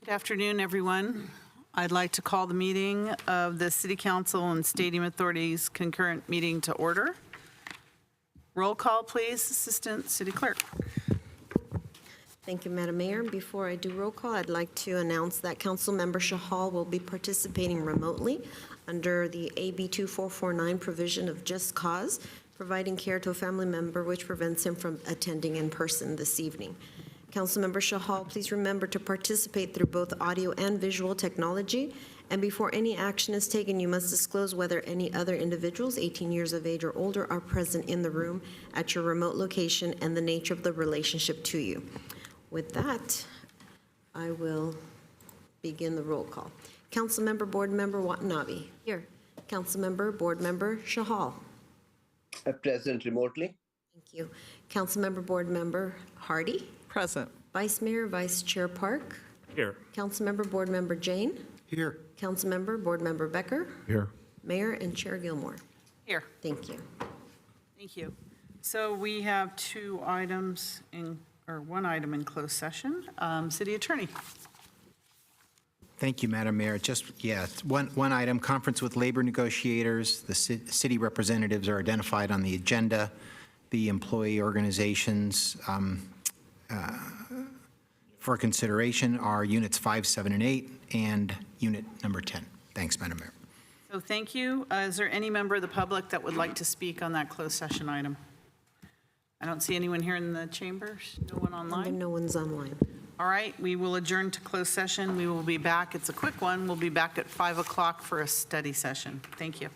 Good afternoon, everyone. I'd like to call the meeting of the City Council and Stadium Authority's concurrent meeting to order. Roll call, please, Assistant City Clerk. Thank you, Madam Mayor. Before I do roll call, I'd like to announce that Councilmember Shahal will be participating remotely under the AB 2449 provision of Just Cause, providing care to a family member which prevents him from attending in person this evening. Councilmember Shahal, please remember to participate through both audio and visual technology. And before any action is taken, you must disclose whether any other individuals 18 years of age or older are present in the room at your remote location and the nature of the relationship to you. With that, I will begin the roll call. Councilmember Board Member Watanabe. Here. Councilmember Board Member Shahal. Present remotely. Thank you. Councilmember Board Member Hardy. Present. Vice Mayor, Vice Chair Park. Here. Councilmember Board Member Jane. Here. Councilmember Board Member Becker. Here. Mayor and Chair Gilmore. Here. Thank you. Thank you. So we have one item in closed session. City Attorney. Thank you, Madam Mayor. One item, conference with labor negotiators. The city representatives are identified on the agenda. The employee organizations for consideration are units 5, 7, and 8, and unit number 10. Thanks, Madam Mayor. So thank you. Is there any member of the public that would like to speak on that closed session item? I don't see anyone here in the chambers. No one And online? no one's online. All right, we will adjourn to closed session. We will be back. It's a quick one. We'll be back at 5 o'clock for a study session. Thank you.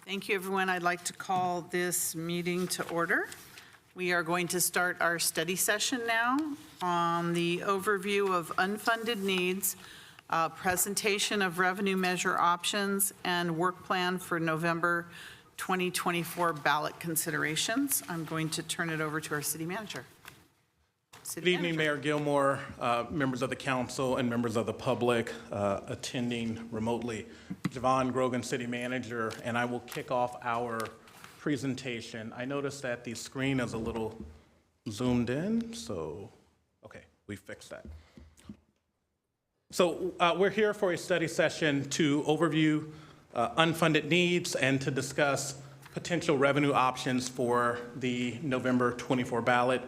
Thank you, everyone. I'd like to call this meeting to order. We are going to start our study session now on the overview of unfunded needs, presentation of revenue measure options, and work plan for November 2024 ballot considerations. I'm going to turn it over to our city manager. Good evening, Mayor Gilmore, members of the council, and members of the public attending remotely. Javon Grogan, City Manager, and I will kick off our presentation. I noticed that the screen is a little zoomed in, so, okay, we fixed that. So we're here for a study session to overview unfunded needs and to discuss potential revenue options for the November 24 ballot.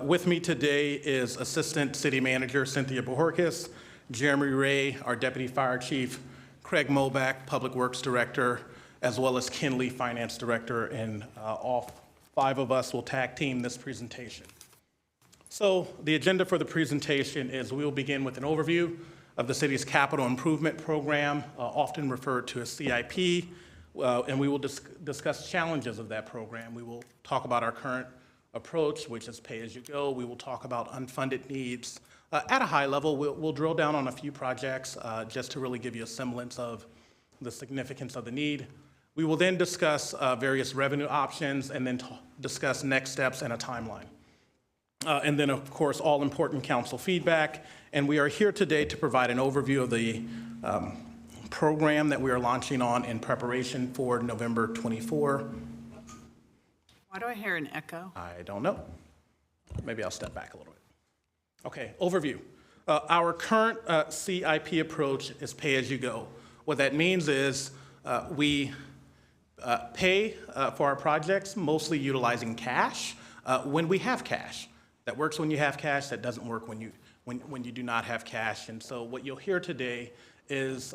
With me today is Assistant City Manager Cynthia Bojorquez, Jeremy Ray, our Deputy Fire Chief, Craig Moback, Public Works Director, as well as Ken Lee, Finance Director, and all five of us will tag team this presentation. So the agenda for the presentation is we will begin with an overview of the city's capital improvement program, often referred to as CIP, and we will discuss challenges of that program. We will talk about our current approach, which is pay-as-you-go. We will talk about unfunded needs. At a high level, we'll drill down on a few projects just to really give you a semblance of the significance of the need. We will then discuss various revenue options and then discuss next steps and a timeline. And then, of course, all important council feedback. And we are here today to provide an overview of the program that we are launching on in preparation for November 24. Why do I hear an echo? I don't know. Maybe I'll step back a little bit. Okay, overview. Our current CIP approach is pay-as-you-go. What that means is we pay for our projects mostly utilizing cash when we have cash. That works when you have cash. That doesn't work when you do not have cash. And so what you'll hear today is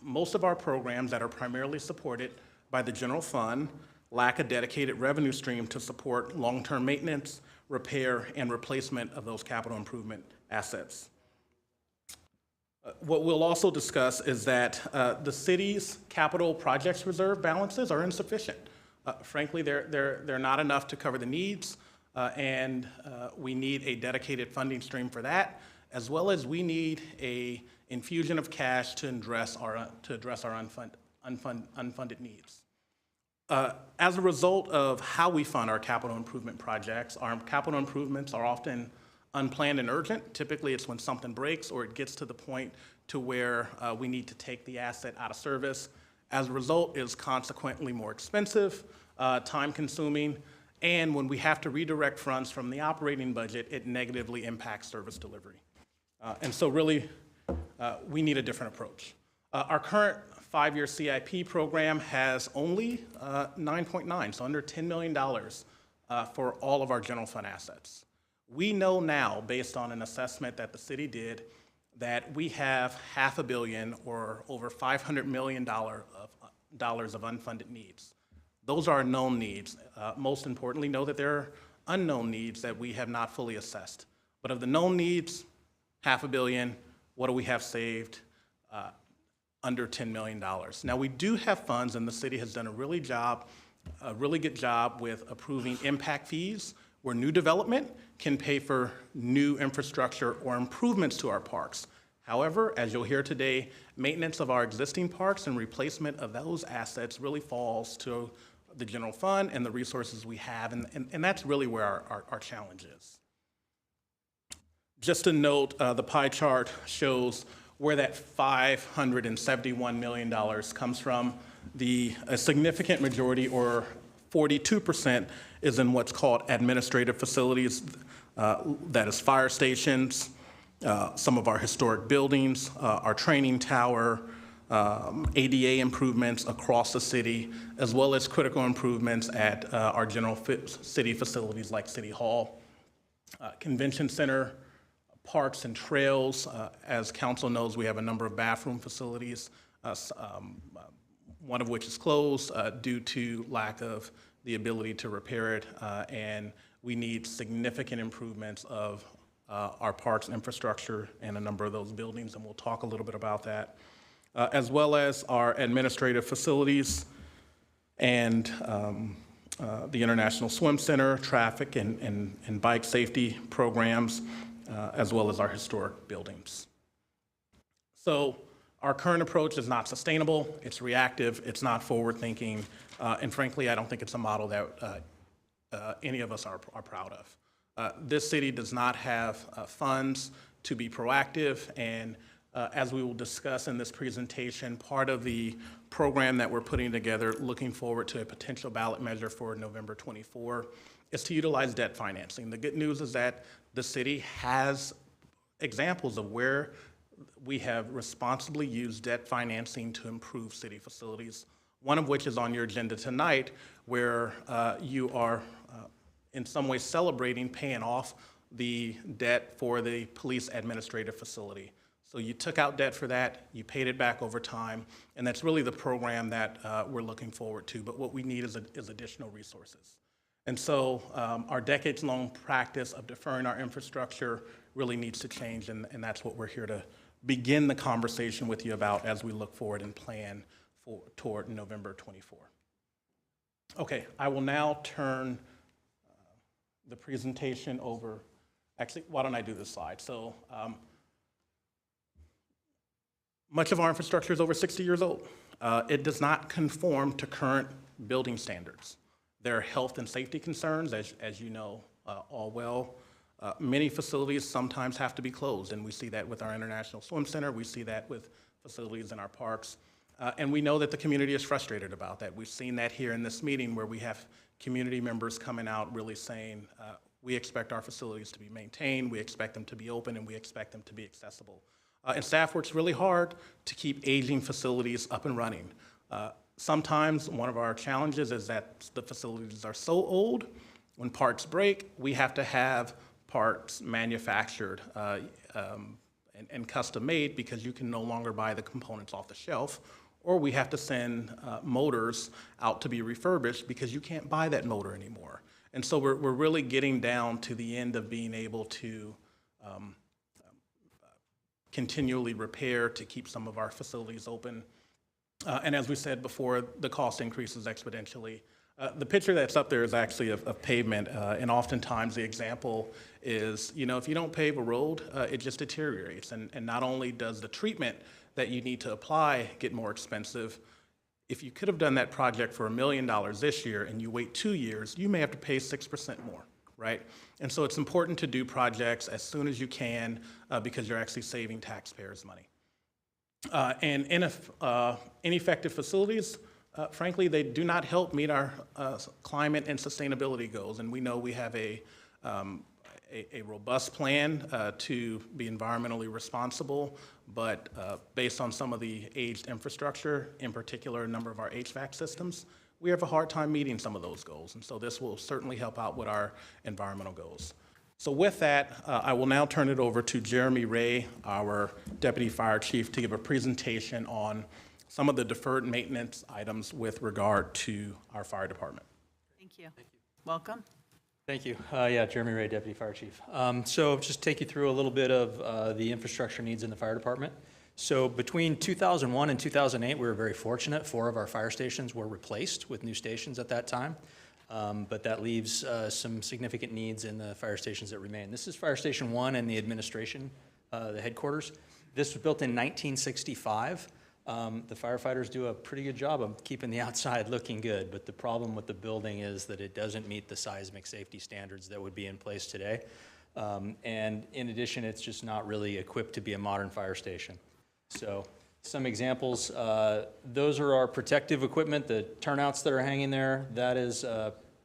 most of our programs that are primarily supported by the general fund lack a dedicated revenue stream to support long-term maintenance, repair, and replacement of those capital improvement assets. What we'll also discuss is that the city's capital projects reserve balances are insufficient. Frankly, they're not enough to cover the needs, and we need a dedicated funding stream for that, as well as we need a infusion of cash to address our unfunded needs. As a result of how we fund our capital improvement projects, our capital improvements are often unplanned and urgent. Typically, it's when something breaks or it gets to the point to where we need to take the asset out of service. As a result, it's consequently more expensive, time-consuming, and when we have to redirect funds from the operating budget, it negatively impacts service delivery. And so really, we need a different approach. Our current 5-year CIP program has only 9.9, so under $10 million for all of our general fund assets. We know now, based on an assessment that the city did, that we have $500 million or over $500 million of unfunded needs. Those are known needs. Most importantly, know that there are unknown needs that we have not fully assessed. But of the known needs, $500 million, what do we have saved? Under $10 million. Now, we do have funds, and the city has done a really good job with approving impact fees where new development can pay for new infrastructure or improvements to our parks. However, as you'll hear today, maintenance of our existing parks and replacement of those assets really falls to the general fund and the resources we have, and that's really where our challenge is. Just to note, the pie chart shows where that $571 million comes from. A significant majority, or 42%, is in what's called administrative facilities. That is fire stations, some of our historic buildings, our training tower, ADA improvements across the city, as well as critical improvements at our general city facilities like City Hall, Convention Center, parks and trails. As council knows, we have a number of bathroom facilities, one of which is closed due to lack of the ability to repair it, and we need significant improvements of our parks infrastructure and a number of those buildings, and we'll talk a little bit about that, as well as our administrative facilities. and the International Swim Center, traffic and bike safety programs, as well as our historic buildings. So our current approach is not sustainable, it's reactive, it's not forward-thinking, and frankly, I don't think it's a model that any of us are proud of. This city does not have funds to be proactive, and as we will discuss in this presentation, part of the program that we're putting together, looking forward to a potential ballot measure for November 24, is to utilize debt financing. The good news is that the city has examples of where we have responsibly used debt financing to improve city facilities, one of which is on your agenda tonight, where you are in some way celebrating paying off the debt for the police administrative facility. So you took out debt for that, you paid it back over time, and that's really the program that we're looking forward to. But what we need is additional resources. And so our decades-long practice of deferring our infrastructure really needs to change, and that's what we're here to begin the conversation with you about as we look forward and plan toward November 24. Okay, I will now turn the presentation over. Actually, why don't I do this slide? So much of our infrastructure is over 60 years old. It does not conform to current building standards. There are health and safety concerns, as you know all well. Many facilities sometimes have to be closed, and we see that with our International Swim Center. We see that with facilities in our parks. And we know that the community is frustrated about that. We've seen that here in this meeting where we have community members coming out really saying, we expect our facilities to be maintained, we expect them to be open, and we expect them to be accessible. And staff works really hard to keep aging facilities up and running. Sometimes one of our challenges is that the facilities are so old, when parts break, we have to have parts manufactured and custom made because you can no longer buy the components off the shelf, or we have to send motors out to be refurbished because you can't buy that motor anymore. And so we're really getting down to the end of being able to continually repair to keep some of our facilities open. And as we said before, the cost increases exponentially. The picture that's up there is actually of pavement, and oftentimes the example is, if you don't pave a road, it just deteriorates. And not only does the treatment that you need to apply get more expensive, if you could have done that project for $1 million this year and you wait 2 years, you may have to pay 6% more, right? And so it's important to do projects as soon as you can because you're actually saving taxpayers money. And ineffective facilities, frankly, they do not help meet our climate and sustainability goals. And we know we have a robust plan to be environmentally responsible, but based on some of the aged infrastructure, in particular a number of our HVAC systems, we have a hard time meeting some of those goals. And so this will certainly help out with our environmental goals. So with that, I will now turn it over to Jeremy Ray, our Deputy Fire Chief, to give a presentation on some of the deferred maintenance items with regard to our fire department. Thank you. Welcome. Thank you. Yeah, Jeremy Ray, Deputy Fire Chief. So just take you through a little bit of the infrastructure needs in the fire department. So between 2001 and 2008, we were very fortunate. 4 of our fire stations were replaced with new stations at that time. But that leaves some significant needs in the fire stations that remain. This is Fire Station 1 and the administration, the headquarters. This was built in 1965. The firefighters do a pretty good job of keeping the outside looking good, but the problem with the building is that it doesn't meet the seismic safety standards that would be in place today. And in addition, it's just not really equipped to be a modern fire station. So some examples, those are our protective equipment, the turnouts that are hanging there. That is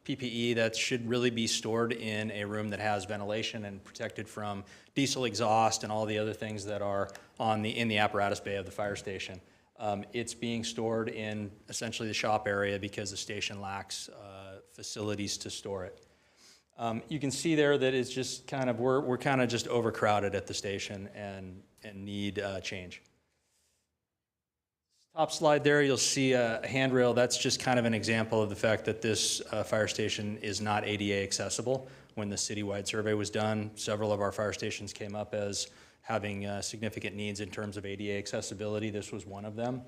PPE that should really be stored in a room that has ventilation and protected from diesel exhaust and all the other things that are in the apparatus bay of the fire station. It's being stored in essentially the shop area because the station lacks facilities to store it. You can see there that it's just kind of, we're kind of just overcrowded at the station and need change. Top slide there, you'll see a handrail. That's just kind of an example of the fact that this fire station is not ADA accessible. When the citywide survey was done, several of our fire stations came up as having significant needs in terms of ADA accessibility. This was one of them.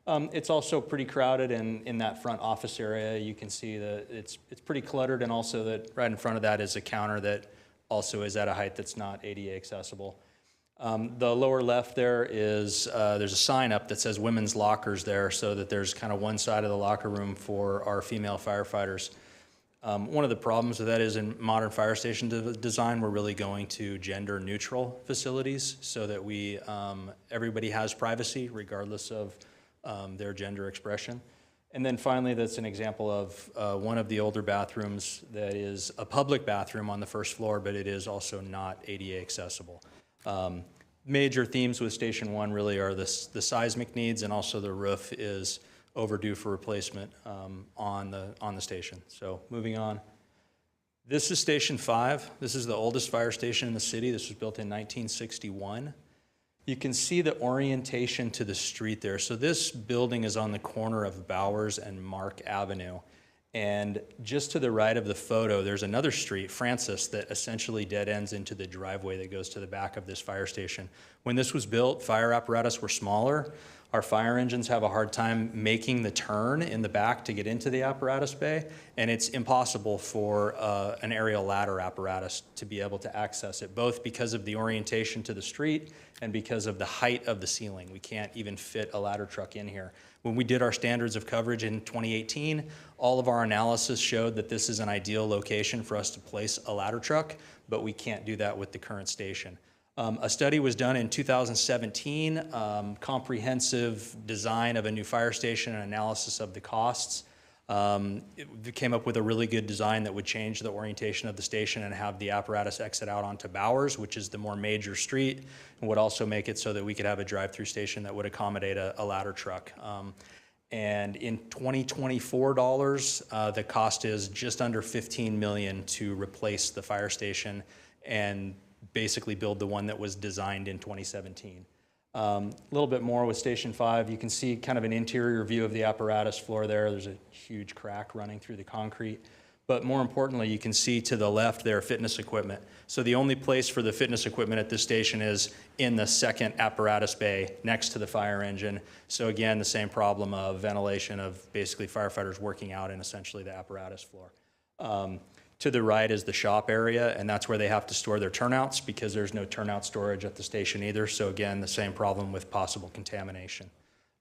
It's also pretty crowded, and in that front office area, you can see that it's pretty cluttered, and also that right in front of that is a counter that also is at a height that's not ADA accessible. The lower left there is, there's a sign up that says women's lockers there, so that there's kind of one side of the locker room for our female firefighters. One of the problems with that is in modern fire station design, we're really going to gender neutral facilities so that we, everybody has privacy regardless of their gender expression. And then finally, that's an example of one of the older bathrooms that is a public bathroom on the first floor, but it is also not ADA accessible. Major themes with Station 1 really are the seismic needs, and also the roof is overdue for replacement on the station. So moving on. This is Station 5. This is the oldest fire station in the city. This was built in 1961. You can see the orientation to the street there. So this building is on the corner of Bowers and Mark Avenue. And just to the right of the photo, there's another street, Francis, that essentially dead ends into the driveway that goes to the back of this fire station. When this was built, fire apparatus were smaller. Our fire engines have a hard time making the turn in the back to get into the apparatus bay, and it's impossible for an aerial ladder apparatus to be able to access it, both because of the orientation to the street and because of the height of the ceiling. We can't even fit a ladder truck in here. When we did our standards of coverage in 2018, all of our analysis showed that this is an ideal location for us to place a ladder truck, but we can't do that with the current station. A study was done in 2017, comprehensive design of a new fire station and analysis of the costs. It came up with a really good design that would change the orientation of the station and have the apparatus exit out onto Bowers, which is the more major street, and would also make it so that we could have a drive-through station that would accommodate a ladder truck. And in 2024 dollars, the cost is just under $15 million to replace the fire station and basically build the one that was designed in 2017. A little bit more with Station 5. You can see kind of an interior view of the apparatus floor there. There's a huge crack running through the concrete. But more importantly, you can see to the left there fitness equipment. So the only place for the fitness equipment at this station is in the second apparatus bay next to the fire engine. So again, the same problem of ventilation of basically firefighters working out in essentially the apparatus floor. To the right is the shop area, and that's where they have to store their turnouts because there's no turnout storage at the station either. So again, the same problem with possible contamination.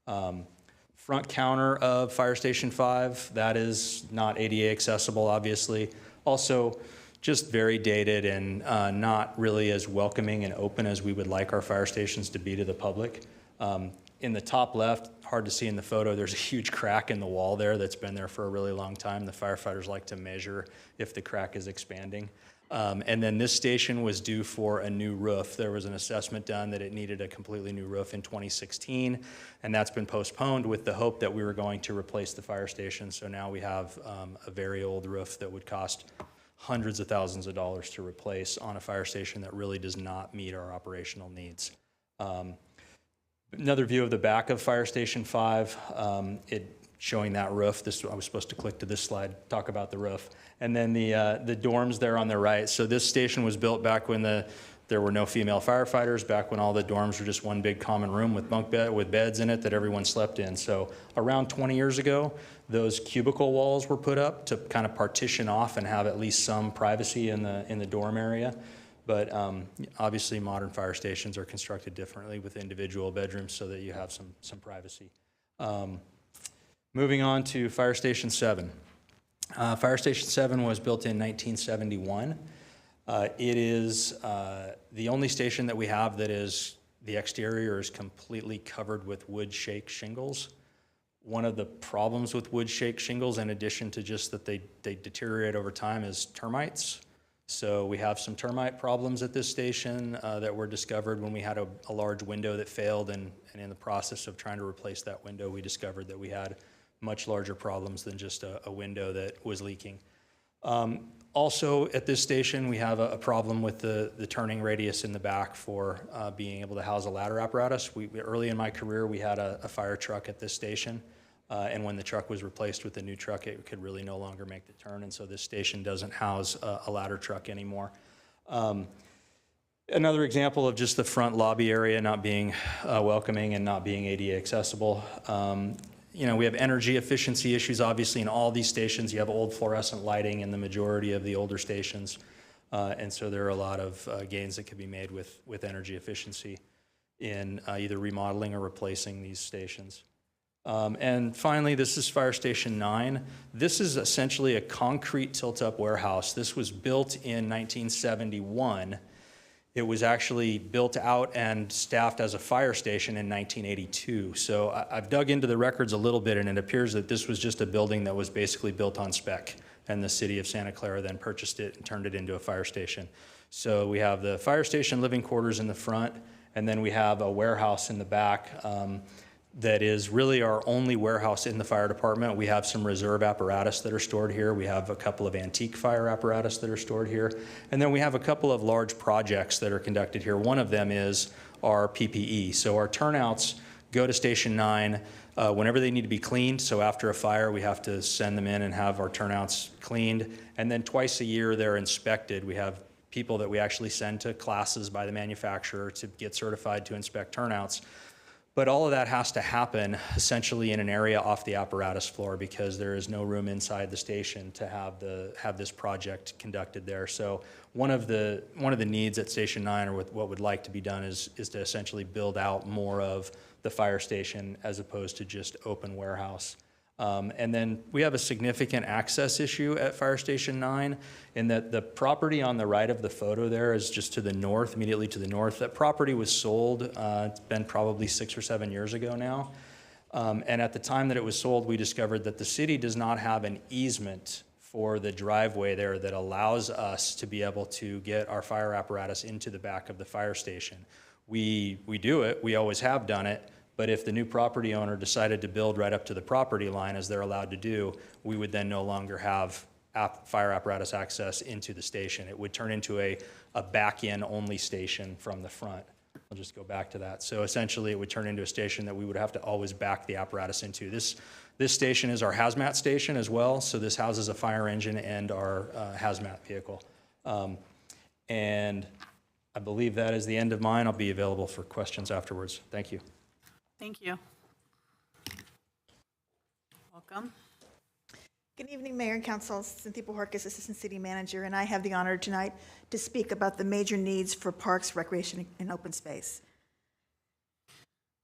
Front counter of Fire Station 5, that is not ADA accessible, obviously. Also, just very dated and not really as welcoming and open as we would like our fire stations to be to the public. In the top left, hard to see in the photo, there's a huge crack in the wall there that's been there for a really long time. The firefighters like to measure if the crack is expanding. And then this station was due for a new roof. There was an assessment done that it needed a completely new roof in 2016, and that's been postponed with the hope that we were going to replace the fire station. So now we have a very old roof that would cost hundreds of thousands of dollars to replace on a fire station that really does not meet our operational needs. Another view of the back of Fire Station 5, showing that roof. I was supposed to click to this slide, talk about the roof. And then the dorms there on the right. So this station was built back when there were no female firefighters, back when all the dorms were just one big common room with with beds in it that everyone slept in. So around 20 years ago, those cubicle walls were put up to kind of partition off and have at least some privacy in the dorm area. But obviously modern fire stations are constructed differently with individual bedrooms so that you have some privacy. Moving on to Fire Station 7. Fire Station 7 was built in 1971. It is the only station that we have that is, the exterior is completely covered with wood shake shingles. One of the problems with wood shake shingles, in addition to just that they deteriorate over time, is termites. So we have some termite problems at this station that were discovered when we had a large window that failed, and in the process of trying to replace that window, we discovered that we had much larger problems than just a window that was leaking. Also at this station, we have a problem with the turning radius in the back for being able to house a ladder apparatus. Early in my career, we had a fire truck at this station. And when the truck was replaced with a new truck, it could really no longer make the turn, and so this station doesn't house a ladder truck anymore. Another example of just the front lobby area not being welcoming and not being ADA accessible. We have energy efficiency issues, obviously, in all these stations. You have old fluorescent lighting in the majority of the older stations. And so there are a lot of gains that could be made with energy efficiency in either remodeling or replacing these stations. And finally, this is Fire Station 9. This is essentially a concrete tilt-up warehouse. This was built in 1971. It was actually built out and staffed as a fire station in 1982. So I've dug into the records a little bit, and it appears that this was just a building that was basically built on spec, and the city of Santa Clara then purchased it and turned it into a fire station. So we have the fire station living quarters in the front, and then we have a warehouse in the back that is really our only warehouse in the fire department. We have some reserve apparatus that are stored here. We have a couple of antique fire apparatus that are stored here. And then we have a couple of large projects that are conducted here. One of them is our PPE. So our turnouts go to Station 9 whenever they need to be cleaned. So after a fire, we have to send them in and have our turnouts cleaned. And then twice a year, they're inspected. We have people that we actually send to classes by the manufacturer to get certified to inspect turnouts. But all of that has to happen essentially in an area off the apparatus floor because there is no room inside the station to have this project conducted there. So one of the needs at Station 9, or what would like to be done, is to essentially build out more of the fire station as opposed to just open warehouse. And then we have a significant access issue at Fire Station 9 in that the property on the right of the photo there is just to the north, immediately to the north. That property was sold, it's been probably 6 or 7 years ago now. And at the time that it was sold, we discovered that the city does not have an easement for the driveway there that allows us to be able to get our fire apparatus into the back of the fire station. We do it, we always have done it. But if the new property owner decided to build right up to the property line, as they're allowed to do, we would then no longer have fire apparatus access into the station. It would turn into a back-in only station from the front. I'll just go back to that. So essentially, it would turn into a station that we would have to always back the apparatus into. This station is our hazmat station as well, so this houses a fire engine and our hazmat vehicle. And I believe that is the end of mine. I'll be available for questions afterwards. Thank you. Thank you. Welcome. Good evening, Mayor and Council. Cynthia Bojorquez, Assistant City Manager, and I have the honor tonight to speak about the major needs for parks, recreation, and open space.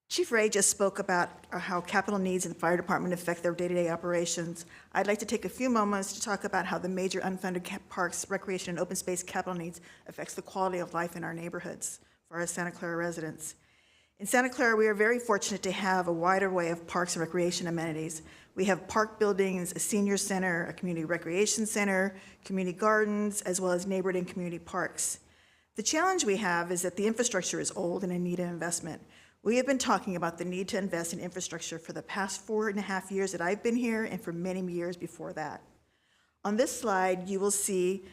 Chief Ray just spoke about how capital needs in the fire department affect their day-to-day operations. I'd like to take a few moments to talk about how the major unfunded parks, recreation, and open space capital needs affects the quality of life in our neighborhoods for our Santa Clara residents. In Santa Clara, we are very fortunate to have a wide array of parks and recreation amenities. We have park buildings, a senior center, a community recreation center, community gardens, as well as neighborhood and community parks. The challenge we have is that the infrastructure is old and in need of investment. We have been talking about the need to invest in infrastructure for the past 4.5 years that I've been here and for many years before that. On this slide, you will see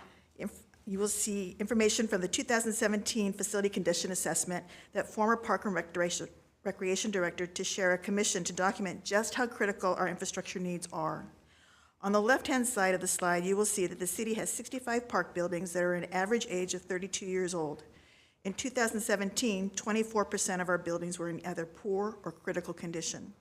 information from the 2017 Facility Condition Assessment that former Park and Recreation Director Teixeira commissioned to document just how critical our infrastructure needs are. On the left-hand side of the slide, you will see that the city has 65 park buildings that are an average age of 32 years old. In 2017, 24% of our buildings were in either poor or critical condition.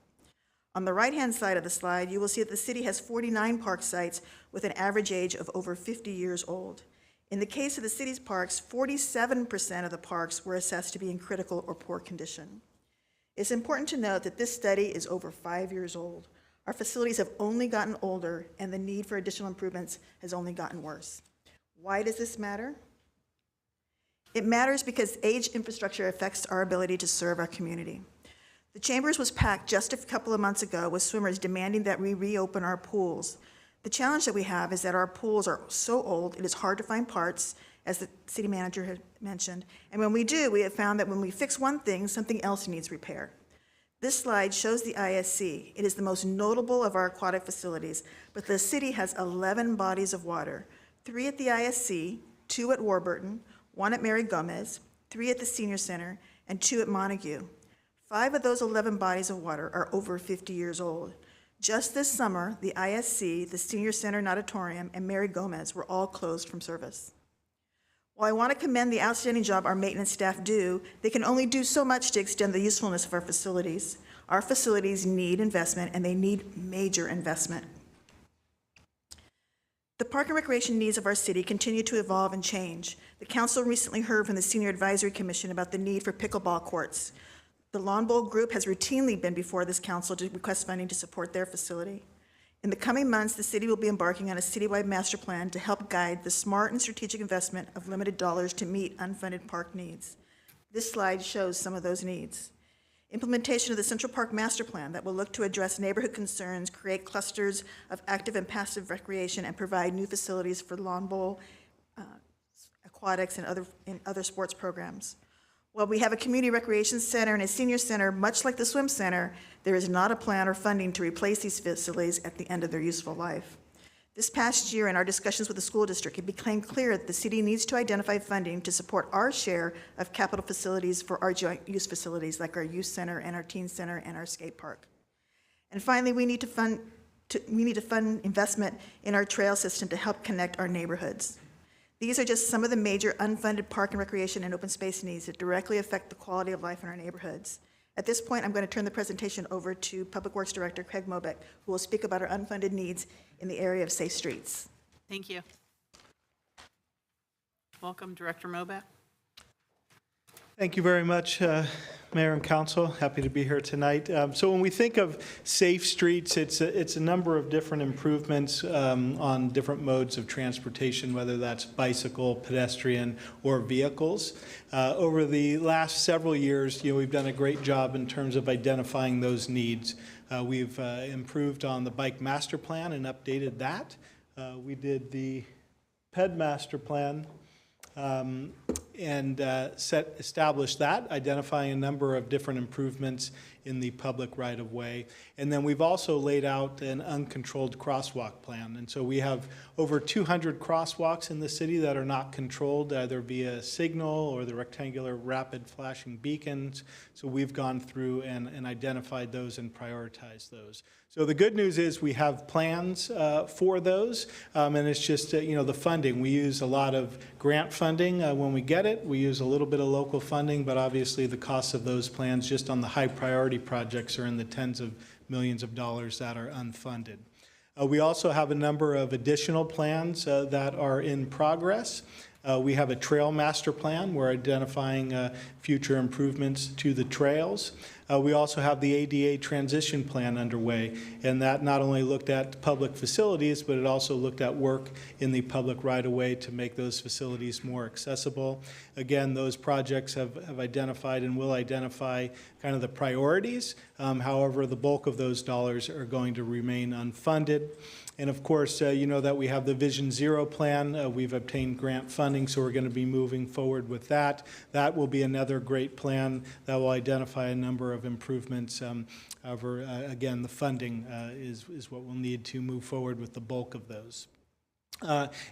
On the right-hand side of the slide, you will see that the city has 49 park sites with an average age of over 50 years old. In the case of the city's parks, 47% of the parks were assessed to be in critical or poor condition. It's important to note that this study is over 5 years old. Our facilities have only gotten older, and the need for additional improvements has only gotten worse. Why does this matter? It matters because aged infrastructure affects our ability to serve our community. The Chambers was packed just a couple of months ago with swimmers demanding that we reopen our pools. The challenge that we have is that our pools are so old, it is hard to find parts, as the city manager had mentioned. And when we do, we have found that when we fix one thing, something else needs repair. This slide shows the ISC. It is the most notable of our aquatic facilities, but the city has 11 bodies of water, 3 at the ISC, 2 at Warburton, 1 at Mary Gomez, 3 at the Senior Center, and 2 at Montague. 5 of those 11 bodies of water are over 50 years old. Just this summer, the ISC, the Senior Center and Auditorium, and Mary Gomez were all closed from service. While I want to commend the outstanding job our maintenance staff do, they can only do so much to extend the usefulness of our facilities. Our facilities need investment, and they need major investment. The park and recreation needs of our city continue to evolve and change. The council recently heard from the Senior Advisory Commission about the need for pickleball courts. The Lawn Bowl Group has routinely been before this council to request funding to support their facility. In the coming months, the city will be embarking on a citywide master plan to help guide the smart and strategic investment of limited dollars to meet unfunded park needs. This slide shows some of those needs. Implementation of the Central Park Master Plan that will look to address neighborhood concerns, create clusters of active and passive recreation, and provide new facilities for lawn bowl, aquatics, and other sports programs. While we have a community recreation center and a senior center, much like the swim center, there is not a plan or funding to replace these facilities at the end of their useful life. This past year, in our discussions with the school district, it became clear that the city needs to identify funding to support our share of capital facilities for our joint use facilities, like our youth center and our teen center and our skate park. And finally, we need to fund investment in our trail system to help connect our neighborhoods. These are just some of the major unfunded park and recreation and open space needs that directly affect the quality of life in our neighborhoods. At this point, I'm going to turn the presentation over to Public Works Director Craig Mobeck, who will speak about our unfunded needs in the area of safe streets. Thank you. Welcome, Director Mobeck. Thank you very much, Mayor and Council. Happy to be here tonight. So when we think of safe streets, it's a number of different improvements on different modes of transportation, whether that's bicycle, pedestrian, or vehicles. Over the last several years, we've done a great job in terms of identifying those needs. We've improved on the Bike Master Plan and updated that. We did the PED Master Plan and established that, identifying a number of different improvements in the public right-of-way. And then we've also laid out an uncontrolled crosswalk plan. And so we have over 200 crosswalks in the city that are not controlled, either via signal or the rectangular rapid flashing beacons. So we've gone through and identified those and prioritized those. So the good news is we have plans for those, and it's just, the funding. We use a lot of grant funding when we get it. We use a little bit of local funding, but obviously the costs of those plans just on the high priority projects are in the tens of millions of dollars that are unfunded. We also have a number of additional plans that are in progress. We have a trail master plan. We're identifying future improvements to the trails. We also have the ADA transition plan underway, and that not only looked at public facilities, but it also looked at work in the public right-of-way to make those facilities more accessible. Again, those projects have identified and will identify kind of the priorities. However, the bulk of those dollars are going to remain unfunded. And of course, you know that we have the Vision Zero plan. We've obtained grant funding, so we're going to be moving forward with that. That will be another great plan that will identify a number of improvements. However, again, the funding is what we'll need to move forward with the bulk of those.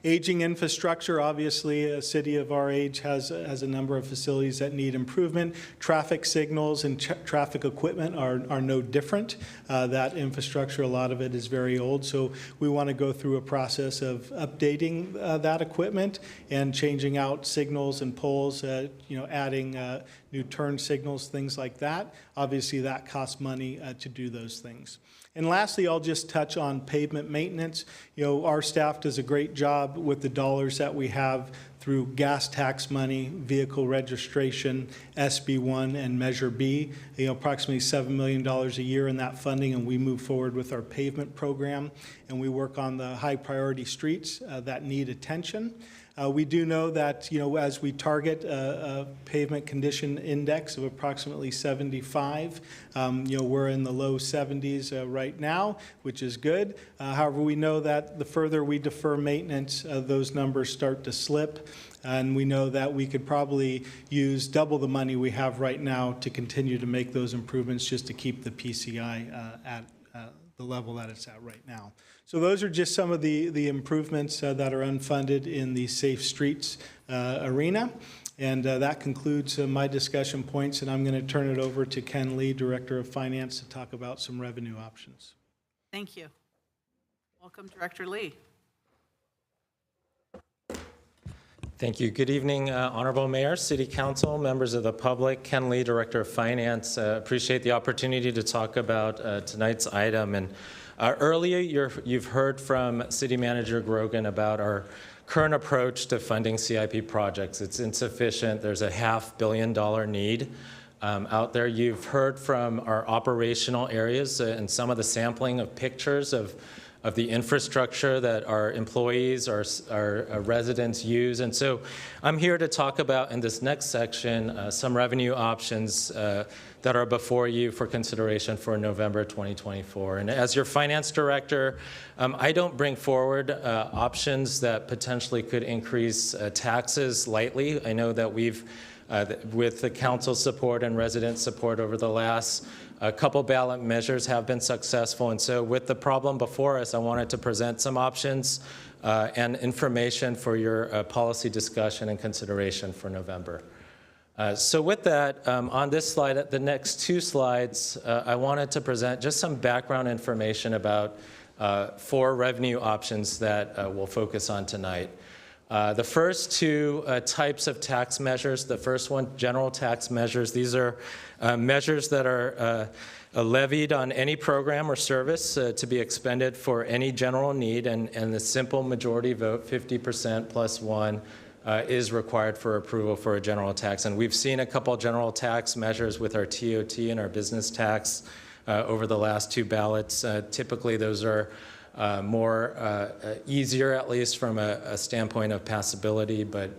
Aging infrastructure, obviously, a city of our age has a number of facilities that need improvement. Traffic signals and traffic equipment are no different. That infrastructure, a lot of it is very old, so we want to go through a process of updating that equipment and changing out signals and poles, adding new turn signals, things like that. Obviously, that costs money to do those things. And lastly, I'll just touch on pavement maintenance. Our staff does a great job with the dollars that we have through gas tax money, vehicle registration, SB1, and Measure B. Approximately $7 million a year in that funding, and we move forward with our pavement program, and we work on the high priority streets that need attention. We do know that, as we target a pavement condition index of approximately 75, we're in the low 70s right now, which is good. However, we know that the further we defer maintenance, those numbers start to slip. And we know that we could probably use double the money we have right now to continue to make those improvements just to keep the PCI at the level that it's at right now. So those are just some of the improvements that are unfunded in the Safe Streets arena. And that concludes my discussion points, and I'm going to turn it over to Ken Lee, Director of Finance, to talk about some revenue options. Thank you. Welcome, Director Lee. Thank you. Good evening, Honorable Mayor, City Council, members of the public. Ken Lee, Director of Finance. Appreciate the opportunity to talk about tonight's item. And earlier, you've heard from City Manager Grogan about our current approach to funding CIP projects. It's insufficient. There's a $500 million need out there. You've heard from our operational areas and some of the sampling of pictures of the infrastructure that our employees, our residents use. And so I'm here to talk about, in this next section, some revenue options that are before you for consideration for November 2024. And as your finance director, I don't bring forward options that potentially could increase taxes lightly. I know that we've, with the council's support and resident support over the last a couple ballot measures have been successful, and so with the problem before us, I wanted to present some options and information for your policy discussion and consideration for November. So with that, on this slide, the next two slides, I wanted to present just some background information about 4 revenue options that we'll focus on tonight. The first two types of tax measures, the first one, general tax measures. These are measures that are levied on any program or service to be expended for any general need, and the simple majority vote, 50% plus 1, is required for approval for a general tax. And we've seen a couple general tax measures with our TOT and our business tax over the last 2 ballots. Typically, those are more easier, at least from a standpoint of passability, but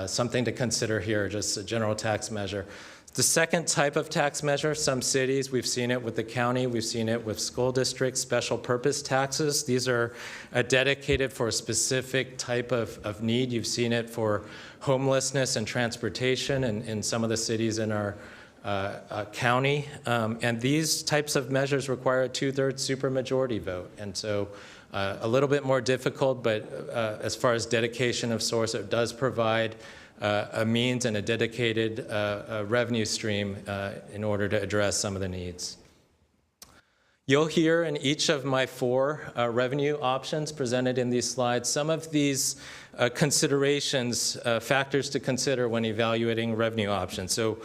something to consider here, just a general tax measure. The second type of tax measure, some cities, we've seen it with the county, we've seen it with school districts, special purpose taxes. These are dedicated for a specific type of need. You've seen it for homelessness and transportation in some of the cities in our county, and these types of measures require a 2/3 supermajority vote, and so a little bit more difficult, but as far as dedication of source, it does provide a means and a dedicated revenue stream in order to address some of the needs. You'll hear in each of my 4 revenue options presented in these slides some of these considerations, factors to consider when evaluating revenue options. So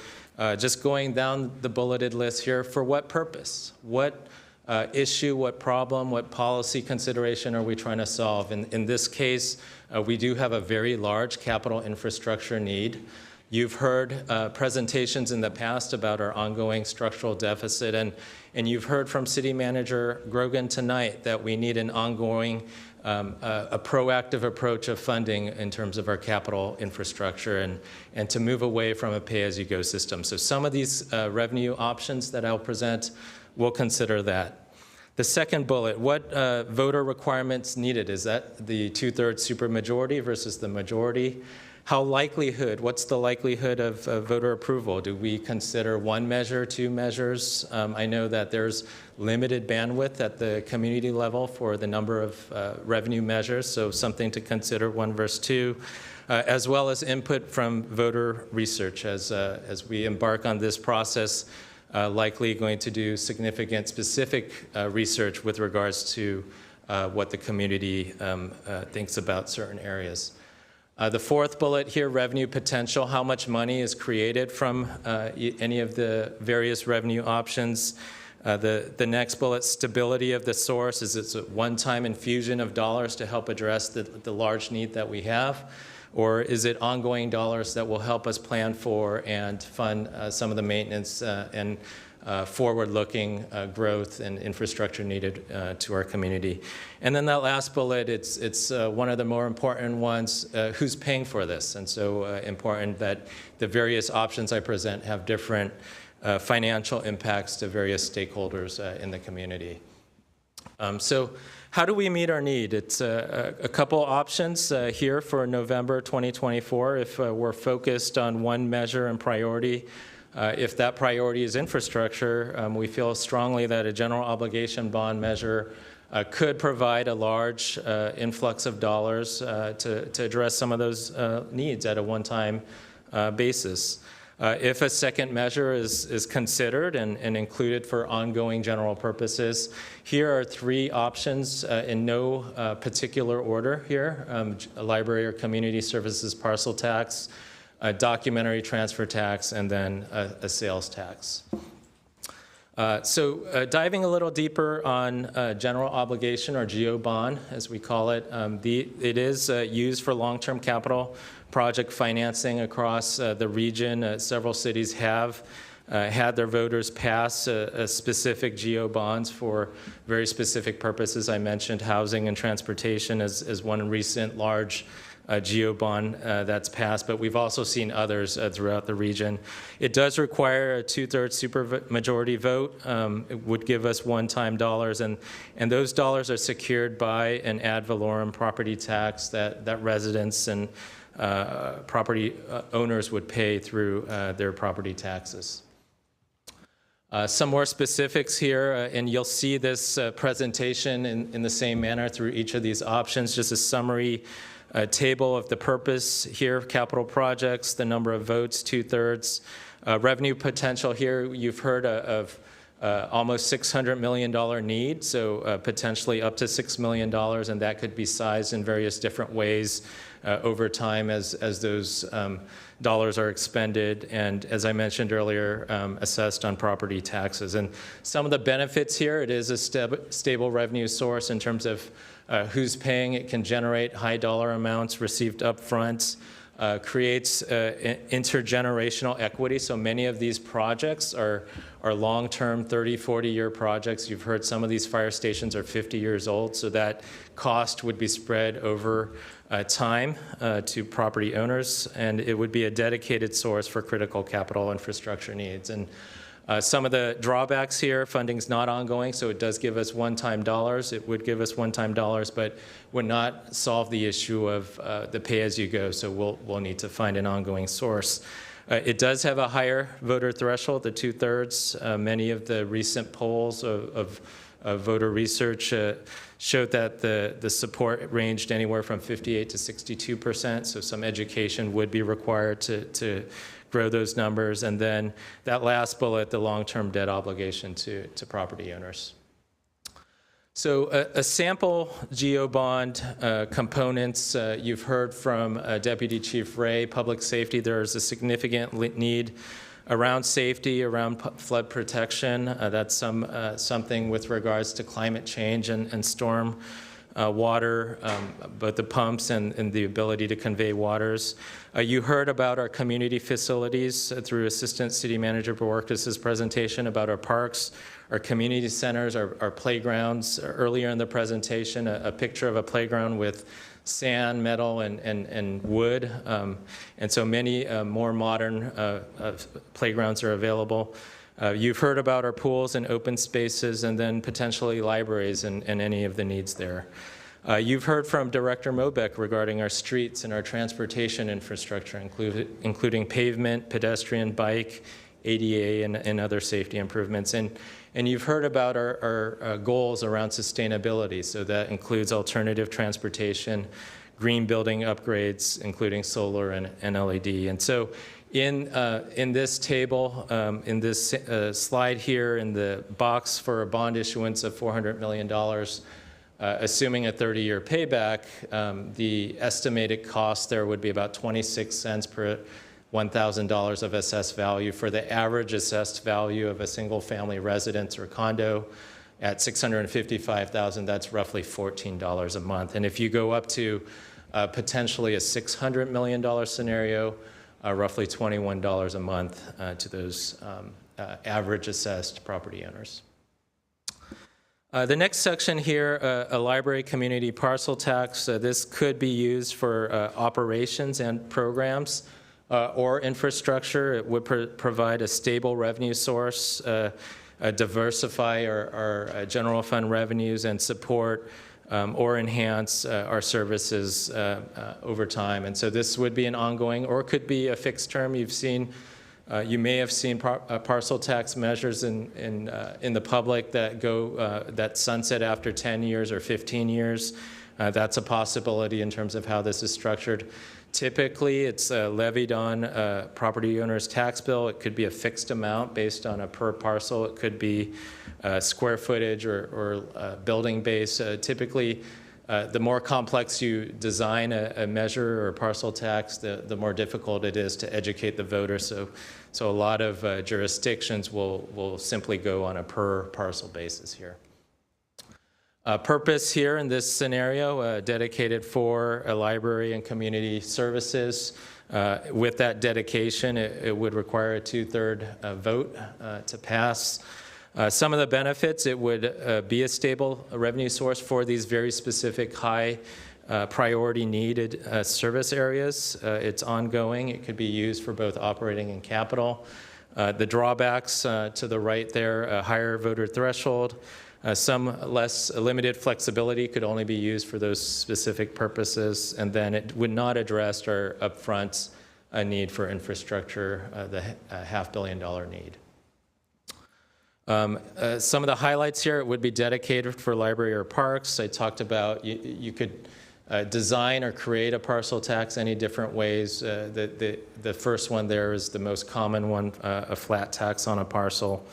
just going down the bulleted list here, for what purpose? What issue, what problem, what policy consideration are we trying to solve? In this case, we do have a very large capital infrastructure need. You've heard presentations in the past about our ongoing structural deficit, and you've heard from City Manager Grogan tonight that we need an ongoing, a proactive approach of funding in terms of our capital infrastructure and to move away from a pay-as-you-go system. So some of these revenue options that I'll present, we'll consider that. The second bullet, what voter requirements needed? Is that the 2/3 supermajority versus the majority? What's the likelihood of voter approval? Do we consider 1 measure, 2 measures? I know that there's limited bandwidth at the community level for the number of revenue measures, so something to consider, 1 versus 2, as well as input from voter research as we embark on this process. Likely going to do significant specific research with regards to what the community thinks about certain areas. The 4th bullet here, revenue potential, how much money is created from any of the various revenue options. The next bullet, stability of the source, is it a one-time infusion of dollars to help address the large need that we have? Or is it ongoing dollars that will help us plan for and fund some of the maintenance and forward-looking growth and infrastructure needed to our community? And then that last bullet, it's one of the more important ones, who's paying for this? And so important that the various options I present have different financial impacts to various stakeholders in the community. So how do we meet our need? It's a couple options here for November 2024 if we're focused on 1 measure and priority. If that priority is infrastructure, we feel strongly that a general obligation bond measure could provide a large influx of dollars to address some of those needs at a one-time basis. If a second measure is considered and included for ongoing general purposes, here are three options in no particular order here: a library or community services parcel tax, a documentary transfer tax, and then a sales tax. So diving a little deeper on general obligation, or GO bond, as we call it, it is used for long-term capital project financing across the region. Several cities have had their voters pass specific GO bonds for very specific purposes. I mentioned housing and transportation as one recent large GO bond that's passed, but we've also seen others throughout the region. It does require a 2/3 supermajority vote. It would give us one-time dollars, and those dollars are secured by an ad valorem property tax that residents and property owners would pay through their property taxes. Some more specifics here, and you'll see this presentation in the same manner through each of these options. Just a summary table of the purpose here: capital projects, the number of votes, 2/3. Revenue potential here, you've heard of almost $600 million need, so potentially up to $6 million, and that could be sized in various different ways over time as those dollars are expended, and as I mentioned earlier, assessed on property taxes. And some of the benefits here: it is a stable revenue source in terms of who's paying. It can generate high dollar amounts received up front, creates intergenerational equity. So many of these projects are long-term, 30, 40-year projects. You've heard some of these fire stations are 50 years old, so that cost would be spread over time to property owners, and it would be a dedicated source for critical capital infrastructure needs. And some of the drawbacks here: funding's not ongoing, so it does give us one-time dollars. It would give us one-time dollars, but would not solve the issue of the pay-as-you-go, so we'll need to find an ongoing source. It does have a higher voter threshold, the 2/3. Many of the recent polls of voter research showed that the support ranged anywhere from 58% to 62%, so some education would be required to grow those numbers. And then that last bullet, the long-term debt obligation to property owners. So a sample GO bond components, you've heard from Deputy Chief Ray. Public safety, there's a significant need around safety, around flood protection. That's something with regards to climate change and storm water, both the pumps and the ability to convey waters. You heard about our community facilities through Assistant City Manager Borkes' presentation about our parks, our community centers, our playgrounds. Earlier in the presentation, a picture of a playground with sand, metal, and wood. And so many more modern playgrounds are available. You've heard about our pools and open spaces, and then potentially libraries and any of the needs there. You've heard from Director Mobeck regarding our streets and our transportation infrastructure, including pavement, pedestrian, bike, ADA, and other safety improvements. And you've heard about our goals around sustainability. So that includes alternative transportation, green building upgrades, including solar and LED. And so in this table, in this slide here, in the box for a bond issuance of $400 million, assuming a 30-year payback, the estimated cost there would be about 26 cents per $1,000 of assessed value for the average assessed value of a single-family residence or condo at $655,000. That's roughly $14 a month. And if you go up to potentially a $600 million scenario, roughly $21 a month to those average assessed property owners. The next section here, a library community parcel tax. This could be used for operations and programs or infrastructure. It would provide a stable revenue source, diversify our general fund revenues, and support or enhance our services over time. And so this would be an ongoing, or it could be a fixed term. You may have seen parcel tax measures in the public that sunset after 10 years or 15 years. That's a possibility in terms of how this is structured. Typically, it's levied on a property owner's tax bill. It could be a fixed amount based on a per parcel. It could be square footage or building base. Typically, the more complex you design a measure or a parcel tax, the more difficult it is to educate the voter. So a lot of jurisdictions will simply go on a per parcel basis here. Purpose here in this scenario, dedicated for a library and community services. With that dedication, it would require a 2/3 vote to pass. Some of the benefits, it would be a stable revenue source for these very specific high priority needed service areas. It's ongoing. It could be used for both operating and capital. The drawbacks to the right there, a higher voter threshold. Some less limited flexibility could only be used for those specific purposes, and then it would not address our upfront need for infrastructure, the $500 million need. Some of the highlights here, it would be dedicated for library or parks. I talked about you could design or create a parcel tax any different ways. The first one there is the most common one, a flat tax on a parcel.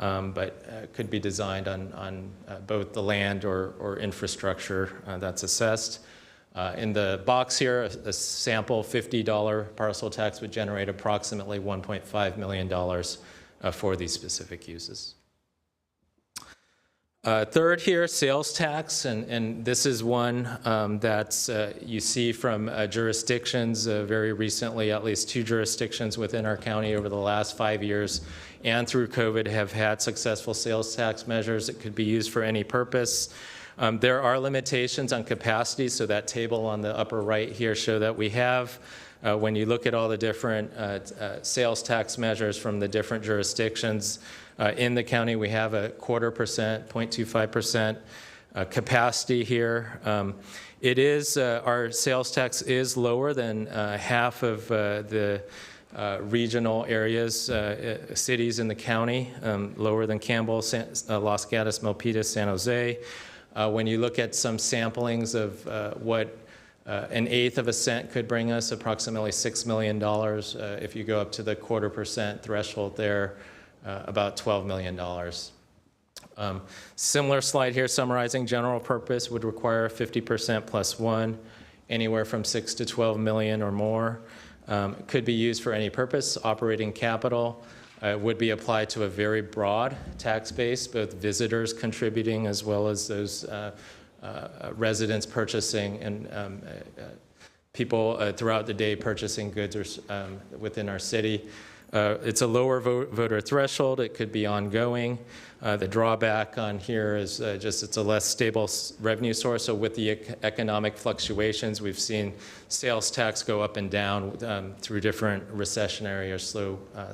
But could be designed on both the land or infrastructure that's assessed. In the box here, a sample $50 parcel tax would generate approximately $1.5 million for these specific uses. Third here, sales tax, and this is one that you see from jurisdictions very recently. At least 2 jurisdictions within our county over the last 5 years and through COVID have had successful sales tax measures. It could be used for any purpose. There are limitations on capacity, so that table on the upper right here show that we have. When you look at all the different sales tax measures from the different jurisdictions, in the county, we have a 0.25%, 0.25% capacity here. It is, our sales tax is lower than half of the regional areas, cities in the county, lower than Campbell, Los Gatos, Milpitas, San Jose. When you look at some samplings of what an 1/8 of a cent could bring us, approximately $6 million. If you go up to the 0.25% threshold there, about $12 million. Similar slide here summarizing general purpose would require 50% plus 1, anywhere from 6 to 12 million or more. Could be used for any purpose. Operating capital would be applied to a very broad tax base, both visitors contributing as well as those residents purchasing and people throughout the day purchasing goods or, within our city. It's a lower voter threshold. It could be ongoing. The drawback on here is just it's a less stable revenue source. So with the economic fluctuations, we've seen sales tax go up and down through different recessionary or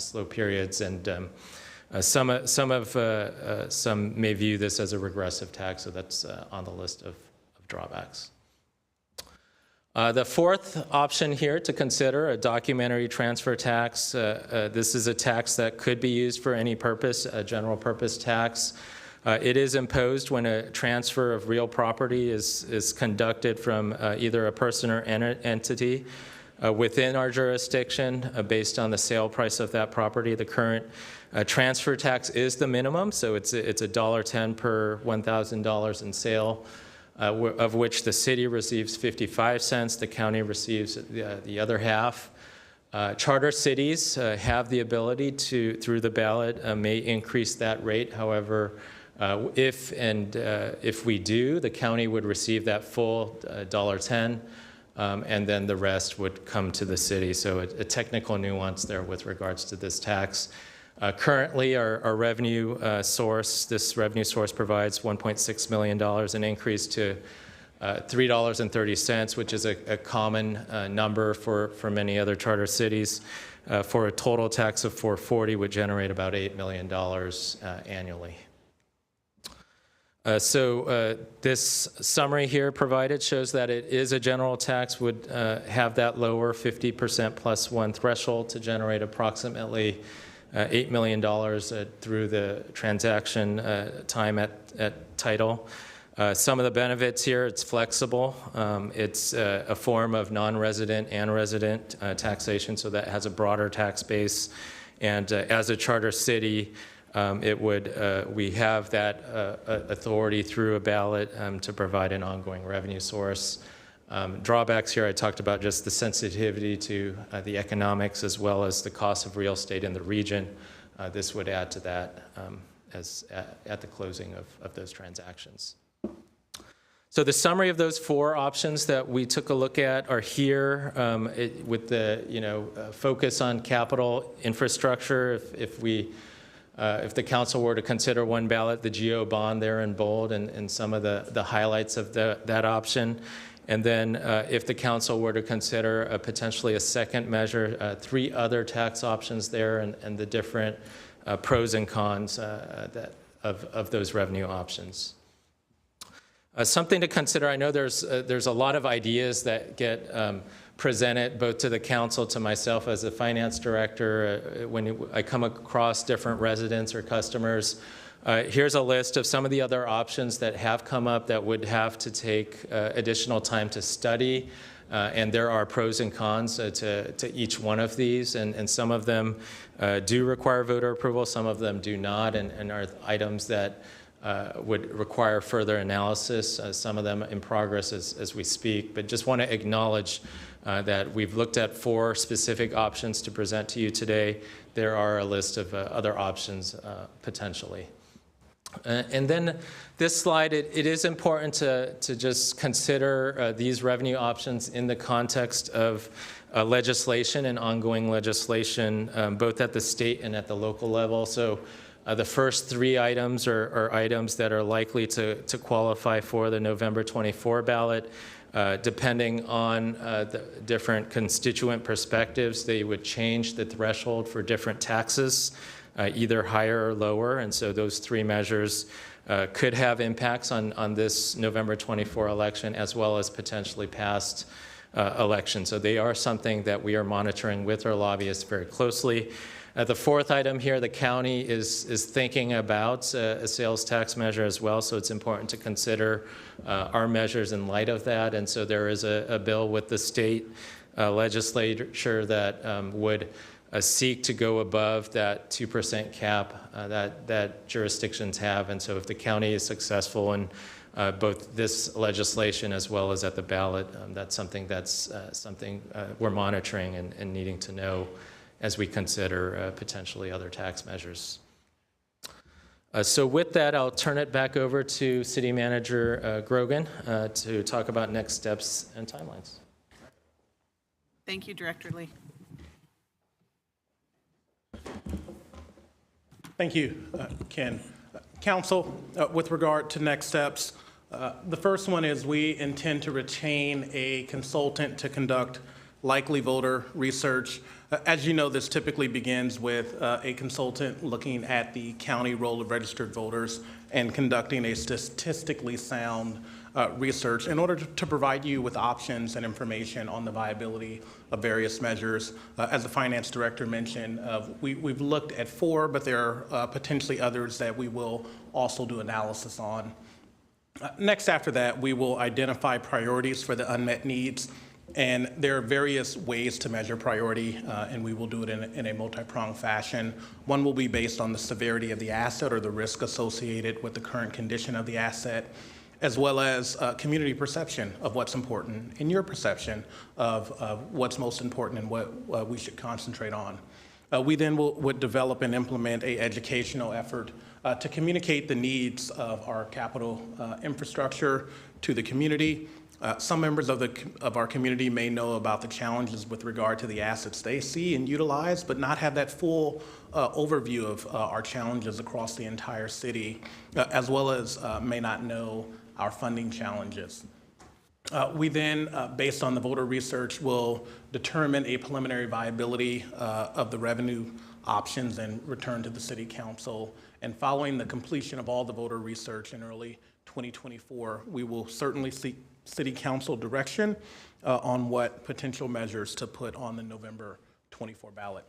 slow periods. And some may view this as a regressive tax, so that's on the list of drawbacks. The fourth option here to consider, a documentary transfer tax. This is a tax that could be used for any purpose, a general purpose tax. It is imposed when a transfer of real property is conducted from either a person or entity within our jurisdiction based on the sale price of that property. The current transfer tax is the minimum, so it's $1.10 per $1,000 in sale. Of which the city receives 55 cents, the county receives the other half. Charter cities have the ability to, through the ballot, may increase that rate. However, if we do, the county would receive that full $1.10, and then the rest would come to the city. So a technical nuance there with regards to this tax. Currently, our revenue source, this revenue source provides $1.6 million, an increase to $3.30, which is a common number for many other charter cities. For a total tax of $440 would generate about $8 million annually. This summary here provided shows that it is a general tax, would have that lower 50% plus 1 threshold to generate approximately $8 million through the transaction time at title. Some of the benefits here, it's flexible. It's a form of non-resident and resident taxation, so that has a broader tax base. And as a charter city, we have that authority through a ballot to provide an ongoing revenue source. Drawbacks here, I talked about just the sensitivity to the economics as well as the cost of real estate in the region. This would add to that at the closing of those transactions. So the summary of those 4 options that we took a look at are here with the focus on capital infrastructure. If the council were to consider one ballot, the GO bond there in bold and some of the highlights of that option. And then if the council were to consider potentially a second measure, 3 other tax options there and the different pros and cons of those revenue options. Something to consider, I know there's a lot of ideas that get presented both to the council, to myself as a finance director, when I come across different residents or customers. Here's a list of some of the other options that have come up that would have to take additional time to study. And there are pros and cons to each one of these. And some of them do require voter approval, some of them do not, and are items that would require further analysis, some of them in progress as we speak. But just want to acknowledge that we've looked at 4 specific options to present to you today. There are a list of other options potentially. And then this slide, it is important to just consider these revenue options in the context of legislation and ongoing legislation, both at the state and at the local level. So the first 3 items are items that are likely to qualify for the November 24 ballot. Depending on the different constituent perspectives, they would change the threshold for different taxes, either higher or lower. And so those 3 measures could have impacts on this November 24 election as well as potentially past elections. So they are something that we are monitoring with our lobbyists very closely. The 4th item here, the county is thinking about a sales tax measure as well, so it's important to consider our measures in light of that. And so there is a bill with the state legislature that would seek to go above that 2% cap that jurisdictions have. And so if the county is successful in both this legislation as well as at the ballot, that's something we're monitoring and needing to know as we consider potentially other tax measures. So with that, I'll turn it back over to City Manager Grogan to talk about next steps and timelines. Thank you, Director Lee. Thank you, Ken. Council, with regard to next steps, the first one is we intend to retain a consultant to conduct likely voter research. As you know, this typically begins with a consultant looking at the county roll of registered voters and conducting a statistically sound research in order to provide you with options and information on the viability of various measures. As the finance director mentioned, we've looked at 4, but there are potentially others that we will also do analysis on. Next, after that, we will identify priorities for the unmet needs. And there are various ways to measure priority, and we will do it in a multi-pronged fashion. One will be based on the severity of the asset or the risk associated with the current condition of the asset, as well as community perception of what's important, and your perception of what's most important and what we should concentrate on. We then would develop and implement an educational effort to communicate the needs of our capital infrastructure to the community. Some members of our community may know about the challenges with regard to the assets they see and utilize, but not have that full overview of our challenges across the entire city, as well as may not know our funding challenges. We then, based on the voter research, will determine a preliminary viability of the revenue options and return to the City Council. And following the completion of all the voter research in early 2024, we will certainly seek City Council direction on what potential measures to put on the November 24 ballot.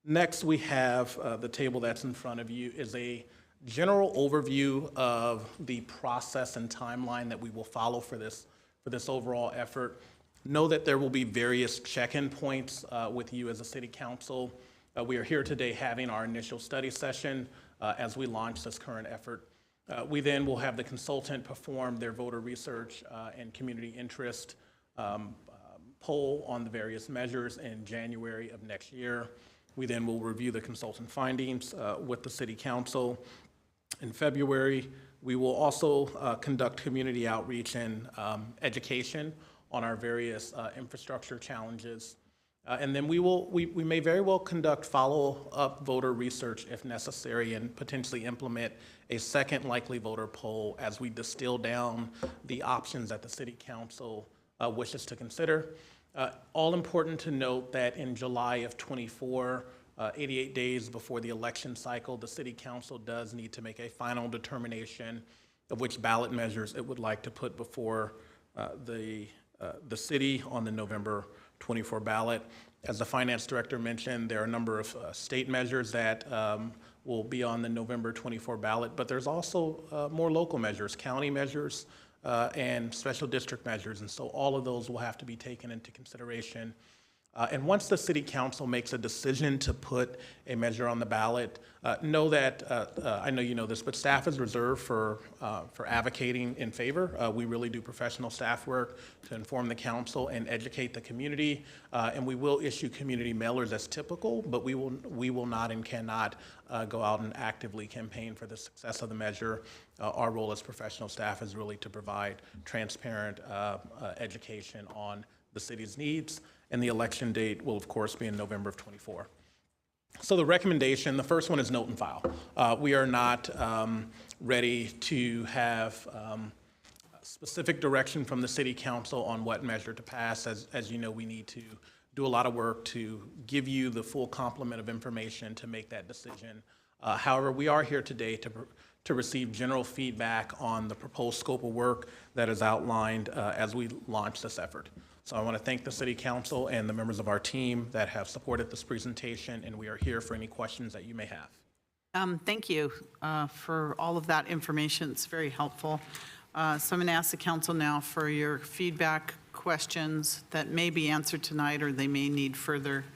Next, we have the table that's in front of you is a general overview of the process and timeline that we will follow for this overall effort. Know that there will be various check-in points with you as a city council. We are here today having our initial study session as we launch this current effort. We then will have the consultant perform their voter research and community interest poll on the various measures in January of next year. We then will review the consultant findings with the city council. In February, we will also conduct community outreach and education on our various infrastructure challenges. And then we may very well conduct follow-up voter research if necessary and potentially implement a second likely voter poll as we distill down the options that the city council wishes to consider. All important to note that in July of '24, 88 days before the election cycle, the city council does need to make a final determination of which ballot measures it would like to put before the city on the November 24 ballot. As the finance director mentioned, there are a number of state measures that will be on the November 24 ballot, but there's also more local measures, county measures, and special district measures, and so all of those will have to be taken into consideration. And once the city council makes a decision to put a measure on the ballot, know that, I know you know this, but staff is reserved for advocating in favor. We really do professional staff work to inform the council and educate the community. And we will issue community mailers as typical, but we will not and cannot go out and actively campaign for the success of the measure. Our role as professional staff is really to provide transparent education on the city's needs, and the election date will, of course, be in November of '24. So the recommendation, the first one is note and file. We are not ready to have specific direction from the city council on what measure to pass. As you know, we need to do a lot of work to give you the full complement of information to make that decision. However, we are here today to receive general feedback on the proposed scope of work that is outlined as we launch this effort. So I want to thank the City Council and the members of our team that have supported this presentation, and we are here for any questions that you may have. Thank you for all of that information. It's very helpful. So I'm going to ask the council now for your feedback, questions that may be answered tonight, or they may need further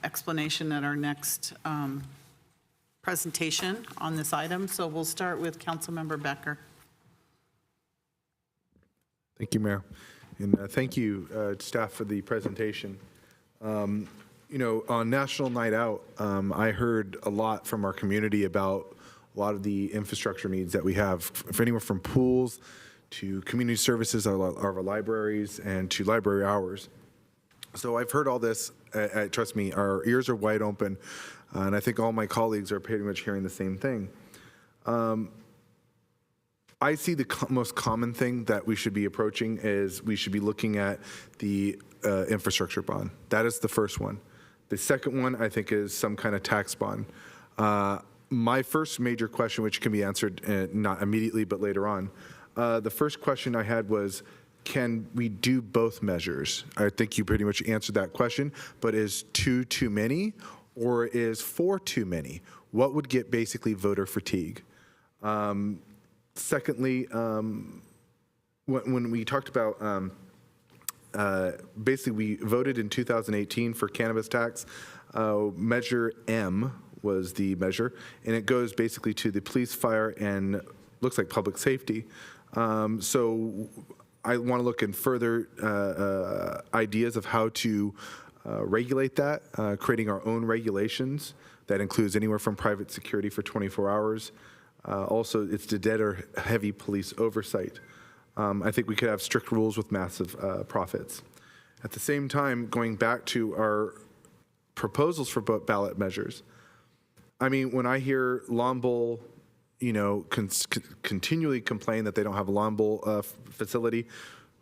explanation at our next presentation on this item. So we'll start with Councilmember Becker. Thank you, Mayor. And thank you, staff, for the presentation. You know, on National Night Out, I heard a lot from our community about a lot of the infrastructure needs that we have, for anywhere from pools to community services, our libraries, and to library hours. So I've heard all this. Trust me, our ears are wide open, and I think all my colleagues are pretty much hearing the same thing. I see the most common thing that we should be approaching is we should be looking at the infrastructure bond. That is the first one. The second one, I think, is some kind of tax bond. My first major question, which can be answered not immediately but later on, the first question I had was, can we do both measures? I think you pretty much answered that question, but is 2 too many or is 4 too many? What would get basically voter fatigue? Secondly, when we talked about, basically we voted in 2018 for cannabis tax, Measure M was the measure, and it goes basically to the police, fire, and looks like public safety. So I want to look in further ideas of how to regulate that, creating our own regulations. That includes anywhere from private security for 24 hours. Also, it's the dead or heavy police oversight. I think we could have strict rules with massive profits. At the same time, going back to our proposals for ballot measures, I mean, when I hear Lawn Bowl, you know, continually complain that they don't have a Lawn Bowl facility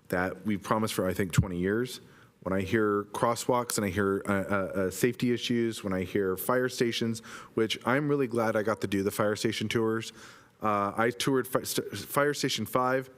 that we promised for, I think, 20 years. When I hear crosswalks and I hear safety issues, when I hear fire stations, which I'm really glad I got to do the fire station tours. I toured Fire Station 5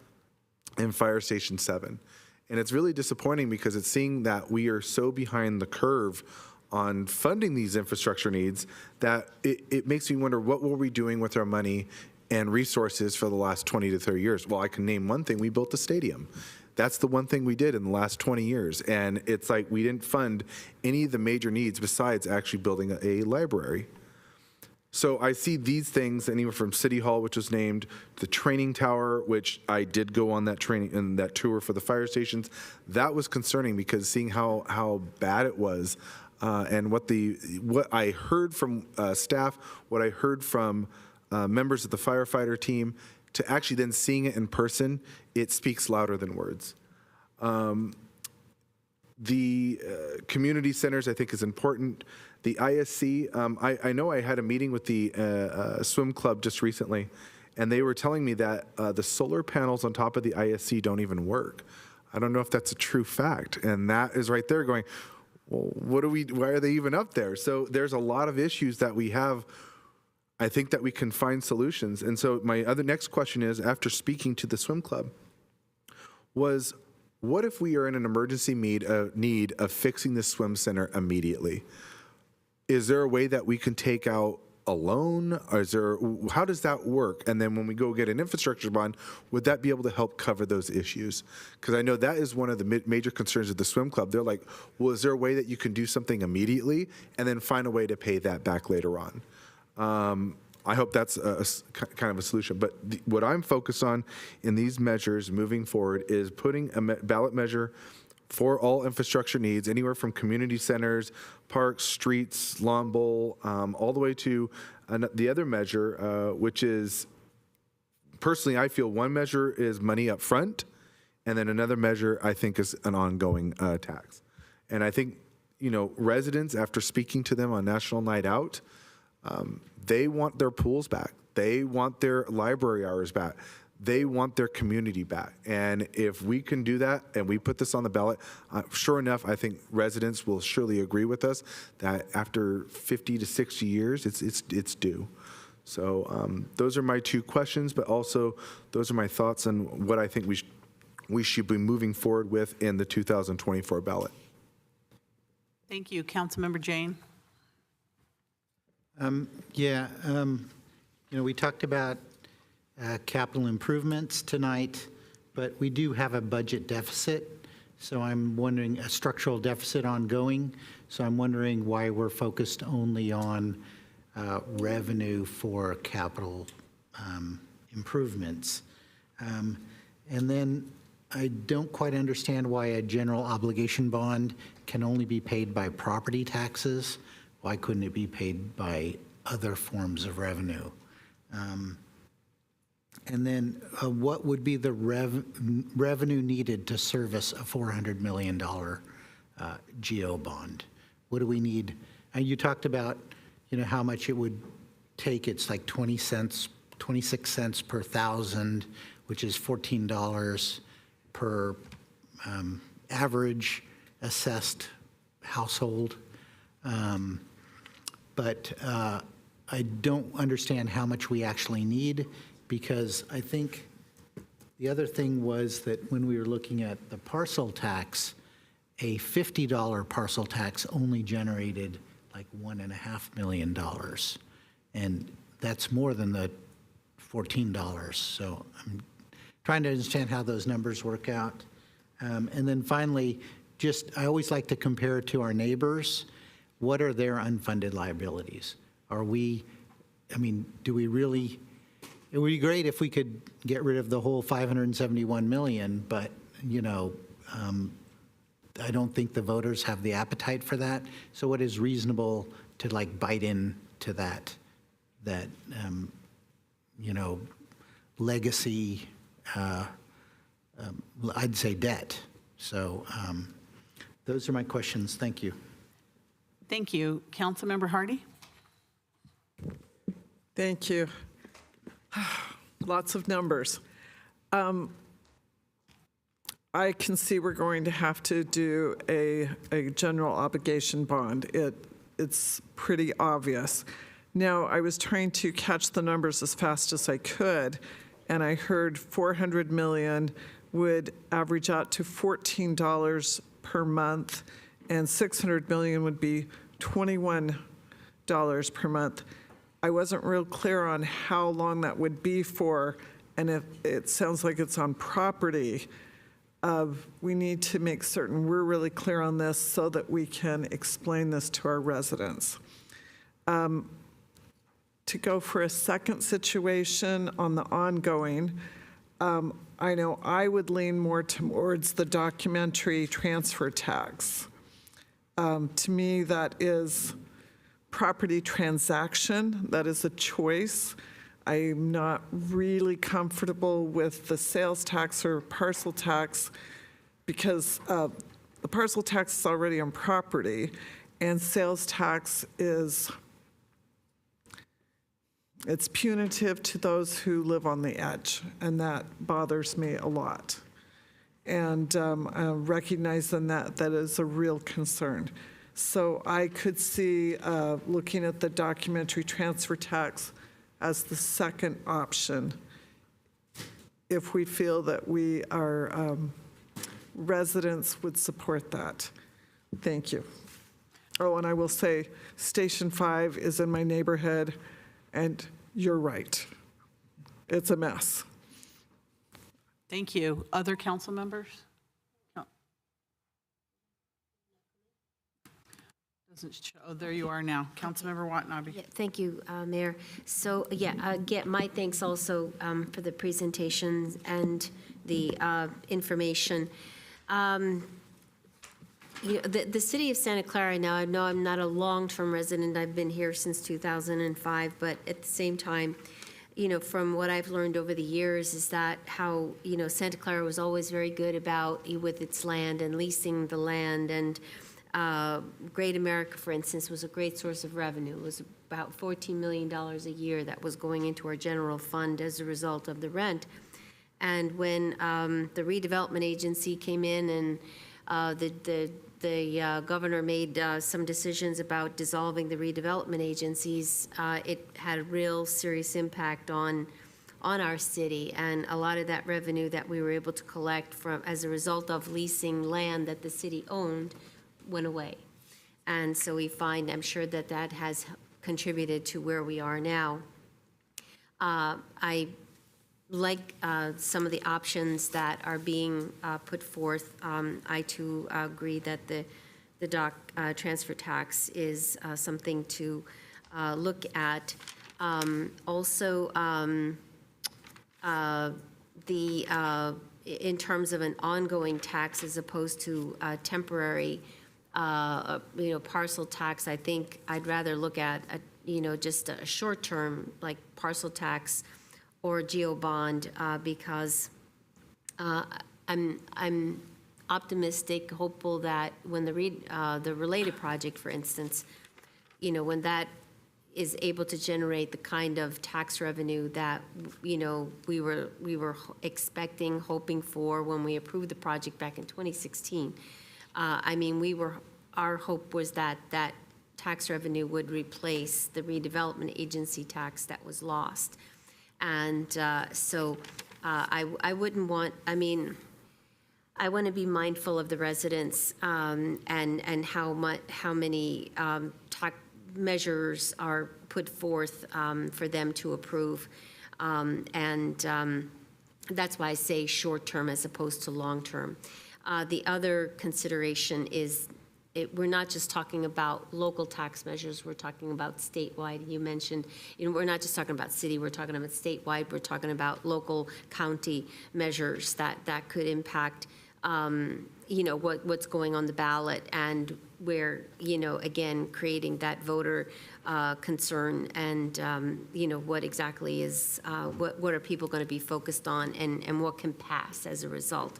and Fire Station 7. And it's really disappointing because it's seeing that we are so behind the curve on funding these infrastructure needs that it makes me wonder, what were we doing with our money and resources for the last 20 to 30 years? Well, I can name one thing. We built a stadium. That's the one thing we did in the last 20 years. And it's like we didn't fund any of the major needs besides actually building a library. So I see these things, anywhere from City Hall, which was named, the training tower, which I did go on that training and that tour for the fire stations. That was concerning because seeing how bad it was, and what I heard from staff, what I heard from members of the firefighter team, to actually then seeing it in person, it speaks louder than words. The community centers, I think, is important. The ISC, I know I had a meeting with the swim club just recently, and they were telling me that the solar panels on top of the ISC don't even work. I don't know if that's a true fact, and that is right there going, well, why are they even up there? So there's a lot of issues that we have. I think that we can find solutions. And so my next question is, after speaking to the swim club, was what if we are in an emergency need of fixing the swim center immediately? Is there a way that we can take out a loan? Or how does that work? And then when we go get an infrastructure bond, would that be able to help cover those issues? Because I know that is one of the major concerns of the swim club. They're like, well, is there a way that you can do something immediately and then find a way to pay that back later on? I hope that's kind of a solution. But what I'm focused on in these measures moving forward is putting a ballot measure for all infrastructure needs, anywhere from community centers, parks, streets, lawn bowl, all the way to the other measure, which is, personally, I feel one measure is money up front, and then another measure, I think, is an ongoing tax. And I think, residents, after speaking to them on National Night Out, they want their pools back. They want their library hours back. They want their community back. And if we can do that and we put this on the ballot, sure enough, I think residents will surely agree with us that after 50 to 60 years, it's due. So those are my two questions, but also those are my thoughts on what I think we should be moving forward with in the 2024 ballot. Thank you. Councilmember Jane. We talked about capital improvements tonight, but we do have a budget deficit. So I'm wondering, a structural deficit ongoing. So I'm wondering why we're focused only on revenue for capital improvements. And then I don't quite understand why a general obligation bond can only be paid by property taxes. Why couldn't it be paid by other forms of revenue? And then what would be the revenue needed to service a $400 million GO bond? What do we need? And you talked about, how much it would take. It's like 26 cents per thousand, which is $14 per average assessed household. But I don't understand how much we actually need, because I think the other thing was that when we were looking at the parcel tax, a $50 parcel tax only generated like $1.5 million. And that's more than the $14. So I'm trying to understand how those numbers work out. And then finally, I always like to compare it to our neighbors. What are their unfunded liabilities? Do we really, it would be great if we could get rid of the whole $571 million, but, I don't think the voters have the appetite for that. So what is reasonable to bite into that legacy, I'd say debt. So those are my questions. Thank you. Thank you. Councilmember Hardy? Thank you. Lots of numbers. I can see we're going to have to do a general obligation bond. It's pretty obvious. Now, I was trying to catch the numbers as fast as I could, and I heard 400 million would average out to $14 per month, and 600 million would be $21 per month. I wasn't real clear on how long that would be for, and if it sounds like it's on property. We need to make certain we're really clear on this so that we can explain this to our residents. To go for a second situation on the ongoing, I know I would lean more towards the documentary transfer tax. To me, that is property transaction. That is a choice. I'm not really comfortable with the sales tax or parcel tax because the parcel tax is already on property, and sales tax is, it's punitive to those who live on the edge, and that bothers me a lot. And recognizing that that is a real concern. So I could see looking at the documentary transfer tax as the second option if we feel that our residents would support that. Thank you. Oh, and I will say Station 5 is in my neighborhood, and you're right. It's a mess. Thank you. Other council members? No. Doesn't show, oh, there you are now. Councilmember Watanabe. Yeah, thank you, Mayor. So, get my thanks also for the presentation and the information. The city of Santa Clara, now I know I'm not a long-term resident, I've been here since 2005, but at the same time, from what I've learned over the years is that how, Santa Clara was always very good about with its land and leasing the land, and Great America, for instance, was a great source of revenue. It was about $14 million a year that was going into our general fund as a result of the rent. And when the redevelopment agency came in and the governor made some decisions about dissolving the redevelopment agencies, it had a real serious impact on our city, and a lot of that revenue that we were able to collect from as a result of leasing land that the city owned went away. And so we find, I'm sure that that has contributed to where we are now. I like some of the options that are being put forth. I too agree that the transfer tax is something to look at. Also, in terms of an ongoing tax as opposed to temporary, parcel tax, I think I'd rather look at just a short-term like parcel tax or geo bond, because I'm optimistic, hopeful that when the related project, for instance, when that is able to generate the kind of tax revenue that we were expecting, hoping for when we approved the project back in 2016. Our hope was that that tax revenue would replace the redevelopment agency tax that was lost. And so I wouldn't want, I want to be mindful of the residents and how many measures are put forth for them to approve. That's why I say short-term as opposed to long-term. The other consideration is we're not just talking about local tax measures, we're talking about statewide. You mentioned, we're not just talking about city, we're talking about statewide, we're talking about local county measures that could impact, what's going on the ballot, and where, again, creating that voter concern and, what exactly is, what are people going to be focused on, and what can pass as a result.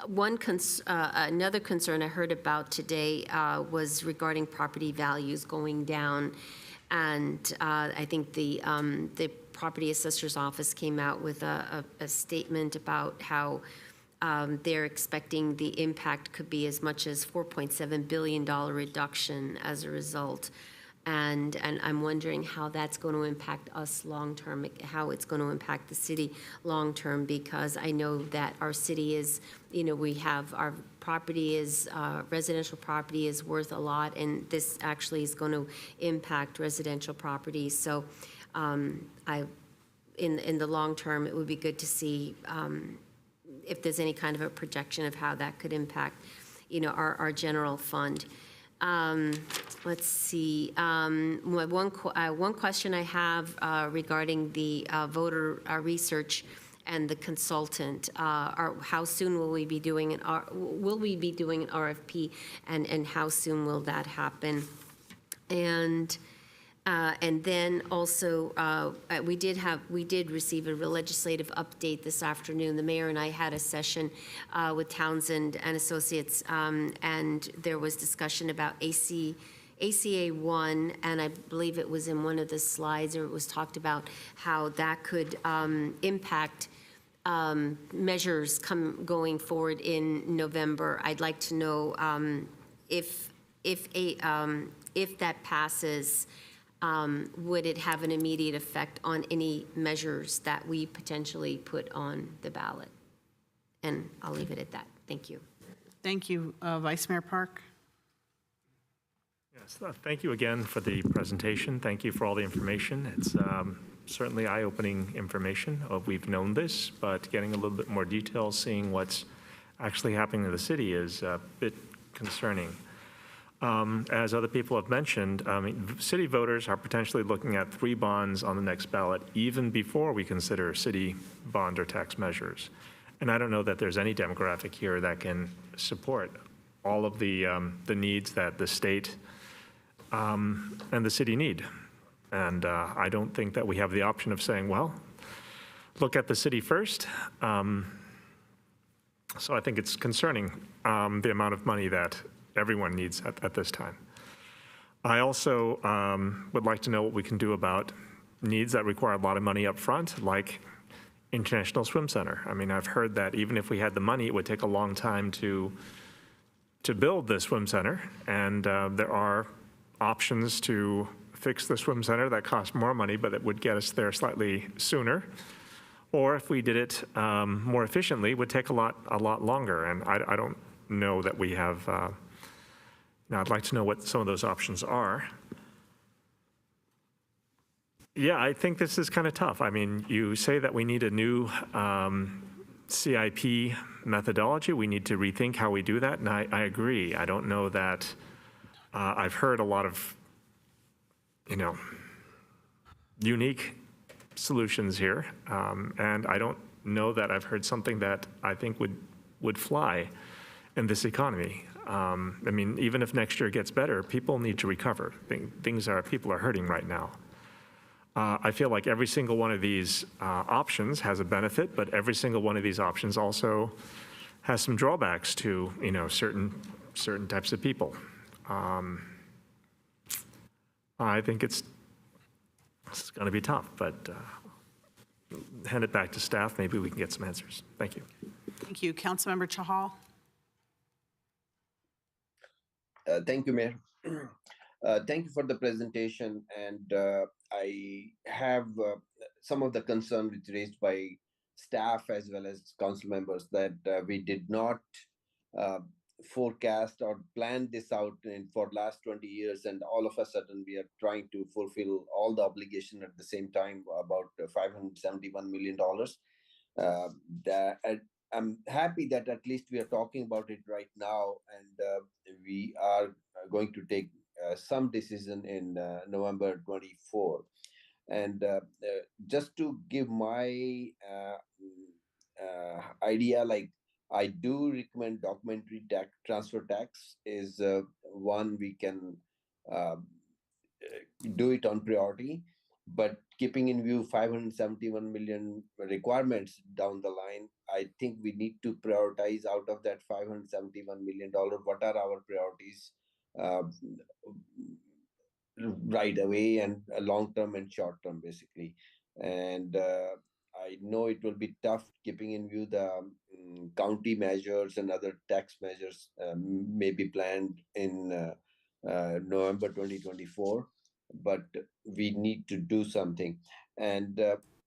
Another concern I heard about today was regarding property values going down, and I think the property assessor's office came out with a statement about how they're expecting the impact could be as much as $4.7 billion reduction as a result. And I'm wondering how that's going to impact us long-term, how it's going to impact the city long-term, because I know that our city is, we have, our property is, residential property is worth a lot, and this actually is going to impact residential property. So in the long term, it would be good to see if there's any kind of a projection of how that could impact, our general fund. Let's see. One question I have regarding the voter research and the consultant. How soon will we be doing an RFP, and how soon will that happen? And then also, we did receive a legislative update this afternoon. The mayor and I had a session with Townsend and Associates, and there was discussion about ACA 1, and I believe it was in one of the slides, or it was talked about how that could impact measures going forward in November. I'd like to know if that passes, would it have an immediate effect on any measures that we potentially put on the ballot? And I'll leave it at that. Thank you. Thank you. Vice Mayor Park? Yes, thank you again for the presentation. Thank you for all the information. It's certainly eye-opening information. We've known this, but getting a little bit more detail, seeing what's actually happening in the city is a bit concerning. As other people have mentioned, city voters are potentially looking at 3 bonds on the next ballot even before we consider city bond or tax measures. And I don't know that there's any demographic here that can support all of the needs that the state and the city need. And I don't think that we have the option of saying, well, look at the city first. So I think it's concerning, the amount of money that everyone needs at this time. I also would like to know what we can do about needs that require a lot of money up front, like International Swim Center. I mean, I've heard that even if we had the money, it would take a long time to build the swim center, and there are options to fix the swim center that cost more money, but it would get us there slightly sooner. Or if we did it more efficiently, it would take a lot longer, and I don't know that we have. Now, I'd like to know what some of those options are. Yeah, I think this is kind of tough. I mean, you say that we need a new CIP methodology. We need to rethink how we do that, and I agree. I don't know that I've heard a lot of, unique solutions here, and I don't know that I've heard something that I think would fly in this economy. I mean, even if next year gets better, people need to recover. People are hurting right now. I feel like every single one of these options has a benefit, but every single one of these options also has some drawbacks to, certain types of people. I think it's going to be tough, but hand it back to staff. Maybe we can get some answers. Thank you. Thank you. Councilmember Chahal? Thank you, Mayor. Thank you for the presentation. And I have some of the concern which raised by staff as well as council members that we did not forecast or plan this out for last 20 years. And all of a sudden, we are trying to fulfill all the obligation at the same time, about $571 million. I'm happy that at least we are talking about it right now, and we are going to take some decision in November 24. And just to give my idea, like I do recommend documentary transfer tax is one we can do it on priority, but keeping in view 571 million requirements down the line, I think we need to prioritize out of that $571 million. What are our priorities right away and long term and short term, basically? And I know it will be tough keeping in view the county measures and other tax measures may be planned in November 2024. but we need to do something. And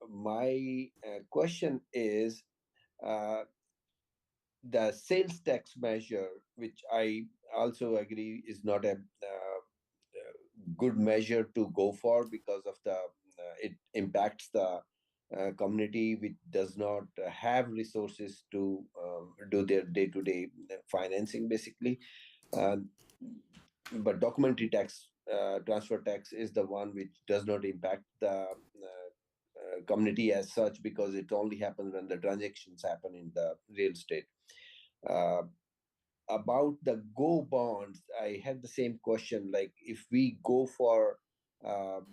my question is, the sales tax measure, which I also agree is not a good measure to go for because of the it impacts the community which does not have resources to do their day-to-day financing basically. Um, but documentary tax, transfer tax is the one which does not impact the community as such because it only happens when the transactions happen in the real estate. Uh, about the go bonds, I had the same question. Like, if we go for um,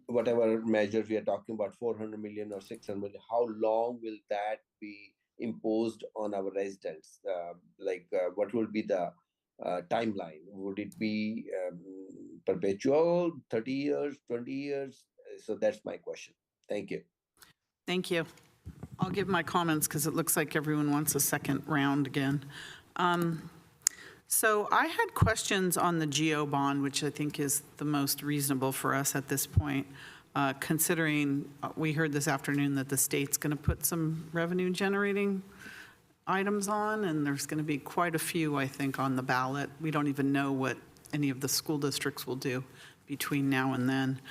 whatever measures we are talking about, 400 million or 600 million, how long will that be imposed on our residents? What will be the timeline? Would it be perpetual, 30 years, 20 years? So that's my question. Thank you. Thank you. I'll give my comments because it looks like everyone wants a second round again. So I had questions on the GO bond, which I think is the most reasonable for us at this point, considering we heard this afternoon that the state's going to put some revenue generating items on, and there's going to be quite a few, I think, on the ballot. We don't even know what any of the school districts will do between now and then.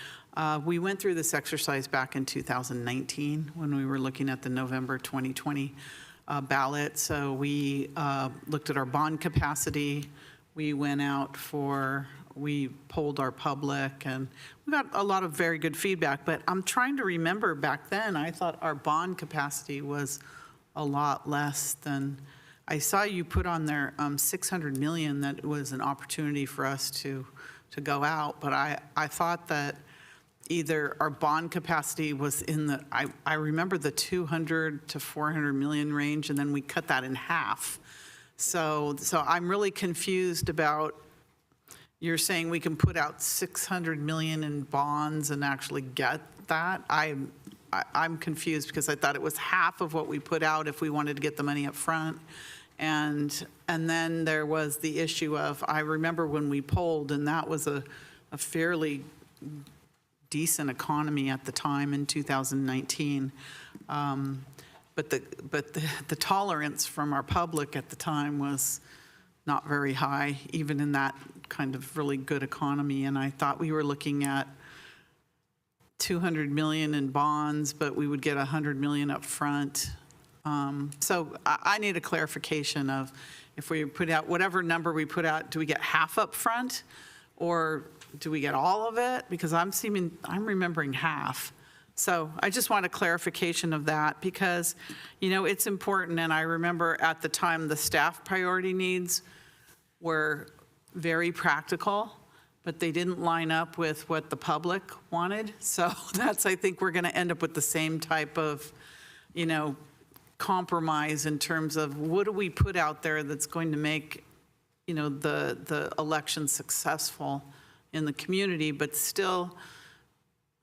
We went through this exercise back in 2019 when we were looking at the November 2020 ballot. So we looked at our bond capacity. We went out we polled our public, and we got a lot of very good feedback. But I'm trying to remember back then, I thought our bond capacity was a lot less than, I saw you put on there 600 million. That was an opportunity for us to go out. But I thought that either our bond capacity was in the, I remember the 200 to 400 million range, and then we cut that in half. So I'm really confused about, you're saying we can put out 600 million in bonds and actually get that? I'm confused because I thought it was half of what we put out if we wanted to get the money up front. And then there was the issue of, I remember when we polled, and that was a fairly decent economy at the time in 2019. But the tolerance from our public at the time was not very high, even in that kind of really good economy. And I thought we were looking at 200 million in bonds, but we would get 100 million up front. So I need a clarification of, if we put out whatever number we put out, do we get half up front, or do we get all of it? Because I'm remembering half. So I just want a clarification of that, because, it's important. And I remember at the time, the staff priority needs were very practical, but they didn't line up with what the public wanted. So I think we're going to end up with the same type of, compromise in terms of what do we put out there that's going to make, the election successful in the community, but still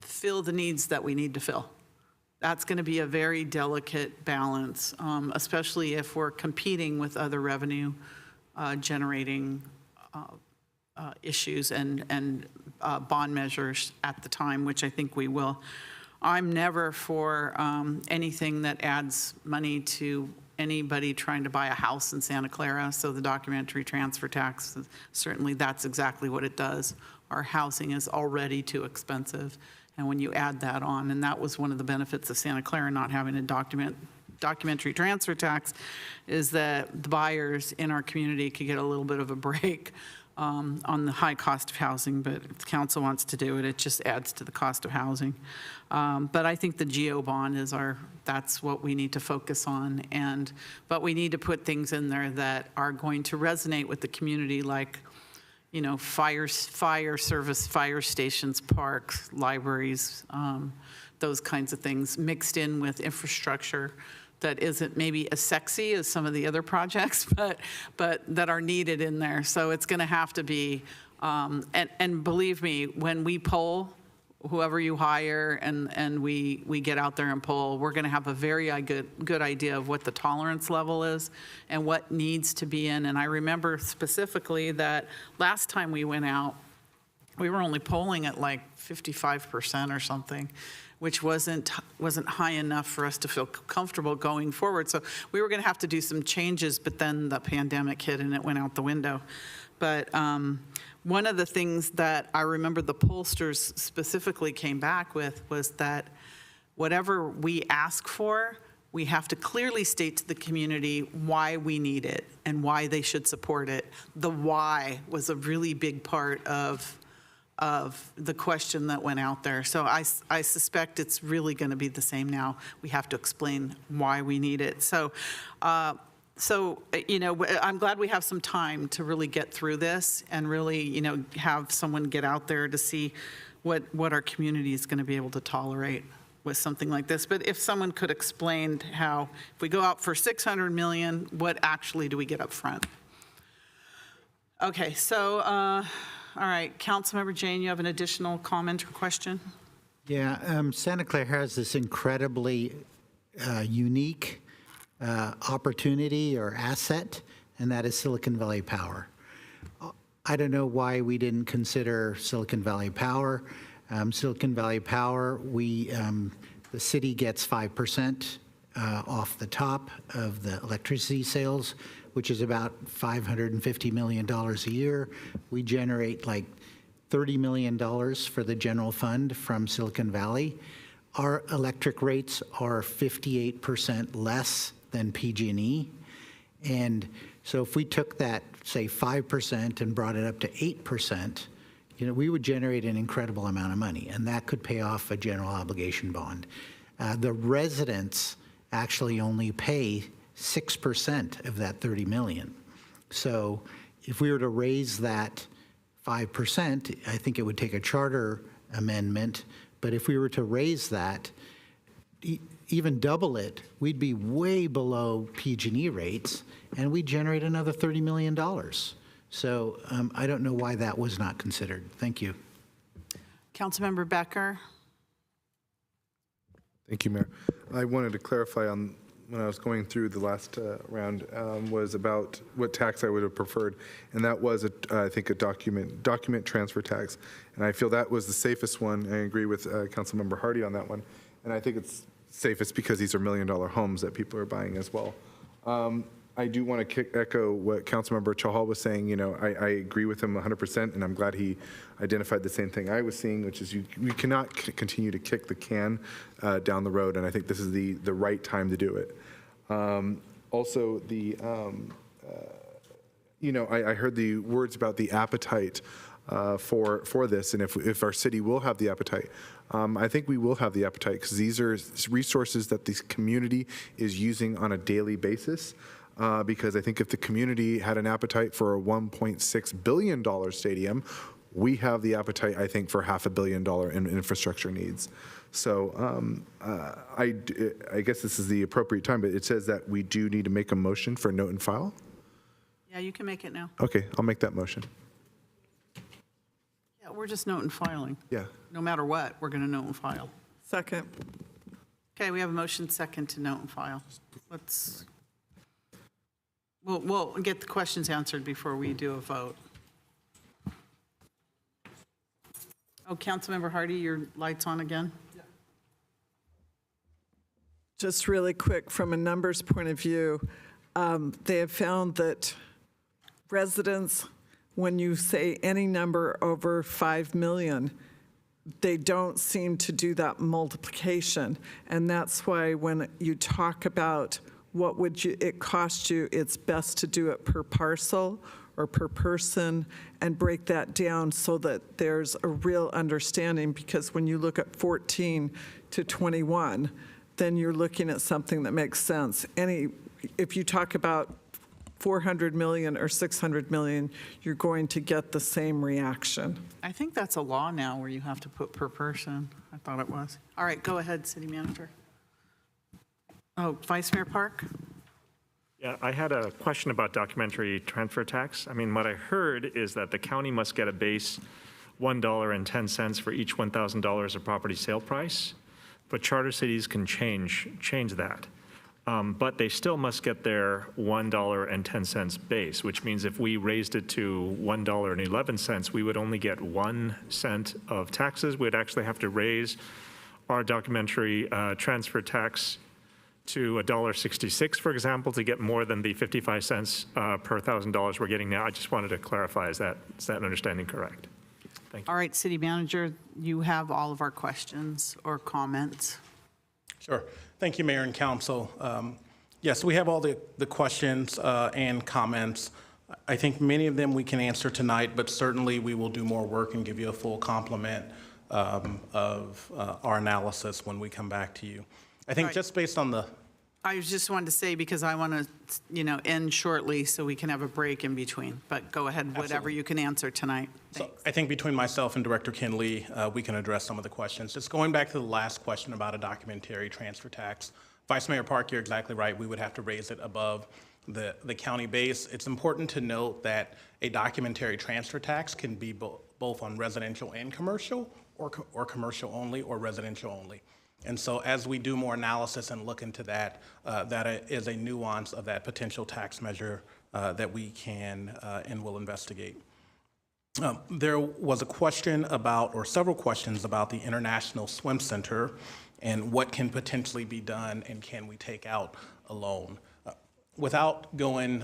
fill the needs that we need to fill. That's going to be a very delicate balance, especially if we're competing with other revenue generating issues and bond measures at the time, which I think we will. I'm never for anything that adds money to anybody trying to buy a house in Santa Clara. So the documentary transfer tax, certainly that's exactly what it does. Our housing is already too expensive. And when you add that on, and that was one of the benefits of Santa Clara not having a documentary transfer tax, is that the buyers in our community could get a little bit of a break on the high cost of housing. But if the council wants to do it, it just adds to the cost of housing. But I think the GO bond is that's what we need to focus on. But we need to put things in there that are going to resonate with the community, like, fire service, fire stations, parks, libraries, those kinds of things, mixed in with infrastructure that isn't maybe as sexy as some of the other projects, but that are needed in there. So it's going to have to be, and believe me, when we poll, whoever you hire and we get out there and poll, we're going to have a very good idea of what the tolerance level is and what needs to be in. And I remember specifically that last time we went out, we were only polling at like 55% or something, which wasn't high enough for us to feel comfortable going forward. So we were going to have to do some changes, but then the pandemic hit and it went out the window. But one of the things that I remember the pollsters specifically came back with was that whatever we ask for, we have to clearly state to the community why we need it and why they should support it. The why was a really big part of the question that went out there. So I suspect it's really going to be the same now. We have to explain why we need it. So, you know, I'm glad we have some time to really get through this and really, you know, have someone get out there to see what our community is going to be able to tolerate with something like this. But if someone could explain how, if we go out for 600 million, what actually do we get up front? Okay, so, all right, Councilmember Jane, you have an additional comment or question? Yeah, Santa Clara has this incredibly unique opportunity or asset, and that is Silicon Valley Power. I don't know why we didn't consider Silicon Valley Power. Silicon Valley Power, the city gets 5% off the top of the electricity sales, which is about $550 million a year. We generate like $30 million for the general fund from Silicon Valley. Our electric rates are 58% less than PG&E. And so if we took that, say, 5% and brought it up to 8%, you know, we would generate an incredible amount of money, and that could pay off a general obligation bond. The residents actually only pay 6% of that 30 million. So if we were to raise that 5%, I think it would take a charter amendment, but if we were to raise that, even double it, we'd be way below PG&E rates, and we'd generate another $30 million. So I don't know why that was not considered. Thank you. Councilmember Becker? Thank you, Mayor. I wanted to clarify on when I was going through the last round was about what tax I would have preferred, and that was, I think, a document transfer tax. And I feel that was the safest one. I agree with Councilmember Hardy on that one. And I think it's safest because these are million-dollar homes that people are buying as well. I do want to echo what Councilmember Chahal was saying. You know, I agree with him 100%, and I'm glad he identified the same thing I was seeing, which is we cannot continue to kick the can down the road, and I think this is the right time to do it. Also, you know, I heard the words about the appetite for this, and if our city will have the appetite. I think we will have the appetite because these are resources that this community is using on a daily basis. Because I think if the community had an appetite for a $1.6 billion stadium, we have the appetite, I think, for $500 million in infrastructure needs. So I guess this is the appropriate time, but it says that we do need to make a motion for note and file. Yeah, you can make it now. Okay, I'll make that motion. Yeah, we're just note and filing. Yeah. No matter what, we're going to note and file. Second. Okay, we have a motion second to note and file. We'll get the questions answered before we do a vote. Oh, Councilmember Hardy, your light's on again? Just really quick, from a numbers point of view, they have found that residents, when you say any number over 5 million, they don't seem to do that multiplication. And that's why when you talk about what would it cost you, it's best to do it per parcel or per person and break that down so that there's a real understanding, because when you look at 14 to 21, then you're looking at something that makes sense. If you talk about 400 million or 600 million, you're going to get the same reaction. I think that's a law now where you have to put per person. I thought it was. All right, go ahead, City Manager. Oh, Vice Mayor Park? Yeah, I had a question about documentary transfer tax. I mean, what I heard is that the county must get a base $1.10 for each $1,000 of property sale price, but charter cities can change that. But they still must get their $1.10 base, which means if we raised it to $1.11, we would only get 1 cent of taxes. We'd actually have to raise our documentary transfer tax to $1.66, for example, to get more than the 55 cents per $1,000 we're getting now. I just wanted to clarify, is that understanding correct? Thank you. All right, City Manager, you have all of our questions or comments. Sure. Thank you, Mayor and Council. Yes, we have all the questions and comments. I think many of them we can answer tonight, but certainly we will do more work and give you a full complement of our analysis when we come back to you. I think Right. just based on the I just wanted to say, because I want to, end shortly so we can have a break in between, but go ahead, whatever Absolutely. you can answer tonight. So Thanks. I think between myself and Director Ken Lee, we can address some of the questions. Just going back to the last question about a documentary transfer tax, Vice Mayor Park, you're exactly right. We would have to raise it above the county base. It's important to note that a documentary transfer tax can be both on residential and commercial, or commercial only, or residential only. And so as we do more analysis and look into that, that is a nuance of that potential tax measure that we can and will investigate. There was a question about, or several questions about the International Swim Center and what can potentially be done and can we take out a loan. Without going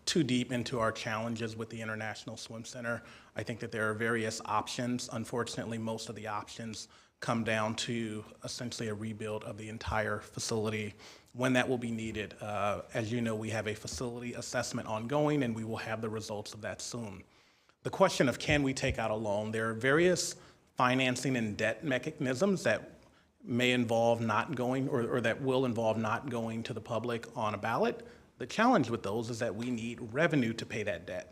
too deep into our challenges with the International Swim Center, I think that there are various options. Unfortunately, most of the options come down to essentially a rebuild of the entire facility when that will be needed. As you know, we have a facility assessment ongoing and we will have the results of that soon. The question of can we take out a loan, there are various financing and debt mechanisms that may involve not going, or that will involve not going to the public on a ballot. The challenge with those is that we need revenue to pay that debt.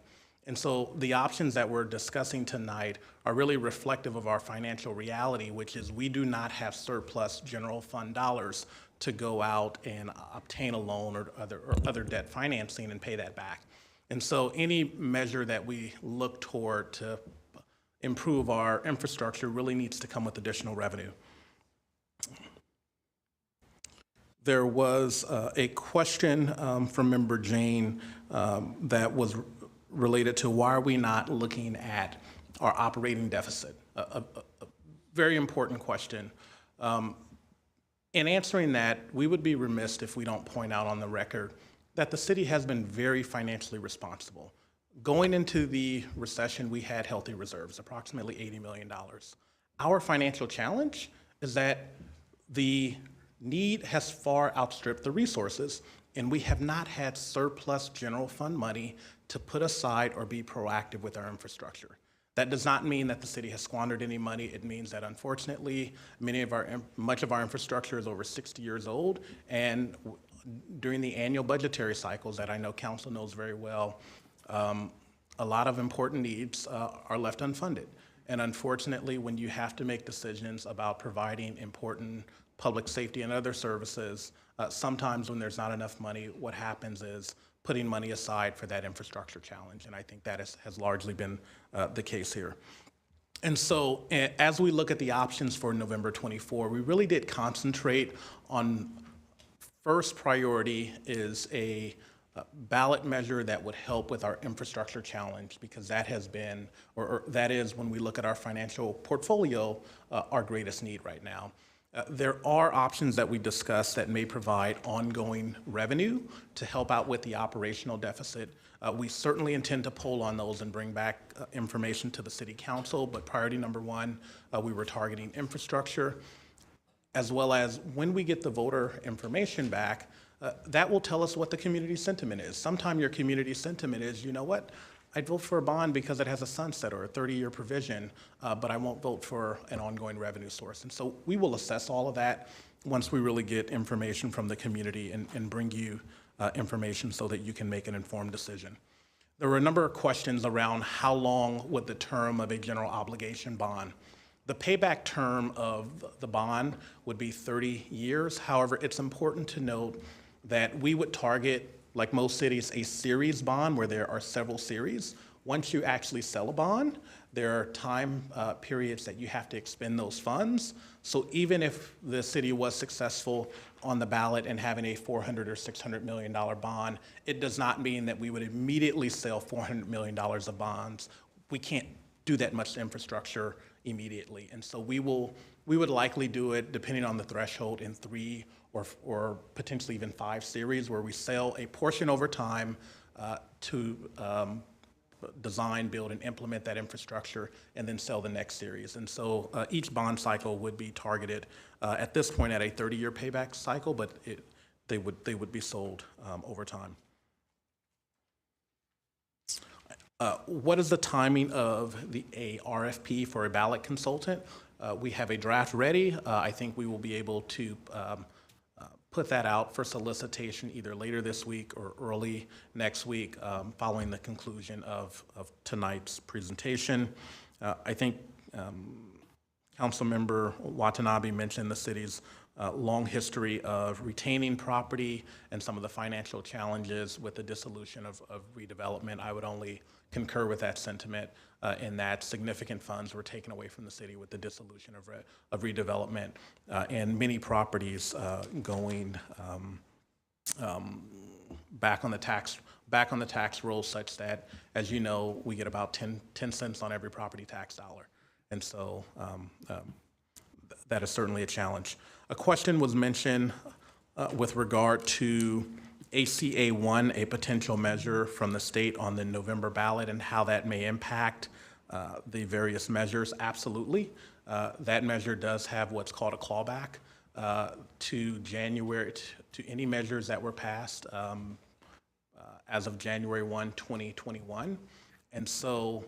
And so the options that we're discussing tonight are really reflective of our financial reality, which is we do not have surplus general fund dollars to go out and obtain a loan or other debt financing and pay that back. And so any measure that we look toward to improve our infrastructure really needs to come with additional revenue. There was a question from Member Jane that was related to why are we not looking at our operating deficit? A very important question. In answering that, we would be remiss if we don't point out on the record that the city has been very financially responsible. Going into the recession, we had healthy reserves, approximately $80 million. Our financial challenge is that the need has far outstripped the resources, and we have not had surplus general fund money to put aside or be proactive with our infrastructure. That does not mean that the city has squandered any money. It means that unfortunately, much of our infrastructure is over 60 years old, and during the annual budgetary cycles that I know council knows very well, a lot of important needs are left unfunded. And unfortunately, when you have to make decisions about providing important public safety and other services, sometimes when there's not enough money, what happens is putting money aside for that infrastructure challenge. And I think that has largely been the case here. And so as we look at the options for November 24, we really did concentrate on first priority is a ballot measure that would help with our infrastructure challenge, because that has been, or that is, when we look at our financial portfolio, our greatest need right now. There are options that we discussed that may provide ongoing revenue to help out with the operational deficit. We certainly intend to poll on those and bring back information to the city council, but priority number one, we were targeting infrastructure, as well as when we get the voter information back, that will tell us what the community sentiment is. Sometimes your community sentiment is, you know what, I'd vote for a bond because it has a sunset or a 30-year provision, but I won't vote for an ongoing revenue source. And so we will assess all of that once we really get information from the community and bring you information so that you can make an informed decision. There were a number of questions around how long would the term of a general obligation bond. The payback term of the bond would be 30 years. However, it's important to note that we would target, like most cities, a series bond where there are several series. Once you actually sell a bond, there are time periods that you have to expend those funds. So even if the city was successful on the ballot and having a $400 or $600 million bond, it does not mean that we would immediately sell $400 million of bonds. We can't do that much infrastructure immediately. And so we would likely do it, depending on the threshold, in 3 or potentially even 5 series, where we sell a portion over time to design, build, and implement that infrastructure, and then sell the next series. And so each bond cycle would be targeted at this point at a 30-year payback cycle, but they would be sold over time. What is the timing of a RFP for a ballot consultant? We have a draft ready. I think we will be able to put that out for solicitation either later this week or early next week, following the conclusion of tonight's presentation. I think Councilmember Watanabe mentioned the city's long history of retaining property and some of the financial challenges with the dissolution of redevelopment. I would only concur with that sentiment in that significant funds were taken away from the city with the dissolution of redevelopment, and many properties going back on the tax rolls, such that, as you know, we get about 10 cents on every property tax dollar. And so that is certainly a challenge. A question was mentioned with regard to ACA 1, a potential measure from the state on the November ballot, and how that may impact the various measures. Absolutely. That measure does have what's called a clawback to January, to any measures that were passed as of January 1, 2021. And so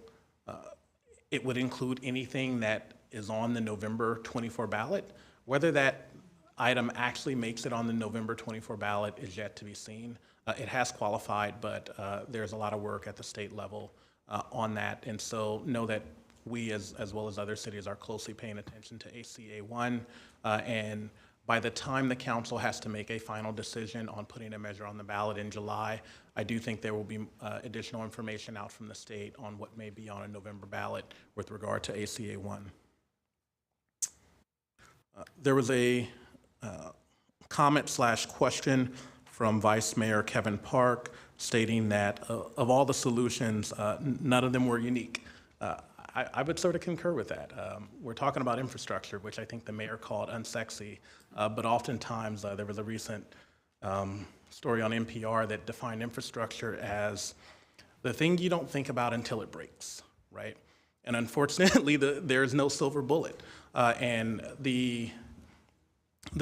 it would include anything that is on the November 24 ballot. Whether that item actually makes it on the November 24 ballot is yet to be seen. It has qualified, but there's a lot of work at the state level on that. And so know that we, as well as other cities, are closely paying attention to ACA 1. And by the time the council has to make a final decision on putting a measure on the ballot in July, I do think there will be additional information out from the state on what may be on a November ballot with regard to ACA 1. There was a comment/question from Vice Mayor Kevin Park stating that of all the solutions, none of them were unique. I would sort of concur with that. We're talking about infrastructure, which I think the mayor called unsexy, but oftentimes there was a recent story on NPR that defined infrastructure as the thing you don't think about until it breaks, right? And unfortunately, there's no silver bullet. And the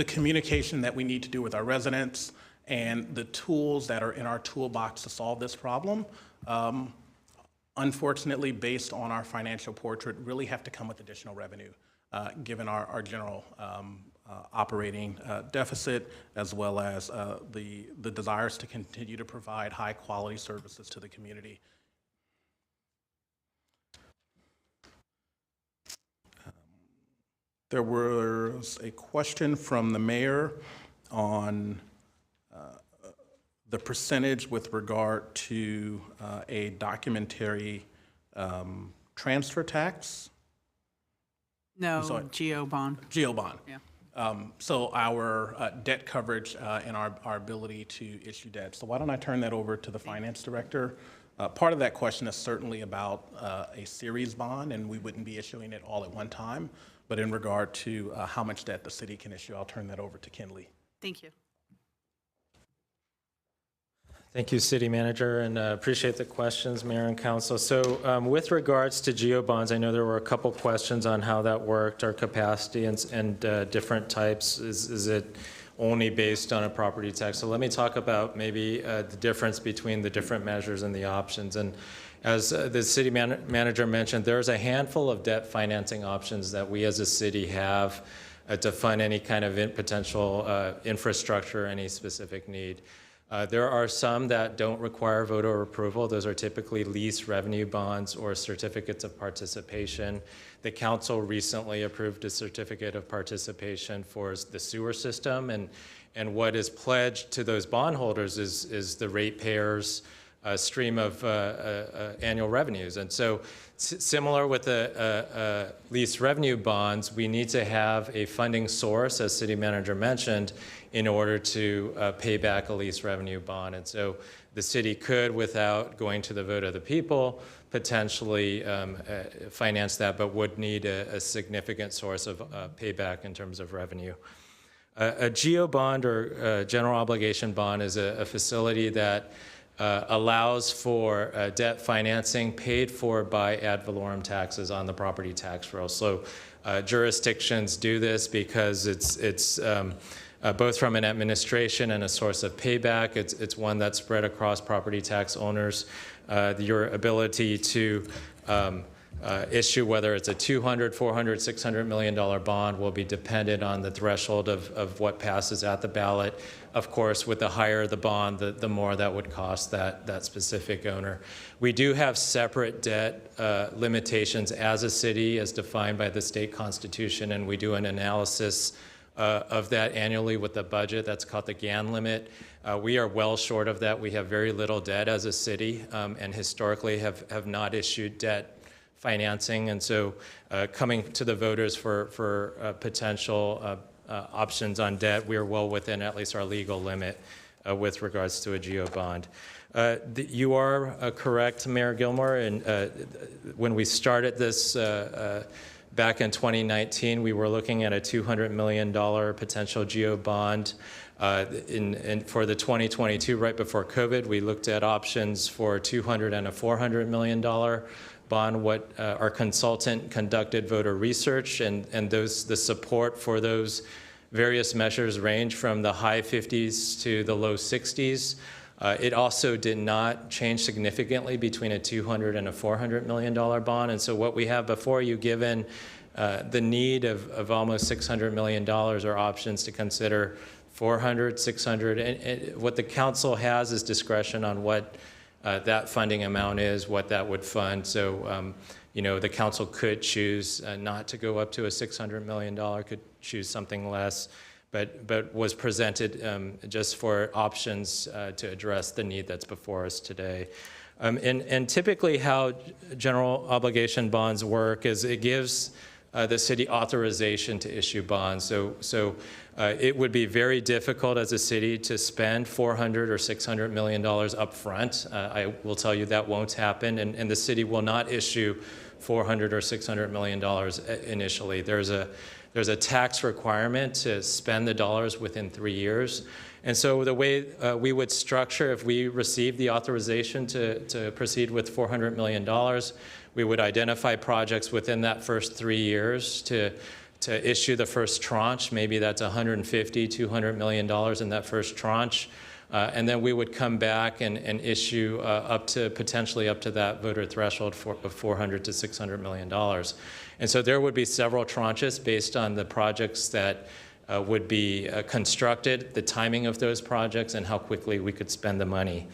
communication that we need to do with our residents and the tools that are in our toolbox to solve this problem, unfortunately, based on our financial portrait, really have to come with additional revenue, given our general operating deficit, as well as the desires to continue to provide high-quality services to the community. There was a question from the mayor on the percentage with regard to a documentary transfer tax. No, GO bond. GO bond. Yeah. So our debt coverage and our ability to issue debt. So why don't I turn that over to the finance director? Part of that question is certainly about a series bond, and we wouldn't be issuing it all at one time. But in regard to how much debt the city can issue, I'll turn that over to Kinley. Thank you. Thank you, City Manager, and appreciate the questions, Mayor and Council. So with regards to GO bonds, I know there were a couple questions on how that worked, our capacity and different types. Is it only based on a property tax? So let me talk about maybe the difference between the different measures and the options. And as the city manager mentioned, there's a handful of debt financing options that we as a city have to fund any kind of potential infrastructure, any specific need. There are some that don't require voter approval. Those are typically lease revenue bonds or certificates of participation. The council recently approved a certificate of participation for the sewer system, and what is pledged to those bondholders is the ratepayers' stream of annual revenues. And so similar with the lease revenue bonds, we need to have a funding source, as City Manager mentioned, in order to pay back a lease revenue bond. And so the city could, without going to the vote of the people, potentially finance that, but would need a significant source of payback in terms of revenue. A GO bond, or general obligation bond, is a facility that allows for debt financing paid for by ad valorem taxes on the property tax roll. So jurisdictions do this because it's both from an administration and a source of payback. It's one that's spread across property tax owners. Your ability to issue, whether it's a $200, $400, $600 million bond, will be dependent on the threshold of what passes at the ballot. Of course, with the higher the bond, the more that would cost that specific owner. We do have separate debt limitations as a city, as defined by the state constitution, and we do an analysis of that annually with the budget. That's called the GAN limit. We are well short of that. We have very little debt as a city, and historically have not issued debt financing. And so coming to the voters for potential options on debt, we are well within at least our legal limit with regards to a GO bond. You are correct, Mayor Gilmore, and when we started this back in 2019, we were looking at a $200 million potential GO bond. For the 2022, right before COVID, we looked at options for $200 and a $400 million bond. What our consultant conducted voter research, and the support for those various measures range from the high 50s to the low 60s. It also did not change significantly between a $200 and a $400 million bond. And so what we have before you, given the need of almost $600 million, are options to consider: 400, 600, and what the council has is discretion on what that funding amount is, what that would fund. So, the council could choose not to go up to a $600 million, could choose something less, but was presented just for options to address the need that's before us today. And typically how general obligation bonds work is it gives the city authorization to issue bonds. So it would be very difficult as a city to spend $400 or $600 million up front. I will tell you that won't happen, and the city will not issue $400 or $600 million initially. There's a tax requirement to spend the dollars within 3 years. And so the way we would structure, if we receive the authorization to proceed with $400 million, we would identify projects within that first 3 years to issue the first tranche. Maybe that's $150, $200 million in that first tranche. And then we would come back and issue potentially up to that voter threshold of $400 to $600 million. And so there would be several tranches based on the projects that would be constructed, the timing of those projects, and how quickly we could spend the money.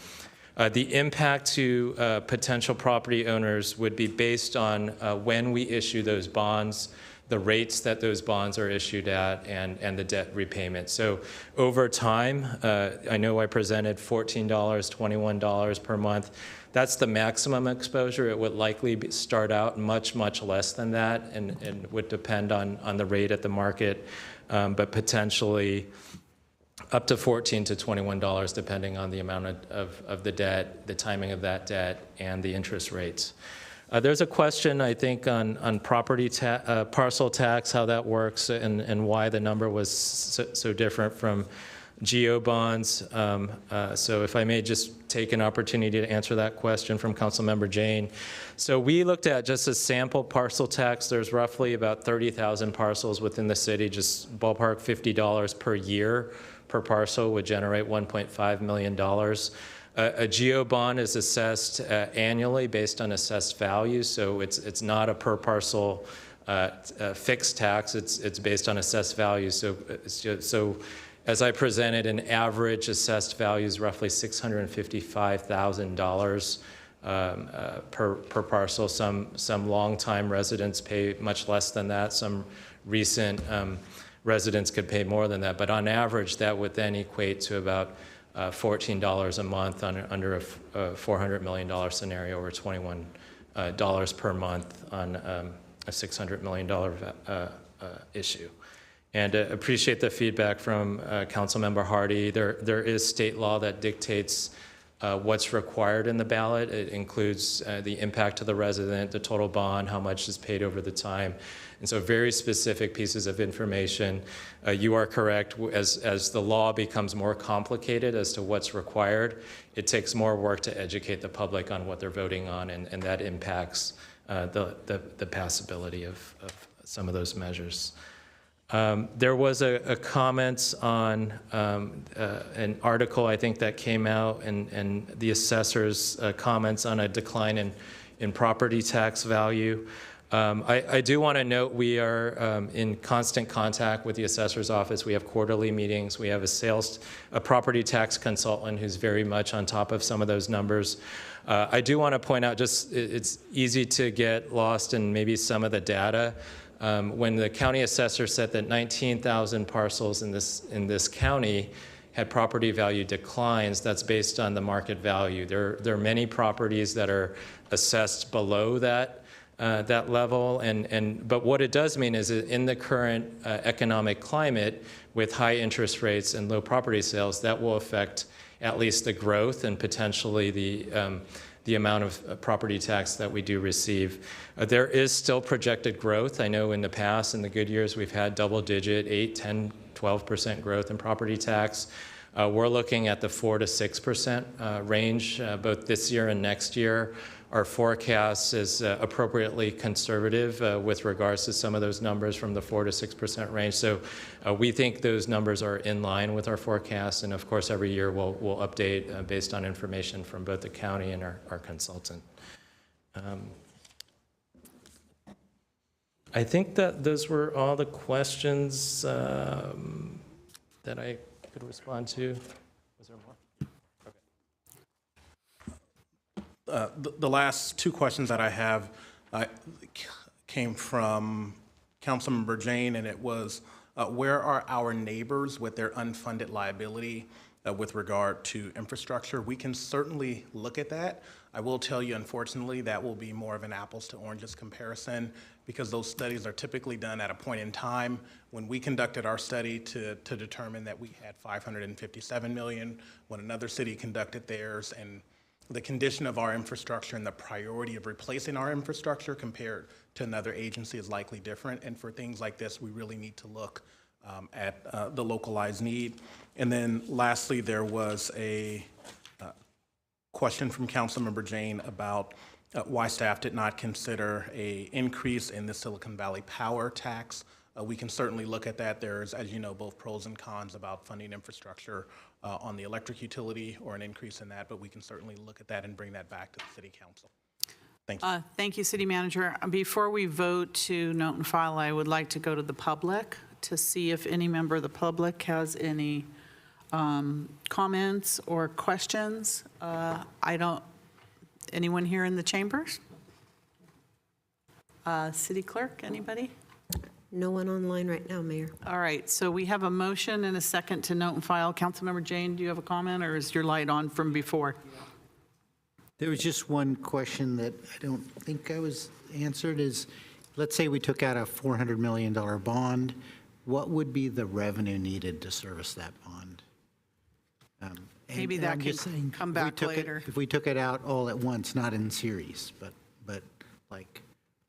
The impact to potential property owners would be based on when we issue those bonds, the rates that those bonds are issued at, and the debt repayment. So over time, I know I presented $14, $21 per month. That's the maximum exposure. It would likely start out much, much less than that, and would depend on the rate at the market, but potentially up to $14 to $21, depending on the amount of the debt, the timing of that debt, and the interest rates. There's a question, I think, on property parcel tax, how that works, and why the number was so different from GO bonds. So if I may just take an opportunity to answer that question from Councilmember Jane. So we looked at just a sample parcel tax. There's roughly about 30,000 parcels within the city, just ballpark $50 per year per parcel would generate $1.5 million. A GO bond is assessed annually based on assessed value, so it's not a per parcel fixed tax. It's based on assessed value. So as I presented, an average assessed value is roughly $655,000 per parcel. Some longtime residents pay much less than that. Some recent residents could pay more than that. But on average, that would then equate to about $14 a month under a $400 million scenario, or $21 per month on a $600 million issue. And appreciate the feedback from Councilmember Hardy. There is state law that dictates what's required in the ballot. It includes the impact to the resident, the total bond, how much is paid over the time. And so very specific pieces of information. You are correct, as the law becomes more complicated as to what's required, it takes more work to educate the public on what they're voting on, and that impacts the passability of some of those measures. There was a comment on an article, I think, that came out, and the assessor's comments on a decline in property tax value. I do want to note we are in constant contact with the assessor's office. We have quarterly meetings. We have a property tax consultant who's very much on top of some of those numbers. I do want to point out, it's easy to get lost in maybe some of the data. When the county assessor said that 19,000 parcels in this county had property value declines, that's based on the market value. There are many properties that are assessed below that level, but what it does mean is that in the current economic climate, with high interest rates and low property sales, that will affect at least the growth and potentially the amount of property tax that we do receive. There is still projected growth. I know in the past, in the good years, we've had double-digit 8, 10, 12% growth in property tax. We're looking at the 4 to 6% range, both this year and next year. Our forecast is appropriately conservative with regards to some of those numbers from the 4 to 6% range. So we think those numbers are in line with our forecast. And of course, every year we'll update based on information from both the county and our consultant. I think that those were all the questions that I could respond to. Was there more? The last two questions that I have came from Councilmember Jane, and it was, where are our neighbors with their unfunded liability with regard to infrastructure? We can certainly look at that. I will tell you, unfortunately, that will be more of an apples to oranges comparison, because those studies are typically done at a point in time. When we conducted our study to determine that we had 557 million, when another city conducted theirs, and the condition of our infrastructure and the priority of replacing our infrastructure compared to another agency is likely different. And for things like this, we really need to look at the localized need. And then lastly, there was a question from Councilmember Jane about why staff did not consider an increase in the Silicon Valley power tax. We can certainly look at that. There's, as you know, both pros and cons about funding infrastructure on the electric utility or an increase in that, but we can certainly look at that and bring that back to the City Council. Thank you. Thank you, City Manager. Before we vote to note and file, I would like to go to the public to see if any member of the public has any comments or questions. Anyone here in the chambers? City Clerk, anybody? No one online right now, Mayor. All right, so we have a motion and a second to note and file. Councilmember Jane, do you have a comment, or is your light on from before? There was just one question that I don't think I was answered is, let's say we took out a $400 million bond, what would be the revenue needed to service that bond? Maybe that can come back later. If we took it out all at once, not in series, but like,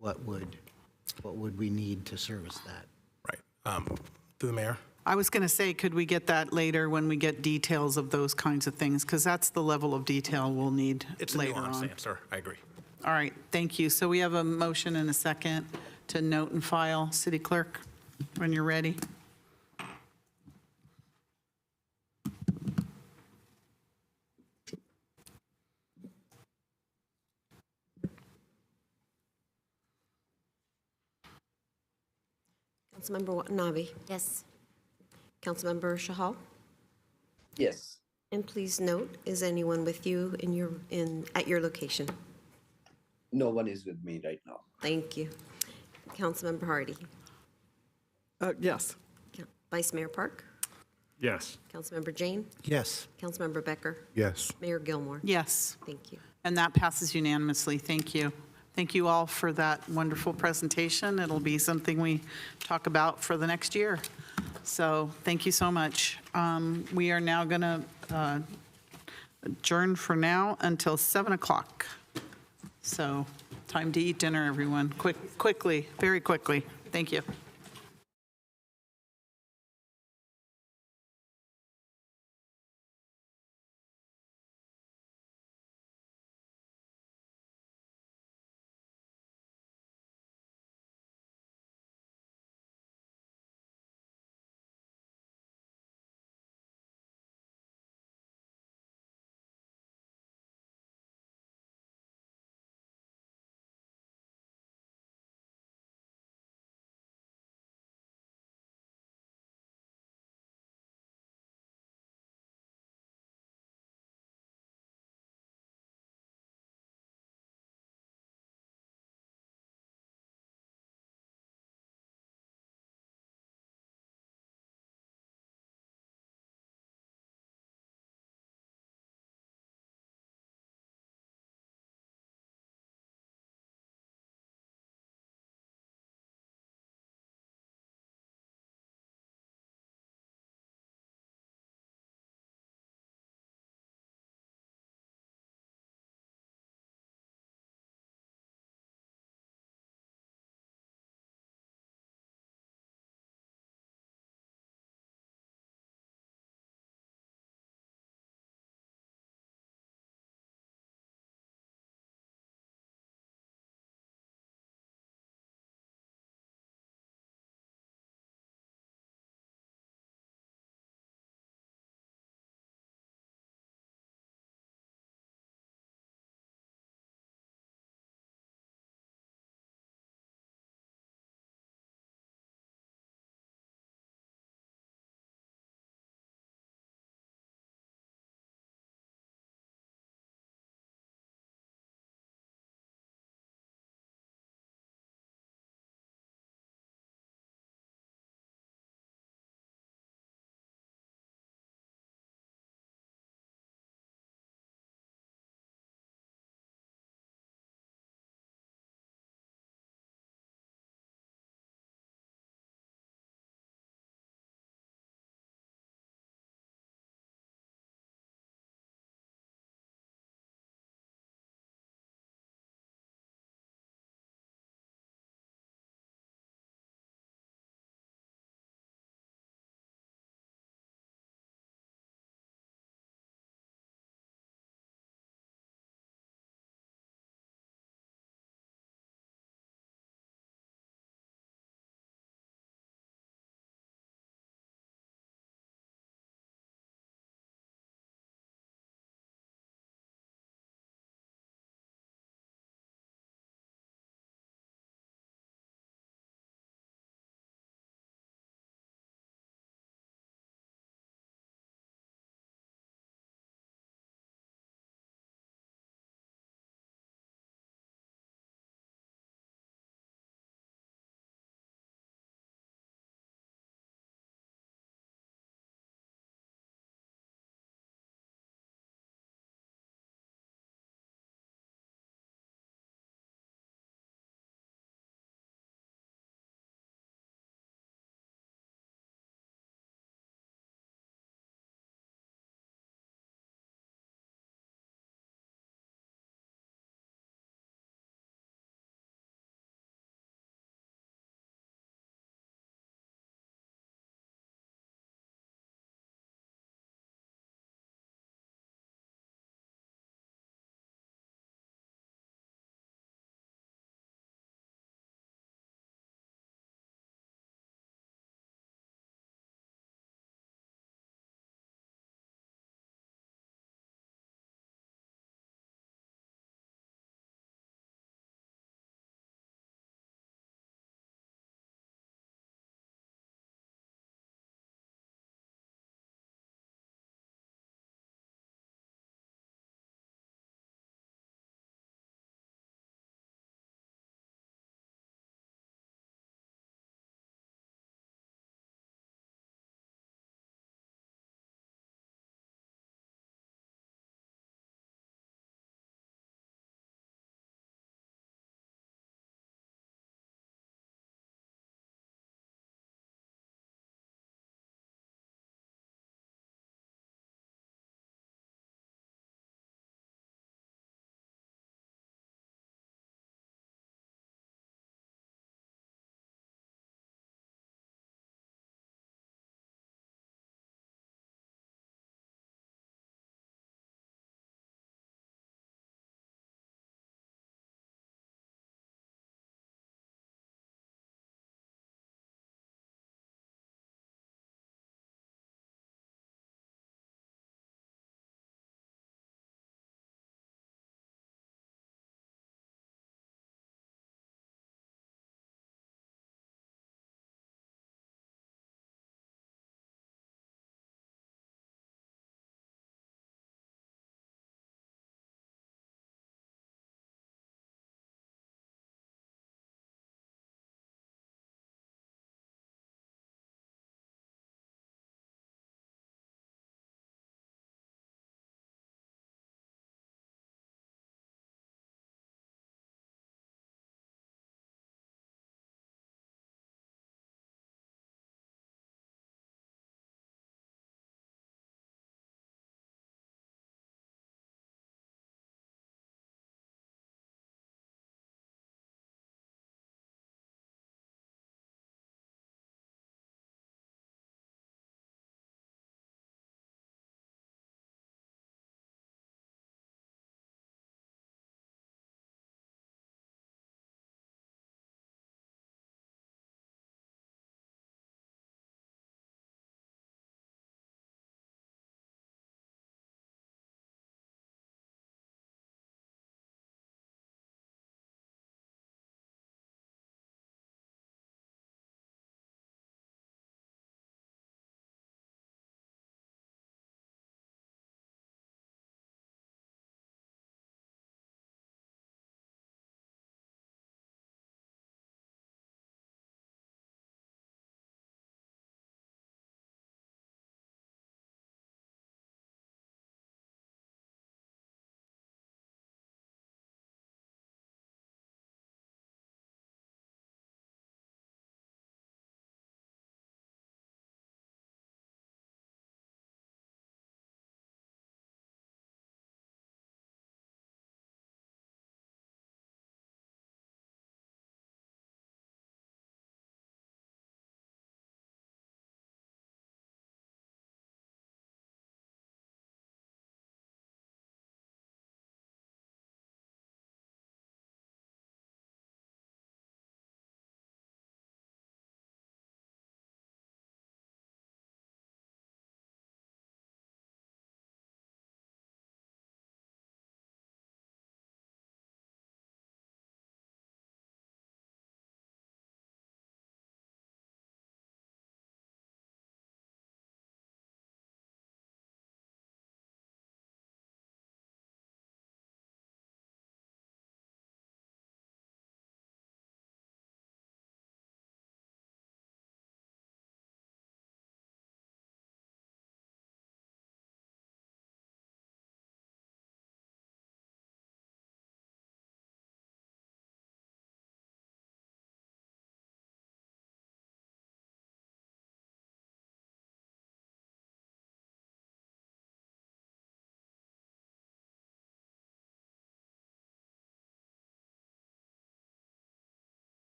what would we need to service that? Right. Through the mayor. I was going to say, could we get that later when we get details of those kinds of things? Because that's the level of detail we'll need It's a later nuanced on. answer. I agree. All right, thank you. So we have a motion and a second to note and file. City Clerk, when you're ready. Councilmember Watanabe. Yes. Councilmember Shahal. Yes. And please note, is anyone with you at your location? No one is with me right now. Thank you. Councilmember Hardy. Yes. Vice Mayor Park. Yes. Councilmember Jane, Yes. Councilmember Becker, Yes. Mayor Gilmore. Yes, Thank you. and that passes unanimously. Thank you. Thank you all for that wonderful presentation. It'll be something we talk about for the next year. So thank you so much. We are now going to adjourn for now until 7 o'clock. So time to eat dinner, everyone. Quickly, very quickly. Thank you.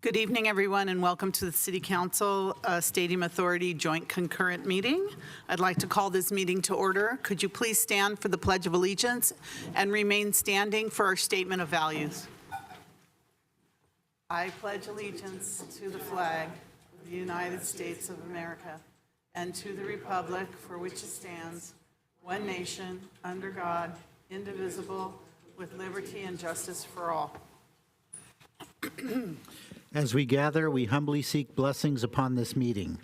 Good evening, everyone, and welcome to the City Council Stadium Authority Joint Concurrent Meeting. I'd like to call this meeting to order. Could you please stand for the Pledge of Allegiance and remain standing for our statement of values? I pledge allegiance to the flag of the United States of America and to the republic for which it stands, one nation, under God, indivisible, with liberty and justice for all. As we gather, we humbly seek blessings upon this meeting.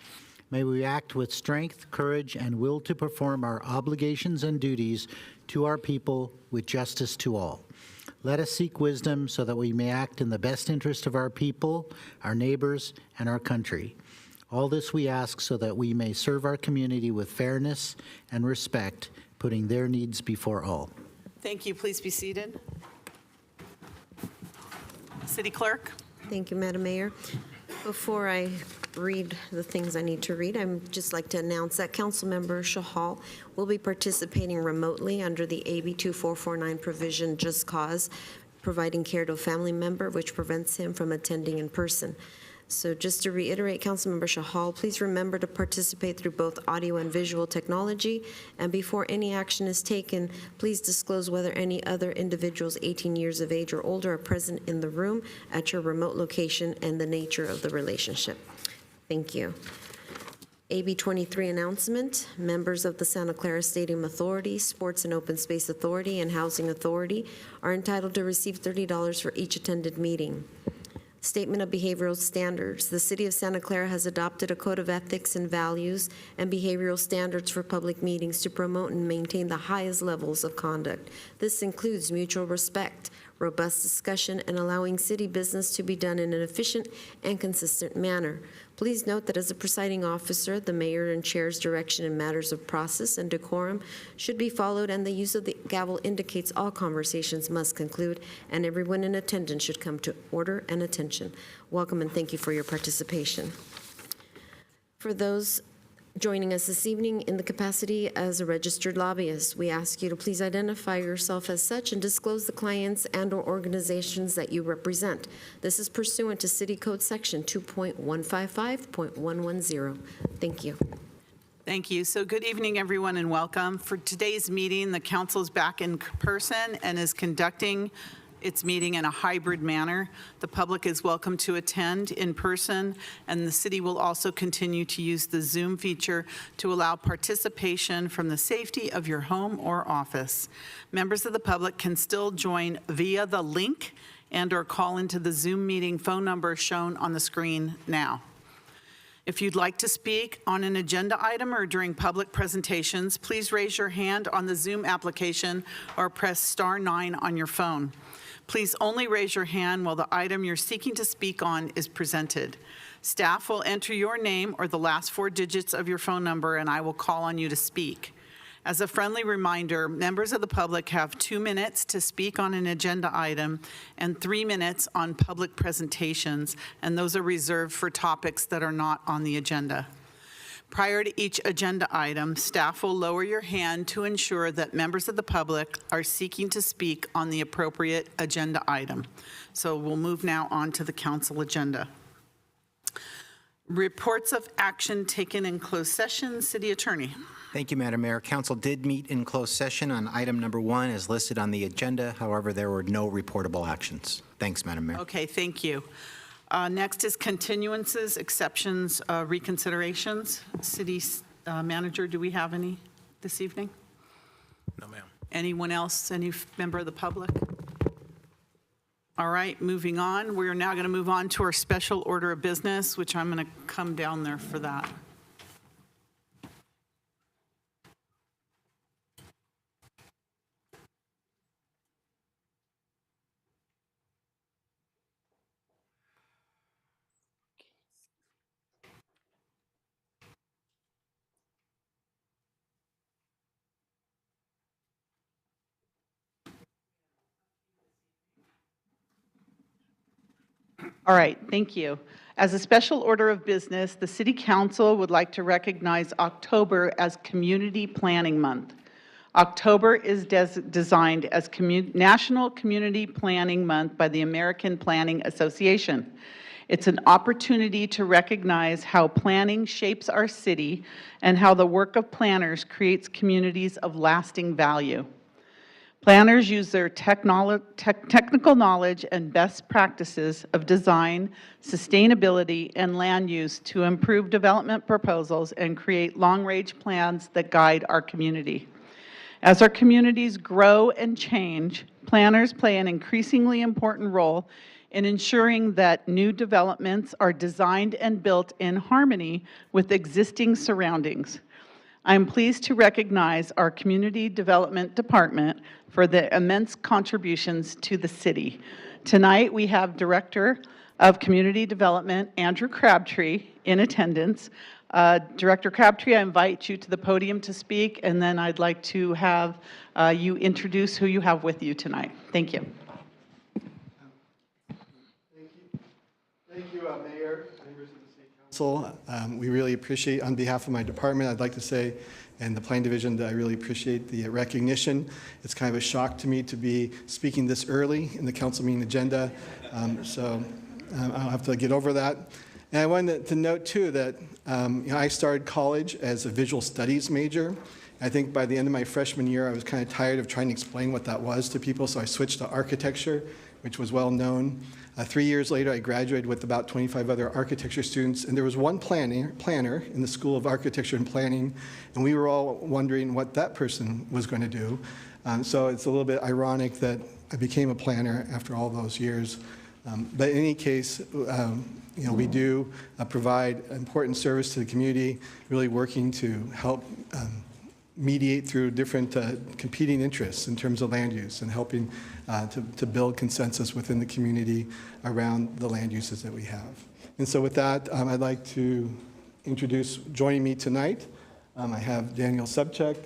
May we act with strength, courage, and will to perform our obligations and duties to our people with justice to all. Let us seek wisdom so that we may act in the best interest of our people, our neighbors, and our country. All this we ask so that we may serve our community with fairness and respect, putting their needs before all. Thank you. Please be seated. City Clerk. Thank you, Madam Mayor. Before I read the things I need to read, I'd just like to announce that Councilmember Shahal will be participating remotely under the AB 2449 provision, Just Cause, providing care to a family member, which prevents him from attending in person. So just to reiterate, Councilmember Shahal, please remember to participate through both audio and visual technology. And before any action is taken, please disclose whether any other individuals 18 years of age or older are present in the room at your remote location and the nature of the relationship. Thank you. AB 23 announcement. Members of the Santa Clara Stadium Authority, Sports and Open Space Authority, and Housing Authority are entitled to receive $30 for each attended meeting. Statement of Behavioral Standards. The City of Santa Clara has adopted a code of ethics and values and behavioral standards for public meetings to promote and maintain the highest levels of conduct. This includes mutual respect, robust discussion, and allowing city business to be done in an efficient and consistent manner. Please note that as a presiding officer, the mayor and chair's direction in matters of process and decorum should be followed, and the use of the gavel indicates all conversations must conclude, and everyone in attendance should come to order and attention. Welcome and thank you for your participation. For those joining us this evening in the capacity as a registered lobbyist, we ask you to please identify yourself as such and disclose the clients and/or organizations that you represent. This is pursuant to City Code Section 2.155.110. Thank you. Thank you. So good evening, everyone, and welcome. For today's meeting, the council is back in person and is conducting its meeting in a hybrid manner. The public is welcome to attend in person, and the city will also continue to use the Zoom feature to allow participation from the safety of your home or office. Members of the public can still join via the link and/or call into the Zoom meeting phone number shown on the screen now. If you'd like to speak on an agenda item or during public presentations, please raise your hand on the Zoom application or press *9 on your phone. Please only raise your hand while the item you're seeking to speak on is presented. Staff will enter your name or the last 4 digits of your phone number, and I will call on you to speak. As a friendly reminder, members of the public have 2 minutes to speak on an agenda item and 3 minutes on public presentations, and those are reserved for topics that are not on the agenda. Prior to each agenda item, staff will lower your hand to ensure that members of the public are seeking to speak on the appropriate agenda item. So we'll move now on to the council agenda. Reports of action taken in closed session. City Attorney. Thank you, Madam Mayor. Council did meet in closed session on item number 1 as listed on the agenda. However, there were no reportable actions. Thanks, Madam Mayor. Okay, thank you. Next is continuances, exceptions, reconsiderations. City Manager, do we have any this evening? No, ma'am. Anyone else, any member of the public? All right, moving on. We are now going to move on to our special order of business, which I'm going to come down there for that. All right, thank you. As a special order of business, the City Council would like to recognize October as Community Planning Month. October is designed as National Community Planning Month by the American Planning Association. It's an opportunity to recognize how planning shapes our city and how the work of planners creates communities of lasting value. Planners use their technical knowledge and best practices of design, sustainability, and land use to improve development proposals and create long-range plans that guide our community. As our communities grow and change, planners play an increasingly important role in ensuring that new developments are designed and built in harmony with existing surroundings. I am pleased to recognize our Community Development Department for the immense contributions to the city. Tonight, we have Director of Community Development, Andrew Crabtree, in attendance. Director Crabtree, I invite you to the podium to speak, and then I'd like to have you introduce who you have with you tonight. Thank you. Thank you, Mayor, members of the City Council. We really appreciate, on behalf of my department, I'd like to say, and the Planning Division, that I really appreciate the recognition. It's kind of a shock to me to be speaking this early in the council meeting agenda, so I'll have to get over that. And I wanted to note, too, that I started college as a visual studies major. I think by the end of my freshman year, I was kind of tired of trying to explain what that was to people, so I switched to architecture, which was well known. 3 years later, I graduated with about 25 other architecture students, and there was one planner in the School of Architecture and Planning, and we were all wondering what that person was going to do. So it's a little bit ironic that I became a planner after all those years. But in any case, we do provide important service to the community, really working to help mediate through different competing interests in terms of land use and helping to build consensus within the community around the land uses that we have. And so with that, I'd like to introduce, joining me tonight, I have Daniel Subchek,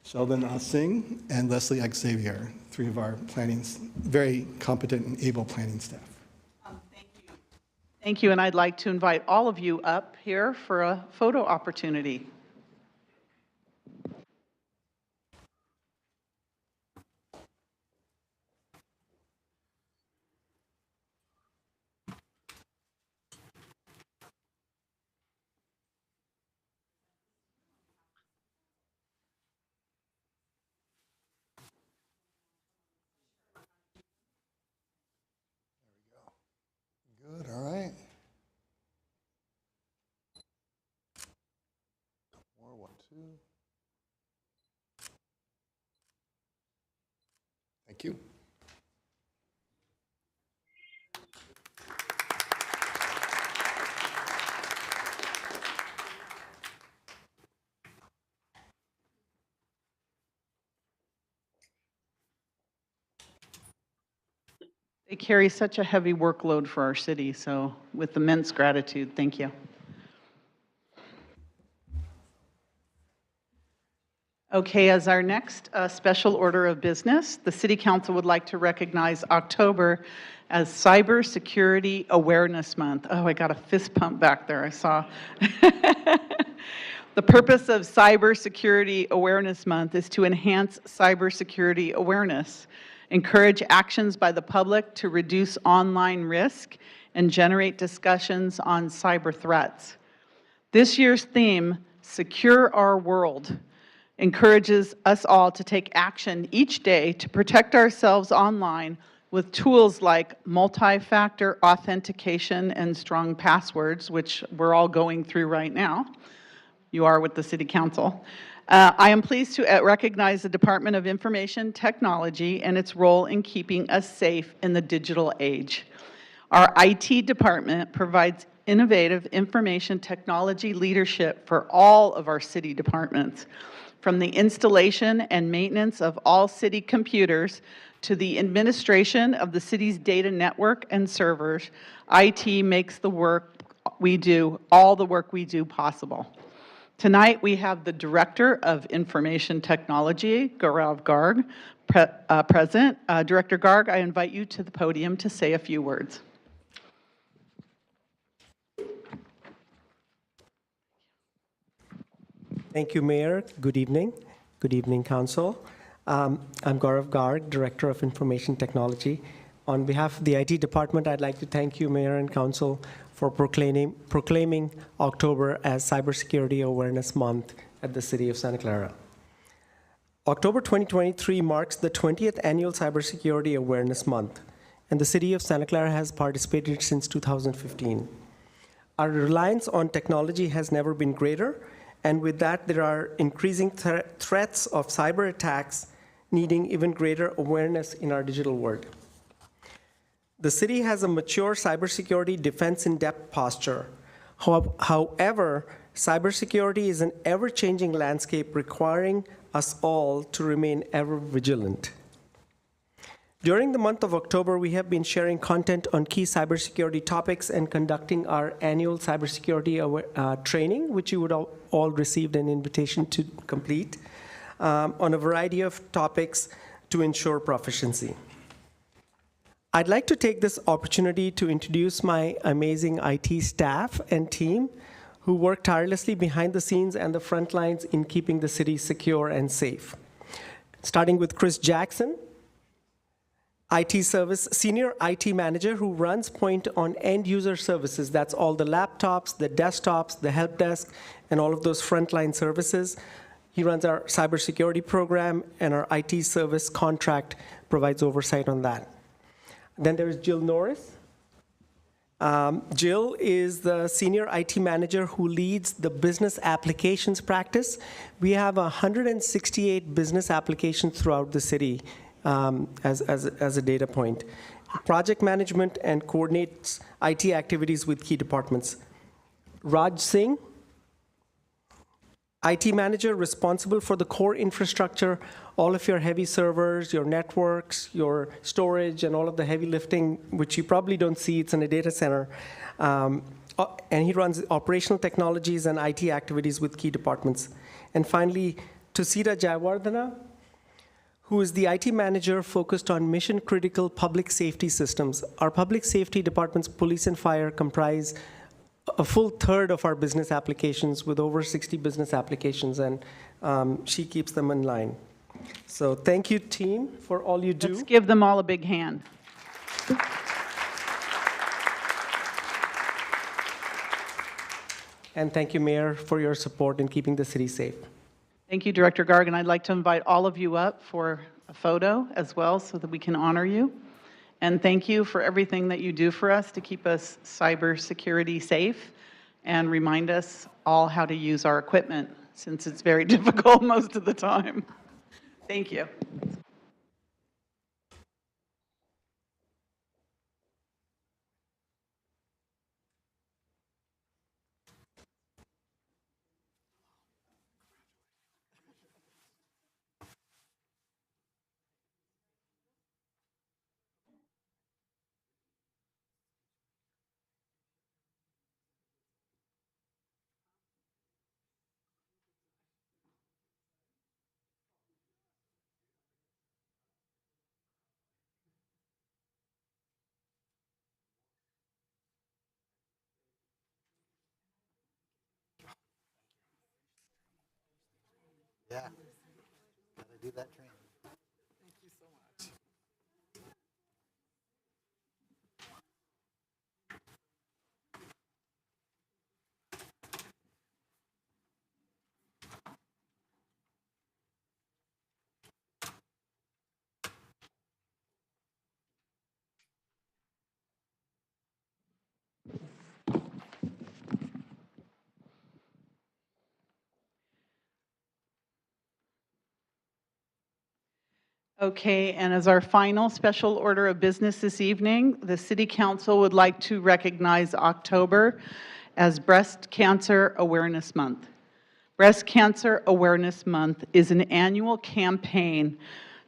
Sheldon Singh, and Leslie Xavier, three of our very competent and able planning staff. Thank you, and I'd like to invite all of you up here for a photo opportunity. Good, all right. More, 1, 2. Thank you. They carry such a heavy workload for our city, so with immense gratitude, thank you. Okay, as our next special order of business, the City Council would like to recognize October as Cybersecurity Awareness Month. Oh, I got a fist pump back there, I saw. The purpose of Cybersecurity Awareness Month is to enhance cybersecurity awareness, encourage actions by the public to reduce online risk, and generate discussions on cyber threats. This year's theme, Secure Our World, encourages us all to take action each day to protect ourselves online with tools like multi-factor authentication and strong passwords, which we're all going through right now. You are with the City Council. I am pleased to recognize the Department of Information Technology and its role in keeping us safe in the digital age. Our IT department provides innovative information technology leadership for all of our city departments. From the installation and maintenance of all city computers to the administration of the city's data network and servers, IT makes the work we do, all the work we do, possible. Tonight, we have the Director of Information Technology, Gaurav Garg, present. Director Garg, I invite you to the podium to say a few words. Thank you, Mayor. Good evening. Good evening, Council. I'm Gaurav Garg, Director of Information Technology. On behalf of the IT department, I'd like to thank you, Mayor and Council, for proclaiming October as Cybersecurity Awareness Month at the City of Santa Clara. October 2023 marks the 20th Annual Cybersecurity Awareness Month, and the City of Santa Clara has participated since 2015. Our reliance on technology has never been greater, and with that, there are increasing threats of cyber attacks needing even greater awareness in our digital world. The city has a mature cybersecurity defense in-depth posture. However, cybersecurity is an ever-changing landscape requiring us all to remain ever vigilant. During the month of October, we have been sharing content on key cybersecurity topics and conducting our annual cybersecurity training, which you would all received an invitation to complete, on a variety of topics to ensure proficiency. I'd like to take this opportunity to introduce my amazing IT staff and team who work tirelessly behind the scenes and the front lines in keeping the city secure and safe. Starting with Chris Jackson, Senior IT Manager who runs point on end user services. That's all the laptops, the desktops, the help desk, and all of those frontline services. He runs our cybersecurity program, and our IT service contract provides oversight on that. Then there's Jill Norris. Jill is the Senior IT Manager who leads the business applications practice. We have 168 business applications throughout the city as a data point. Project management and coordinates IT activities with key departments. Raj Singh, IT Manager responsible for the core infrastructure, all of your heavy servers, your networks, your storage, and all of the heavy lifting, which you probably don't see, it's in a data center. And he runs operational technologies and IT activities with key departments. And finally, Tusita Jayawardena, who is the IT Manager focused on mission-critical public safety systems. Our public safety departments, police and fire, comprise a full third of our business applications with over 60 business applications, and she keeps them in line. So thank you, team, for all you do. Let's give them all a big hand. And thank you, Mayor, for your support in keeping the city safe. Thank you, Director Gargan. I'd like to invite all of you up for a photo as well so that we can honor you. And thank you for everything that you do for us to keep us cybersecurity safe and remind us all how to use our equipment, since it's very difficult most of the time. Thank you. Yeah, gotta do that training. Thank you so much. Okay, and as our final special order of business this evening, the City Council would like to recognize October as Breast Cancer Awareness Month. Breast Cancer Awareness Month is an annual campaign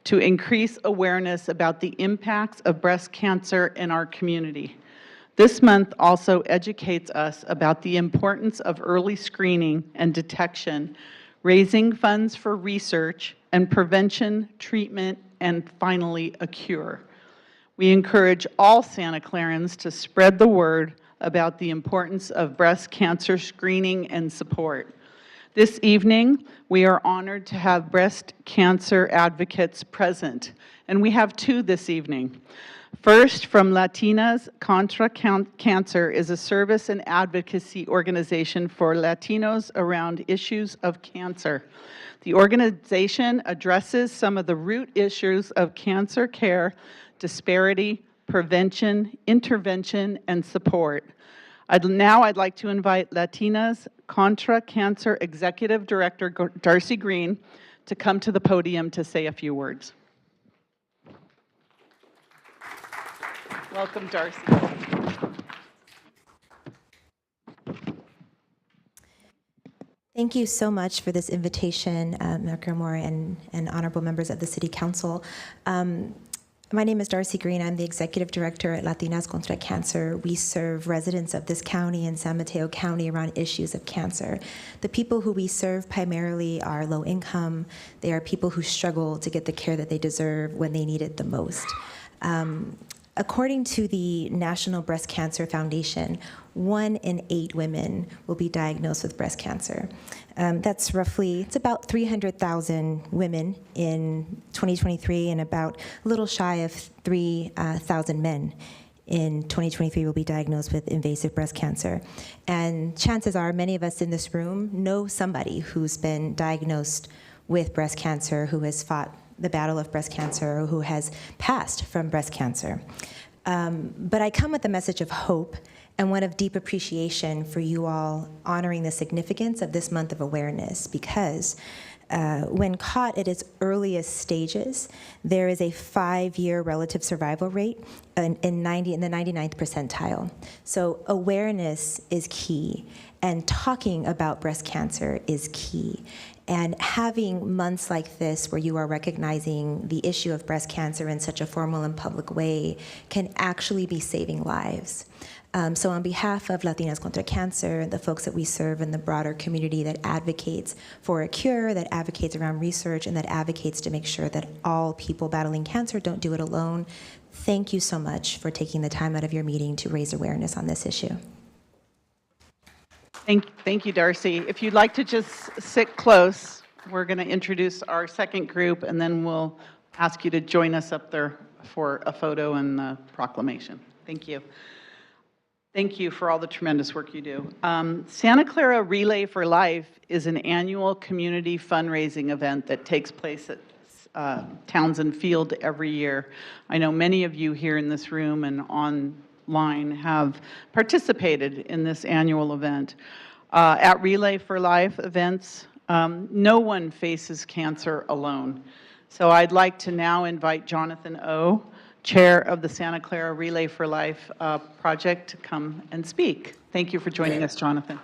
to increase awareness about the impacts of breast cancer in our community. This month also educates us about the importance of early screening and detection, raising funds for research and prevention, treatment, and finally, a cure. We encourage all Santa Clarans to spread the word about the importance of breast cancer screening and support. This evening, we are honored to have breast cancer advocates present, and we have two this evening. First, from Latinas Contra Cancer is a service and advocacy organization for Latinos around issues of cancer. The organization addresses some of the root issues of cancer care, disparity, prevention, intervention, and support. I'd like to invite Latinas Contra Cancer Executive Director Darcy Green to come to the podium to say a few words. Welcome, Darcy. Thank you so much for this invitation, Mayor Gilmore and honorable members of the City Council. My name is Darcy Green. I'm the Executive Director at Latinas Contra Cancer. We serve residents of this county and San Mateo County around issues of cancer. The people who we serve primarily are low income. They are people who struggle to get the care that they deserve when they need it the most. According to the National Breast Cancer Foundation, 1 in 8 women will be diagnosed with breast cancer. That's roughly, it's about 300,000 women in 2023 and about a little shy of 3,000 men in 2023 will be diagnosed with invasive breast cancer. And chances are many of us in this room know somebody who's been diagnosed with breast cancer, who has fought the battle of breast cancer, or who has passed from breast cancer. But I come with a message of hope and one of deep appreciation for you all honoring the significance of this month of awareness, because when caught at its earliest stages, there is a 5-year relative survival rate in the 99th percentile. So awareness is key, and talking about breast cancer is key. And having months like this where you are recognizing the issue of breast cancer in such a formal and public way can actually be saving lives. So on behalf of Latinas Contra Cancer, the folks that we serve in the broader community that advocates for a cure, that advocates around research, and that advocates to make sure that all people battling cancer don't do it alone, thank you so much for taking the time out of your meeting to raise awareness on this issue. Thank you, Darcy. If you'd like to just sit close, we're going to introduce our second group, and then we'll ask you to join us up there for a photo and the proclamation. Thank you. Thank you for all the tremendous work you do. Santa Clara Relay for Life is an annual community fundraising event that takes place at Townsend Field every year. I know many of you here in this room and online have participated in this annual event. At Relay for Life events, no one faces cancer alone. So I'd like to now invite Jonathan O., Chair of the Santa Clara Relay for Life project, to come and speak. Thank you for joining us, Jonathan.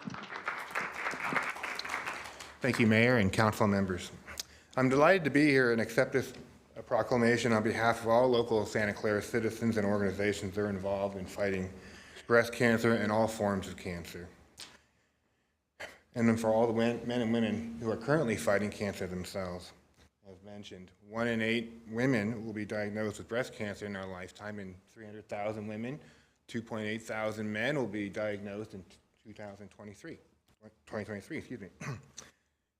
Thank you, Mayor and council members. I'm delighted to be here and accept this proclamation on behalf of all local Santa Clara citizens and organizations that are involved in fighting breast cancer and all forms of cancer. And then for all the men and women who are currently fighting cancer themselves. As mentioned, 1 in 8 women will be diagnosed with breast cancer in their lifetime, and 300,000 women, 2.8 thousand men will be diagnosed in 2023, excuse me.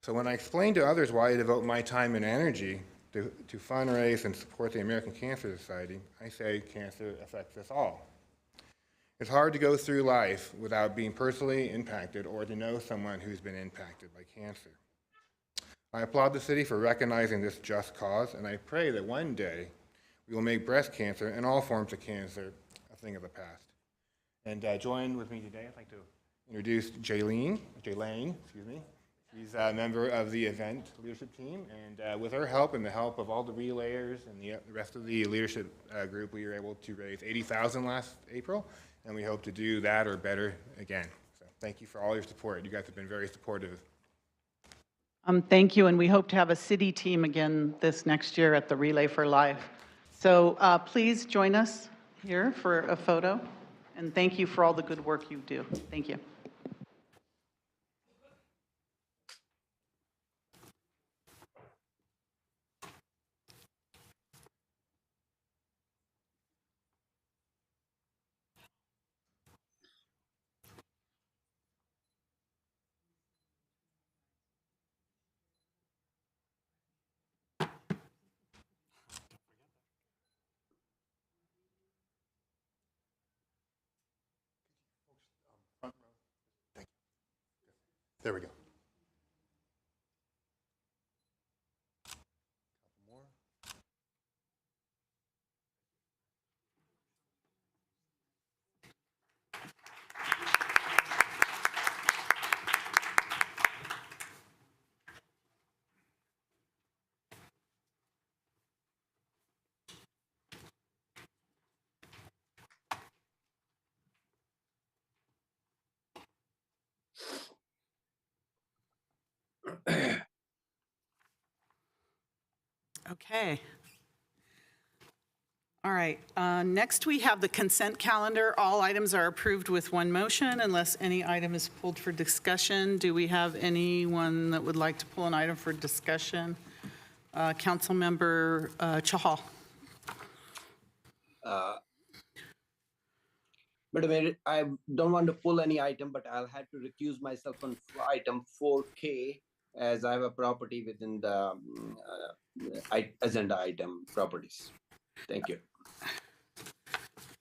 So when I explain to others why I devote my time and energy to fundraise and support the American Cancer Society, I say cancer affects us all. It's hard to go through life without being personally impacted or to know someone who's been impacted by cancer. I applaud the city for recognizing this just cause, and I pray that one day we will make breast cancer and all forms of cancer a thing of the past. And join with me today, I'd like to introduce Jaylene, excuse me. She's a member of the event leadership team, and with her help and the help of all the relayers and the rest of the leadership group, we were able to raise $80,000 last April, and we hope to do that or better again. So thank you for all your support. You guys have been very supportive. Thank you, and we hope to have a city team again this next year at the Relay for Life. So please join us here for a photo, and thank you for all the good work you do. Thank you. There we go. Okay. All right, next we have the consent calendar. All items are approved with one motion unless any item is pulled for discussion. Do we have anyone that would like to pull an item for discussion? Councilmember Chahal. Madam Mayor, I don't want to pull any item, but I'll have to recuse myself on item 4K as I have a property within the agenda item properties. Thank you.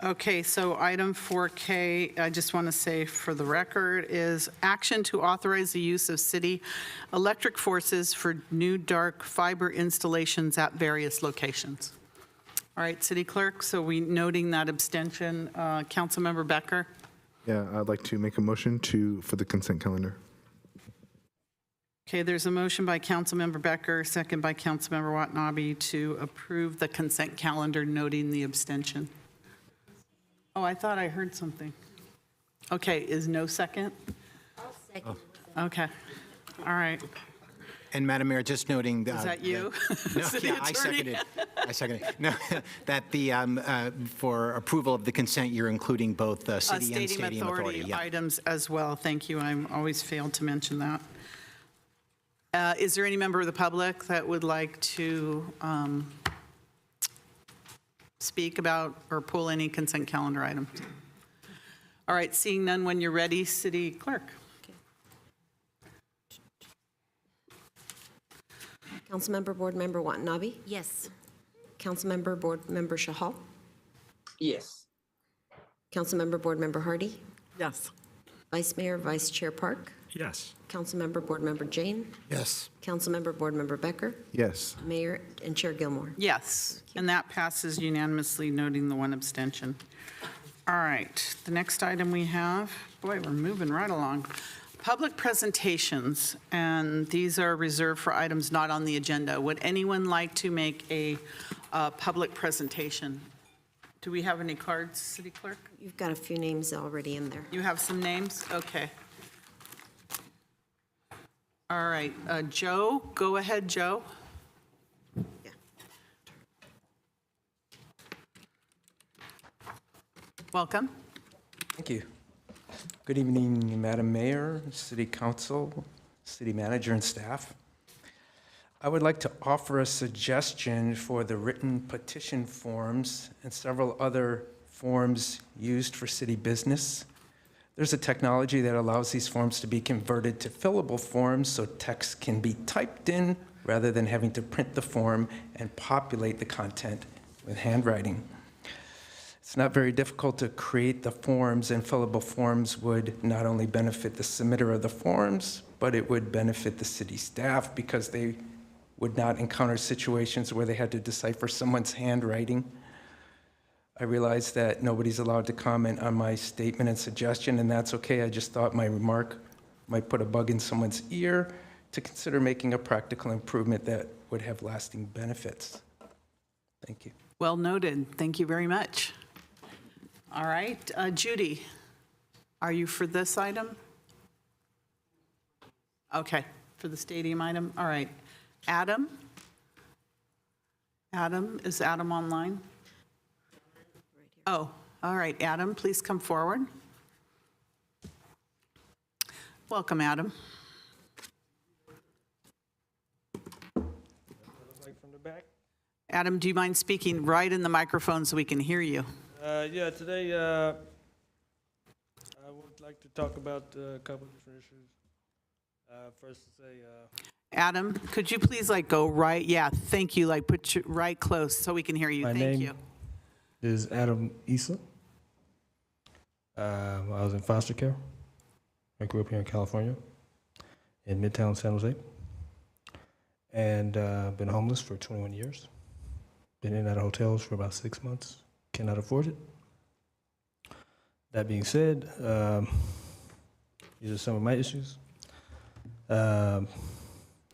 Okay, so item 4K, I just want to say for the record, is action to authorize the use of city electric forces for new dark fiber installations at various locations. All right, City Clerk, so we noting that abstention. Councilmember Becker? Yeah, I'd like to make a motion for the consent calendar. Okay, there's a motion by Councilmember Becker, second by Councilmember Watanabe to approve the consent calendar, noting the abstention. Oh, I thought I heard something. Okay, is no second? I'll second. Okay, all right. And Madam Mayor, just noting. Is that you? No, City yeah, I Attorney? seconded. No, that for approval of the consent, you're including both city and stadium authority. Yeah. Items as well, thank you. I'm always failed to mention that. Is there any member of the public that would like to speak about or pull any consent calendar items? All right, seeing none, when you're ready, City Clerk. Councilmember Board Member Watanabe? Yes. Councilmember Board Member Shahal? Yes. Councilmember Board Member Hardy? Yes. Vice Mayor, Vice Chair Park? Yes. Councilmember Board Member Jane? Yes. Councilmember Board Member Becker? Yes. Mayor and Chair Gilmore? Yes, and that passes unanimously, noting the one abstention. All right, the next item we have, boy, we're moving right along. Public presentations, and these are reserved for items not on the agenda. Would anyone like to make a public presentation? Do we have any cards, City Clerk? You've got a few names already in there. You have some names? Okay. All right, Joe, go ahead, Joe. Yeah. Welcome. Thank you. Good evening, Madam Mayor, City Council, City Manager, and staff. I would like to offer a suggestion for the written petition forms and several other forms used for city business. There's a technology that allows these forms to be converted to fillable forms so text can be typed in rather than having to print the form and populate the content with handwriting. It's not very difficult to create the forms, and fillable forms would not only benefit the submitter of the forms, but it would benefit the city staff because they would not encounter situations where they had to decipher someone's handwriting. I realize that nobody's allowed to comment on my statement and suggestion, and that's okay. I just thought my remark might put a bug in someone's ear to consider making a practical improvement that would have lasting benefits. Thank you. Well noted. Thank you very much. All right, Judy, are you for this item? Okay, for the stadium item. All right. Adam? Adam, is Adam online? Oh, all right, Adam, please come forward. Welcome, Adam. From the back. Adam, do you mind speaking right in the microphone so we can hear you? Yeah, today I would like to talk about a couple of different issues. First to say, Adam, could you please go right? Yeah, thank you. Put you right close so we can hear you. my Thank name you. is Adam Issa. I was in foster care. I grew up here in California. in Midtown San Jose. And been homeless for 21 years. Been in and out of hotels for about 6 months. Cannot afford it. That being said, these are some of my issues. I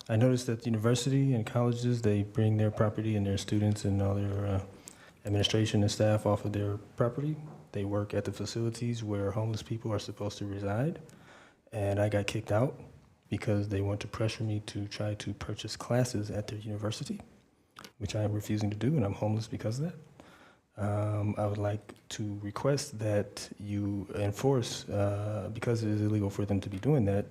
noticed that the university and colleges, they bring their property and their students and all their administration and staff off of their property. They work at the facilities where homeless people are supposed to reside. And I got kicked out because they want to pressure me to try to purchase classes at their university, which I am refusing to do, and I'm homeless because of that. I would like to request that you enforce, because it is illegal for them to be doing that,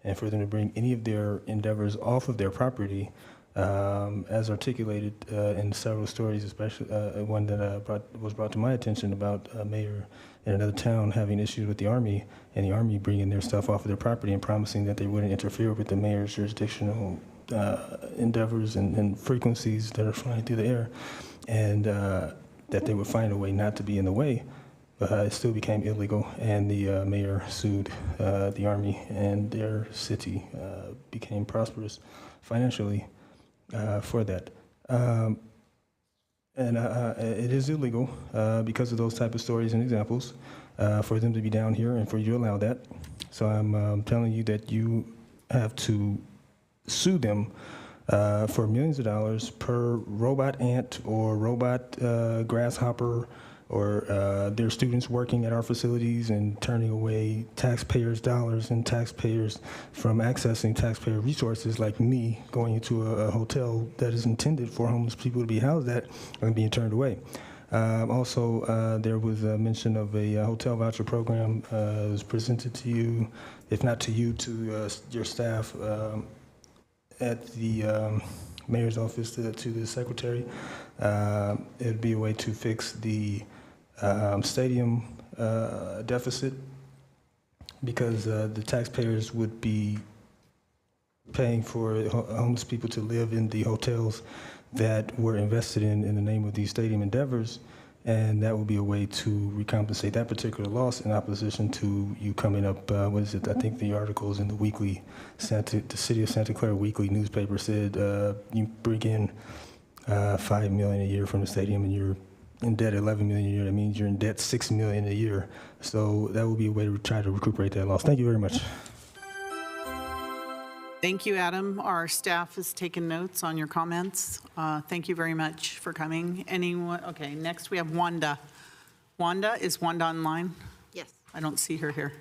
and for them to bring any of their endeavors off of their property, as articulated in several stories, especially one that was brought to my attention about a mayor in another town having issues with the Army, and the Army bringing their stuff off of their property and promising that they wouldn't interfere with the mayor's jurisdictional endeavors and frequencies that are flying through the air, and that they would find a way not to be in the way. But it still became illegal, and the mayor sued the Army, and their city became prosperous financially for that. And it is illegal because of those type of stories and examples for them to be down here and for you to allow that. So I'm telling you that you have to sue them for millions of dollars per robot ant or robot grasshopper, or their students working at our facilities and turning away taxpayers' dollars and taxpayers from accessing taxpayer resources, like me going into a hotel that is intended for homeless people to be housed at and being turned away. Also, there was a mention of a hotel voucher program. It was presented to you, if not to you, to your staff at the mayor's office, to the secretary. It would be a way to fix the stadium deficit, because the taxpayers would be paying for homeless people to live in the hotels that were invested in the name of these stadium endeavors, and that would be a way to recompensate that particular loss in opposition to you coming up, what is it, I think the articles in the weekly, the City of Santa Clara Weekly newspaper said you bring in $5 million a year from the stadium and you're in debt $11 million a year. That means you're in debt $6 million a year. So that would be a way to try to recuperate that loss. Thank you very much. Thank you, Adam. Our staff has taken notes on your comments. Thank you very much for coming. Anyone? Okay, next we have Wanda. Wanda, is Wanda online? Yes. I don't see her here.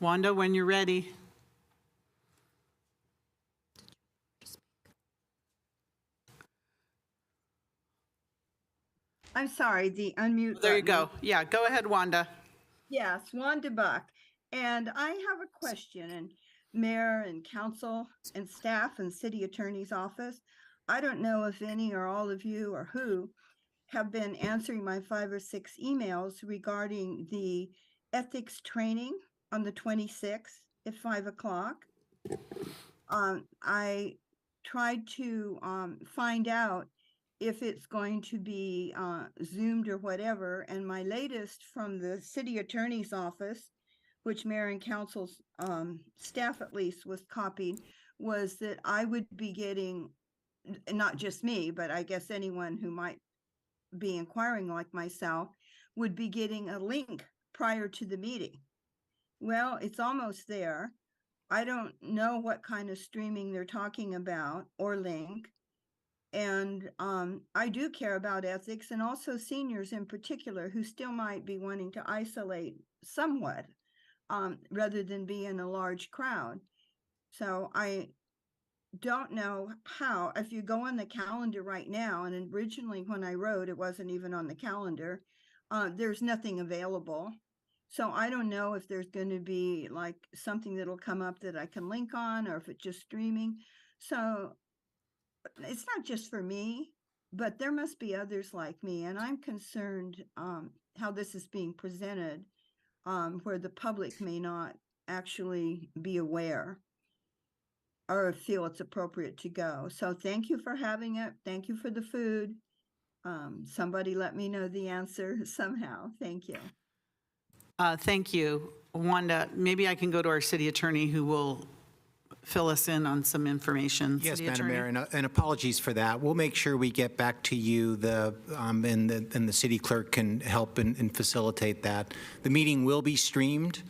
Wanda, when you're ready. I'm sorry, the unmute There you button. go. Yeah, go ahead, Wanda. Yes, Wanda Buck. And I have a question, and mayor and council and staff and city attorney's office. I don't know if any or all of you or who have been answering my 5 or 6 emails regarding the ethics training on the 26th at 5 o'clock. I tried to find out if it's going to be Zoomed or whatever, and my latest from the city attorney's office, which mayor and council's staff at least was copied, was that I would be getting, not just me, but I guess anyone who might be inquiring like myself, would be getting a link prior to the meeting. Well, it's almost there. I don't know what kind of streaming they're talking about or link. And I do care about ethics, and also seniors in particular who still might be wanting to isolate somewhat rather than be in a large crowd. So I don't know how, if you go on the calendar right now, and originally when I wrote, it wasn't even on the calendar, there's nothing available. So I don't know if there's going to be like something that'll come up that I can link on, or if it's just streaming. So it's not just for me, but there must be others like me. And I'm concerned how this is being presented, where the public may not actually be aware or feel it's appropriate to go. So thank you for having it. Thank you for the food. Somebody let me know the answer somehow. Thank you. Thank you. Wanda, maybe I can go to our city attorney who will fill us in on some information. Yes, City Madam Attorney? Mayor, and apologies for that. We'll make sure we get back to you, and the city clerk can help and facilitate that. The meeting will be streamed,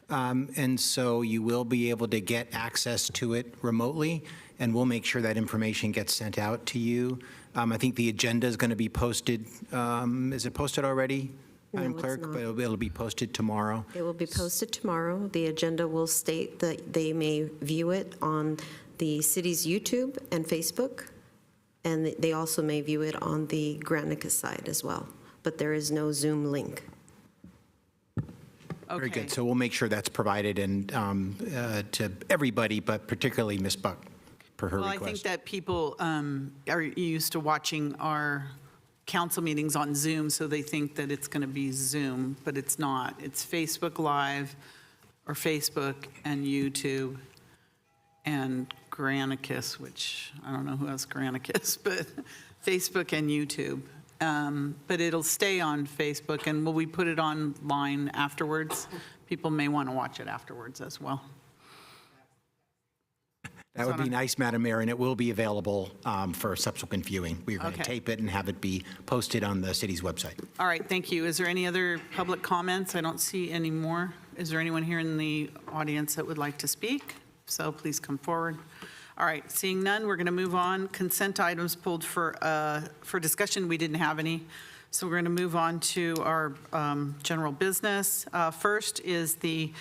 and so you will be able to get access to it remotely, and we'll make sure that information gets sent out to you. I think the agenda is going to be posted. Is it posted already, Madam No, it's Clerk? not. But it'll be posted tomorrow. It will be posted tomorrow. The agenda will state that they may view it on the city's YouTube and Facebook, and they also may view it on the Granicus side as well, but there is no Zoom link. Very Okay. good. So we'll make sure that's provided and to everybody, but particularly Ms. Buck, per her Well, I request. think that people are used to watching our council meetings on Zoom, so they think that it's going to be Zoom, but it's not. It's Facebook Live or Facebook and YouTube and Granicus, which I don't know who has Granicus, but Facebook and YouTube. But it'll stay on Facebook, and will we put it online afterwards? People may want to watch it afterwards as well. That would be nice, Madam Mayor, and it will be available for subsequent viewing. We're going to Okay. tape it and have it be posted on the city's website. All right, thank you. Is there any other public comments? I don't see any more. Is there anyone here in the audience that would like to speak? So please come forward. All right, seeing none, we're going to move on. Consent items pulled for discussion. We didn't have any. So we're going to move on to our general business. First is the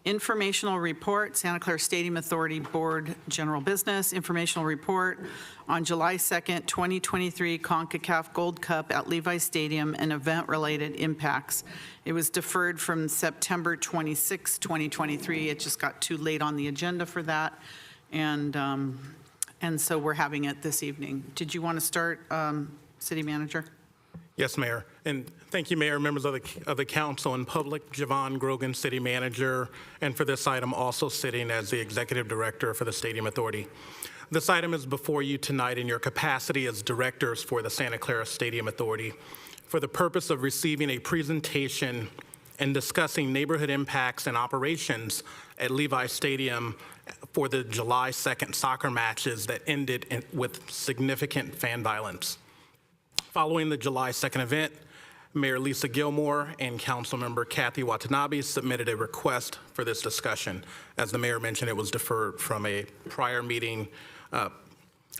informational report, Santa Clara Stadium Authority Board General Business Informational Report on July 2nd, 2023 CONCACAF Gold Cup at Levi Stadium and event-related impacts. It was deferred from September 26, 2023. It just got too late on the agenda for that, and so we're having it this evening. Did you want to start, City Manager? Yes, Mayor. And thank you, Mayor, members of the council and public. Javon Grogan, City Manager, and for this item, also sitting as the Executive Director for the Stadium Authority. This item is before you tonight in your capacity as directors for the Santa Clara Stadium Authority for the purpose of receiving a presentation and discussing neighborhood impacts and operations at Levi Stadium for the July 2nd soccer matches that ended with significant fan violence. Following the July 2nd event, Mayor Lisa Gilmore and Councilmember Kathy Watanabe submitted a request for this discussion. As the mayor mentioned, it was deferred from a prior meeting.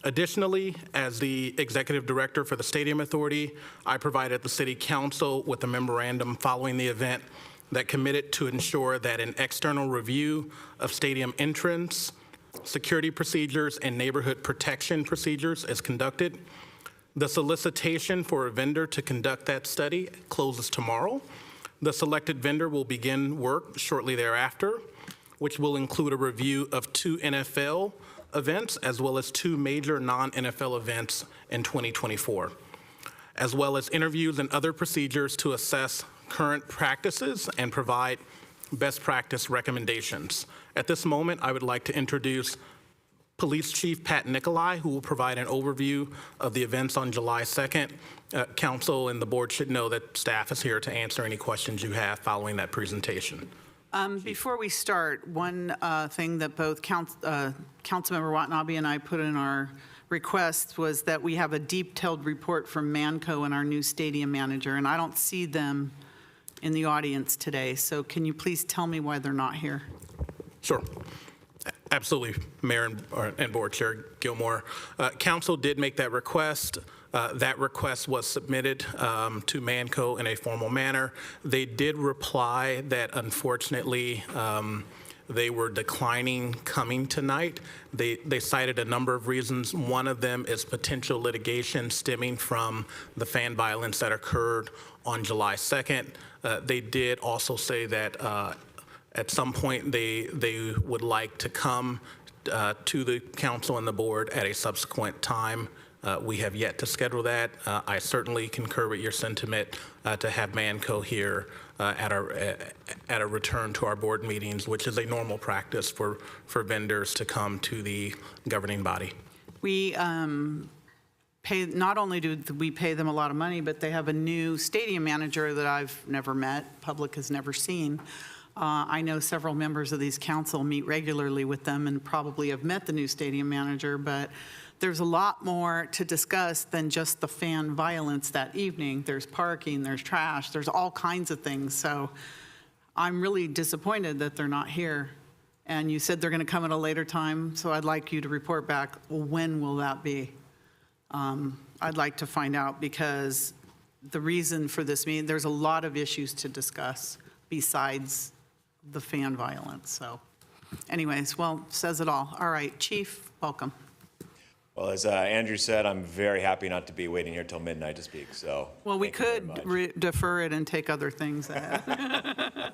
Additionally, as the Executive Director for the Stadium Authority, I provided the City Council with a memorandum following the event that committed to ensure that an external review of stadium entrance, security procedures, and neighborhood protection procedures is conducted. The solicitation for a vendor to conduct that study closes tomorrow. The selected vendor will begin work shortly thereafter, which will include a review of 2 NFL events as well as 2 major non-NFL events in 2024, as well as interviews and other procedures to assess current practices and provide best practice recommendations. At this moment, I would like to introduce Police Chief Pat Nicolai, who will provide an overview of the events on July 2nd. Council and the board should know that staff is here to answer any questions you have following that presentation. Before we start, one thing that both Councilmember Watanabe and I put in our request was that we have a detailed report from Manco and our new stadium manager, and I don't see them in the audience today. So can you please tell me why they're not here? Sure. Absolutely, Mayor and Board Chair Gilmore. Council did make that request. That request was submitted to Manco in a formal manner. They did reply that unfortunately they were declining coming tonight. They cited a number of reasons. One of them is potential litigation stemming from the fan violence that occurred on July 2nd. They did also say that at some point they would like to come to the council and the board at a subsequent time. We have yet to schedule that. I certainly concur with your sentiment to have Manco here at a return to our board meetings, which is a normal practice for vendors to come to the governing body. We not only do we pay them a lot of money, but they have a new stadium manager that I've never met, public has never seen. I know several members of these council meet regularly with them and probably have met the new stadium manager, but there's a lot more to discuss than just the fan violence that evening. There's parking, there's trash, there's all kinds of things. So I'm really disappointed that they're not here. And you said they're going to come at a later time, so I'd like you to report back, well, when will that be? I'd like to find out, because the reason for this meeting, there's a lot of issues to discuss besides the fan violence. So anyways, well, says it all. All right, Chief, welcome. Well, as Andrew said, I'm very happy not to be waiting here till midnight to speak, so. Well, we could defer it and take other things ahead.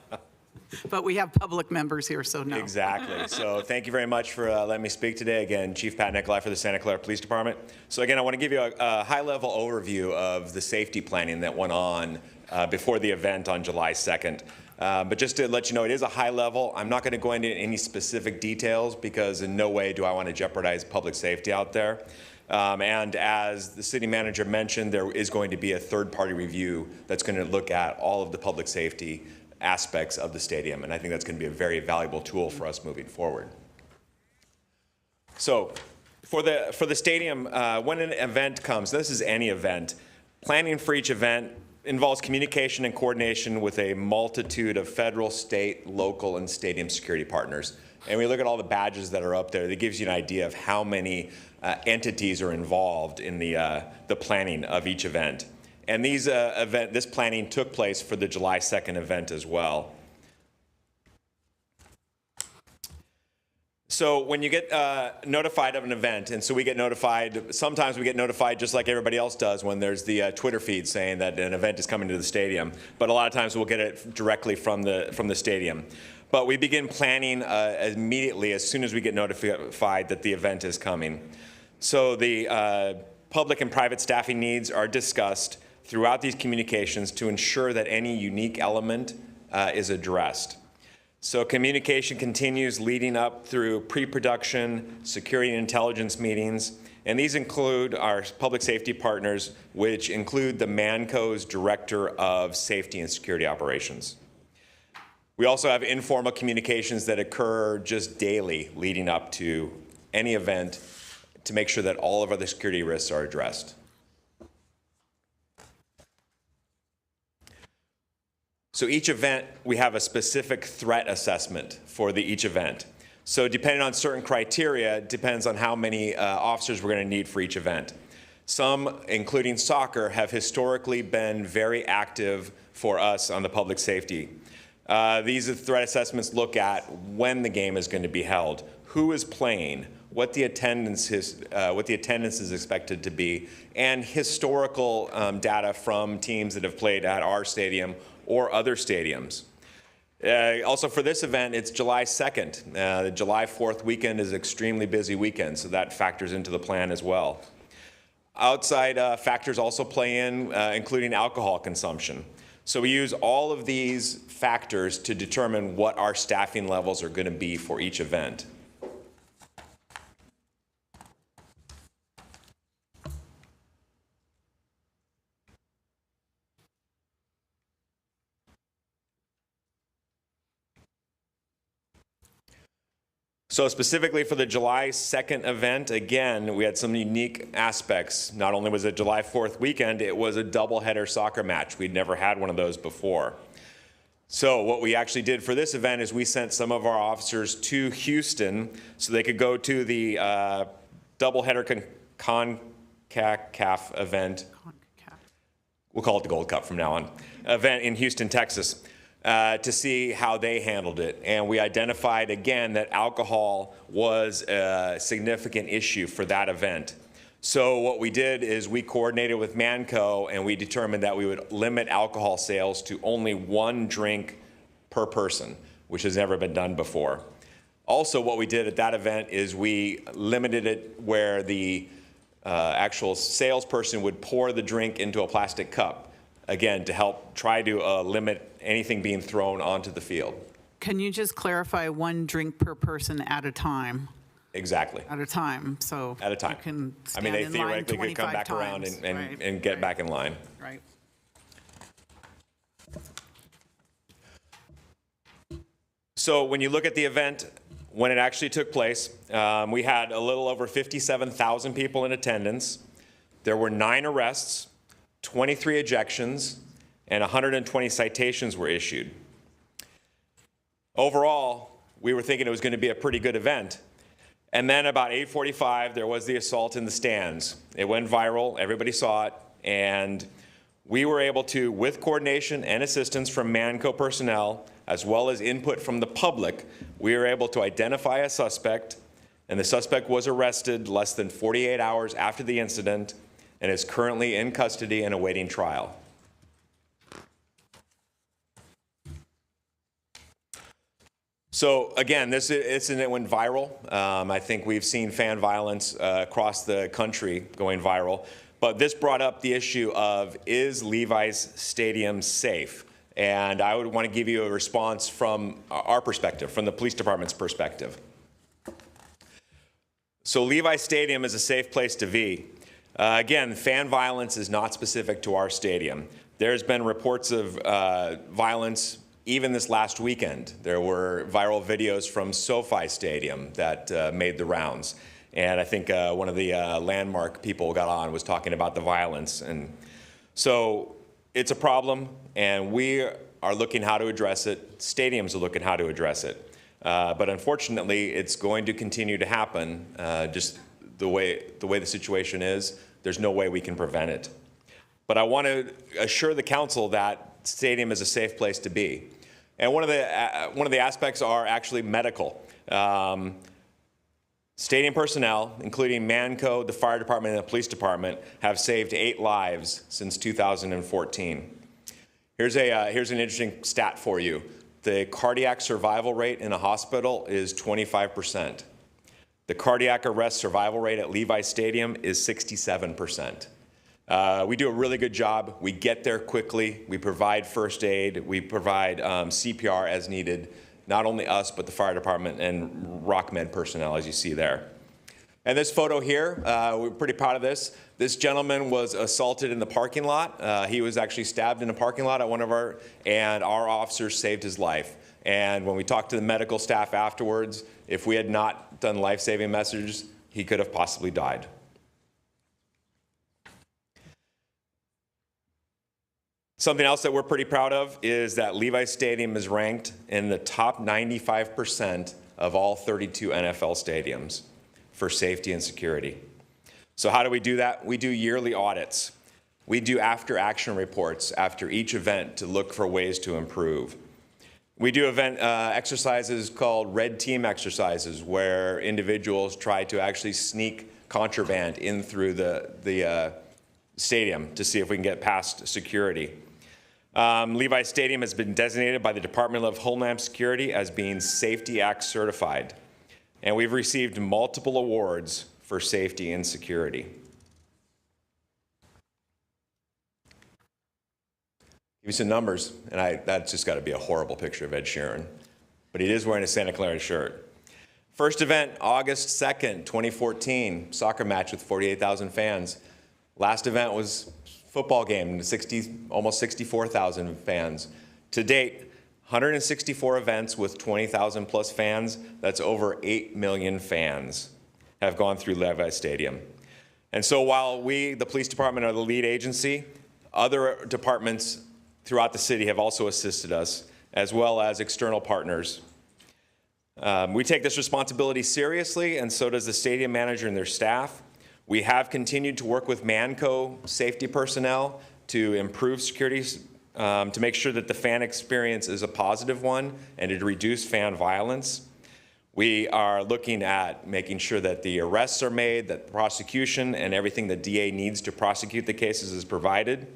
But we have public members here, so no. Exactly. So thank you very much for letting me speak today. Again, Chief Pat Nicolai for the Santa Clara Police Department. So again, I want to give you a high-level overview of the safety planning that went on before the event on July 2nd. But just to let you know, it is a high level. I'm not going to go into any specific details because in no way do I want to jeopardize public safety out there. And as the city manager mentioned, there is going to be a third-party review that's going to look at all of the public safety aspects of the stadium, and I think that's going to be a very valuable tool for us moving forward. So for the stadium, when an event comes, this is any event, planning for each event involves communication and coordination with a multitude of federal, state, local, and stadium security partners. And we look at all the badges that are up there, that gives you an idea of how many entities are involved in the planning of each event. And this planning took place for the July 2nd event as well. So when you get notified of an event, and so we get notified, sometimes we get notified just like everybody else does when there's the Twitter feed saying that an event is coming to the stadium. But a lot of times we'll get it directly from the stadium. But we begin planning immediately as soon as we get notified that the event is coming. So the public and private staffing needs are discussed throughout these communications to ensure that any unique element is addressed. So communication continues leading up through pre-production, security and intelligence meetings, and these include our public safety partners, which include the MANCO's Director of Safety and Security Operations. We also have informal communications that occur just daily leading up to any event to make sure that all of our security risks are addressed. So each event, we have a specific threat assessment for each event. So depending on certain criteria, it depends on how many officers we're going to need for each event. Some, including soccer, have historically been very active for us on the public safety. These threat assessments look at when the game is going to be held, who is playing, what the attendance is expected to be, and historical data from teams that have played at our stadium or other stadiums. Also for this event, it's July 2nd. The July 4th weekend is an extremely busy weekend, so that factors into the plan as well. Outside factors also play in, including alcohol consumption. So we use all of these factors to determine what our staffing levels are going to be for each event. So specifically for the July 2nd event, again, we had some unique aspects. Not only was it July 4th weekend, it was a doubleheader soccer match. We'd never had one of those before. So what we actually did for this event is we sent some of our officers to Houston so they could go to the doubleheader CONCACAF event. We'll call it the Gold Cup from now on. Event in Houston, Texas. To see how they handled it. And we identified again that alcohol was a significant issue for that event. So what we did is we coordinated with MANCO and we determined that we would limit alcohol sales to only 1 drink per person, which has never been done before. Also what we did at that event is we limited it where the actual salesperson would pour the drink into a plastic cup, again, to help try to limit anything being thrown onto the field. Can you just clarify 1 drink per person at a time? Exactly. at a time, so. At a time. You can I mean, stand they in line theoretically could come 25 back around times. Right, and get back in line. right. So when you look at the event, when it actually took place, we had a little over 57,000 people in attendance. There were 9 arrests, 23 ejections, and 120 citations were issued. Overall, we were thinking it was going to be a pretty good event. And then about 8:45, there was the assault in the stands. It went viral, everybody saw it, and we were able to, with coordination and assistance from Manco personnel, as well as input from the public, we were able to identify a suspect, and the suspect was arrested less than 48 hours after the incident and is currently in custody and awaiting trial. So again, this incident went viral. I think we've seen fan violence across the country going viral. But this brought up the issue of, is Levi's Stadium safe? And I would want to give you a response from our perspective, from the police department's perspective. So Levi's Stadium is a safe place to be. Again, fan violence is not specific to our stadium. There's been reports of violence even this last weekend. There were viral videos from SoFi Stadium that made the rounds. And I think one of the landmark people got on was talking about the violence. And so it's a problem, and we are looking how to address it. Stadiums are looking how to address it. But unfortunately, it's going to continue to happen. Just the way the situation is, there's no way we can prevent it. But I want to assure the council that stadium is a safe place to be. And one of the aspects are actually medical. Stadium personnel, including Manco, the fire department, and the police department, have saved 8 lives since 2014. Here's an interesting stat for you. The cardiac survival rate in a hospital is 25%. The cardiac arrest survival rate at Levi Stadium is 67%. We do a really good job. We get there quickly. We provide first aid. We provide CPR as needed. Not only us, but the fire department and RockMed personnel, as you see there. And this photo here, we're pretty proud of this. This gentleman was assaulted in the parking lot. He was actually stabbed in a parking lot at and our officers saved his life. And when we talked to the medical staff afterwards, if we had not done life-saving measures, he could have possibly died. Something else that we're pretty proud of is that Levi Stadium is ranked in the top 95% of all 32 NFL stadiums for safety and security. So how do we do that? We do yearly audits. We do after-action reports after each event to look for ways to improve. We do event exercises called red team exercises, where individuals try to actually sneak contraband in through the stadium to see if we can get past security. Levi Stadium has been designated by the Department of Homeland Security as being Safety Act certified, and we've received multiple awards for safety and security. Give you some numbers, and that's just got to be a horrible picture of Ed Sheeran, but he is wearing a Santa Clara shirt. First event, August 2nd, 2014, soccer match with 48,000 fans. Last event was football game, almost 64,000 fans. To date, 164 events with 20,000 plus fans. That's over 8 million fans have gone through Levi Stadium. And so while we, the police department, are the lead agency, other departments throughout the city have also assisted us, as well as external partners. We take this responsibility seriously, and so does the stadium manager and their staff. We have continued to work with Manco safety personnel to improve security, to make sure that the fan experience is a positive one and to reduce fan violence. We are looking at making sure that the arrests are made, that the prosecution and everything the DA needs to prosecute the cases is provided.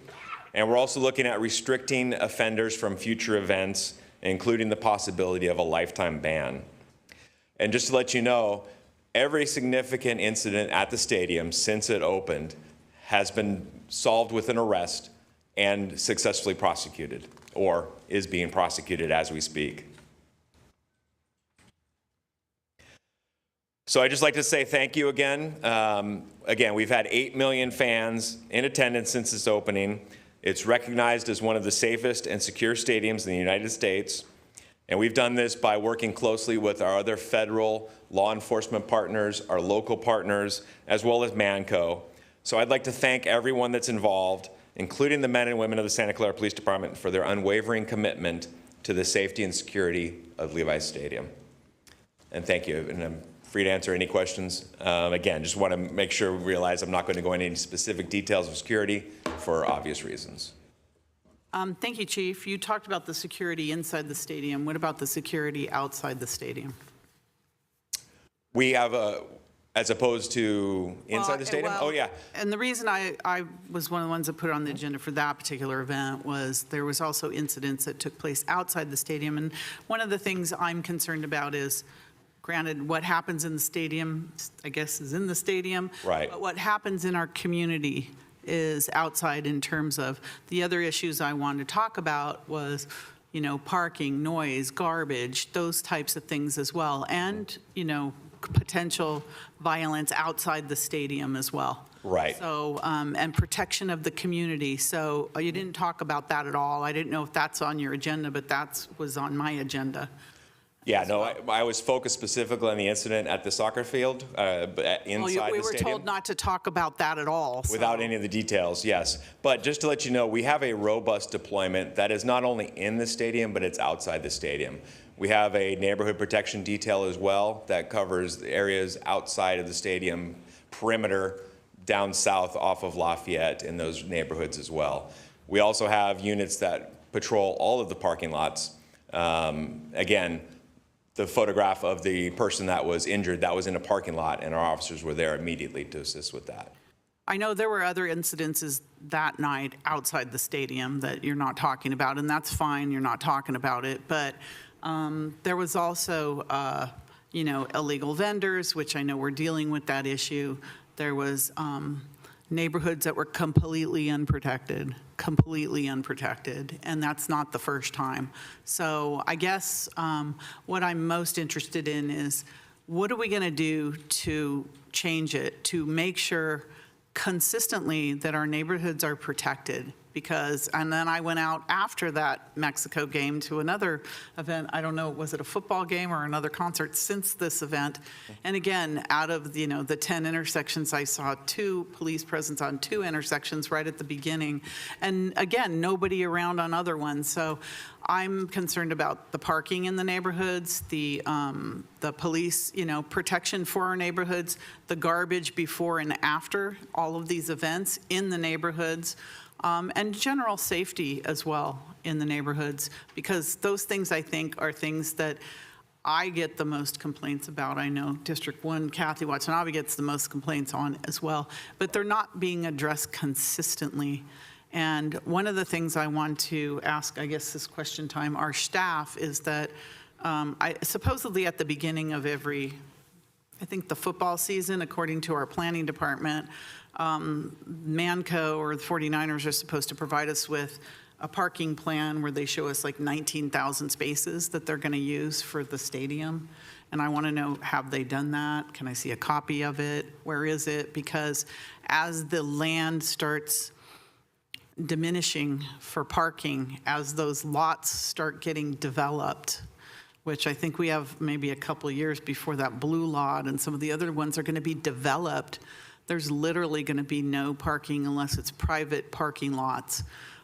And we're also looking at restricting offenders from future events, including the possibility of a lifetime ban. And just to let you know, every significant incident at the stadium since it opened has been solved with an arrest and successfully prosecuted, or is being prosecuted as we speak. So I'd just like to say thank you again. Again, we've had 8 million fans in attendance since its opening. It's recognized as one of the safest and secure stadiums in the United States. And we've done this by working closely with our other federal law enforcement partners, our local partners, as well as Manco. So I'd like to thank everyone that's involved, including the men and women of the Santa Clara Police Department, for their unwavering commitment to the safety and security of Levi's Stadium. And thank you, and I'm free to answer any questions. Again, just want to make sure we realize I'm not going to go into any specific details of security for obvious reasons. Thank you, Chief. You talked about the security inside the stadium. What about the security outside the stadium? We have as opposed to inside the stadium? Well, oh, yeah. And the reason I was one of the ones that put it on the agenda for that particular event was there was also incidents that took place outside the stadium. And one of the things I'm concerned about is, granted, what happens in the stadium, I guess, is in the stadium. Right. But what happens in our community is outside in terms of the other issues I wanted to talk about was, you know, parking, noise, garbage, those types of things as well. And, you know, potential violence outside the stadium as well. Right. So, and protection of the community. So you didn't talk about that at all. I didn't know if that's on your agenda, but that was on my agenda. Yeah, no, I was focused specifically on the incident at the soccer field, but inside We the were stadium. told not to talk about that at all. so- Without any of the details, yes. But just to let you know, we have a robust deployment that is not only in the stadium, but it's outside the stadium. We have a neighborhood protection detail as well that covers the areas outside of the stadium perimeter down south off of Lafayette in those neighborhoods as well. We also have units that patrol all of the parking lots. Again, the photograph of the person that was injured, that was in a parking lot, and our officers were there immediately to assist with that. I know there were other incidences that night outside the stadium that you're not talking about, and that's fine, you're not talking about it, but there was also, you know, illegal vendors, which I know we're dealing with that issue. There was neighborhoods that were completely unprotected, and that's not the first time. So I guess what I'm most interested in is what are we going to do to change it, to make sure consistently that our neighborhoods are protected? Because, and then I went out after that Mexico game to another event. I don't know, was it a football game or another concert since this event? And again, out of, you know, the 10 intersections, I saw 2 police presence on 2 intersections right at the beginning. And again, nobody around on other ones. So I'm concerned about the parking in the neighborhoods, the police, you know, protection for our neighborhoods, the garbage before and after all of these events in the neighborhoods. And general safety as well in the neighborhoods, because those things, I think, are things that I get the most complaints about. I know District 1, Kathy Watanabe gets the most complaints on as well, but they're not being addressed consistently. And one of the things I want to ask, I guess this question time, our staff is that supposedly at the beginning of every, I think the football season, according to our planning department, Manco or the 49ers are supposed to provide us with a parking plan where they show us like 19,000 spaces that they're going to use for the stadium. And I want to know, have they done that? Can I see a copy of it? Where is it? Because as the land starts diminishing for parking, as those lots start getting developed, which I think we have maybe a couple years before that blue lot and some of the other ones are going to be developed, there's literally going to be no parking unless it's private parking lots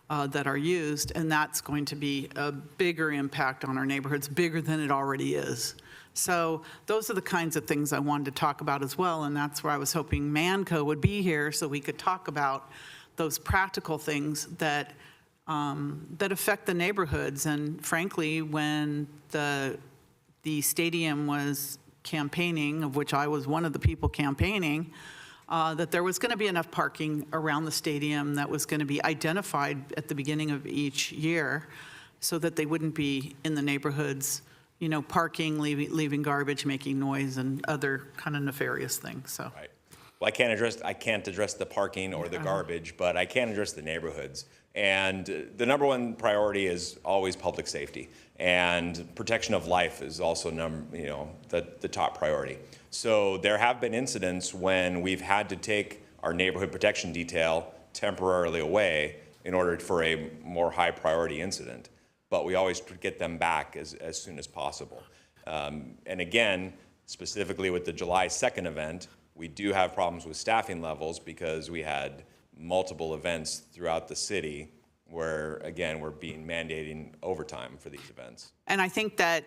that are used, and that's going to be a bigger impact on our neighborhoods, bigger than it already is. So those are the kinds of things I wanted to talk about as well, and that's where I was hoping Manco would be here so we could talk about those practical things that that affect the neighborhoods. And frankly, when the stadium was campaigning, of which I was one of the people campaigning, that there was going to be enough parking around the stadium that was going to be identified at the beginning of each year so that they wouldn't be in the neighborhoods, you know, parking, leaving garbage, making noise, and other kind of nefarious things. So. Right. Well, I can't address the parking or the garbage, but I can address the neighborhoods. And the number one priority is always public safety, and protection of life is also the top priority. So there have been incidents when we've had to take our neighborhood protection detail temporarily away in order for a more high priority incident, but we always get them back as soon as possible. And again, specifically with the July 2nd event, we do have problems with staffing levels because we had multiple events throughout the city where, again, we're mandating overtime for these events. And I think that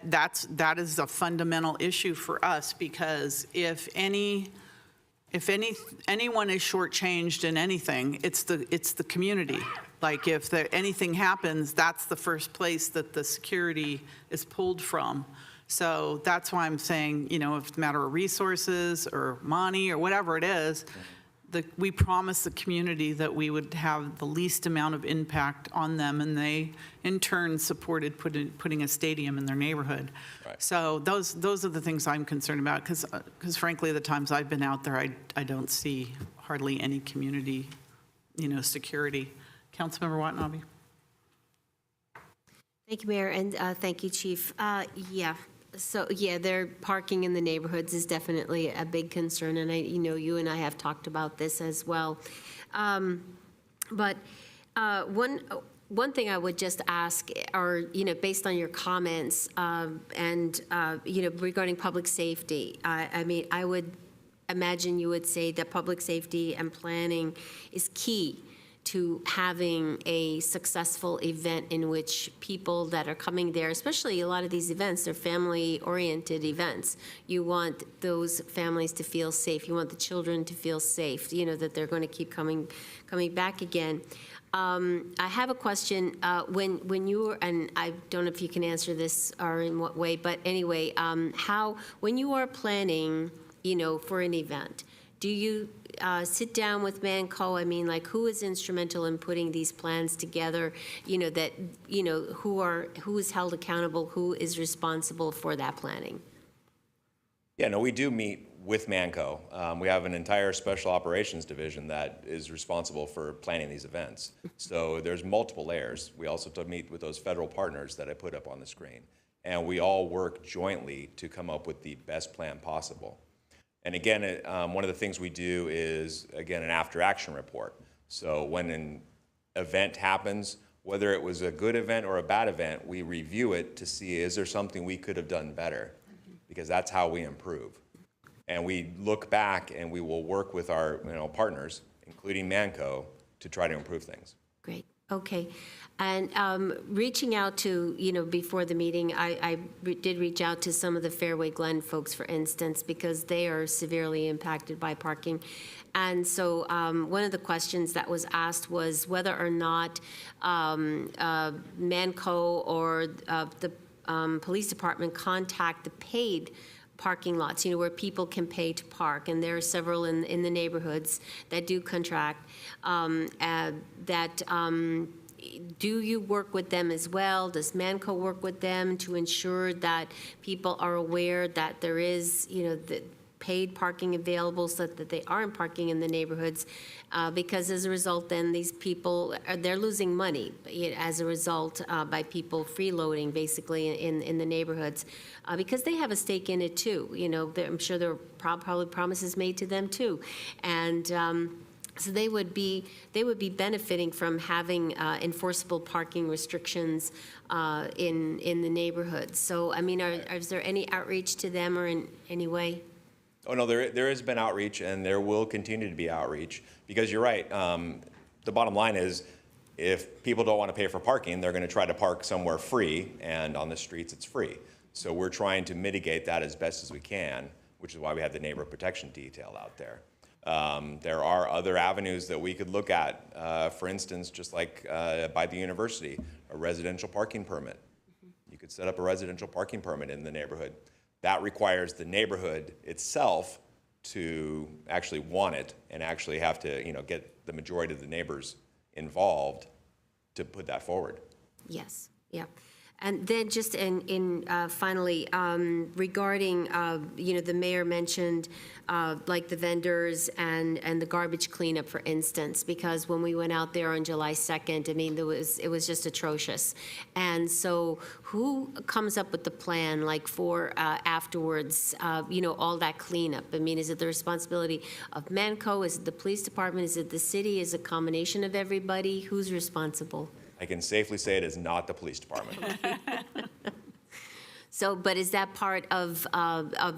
is a fundamental issue for us, because if anyone is shortchanged in anything, it's the community. Like if anything happens, that's the first place that the security is pulled from. So that's why I'm saying, if it's a matter of resources or money or whatever it is, we promised the community that we would have the least amount of impact on them, and they in turn supported putting a stadium in their neighborhood. Right. So those are the things I'm concerned about, because frankly, the times I've been out there, I don't see hardly any community, security. Councilmember Watanabe. Thank you, Mayor, and thank you, Chief. So, their parking in the neighborhoods is definitely a big concern, and you and I have talked about this as well. But one thing I would just ask, or based on your comments, and regarding public safety, I would imagine you would say that public safety and planning is key to having a successful event in which people that are coming there, especially a lot of these events, they're family-oriented events. You want those families to feel safe. You want the children to feel safe, that they're going to keep coming back again. I have a question. When you were, and I don't know if you can answer this or in what way, but anyway, when you are planning, for an event, do you sit down with Manco? Who is instrumental in putting these plans together? Who is held accountable? Who is responsible for that planning? Yeah, no, we do meet with Manco. We have an entire special operations division that is responsible for planning these events. So there's multiple layers. We also meet with those federal partners that I put up on the screen. And we all work jointly to come up with the best plan possible. And again, one of the things we do is, again, an after-action report. So when an event happens, whether it was a good event or a bad event, we review it to see, is there something we could have done better? Because that's how we improve. And we look back and we will work with our partners, including Manco, to try to improve things. Great. Okay. And reaching out to, before the meeting, I did reach out to some of the Fairway Glen folks, for instance, because they are severely impacted by parking. And so one of the questions that was asked was whether or not Manco or the police department contact the paid parking lots, where people can pay to park. And there are several in the neighborhoods that do contract do you work with them as well? Does Manco work with them to ensure that people are aware that there is, the paid parking available so that they aren't parking in the neighborhoods? Because as a result, then these people, they're losing money as a result by people freeloading basically in the neighborhoods because they have a stake in it too. I'm sure there are probably promises made to them too. And so they would be benefiting from having enforceable parking restrictions in the neighborhoods. So, is there any outreach to them or in any way? Oh, no, there has been outreach, and there will continue to be outreach, because you're right. The bottom line is, if people don't want to pay for parking, they're going to try to park somewhere free, and on the streets it's free. So we're trying to mitigate that as best as we can, which is why we have the neighborhood protection detail out there. There are other avenues that we could look at. For instance, just like by the university, a residential parking permit. You could set up a residential parking permit in the neighborhood. That requires the neighborhood itself to actually want it and actually have to, get the majority of the neighbors involved to put that forward. Yes, yeah. And then just finally, regarding, the mayor mentioned like the vendors and the garbage cleanup, for instance, because when we went out there on July 2nd, I mean, it was just atrocious. And so who comes up with the plan, like for afterwards, all that cleanup? I mean, is it the responsibility of Manco? Is it the police department? Is it the city? Is it a combination of everybody? Who's responsible? I can safely say it is not the police department. So, but is that part of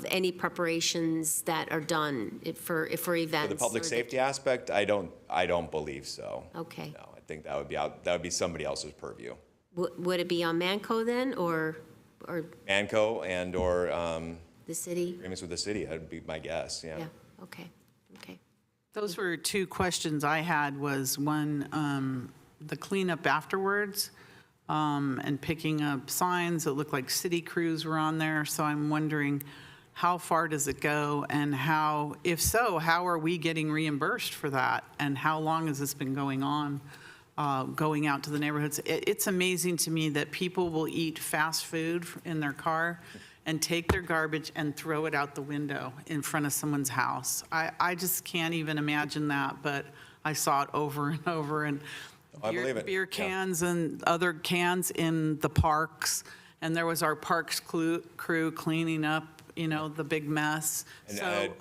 any preparations that are done for events? For the public safety aspect, I don't believe so. Okay. No, I think that would be somebody else's purview. Would it be on Manco then, or Manco and or the city? agreements with the city, that'd be my guess, yeah. Yeah, okay. Those were two questions I had, was one, the cleanup afterwards, and picking up signs. It looked like city crews were on there, so I'm wondering how far does it go, and how, if so, how are we getting reimbursed for that? And how long has this been going on, going out to the neighborhoods? It's amazing to me that people will eat fast food in their car and take their garbage and throw it out the window in front of someone's house. I just can't even imagine that, but I saw it over and over, and I believe it. beer cans and other cans in the parks, and there was our parks crew cleaning up, the big mess.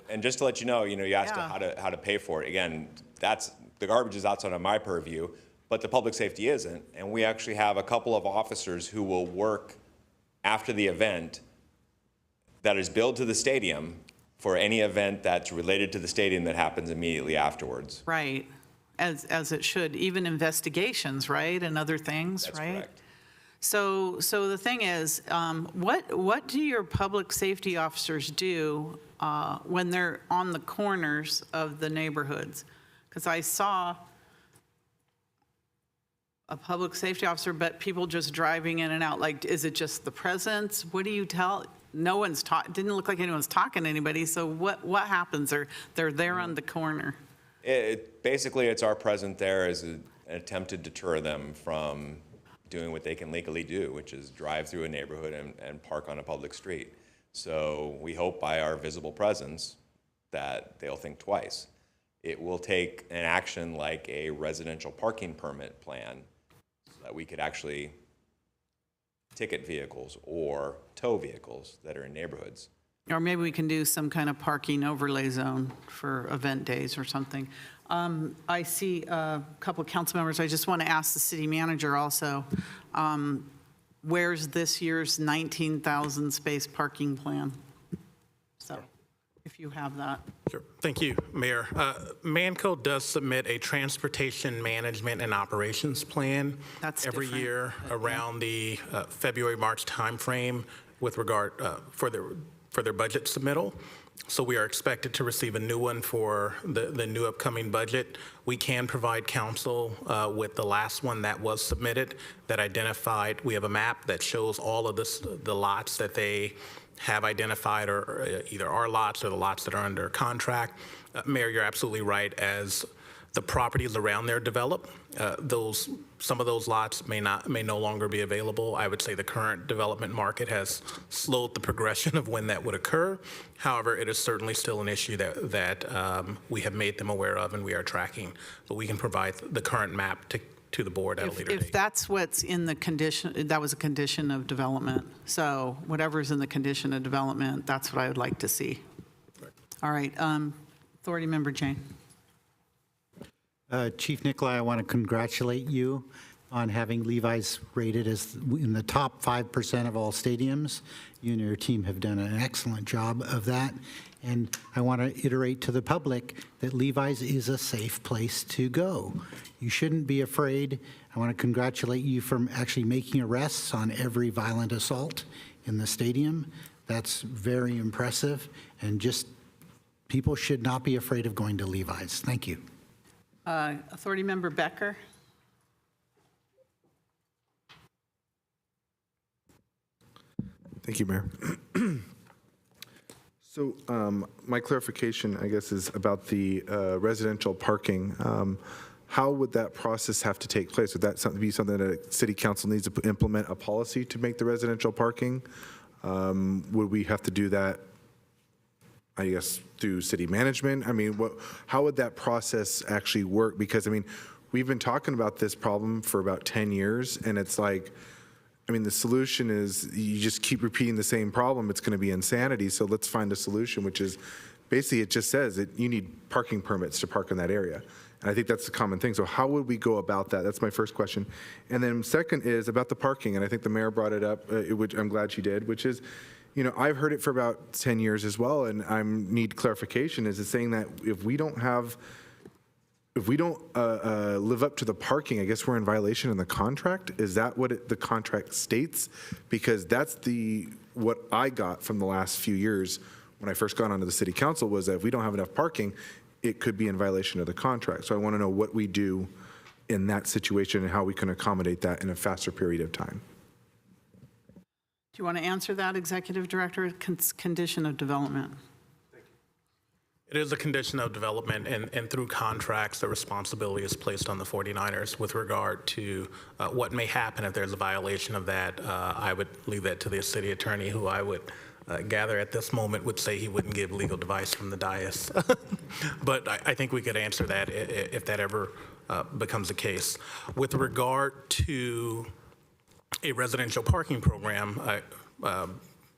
And just to let you know, you asked how to pay for it. Again, the garbage is outside of my purview, but the public safety isn't. And we actually have a couple of officers who will work after the event that is billed to the stadium for any event that's related to the stadium that happens immediately afterwards. Right, as it should, even investigations, right, and other things, That's right? correct. So the thing is, what do your public safety officers do when they're on the corners of the neighborhoods? Because I saw a public safety officer, but people just driving in and out. Like, is it just the presence? What do you tell? No one's didn't look like anyone's talking to anybody. So what happens? They're there on the corner. Basically, it's our presence there as an attempt to deter them from doing what they can legally do, which is drive through a neighborhood and park on a public street. So we hope by our visible presence that they'll think twice. It will take an action like a residential parking permit plan so that we could actually ticket vehicles or tow vehicles that are in neighborhoods. Or maybe we can do some kind of parking overlay zone for event days or something. I see a couple of council members. I just want to ask the city manager also, where's this year's 19,000 space parking plan? So if you have that. Sure. Thank you, Mayor. Manco does submit a transportation management and operations plan every year around the February, March timeframe with regard for their budget submittal. So we are expected to receive a new one for the new upcoming budget. We can provide council with the last one that was submitted that identified. We have a map that shows all of the lots that they have identified, or either our lots or the lots that are under contract. Mayor, you're absolutely right. As the properties around there develop, some of those lots may no longer be available. I would say the current development market has slowed the progression of when that would occur. However, it is certainly still an issue that we have made them aware of and we are tracking. But we can provide the current map to the board at a later date. If that's what's in the condition, that was a condition of development. So whatever's in the condition of development, that's what I would like to see. All right, Authority Member Jane. Chief Nicolai, I want to congratulate you on having Levi's rated as in the top 5% of all stadiums. You and your team have done an excellent job of that. And I want to iterate to the public that Levi's is a safe place to go. You shouldn't be afraid. I want to congratulate you for actually making arrests on every violent assault in the stadium. That's very impressive. And just people should not be afraid of going to Levi's. Thank you. Authority Member Becker. Thank you, Mayor. So my clarification, I guess, is about the residential parking. how would that process have to take place? Would that be something that city council needs to implement a policy to make the residential parking? Would we have to do that, I guess, through city management? I mean, how would that process actually work? Because, I mean, we've been talking about this problem for about 10 years, and it's like, I mean, the solution is you just keep repeating the same problem. It's going to be insanity. So let's find a solution, which is basically it just says that you need parking permits to park in that area. And I think that's the common thing. So how would we go about that? That's my first question. And then second is about the parking. And I think the mayor brought it up, which I'm glad she did, which is, you know, I've heard it for about 10 years as well, and I need clarification. Is it saying that if we don't live up to the parking, I guess we're in violation in the contract? Is that what the contract states? Because that's what I got from the last few years when I first got onto the city council, was that if we don't have enough parking, it could be in violation of the contract. So I want to know what we do in that situation and how we can accommodate that in a faster period of time. Do you want to answer that, Executive Director? Condition of development. It is a condition of development, and through contracts, the responsibility is placed on the 49ers with regard to what may happen if there's a violation of that. I would leave that to the city attorney, who I would gather at this moment would say he wouldn't give legal advice from the dais. But I think we could answer that if that ever becomes the case. With regard to a residential parking program,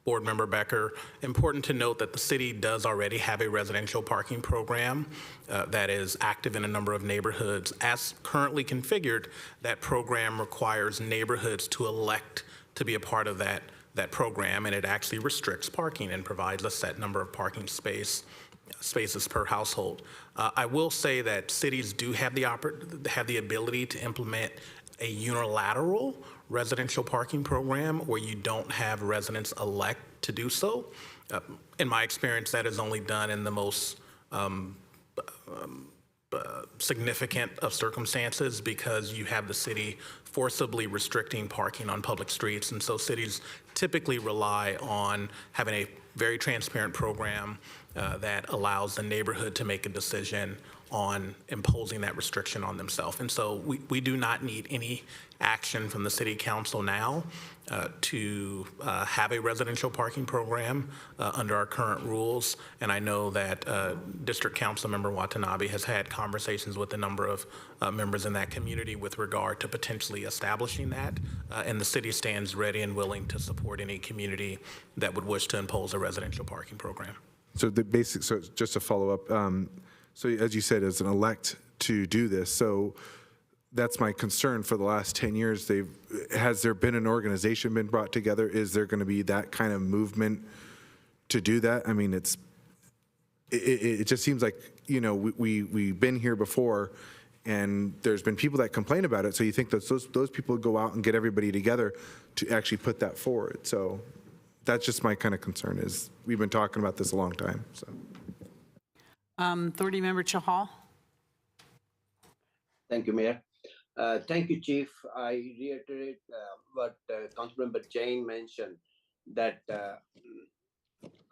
Board Member Becker, important to note that the city does already have a residential parking program that is active in a number of neighborhoods. As currently configured, that program requires neighborhoods to elect to be a part of that program, and it actually restricts parking and provides a set number of parking spaces per household. I will say that cities do have the ability to implement a unilateral residential parking program where you don't have residents elect to do so. In my experience, that is only done in the most significant of circumstances, because you have the city forcibly restricting parking on public streets. And so cities typically rely on having a very transparent program that allows the neighborhood to make a decision on imposing that restriction on themselves. And so we do not need any action from the city council now to have a residential parking program under our current rules. And I know that District Council Member Watanabe has had conversations with a number of members in that community with regard to potentially establishing that. And the city stands ready and willing to support any community that would wish to impose a residential parking program. So so just to follow up, so as you said, as an elect to do this, so that's my concern for the last 10 years. Has there been an organization been brought together? Is there going to be that kind of movement to do that? I mean, it just seems like, you know, we've been here before, and there's been people that complain about it. So you think that those people would go out and get everybody together to actually put that forward. So that's just my kind of concern, is we've been talking about this a long time. So. Authority Member Chahal. Thank you, Mayor. Thank you, Chief. I reiterate what Councilmember Jain mentioned, that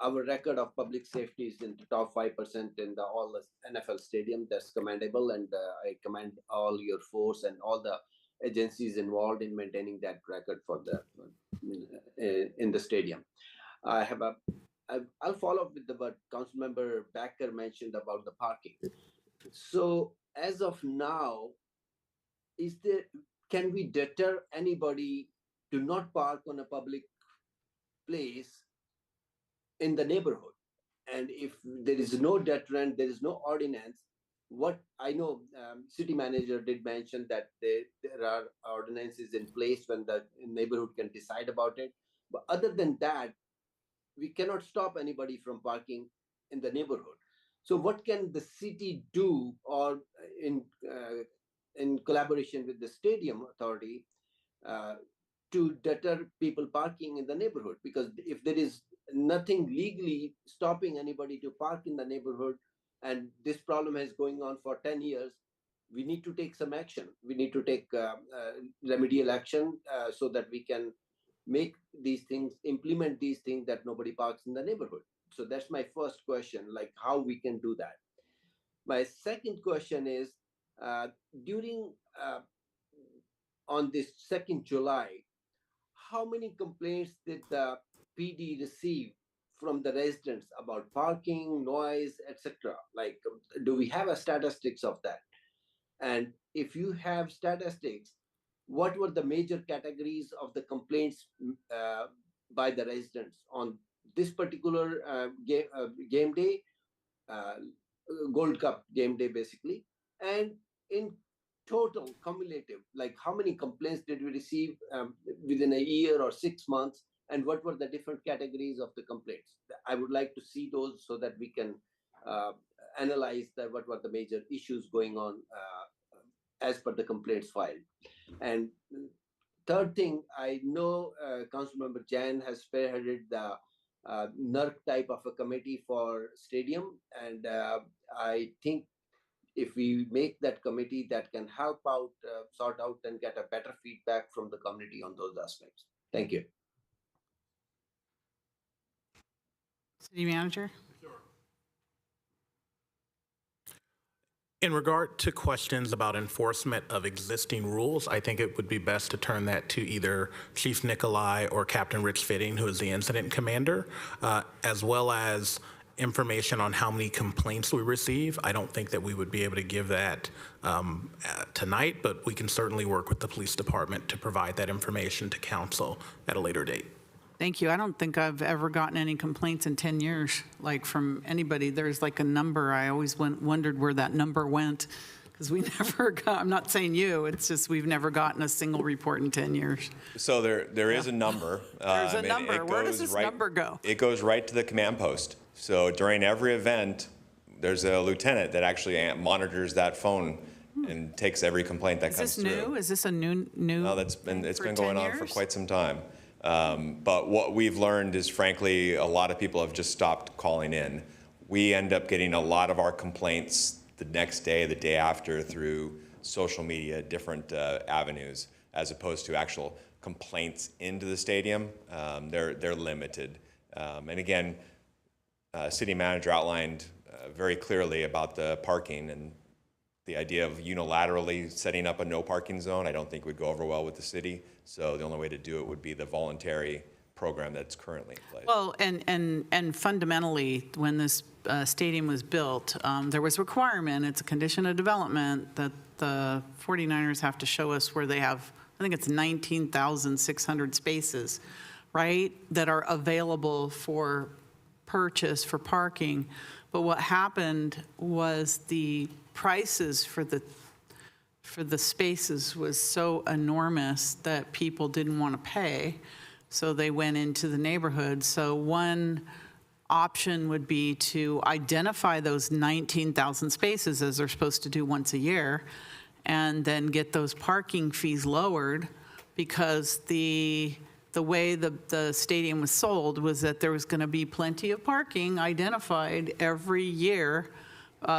our record of public safety is in the top 5% in all the NFL stadium. That's commendable, and I commend all your force and all the agencies involved in maintaining that record for in the stadium. I'll follow up with what Councilmember Becker mentioned about the parking. So as of now, can we deter anybody to not park on a public place in the neighborhood? And if there is no deterrent, there is no ordinance, what I know, city manager did mention that there are ordinances in place when the neighborhood can decide about it. But other than that, we cannot stop anybody from parking in the neighborhood. So what can the city do, or in collaboration with the stadium authority, to deter people parking in the neighborhood? Because if there is nothing legally stopping anybody to park in the neighborhood, and this problem is going on for 10 years, we need to take some action. We need to take remedial action so that we can make these things, implement these things, that nobody parks in the neighborhood. So that's my first question, like how we can do that. My second question is, during on this 2nd July, how many complaints did the PD receive from the residents about parking, noise, etc.? Like, do we have a statistics of that? And if you have statistics, what were the major categories of the complaints by the residents on this particular game day, Gold Cup game day, basically? And in total, cumulative, like how many complaints did we receive within a year or 6 months? And what were the different categories of the complaints? I would like to see those so that we can analyze what were the major issues going on as per the complaints filed. And third thing, I know Councilmember Jan has spearheaded the NERC type of a committee for stadium, and I think if we make that committee, that can help out, sort out and get a better feedback from the community on those aspects. Thank you. City Manager? In regard to questions about enforcement of existing rules, I think it would be best to turn that to either Chief Nikolai or Captain Rich Fitting, who is the incident commander, as well as information on how many complaints we receive. I don't think that we would be able to give that tonight, but we can certainly work with the police department to provide that information to council at a later date. Thank you. I don't think I've ever gotten any complaints in 10 years, like from anybody. There's like a number. I always wondered where that number went, because we never got, I'm not saying you, it's just we've never gotten a single report in 10 years. So there is a number. There's a number. Where does this number go? It goes right to the command post. So during every event, there's a lieutenant that actually monitors that phone and takes every complaint that comes through. Is this new? Is this a new? No, it's been going on for quite some time. But what we've learned is, frankly, a lot of people have just stopped calling in. We end up getting a lot of our complaints the next day, the day after, through social media, different avenues, as opposed to actual complaints into the stadium. They're limited. And again, City Manager outlined very clearly about the parking, and the idea of unilaterally setting up a no parking zone, I don't think would go over well with the city. So the only way to do it would be the voluntary program that's currently in place. Well, and fundamentally, when this stadium was built, there was a requirement, it's a condition of development, that the 49ers have to show us where they have, I think it's 19,600 spaces, right, that are available for purchase for parking. But what happened was the prices for the spaces was so enormous that people didn't want to pay, so they went into the neighborhood. So one option would be to identify those 19,000 spaces, as they're supposed to do once a year, and then get those parking fees lowered, because the way the stadium was sold was that there was going to be plenty of parking identified every year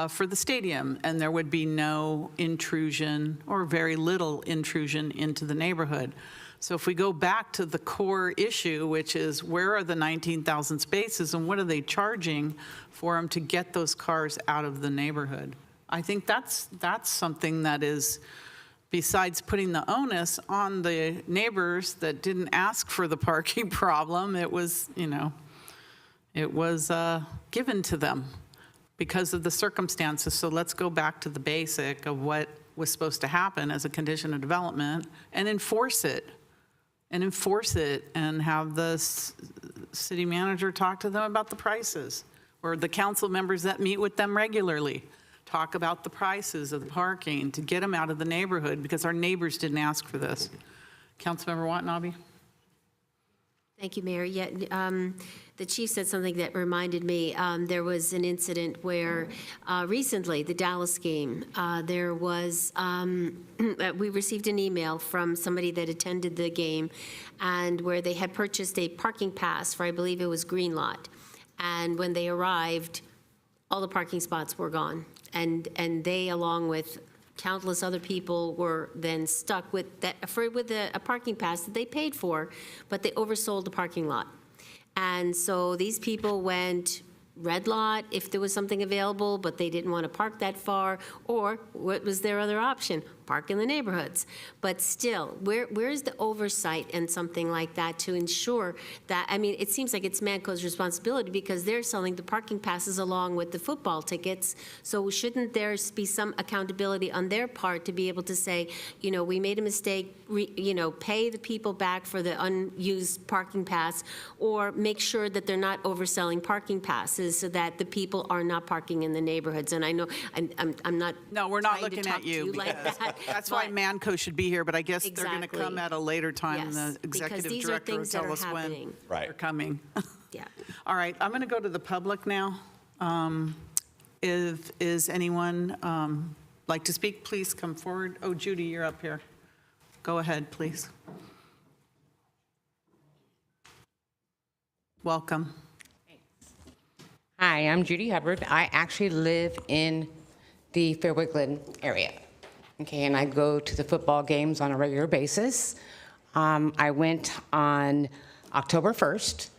for the stadium, and there would be no intrusion or very little intrusion into the neighborhood. So if we go back to the core issue, which is where are the 19,000 spaces and what are they charging for them to get those cars out of the neighborhood? I think that's something that is, besides putting the onus on the neighbors that didn't ask for the parking problem, it was, it was given to them because of the circumstances. So let's go back to the basic of what was supposed to happen as a condition of development and enforce it. And have the city manager talk to them about the prices, or the council members that meet with them regularly talk about the prices of the parking to get them out of the neighborhood, because our neighbors didn't ask for this. Councilmember Watanabe? Thank you, Mayor. Yeah, the chief said something that reminded me. There was an incident where recently, the Dallas game, there was, we received an email from somebody that attended the game, and where they had purchased a parking pass for, I believe it was Green Lot. And when they arrived, all the parking spots were gone. And they, along with countless other people, were then stuck with a parking pass that they paid for, but they oversold the parking lot. And so these people went red lot if there was something available, but they didn't want to park that far, or what was their other option? Park in the neighborhoods. But still, where is the oversight and something like that to ensure that, I mean, it seems like it's Manco's responsibility because they're selling the parking passes along with the football tickets. So shouldn't there be some accountability on their part to be able to say, you know, we made a mistake, pay the people back for the unused parking pass, or make sure that they're not overselling parking passes so that the people are not parking in the neighborhoods. And I know I'm not. No, we're not trying to looking talk at to you. like that. That's why Manco should be here, but I guess they're going to Exactly. come at a later time. Yes, The because executive these are director will things that tell are us when happening. Right. they're coming. Yeah. All right, I'm going to go to the public now. Is anyone like to speak, please come forward. Oh, Judy, you're up here. Go ahead, please. Welcome. Hi, I'm Judy Hubbard. I actually live in the Fairway Glen area. Okay, and I go to the football games on a regular basis. I went on October 1st.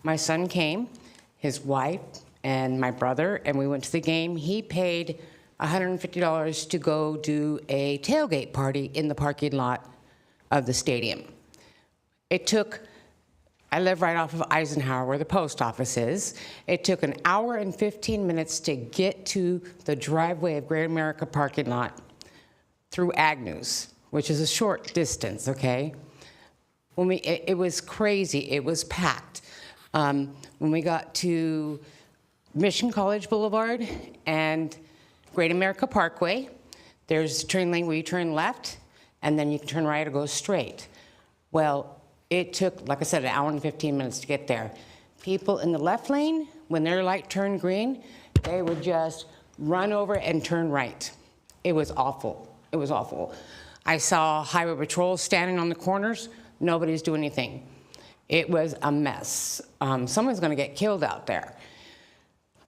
My son came, his wife, and my brother, and we went to the game. He paid $150 to go do a tailgate party in the parking lot of the stadium. I live right off of Eisenhower, where the post office is. It took an hour and 15 minutes to get to the driveway of Great America parking lot through Agnew's, which is a short distance, okay? It was crazy, it was packed. When we got to Mission College Boulevard and Great America Parkway, there's a turn lane where you turn left, and then you can turn right or go straight. Well, it took, like I said, an hour and 15 minutes to get there. People in the left lane, when their light turned green, they would just run over and turn right. It was awful. It was awful. I saw highway patrol standing on the corners. Nobody's doing anything. It was a mess. Someone's going to get killed out there.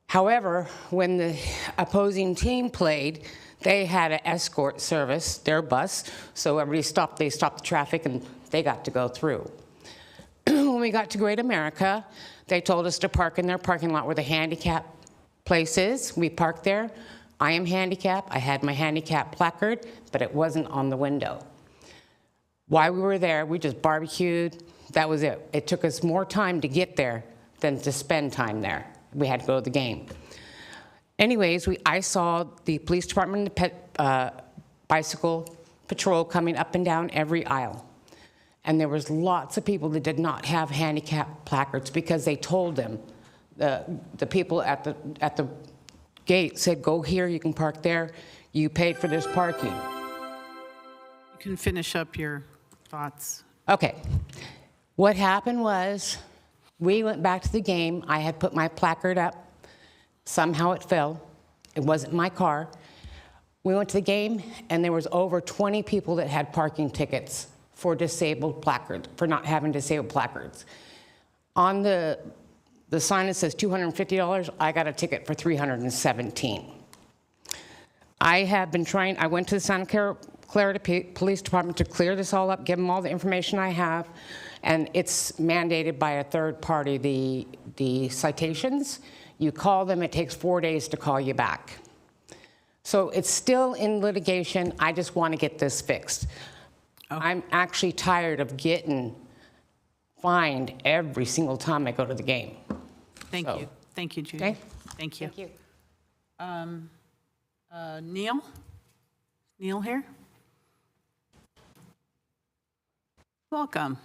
However, when the opposing team played, they had an escort service, their bus, so everybody stopped. They stopped the traffic, and they got to go through. When we got to Great America, they told us to park in their parking lot where the handicap place is. We parked there. I am handicapped. I had my handicap placard, but it wasn't on the window. While we were there, we just barbecued. That was it. It took us more time to get there than to spend time there. We had to go to the game. Anyways, I saw the police department and the bicycle patrol coming up and down every aisle. And there was lots of people that did not have handicap placards because they told them, the people at the gate said, go here, you can park there, you paid for this parking. You can finish up your thoughts. Okay. What happened was, we went back to the game. I had put my placard up. Somehow it fell. It wasn't my car. We went to the game, and there was over 20 people that had parking tickets for disabled placards, for not having disabled placards. On the sign that says $250, I got a ticket for $317. I went to the Santa Clara Police Department to clear this all up, give them all the information I have, and it's mandated by a third party, the citations. You call them, it takes 4 days to call you back. So it's still in litigation. I just want to get this fixed. Oh. I'm actually tired of getting fined every single time I go to the game. Thank you. Thank you, Judy. Okay? Thank you. Thank you. Neil? Neil here? Welcome.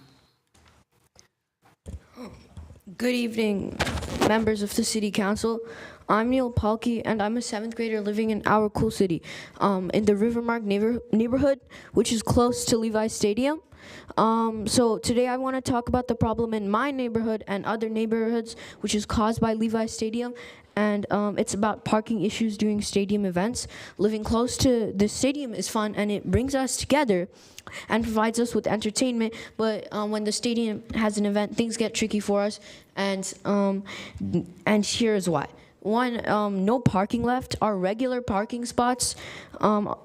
Good evening, members of the City Council. I'm Neil Palkey, and I'm a 7th grader living in our cool city, in the Rivermark neighborhood, which is close to Levi's Stadium. So today I want to talk about the problem in my neighborhood and other neighborhoods, which is caused by Levi's Stadium, and it's about parking issues during stadium events. Living close to the stadium is fun, and it brings us together and provides us with entertainment, but when the stadium has an event, things get tricky for us, and here's why. One, no parking left. Our regular parking spots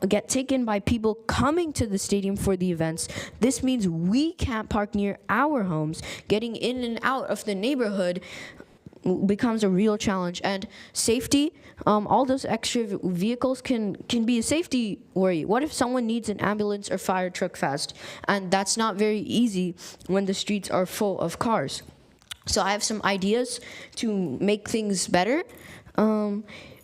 get taken by people coming to the stadium for the events. This means we can't park near our homes. Getting in and out of the neighborhood becomes a real challenge. And safety, all those extra vehicles can be a safety worry. What if someone needs an ambulance or fire truck fast? And that's not very easy when the streets are full of cars. So I have some ideas to make things better.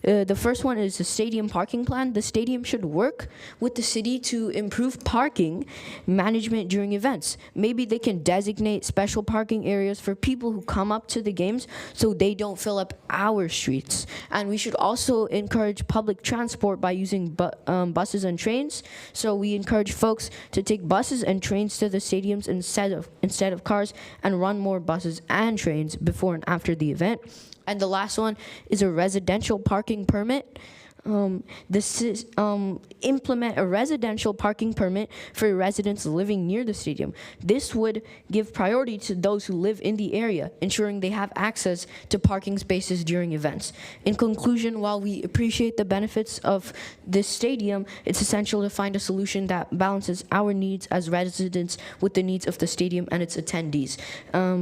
The first one is the stadium parking plan. The stadium should work with the city to improve parking management during events. Maybe they can designate special parking areas for people who come up to the games so they don't fill up our streets. And we should also encourage public transport by using buses and trains. So we encourage folks to take buses and trains to the stadiums instead of cars, and run more buses and trains before and after the event. And the last one is a residential parking permit. Implement a residential parking permit for residents living near the stadium. This would give priority to those who live in the area, ensuring they have access to parking spaces during events. In conclusion, while we appreciate the benefits of this stadium, it's essential to find a solution that balances our needs as residents with the needs of the stadium and its attendees.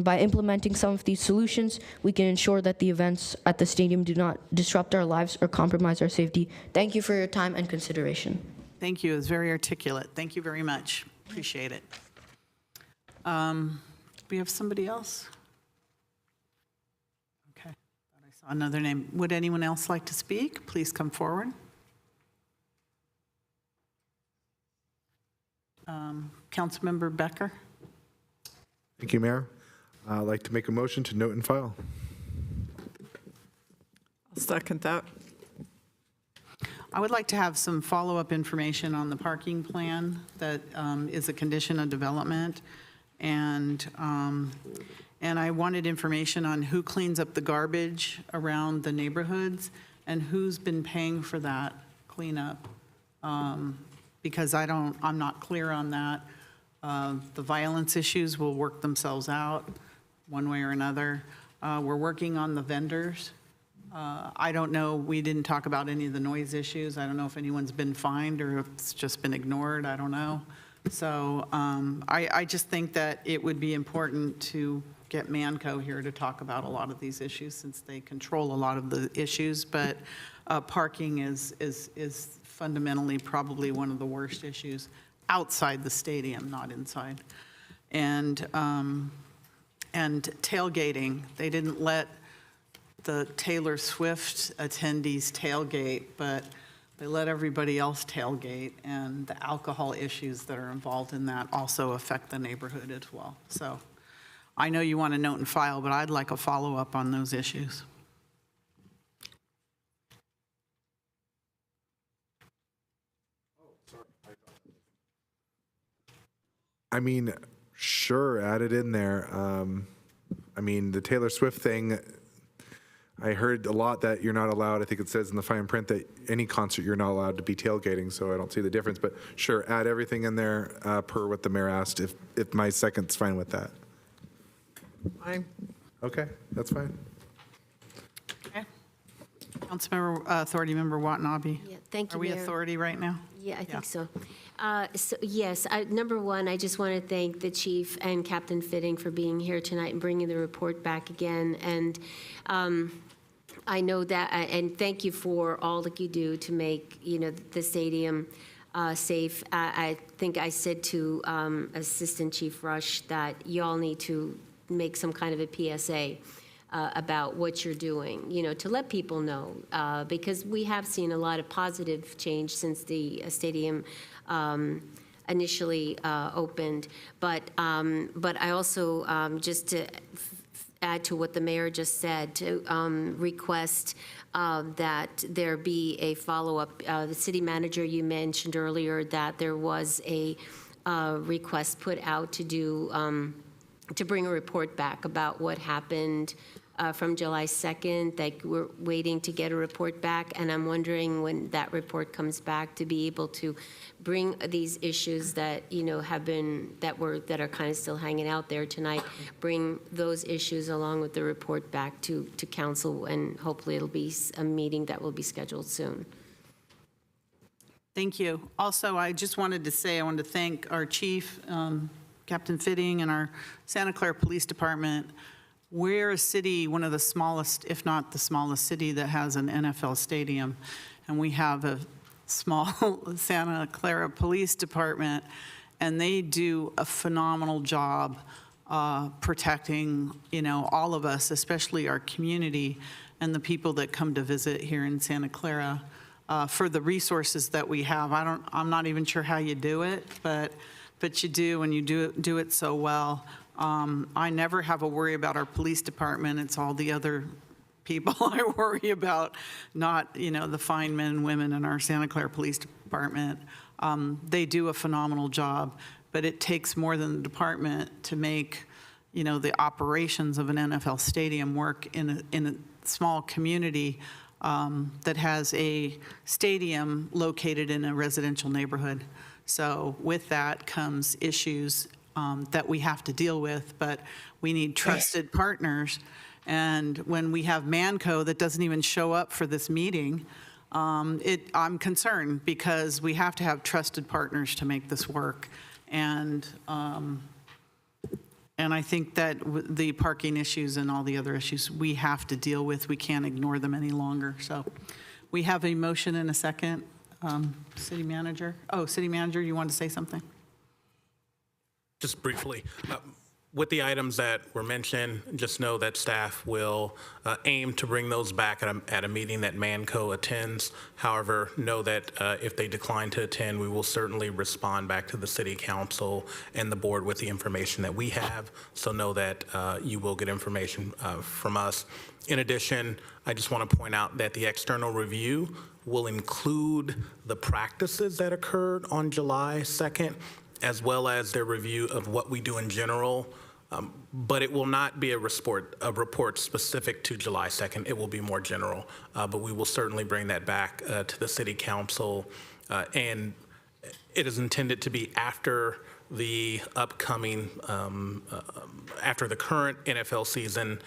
By implementing some of these solutions, we can ensure that the events at the stadium do not disrupt our lives or compromise our safety. Thank you for your time and consideration. Thank you. It was very articulate. Thank you very much. Appreciate it. We have somebody else? Okay. Thought I saw another name. Would anyone else like to speak? Please come forward. Councilmember Becker. Thank you, Mayor. I'd like to make a motion to note and file. I'll second that. I would like to have some follow-up information on the parking plan that is a condition of development. And I wanted information on who cleans up the garbage around the neighborhoods and who's been paying for that cleanup. Because I'm not clear on that. The violence issues will work themselves out one way or another. We're working on the vendors. I don't know, we didn't talk about any of the noise issues. I don't know if anyone's been fined or if it's just been ignored. I don't know. So I just think that it would be important to get Manco here to talk about a lot of these issues since they control a lot of the issues. But parking is fundamentally probably one of the worst issues outside the stadium, not inside. And tailgating, they didn't let the Taylor Swift attendees tailgate, but they let everybody else tailgate, and the alcohol issues that are involved in that also affect the neighborhood as well. So I know you want a note and file, but I'd like a follow-up on those issues. I mean, sure, add it in there. I mean, the Taylor Swift thing, I heard a lot that you're not allowed. I think it says in the fine print that any concert you're not allowed to be tailgating, so I don't see the difference. But sure, add everything in there per what the mayor asked, if my second's fine with that. Fine. Okay, that's fine. Okay. Councilmember, Authority Member Watanabe. Yeah, thank you, Are we Mayor. authority right now? Yeah, I think so. Yes, number one, I just want to thank the chief and Captain Fitting for being here tonight and bringing the report back again. And I know that, and thank you for all that you do to make, the stadium safe. I think I said to Assistant Chief Rush that y'all need to make some kind of a PSA about what you're doing, to let people know, because we have seen a lot of positive change since the stadium initially opened. But I also, just to add to what the mayor just said, to request that there be a follow-up. The city manager, you mentioned earlier that there was a request put out to do, to bring a report back about what happened from July 2nd, that we're waiting to get a report back, and I'm wondering when that report comes back to be able to bring these issues that have been that are kind of still hanging out there tonight, bring those issues along with the report back to council, and hopefully it'll be a meeting that will be scheduled soon. Thank you. Also, I just wanted to say I wanted to thank our chief, Captain Fitting, and our Santa Clara Police Department. we're a city, one of the smallest, if not the smallest city that has an NFL stadium, and we have a small Santa Clara Police Department, and they do a phenomenal job protecting, all of us, especially our community and the people that come to visit here in Santa Clara. For the resources that we have, I'm not even sure how you do it, but you do, and you do it so well. I never have a worry about our police department. It's all the other people I worry about, not, the fine men and women in our Santa Clara Police Department. They do a phenomenal job, but it takes more than the department to make, the operations of an NFL stadium work in a small community that has a stadium located in a residential neighborhood. So with that comes issues that we have to deal with, but we need trusted partners. And when we have Manco that doesn't even show up for this meeting, I'm concerned because we have to have trusted partners to make this work. And I think that the parking issues and all the other issues we have to deal with, we can't ignore them any longer. So we have a motion and a second. City Manager. Oh, City Manager, you want to say something? Just briefly, with the items that were mentioned, just know that staff will aim to bring those back at a meeting that Manco attends. However, know that if they decline to attend, we will certainly respond back to the City Council and the board with the information that we have. So know that you will get information from us. In addition, I just want to point out that the external review will include the practices that occurred on July 2nd, as well as their review of what we do in general. But it will not be a report specific to July 2nd. It will be more general. But we will certainly bring that back to the City Council. And it is intended to be after the upcoming, after the current NFL season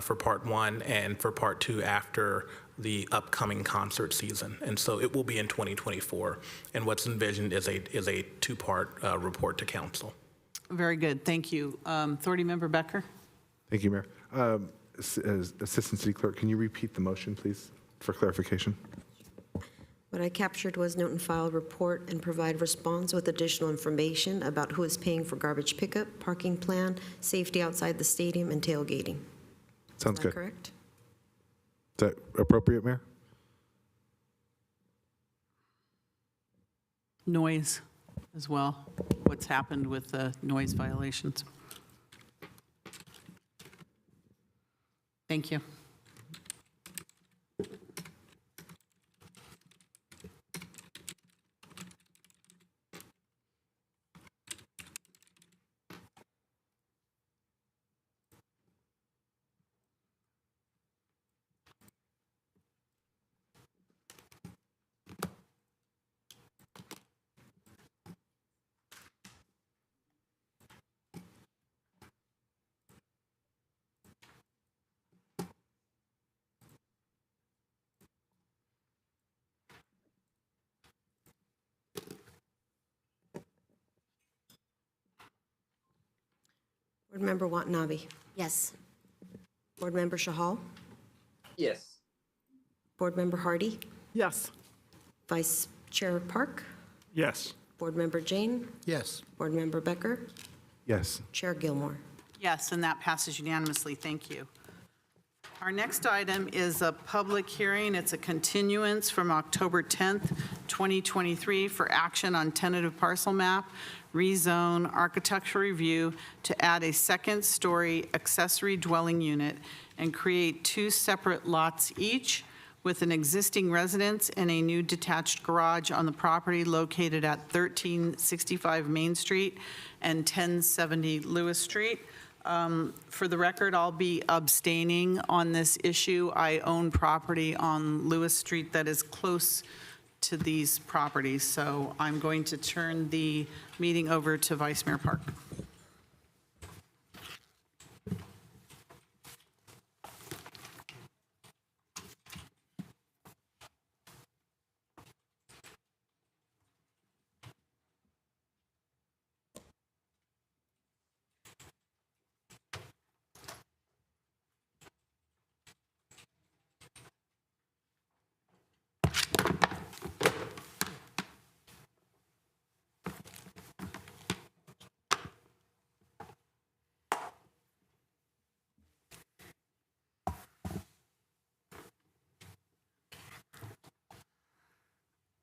for Part 1 and for Part 2 after the upcoming concert season. And so it will be in 2024. And what's envisioned is a two-part report to council. Very good. Thank you. Authority Member Becker? Thank you, Mayor. Assistant City Clerk, can you repeat the motion, please, for clarification? What I captured was note and file report and provide response with additional information about who is paying for garbage pickup, parking plan, safety outside the stadium, and tailgating. Sounds good. Correct? Is that appropriate, Mayor? Noise as well. What's happened with the noise violations? Thank you. Board Member Watanabe. Yes. Board Member Shahal. Yes. Board Member Hardy. Yes. Vice Chair Park. Yes. Board Member Jane. Yes. Board Member Becker. Yes. Chair Gilmore. Yes, and that passes unanimously. Thank you. Our next item is a public hearing. It's a continuance from October 10th, 2023 for action on tentative parcel map, rezone, architectural review to add a second-story accessory dwelling unit and create two separate lots each with an existing residence and a new detached garage on the property located at 1365 Main Street and 1070 Lewis Street. For the record, I'll be abstaining on this issue. I own property on Lewis Street that is close to these properties, so I'm going to turn the meeting over to Vice Mayor Park.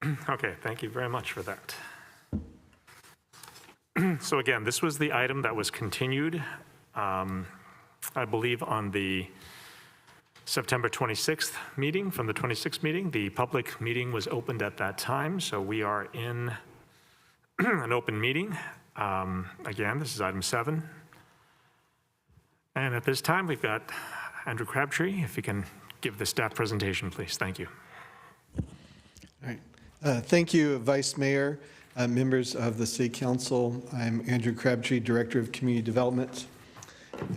Okay, thank you very much for that. So again, this was the item that was continued, I believe, on the September 26th meeting. From the 26th meeting, the public meeting was opened at that time, so we are in an open meeting. Again, this is item 7. And at this time, we've got Andrew Crabtree. If you can give the staff presentation, please. Thank you. All right. Thank you, Vice Mayor, members of the City Council. I'm Andrew Crabtree, Director of Community Development,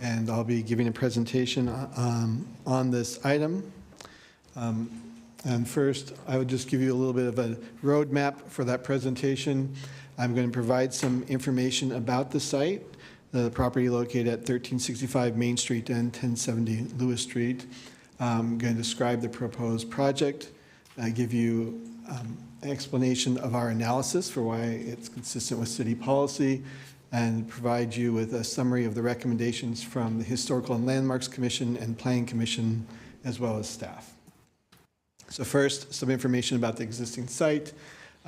and I'll be giving a presentation on this item. And first, I would just give you a little bit of a roadmap for that presentation. I'm going to provide some information about the site, the property located at 1365 Main Street and 1070 Lewis Street. I'm going to describe the proposed project, give you an explanation of our analysis for why it's consistent with city policy, and provide you with a summary of the recommendations from the Historical and Landmarks Commission and Planning Commission, as well as staff. So first, some information about the existing site.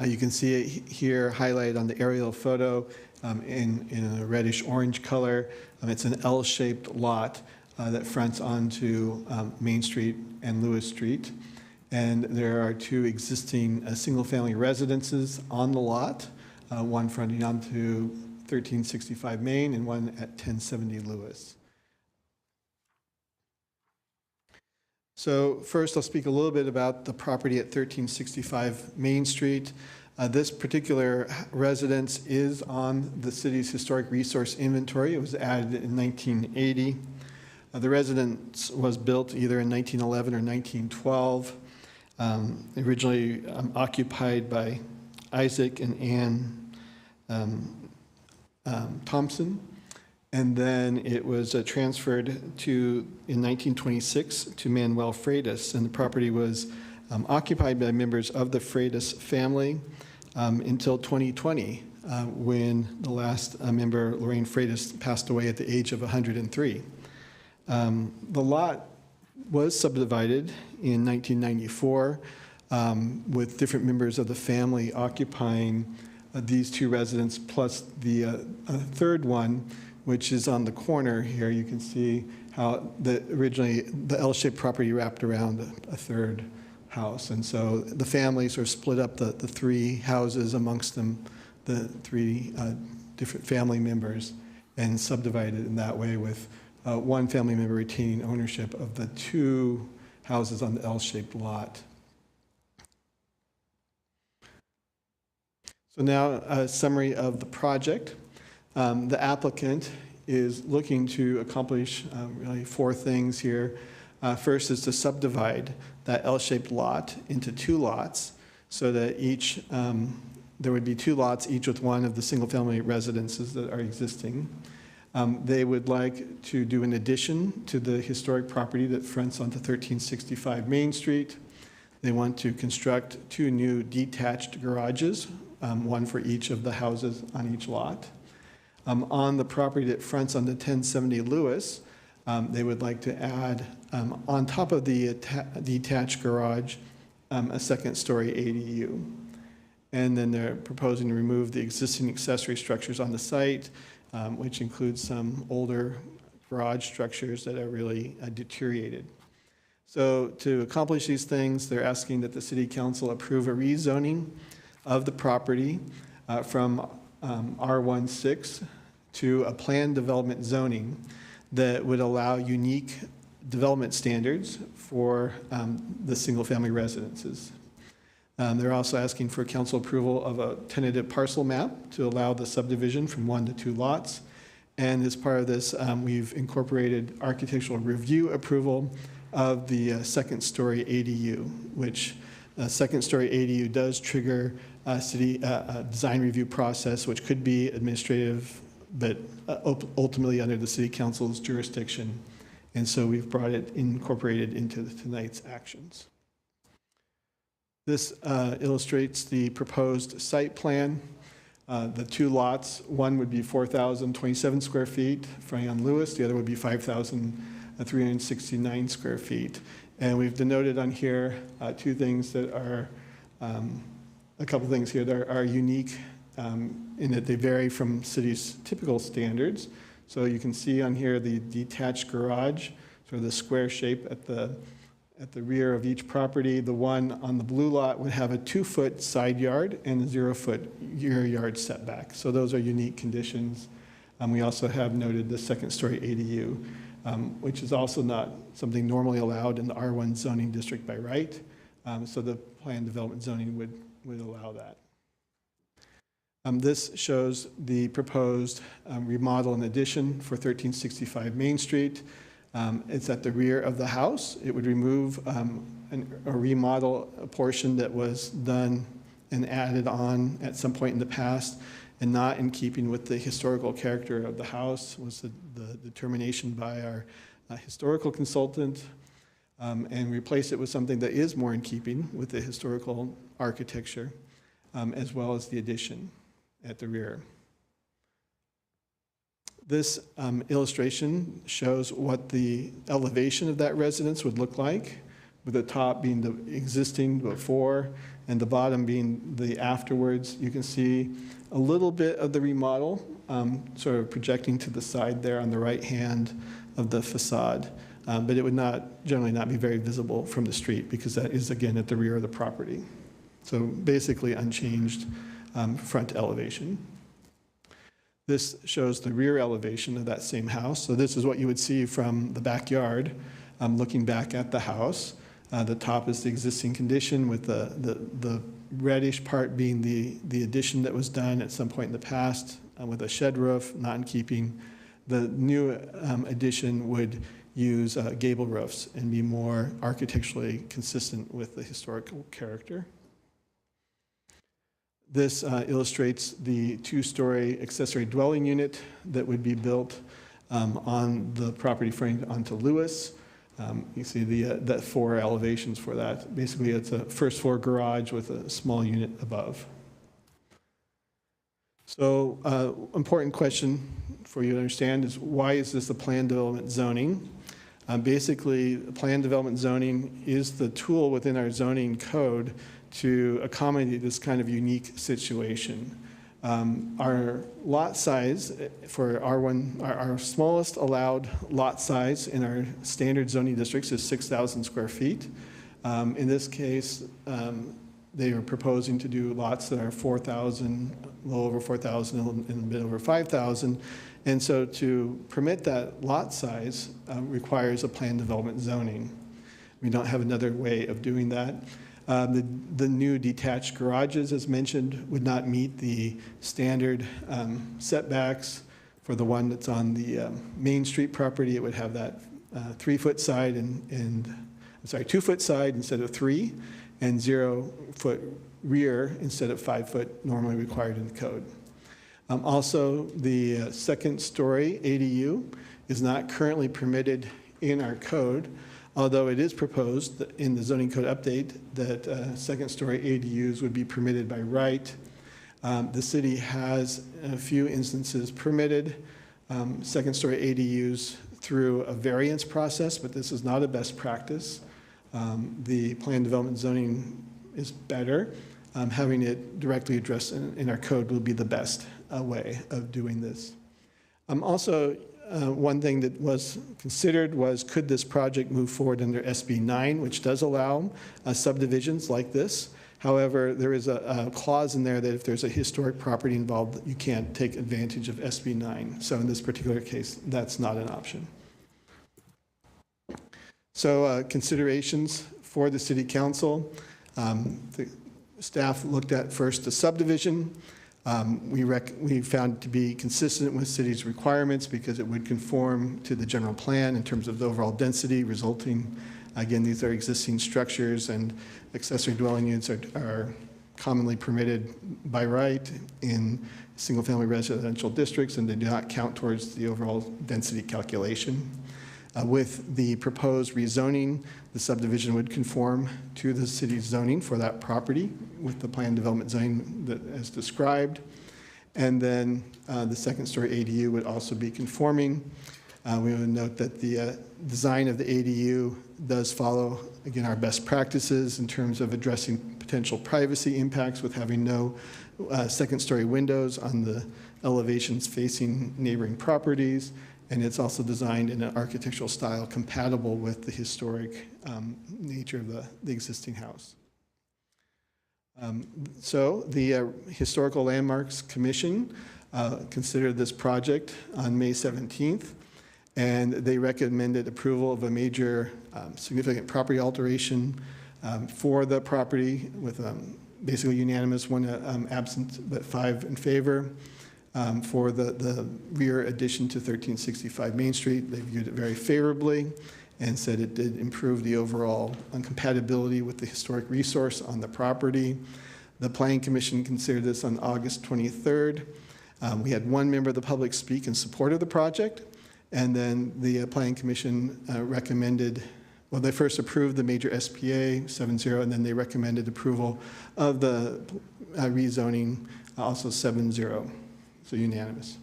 You can see it here highlighted on the aerial photo in a reddish-orange color. It's an L-shaped lot that fronts onto Main Street and Lewis Street. And there are 2 existing single-family residences on the lot, one fronting onto 1365 Main and one at 1070 Lewis. So first, I'll speak a little bit about the property at 1365 Main Street. This particular residence is on the city's historic resource inventory. It was added in 1980. The residence was built either in 1911 or 1912. Originally occupied by Isaac and Ann Thompson. And then it was transferred in 1926 to Manuel Freitas, and the property was occupied by members of the Freitas family until 2020, when the last member, Lorraine Freitas, passed away at the age of 103. The lot was subdivided in 1994 with different members of the family occupying these 2 residences, plus the third one, which is on the corner here. You can see how originally the L-shaped property wrapped around a third house. And so the family sort of split up the 3 houses amongst them, the 3 different family members, and subdivided in that way, with one family member retaining ownership of the 2 houses on the L-shaped lot. So now a summary of the project. The applicant is looking to accomplish really 4 things here. First is to subdivide that L-shaped lot into 2 lots, so that each there would be 2 lots, each with one of the single-family residences that are existing. They would like to do an addition to the historic property that fronts onto 1365 Main Street. They want to construct 2 new detached garages, one for each of the houses on each lot. On the property that fronts onto 1070 Lewis, they would like to add, on top of the detached garage, a second-story ADU. And then they're proposing to remove the existing accessory structures on the site, which includes some older garage structures that are really deteriorated. So to accomplish these things, they're asking that the City Council approve a rezoning of the property from R16 to a planned development zoning that would allow unique development standards for the single-family residences. They're also asking for council approval of a tentative parcel map to allow the subdivision from 1 to 2 lots. And as part of this, we've incorporated architectural review approval of the second-story ADU, which second-story ADU does trigger a city design review process, which could be administrative, but ultimately under the City Council's jurisdiction. And so we've brought it incorporated into tonight's actions. This illustrates the proposed site plan. The 2 lots, one would be 4,027 square feet, fronting on Lewis. The other would be 5,369 square feet. And we've denoted on here 2 things that are a couple things here that are unique in that they vary from city's typical standards. So you can see on here the detached garage, sort of the square shape at the rear of each property. The one on the blue lot would have a 2-foot side yard and a 0-foot rear yard setback. So those are unique conditions. We also have noted the second-story ADU, which is also not something normally allowed in the R1 zoning district by right. So the planned development zoning would allow that. This shows the proposed remodel and addition for 1365 Main Street. It's at the rear of the house. It would remove or remodel a portion that was done and added on at some point in the past and not in keeping with the historical character of the house, was the determination by our historical consultant, and replace it with something that is more in keeping with the historical architecture, as well as the addition at the rear. This illustration shows what the elevation of that residence would look like, with the top being the existing before and the bottom being the afterwards. You can see a little bit of the remodel sort of projecting to the side there on the right hand of the facade, but it would generally not be very visible from the street because that is, again, at the rear of the property. So basically unchanged front elevation. This shows the rear elevation of that same house. So this is what you would see from the backyard, looking back at the house. The top is the existing condition, with the reddish part being the addition that was done at some point in the past with a shed roof, not in keeping. The new addition would use gable roofs and be more architecturally consistent with the historical character. This illustrates the 2-story accessory dwelling unit that would be built on the property fronting onto Lewis. You see the 4 elevations for that. Basically, it's a first floor garage with a small unit above. So important question for you to understand is, why is this a planned development zoning? Basically, planned development zoning is the tool within our zoning code to accommodate this kind of unique situation. Our lot size for R1, our smallest allowed lot size in our standard zoning districts is 6,000 square feet. In this case, they are proposing to do lots that are 4,000, a little over 4,000, and a bit over 5,000. And so to permit that lot size requires a planned development zoning. We don't have another way of doing that. The new detached garages, as mentioned, would not meet the standard setbacks. For the one that's on the Main Street property, it would have that 3-foot side and 2-foot side instead of 3, and 0-foot rear instead of 5-foot normally required in the code. Also, the second-story ADU is not currently permitted in our code, although it is proposed in the zoning code update that second-story ADUs would be permitted by right. The city has, in a few instances, permitted second-story ADUs through a variance process, but this is not a best practice. The planned development zoning is better. Having it directly addressed in our code will be the best way of doing this. Also, one thing that was considered was, could this project move forward under SB 9, which does allow subdivisions like this. However, there is a clause in there that if there's a historic property involved, you can't take advantage of SB 9. So in this particular case, that's not an option. So considerations for the City Council. The staff looked at first the subdivision. We found it to be consistent with city's requirements because it would conform to the general plan in terms of the overall density resulting. Again, these are existing structures, and accessory dwelling units are commonly permitted by right in single-family residential districts, and they do not count towards the overall density calculation. With the proposed rezoning, the subdivision would conform to the city's zoning for that property with the planned development zoning that as described. And then the second-story ADU would also be conforming. We would note that the design of the ADU does follow, again, our best practices in terms of addressing potential privacy impacts with having no second-story windows on the elevations facing neighboring properties, and it's also designed in an architectural style compatible with the historic nature of the existing house. So the Historical Landmarks Commission considered this project on May 17th, and they recommended approval of a major significant property alteration for the property with basically unanimous, one absent but 5 in favor. For the rear addition to 1365 Main Street, they viewed it very favorably and said it did improve the overall compatibility with the historic resource on the property. The Planning Commission considered this on August 23rd. We had one member of the public speak in support of the project, and then the Planning Commission recommended, well, they first approved the major SPA 7-0, and then they recommended approval of the rezoning, also 7-0, so unanimous.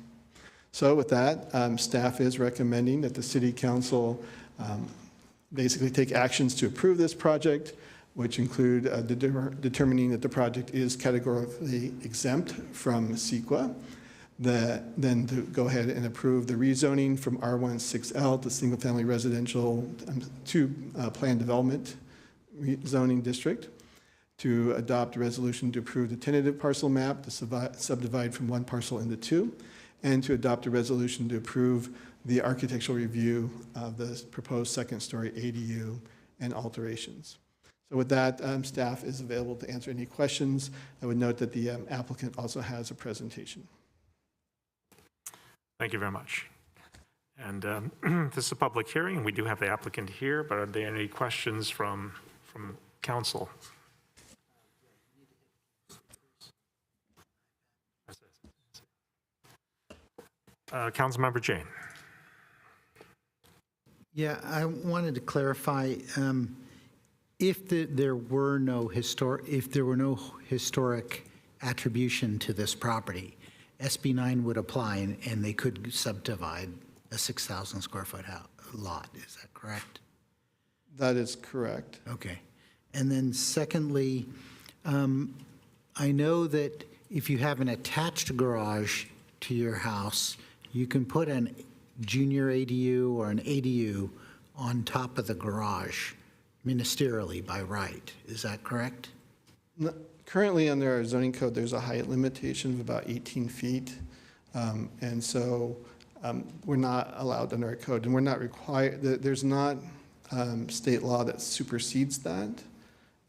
So with that, staff is recommending that the City Council basically take actions to approve this project, which include determining that the project is categorically exempt from CEQA, then to go ahead and approve the rezoning from R16L to single-family residential to planned development zoning district, to adopt a resolution to approve the tentative parcel map to subdivide from 1 parcel into 2, and to adopt a resolution to approve the architectural review of the proposed second-story ADU and alterations. So with that, staff is available to answer any questions. I would note that the applicant also has a presentation. Thank you very much. And this is a public hearing, and we do have the applicant here, but are there any questions from council? Councilmember Jane. Yeah, I wanted to clarify, if there were no historic attribution to this property, SB 9 would apply and they could subdivide a 6,000 square foot lot. Is that correct? That is correct. Okay. And then secondly, I know that if you have an attached garage to your house, you can put an junior ADU or an ADU on top of the garage ministerially by right. Is that correct? Currently, under our zoning code, there's a height limitation of about 18 feet. And so we're not allowed under our code, and we're not required, there's not state law that supersedes that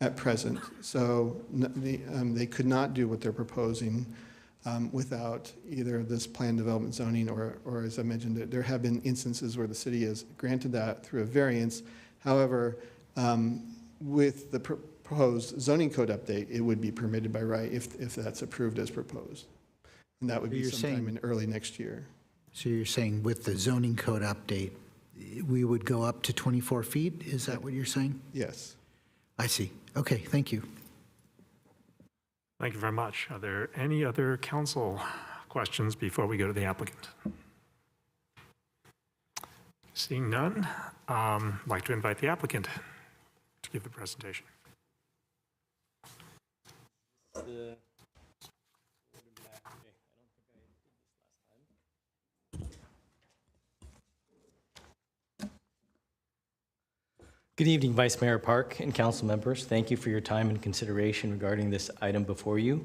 at present. So they could not do what they're proposing without either this planned development zoning or as I mentioned, there have been instances where the city has granted that through a variance. However, with the proposed zoning code update, it would be permitted by right if that's approved as proposed. And that would be sometime in early next year. So you're saying with the zoning code update, we would go up to 24 feet? Is that what you're saying? Yes. I see. Okay, thank you. Thank you very much. Are there any other council questions before we go to the applicant? Seeing none, I'd like to invite the applicant to give the presentation. Good evening, Vice Mayor Park and council members. Thank you for your time and consideration regarding this item before you.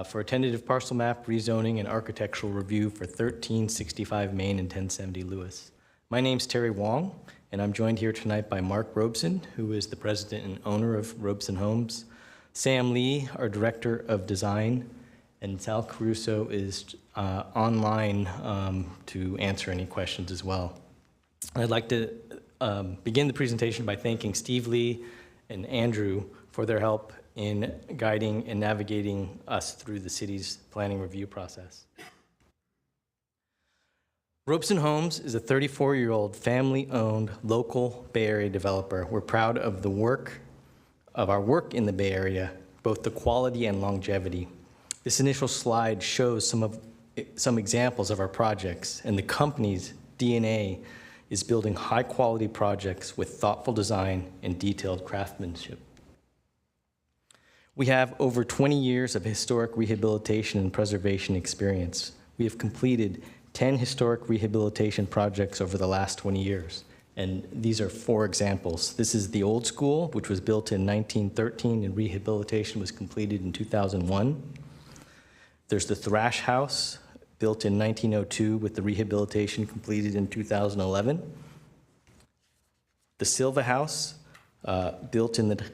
For a tentative parcel map, rezoning, and architectural review for 1365 Main and 1070 Lewis. My name's Terry Wong, and I'm joined here tonight by Mark Robeson, who is the president and owner of Robeson Homes, Sam Lee, our director of design, and Sal Caruso is online to answer any questions as well. I'd like to begin the presentation by thanking Steve Lee and Andrew for their help in guiding and navigating us through the city's planning review process. Robeson Homes is a 34-year-old family-owned local Bay Area developer. We're proud of our work in the Bay Area, both the quality and longevity. This initial slide shows some examples of our projects and the companies DNA is building high-quality projects with thoughtful design and detailed craftsmanship. We have over 20 years of historic rehabilitation and preservation experience. We have completed 10 historic rehabilitation projects over the last 20 years. And these are 4 examples. This is the old school, which was built in 1913 and rehabilitation was completed in 2001. There's the Thrash House, built in 1902 with the rehabilitation completed in 2011. The Silva House, built in the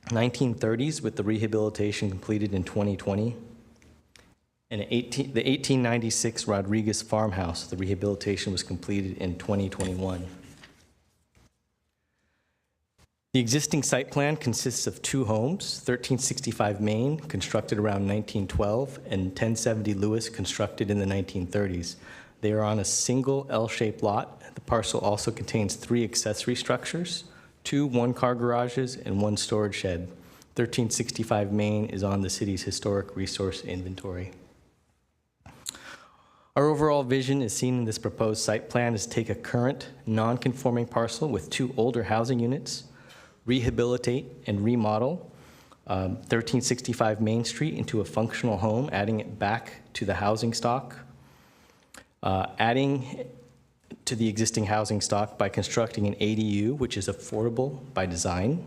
1930s with the rehabilitation completed in 2020. And the 1896 Rodriguez Farmhouse, the rehabilitation was completed in 2021. The existing site plan consists of 2 homes, 1365 Main, constructed around 1912, and 1070 Lewis, constructed in the 1930s. They are on a single L-shaped lot. The parcel also contains 3 accessory structures, 2 one-car garages, and 1 storage shed. 1365 Main is on the city's historic resource inventory. Our overall vision, as seen in this proposed site plan, is to take a current, non-conforming parcel with 2 older housing units, rehabilitate and remodel 1365 Main Street into a functional home, adding it back to the housing stock, adding to the existing housing stock by constructing an ADU, which is affordable by design.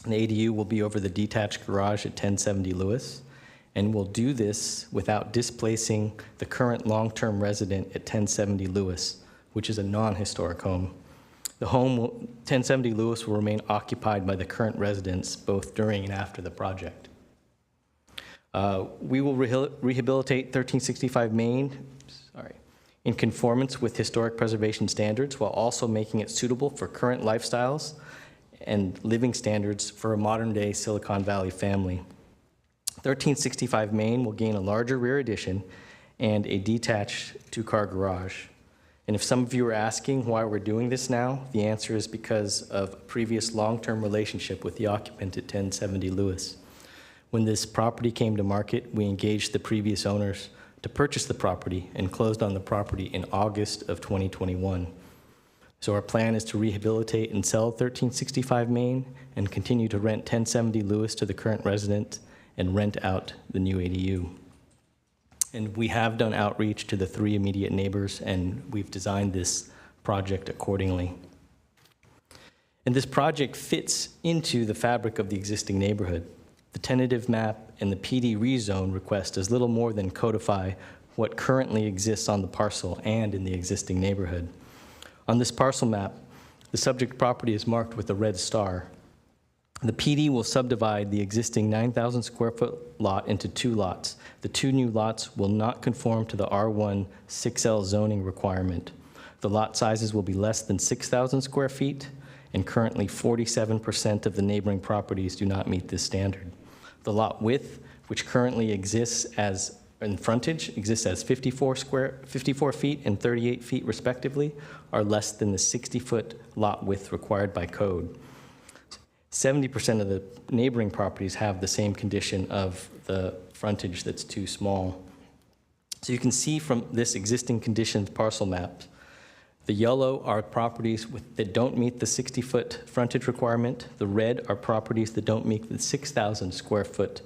An ADU will be over the detached garage at 1070 Lewis, and we'll do this without displacing the current long-term resident at 1070 Lewis, which is a non-historic home. The home, 1070 Lewis, will remain occupied by the current residents both during and after the project. We will rehabilitate 1365 Main, in conformance with historic preservation standards while also making it suitable for current lifestyles and living standards for a modern-day Silicon Valley family. 1365 Main will gain a larger rear addition and a detached 2-car garage. And if some of you are asking why we're doing this now, the answer is because of a previous long-term relationship with the occupant at 1070 Lewis. When this property came to market, we engaged the previous owners to purchase the property and closed on the property in August of 2021. So our plan is to rehabilitate and sell 1365 Main and continue to rent 1070 Lewis to the current resident and rent out the new ADU. And we have done outreach to the 3 immediate neighbors, and we've designed this project accordingly. And this project fits into the fabric of the existing neighborhood. The tentative map and the PD rezone request does little more than codify what currently exists on the parcel and in the existing neighborhood. On this parcel map, the subject property is marked with a red star. The PD will subdivide the existing 9,000 square foot lot into 2 lots. The 2 new lots will not conform to the R1 6L zoning requirement. The lot sizes will be less than 6,000 square feet, and currently 47% of the neighboring properties do not meet this standard. The lot width, which currently exists as in frontage, exists as 54 feet and 38 feet respectively, are less than the 60-foot lot width required by code. 70% of the neighboring properties have the same condition of the frontage that's too small. So you can see from this existing conditions parcel map, the yellow are properties that don't meet the 60-foot frontage requirement. The red are properties that don't meet the 6,000 square foot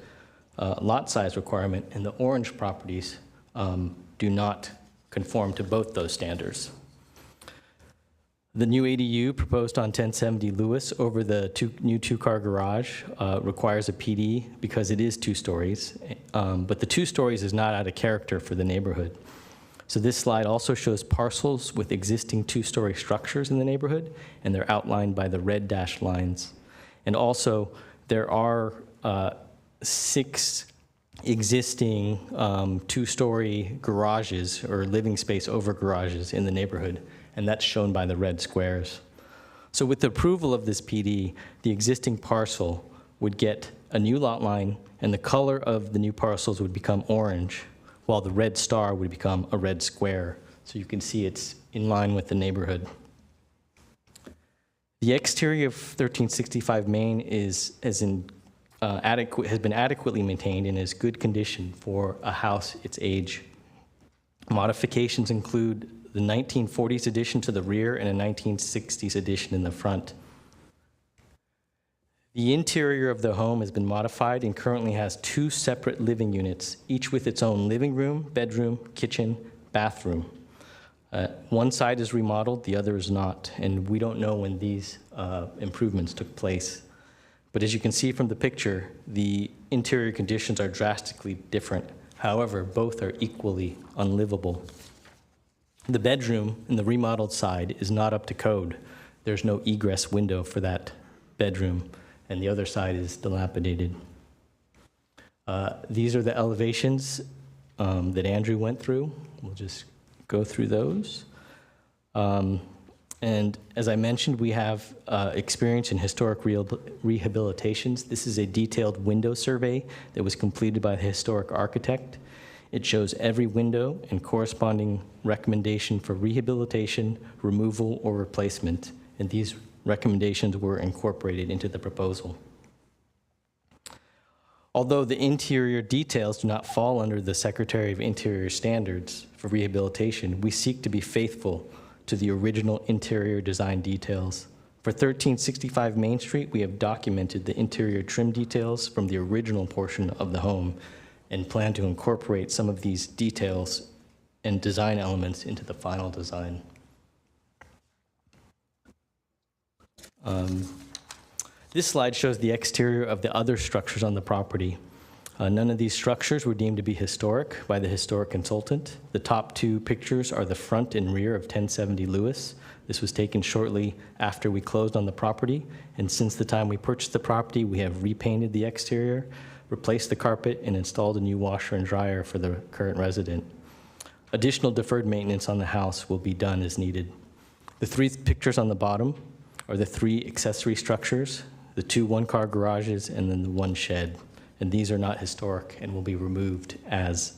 lot size requirement, and the orange properties do not conform to both those standards. The new ADU proposed on 1070 Lewis over the new 2-car garage requires a PD because it is 2 stories, but the 2 stories is not out of character for the neighborhood. So this slide also shows parcels with existing 2-story structures in the neighborhood, and they're outlined by the red dashed lines. And also, there are 6 existing 2-story garages or living space over garages in the neighborhood, and that's shown by the red squares. So with the approval of this PD, the existing parcel would get a new lot line, and the color of the new parcels would become orange, while the red star would become a red square. So you can see it's in line with the neighborhood. The exterior of 1365 Main has been adequately maintained and is good condition for a house its age. Modifications include the 1940s addition to the rear and a 1960s addition in the front. The interior of the home has been modified and currently has 2 separate living units, each with its own living room, bedroom, kitchen, bathroom. One side is remodeled, the other is not, and we don't know when these improvements took place. But as you can see from the picture, the interior conditions are drastically different. However, both are equally unlivable. The bedroom in the remodeled side is not up to code. There's no egress window for that bedroom, and the other side is dilapidated. These are the elevations that Andrew went through. We'll just go through those. And as I mentioned, we have experience in historic rehabilitations. This is a detailed window survey that was completed by the historic architect. It shows every window and corresponding recommendation for rehabilitation, removal, or replacement. And these recommendations were incorporated into the proposal. Although the interior details do not fall under the Secretary of Interior standards for rehabilitation, we seek to be faithful to the original interior design details. For 1365 Main Street, we have documented the interior trim details from the original portion of the home and plan to incorporate some of these details and design elements into the final design. This slide shows the exterior of the other structures on the property. None of these structures were deemed to be historic by the historic consultant. The top 2 pictures are the front and rear of 1070 Lewis. This was taken shortly after we closed on the property, and since the time we purchased the property, we have repainted the exterior, replaced the carpet, and installed a new washer and dryer for the current resident. Additional deferred maintenance on the house will be done as needed. The 3 pictures on the bottom are the 3 accessory structures, the 2 one-car garages, and then the 1 shed. And these are not historic and will be removed as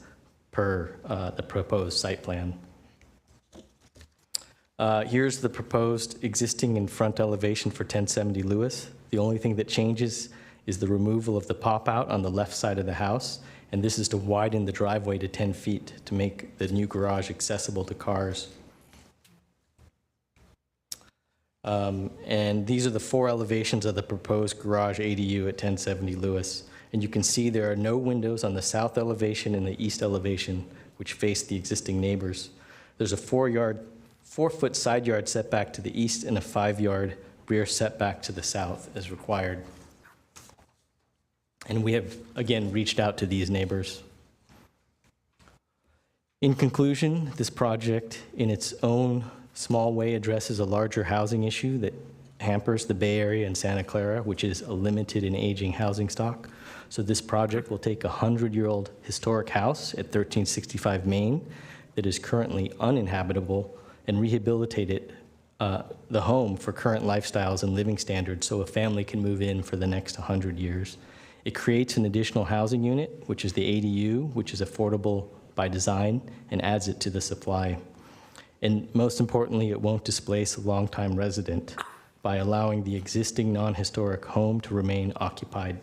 per the proposed site plan. Here's the proposed existing and front elevation for 1070 Lewis. The only thing that changes is the removal of the pop-out on the left side of the house, and this is to widen the driveway to 10 feet to make the new garage accessible to cars. And these are the 4 elevations of the proposed garage ADU at 1070 Lewis. And you can see there are no windows on the south elevation and the east elevation, which face the existing neighbors. There's a 4-foot side yard setback to the east and a 5-yard rear setback to the south as required. And we have, again, reached out to these neighbors. In conclusion, this project in its own small way addresses a larger housing issue that hampers the Bay Area and Santa Clara, which is a limited and aging housing stock. So this project will take a 100-year-old historic house at 1365 Main that is currently uninhabitable and rehabilitate it, the home for current lifestyles and living standards so a family can move in for the next 100 years. It creates an additional housing unit, which is the ADU, which is affordable by design, and adds it to the supply. And most importantly, it won't displace a longtime resident by allowing the existing non-historic home to remain occupied.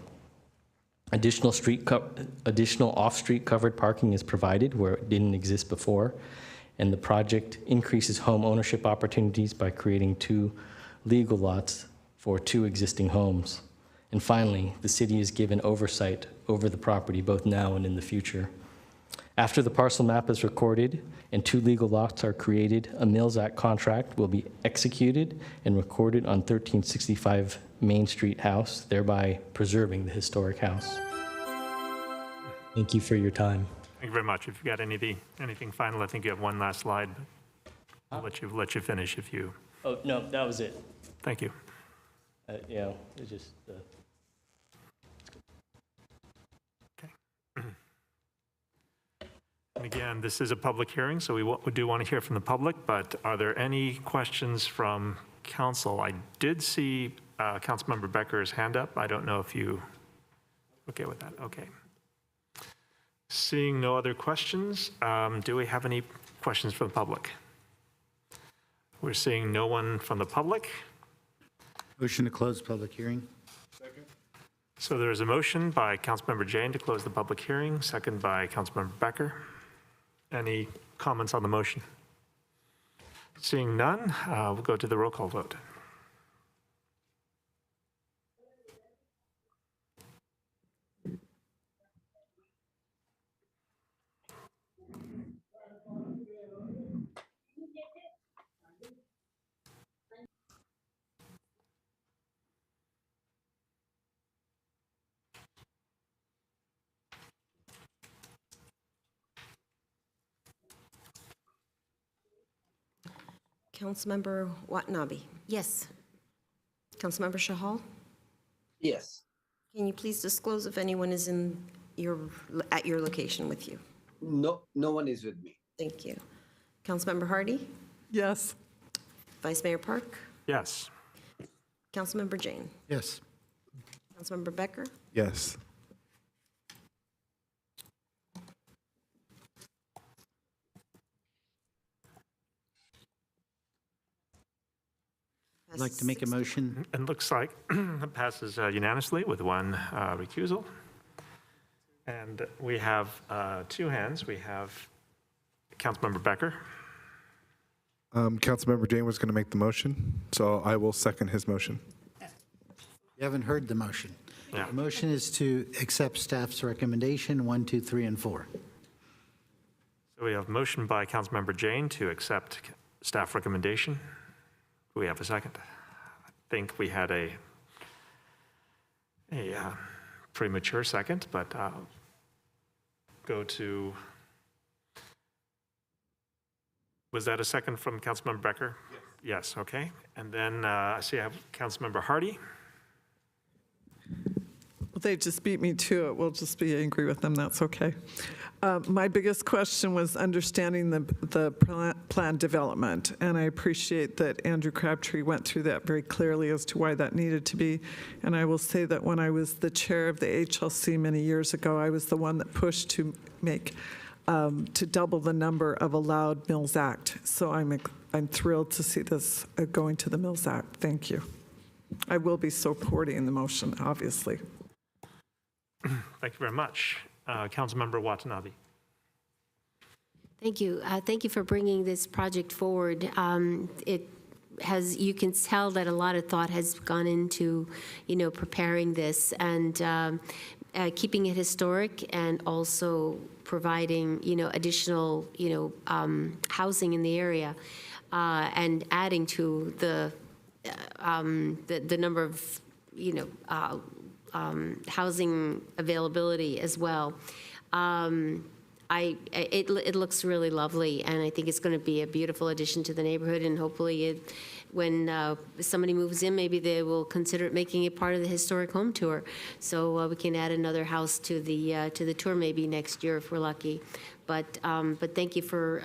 Additional off-street covered parking is provided where it didn't exist before, and the project increases home ownership opportunities by creating 2 legal lots for 2 existing homes. And finally, the city is given oversight over the property both now and in the future. After the parcel map is recorded and 2 legal lots are created, a Mills Act contract will be executed and recorded on 1365 Main Street house, thereby preserving the historic house. Thank you for your time. Thank you very much. If you've got anything final, I think you have one last slide. I'll let you finish if you. Oh, no, that was it. Thank you. It's just. And again, this is a public hearing, so we do want to hear from the public, but are there any questions from council? I did see Councilmember Becker's hand up. I don't know if you okay with that. Okay. Seeing no other questions, do we have any questions from the public? We're seeing no one from the public. Motion to close public hearing. Second. So there is a motion by Councilmember Jane to close the public hearing, second by Councilmember Becker. Any comments on the motion? Seeing none, we'll go to the roll call vote. Councilmember Watanabe? Yes. Councilmember Shahal? Yes. Can you please disclose if anyone is at your location with you? No, no one is with me. Thank you. Councilmember Hardy? Yes. Vice Mayor Park? Yes. Councilmember Jane? Yes. Councilmember Becker? Yes. I'd like to make a motion. It looks like it passes unanimously with one recusal. And we have two hands. We have Councilmember Becker. Councilmember Jane was going to make the motion, so I will second his motion. You haven't heard the motion. Yeah. The motion is to accept staff's recommendation 1, 2, 3, and 4. So we have motion by Councilmember Jane to accept staff recommendation. Do we have a second? I think we had a premature second, but go to, was that a second from Councilmember Becker? Yes. Yes, okay. And then I see I have Councilmember Hardy. Well, they just beat me to it. We'll just be angry with them. That's okay. My biggest question was understanding the plan development, and I appreciate that Andrew Crabtree went through that very clearly as to why that needed to be. And I will say that when I was the chair of the HLC many years ago, I was the one that pushed to make to double the number of allowed Mills Act. So I'm thrilled to see this going to the Mills Act. Thank you. I will be supporting the motion, obviously. Thank you very much. Councilmember Watanabe. Thank you. Thank you for bringing this project forward. You can tell that a lot of thought has gone into, preparing this and keeping it historic and also providing, additional, housing in the area and adding to the number of, housing availability as well. It looks really lovely, and I think it's going to be a beautiful addition to the neighborhood. And hopefully, when somebody moves in, maybe they will consider making it part of the historic home tour. So we can add another house to the tour maybe next year if we're lucky. But thank you for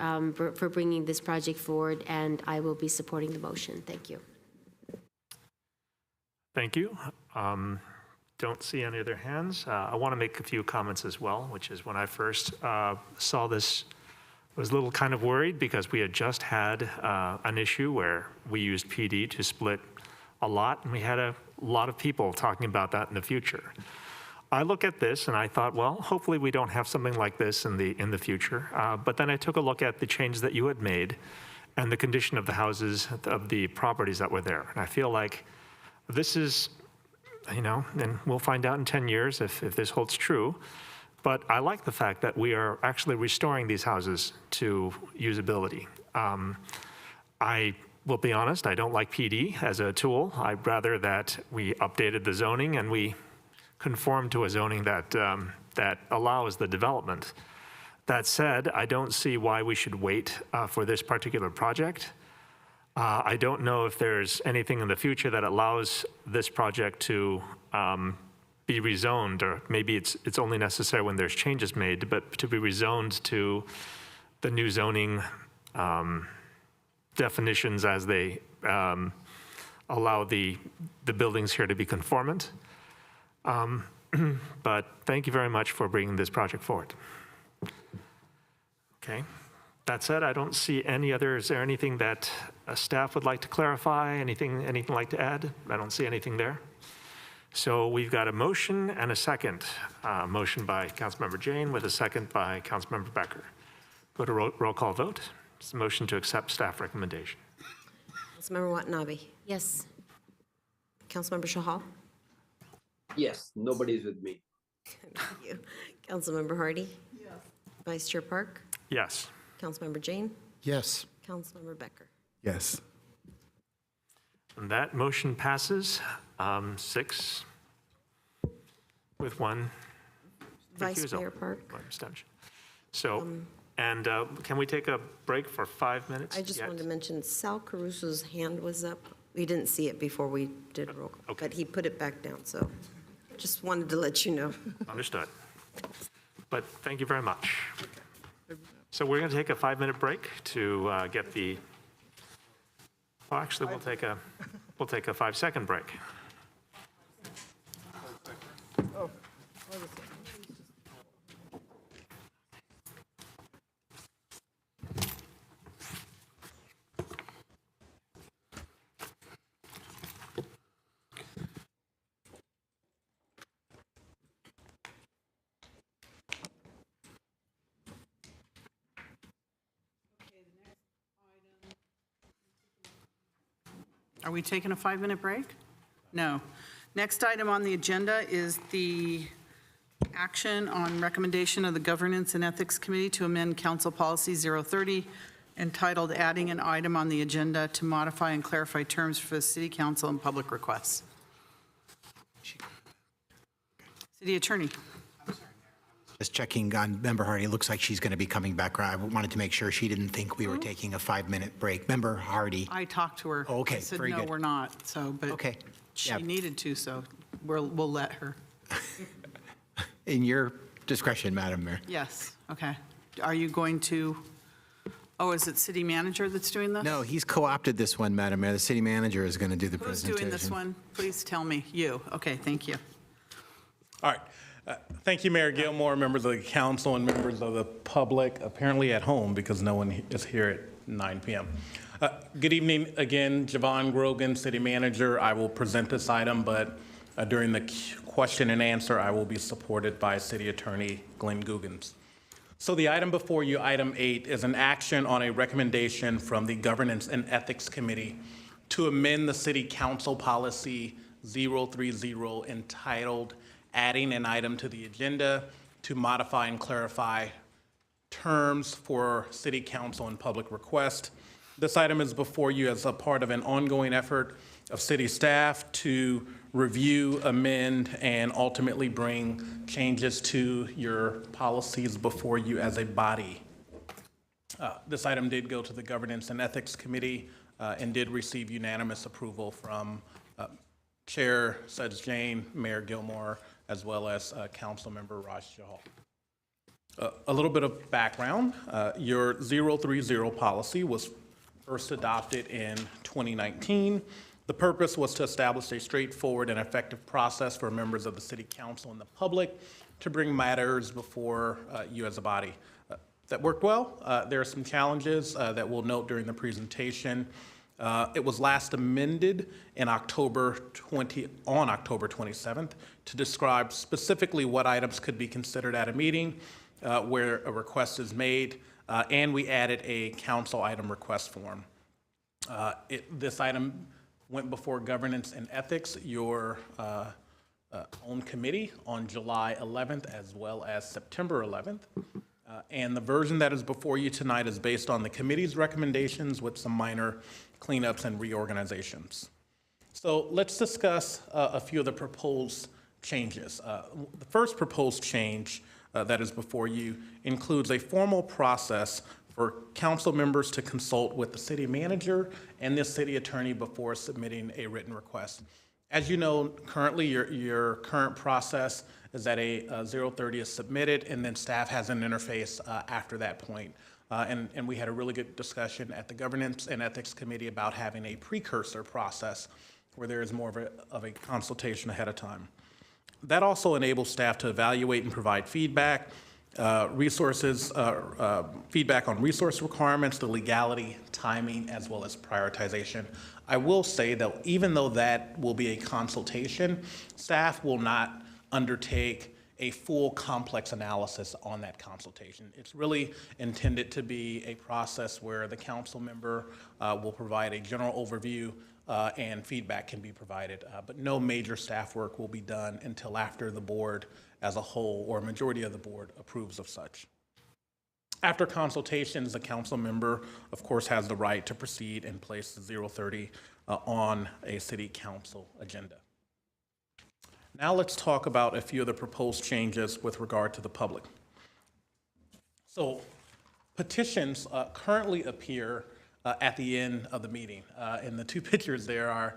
bringing this project forward, and I will be supporting the motion. Thank you. Thank you. Don't see any other hands. I want to make a few comments as well, which is when I first saw this, I was a little kind of worried because we had just had an issue where we used PD to split a lot, and we had a lot of people talking about that in the future. I look at this and I thought, well, hopefully we don't have something like this in the future. But then I took a look at the changes that you had made and the condition of the houses, of the properties that were there. And I feel like this is, and we'll find out in 10 years if this holds true. But I like the fact that we are actually restoring these houses to usability. I will be honest, I don't like PD as a tool. I'd rather that we updated the zoning and we conform to a zoning that allows the development. That said, I don't see why we should wait for this particular project. I don't know if there's anything in the future that allows this project to be rezoned, or maybe it's only necessary when there's changes made, but to be rezoned to the new zoning definitions as they allow the buildings here to be conformant. But thank you very much for bringing this project forward. Okay. That said, I don't see any other. Is there anything that staff would like to clarify? Anything like to add? I don't see anything there. So we've got a motion and a second. Motion by Councilmember Jane with a second by Councilmember Becker. Go to roll call vote. It's a motion to accept staff recommendation. Councilmember Watanabe. Yes. Councilmember Shahal. Yes, nobody's with me. Thank you. Councilmember Hardy. Yes. Vice Chair Park. Yes. Councilmember Jane. Yes. Councilmember Becker. Yes. And that motion passes 6 with 1 Vice recusal. Mayor Park. One abstention. So, and can we take a break for 5 minutes? I just yet? wanted to mention Sal Caruso's hand was up. We didn't see it before we did roll call, but he put it back down, so just wanted to let you know. Understood. But thank you very much. So we're going to take a 5-minute break to get the, well, actually, we'll take a 5-second break. Are we taking a 5-minute break? No. Next item on the agenda is the action on recommendation of the Governance and Ethics Committee to amend Council Policy 030 entitled Adding an Item on the Agenda to Modify and Clarify Terms for the City Council and Public Requests. City Attorney. Just checking on Member Hardy. It looks like she's going to be coming back. I wanted to make sure she didn't think we were taking a 5-minute break. Member Hardy. I talked to her. Oh, okay, I said, very no, good. we're not, so, but Okay, she yeah. needed to, so we'll let her. In your discretion, Madam Mayor. Yes, okay. Are you going to, oh, is it city manager that's doing this? No, he's co-opted this one, Madam Mayor. The city manager is going to do the Who's presentation. doing this one? Please tell me. You. Okay, thank you. All right. Thank you, Mayor Gilmore, members of the council, and members of the public, apparently at home because no one is here at 9 p.m. Good evening again, Javon Grogan, City Manager. I will present this item, but during the question and answer, I will be supported by City Attorney Glenn Googans. So the item before you, item 8, is an action on a recommendation from the Governance and Ethics Committee to amend the City Council Policy 030 entitled Adding an Item to the Agenda to Modify and Clarify Terms for City Council and Public Request. This item is before you as a part of an ongoing effort of city staff to review, amend, and ultimately bring changes to your policies before you as a body. This item did go to the Governance and Ethics Committee and did receive unanimous approval from Chair Suds Jane, Mayor Gilmore, as well as Councilmember Raj Jahal. A little bit of background. Your 030 policy was first adopted in 2019. The purpose was to establish a straightforward and effective process for members of the City Council and the public to bring matters before you as a body. That worked well. There are some challenges that we'll note during the presentation. It was last amended in October 27th to describe specifically what items could be considered at a meeting where a request is made, and we added a council item request form. This item went before Governance and Ethics, your own committee, on July 11th as well as September 11th. And the version that is before you tonight is based on the committee's recommendations with some minor cleanups and reorganizations. So let's discuss a few of the proposed changes. The first proposed change that is before you includes a formal process for council members to consult with the city manager and the city attorney before submitting a written request. As you know, currently your current process is that a 030 is submitted and then staff has an interface after that point. And we had a really good discussion at the Governance and Ethics Committee about having a precursor process where there is more of a consultation ahead of time. That also enables staff to evaluate and provide feedback, feedback on resource requirements, the legality, timing, as well as prioritization. I will say that even though that will be a consultation, staff will not undertake a full complex analysis on that consultation. It's really intended to be a process where the council member will provide a general overview and feedback can be provided, but no major staff work will be done until after the board as a whole or a majority of the board approves of such. After consultations, the council member, of course, has the right to proceed and place the 030 on a city council agenda. Now let's talk about a few of the proposed changes with regard to the public. So petitions currently appear at the end of the meeting. And the two pictures there are,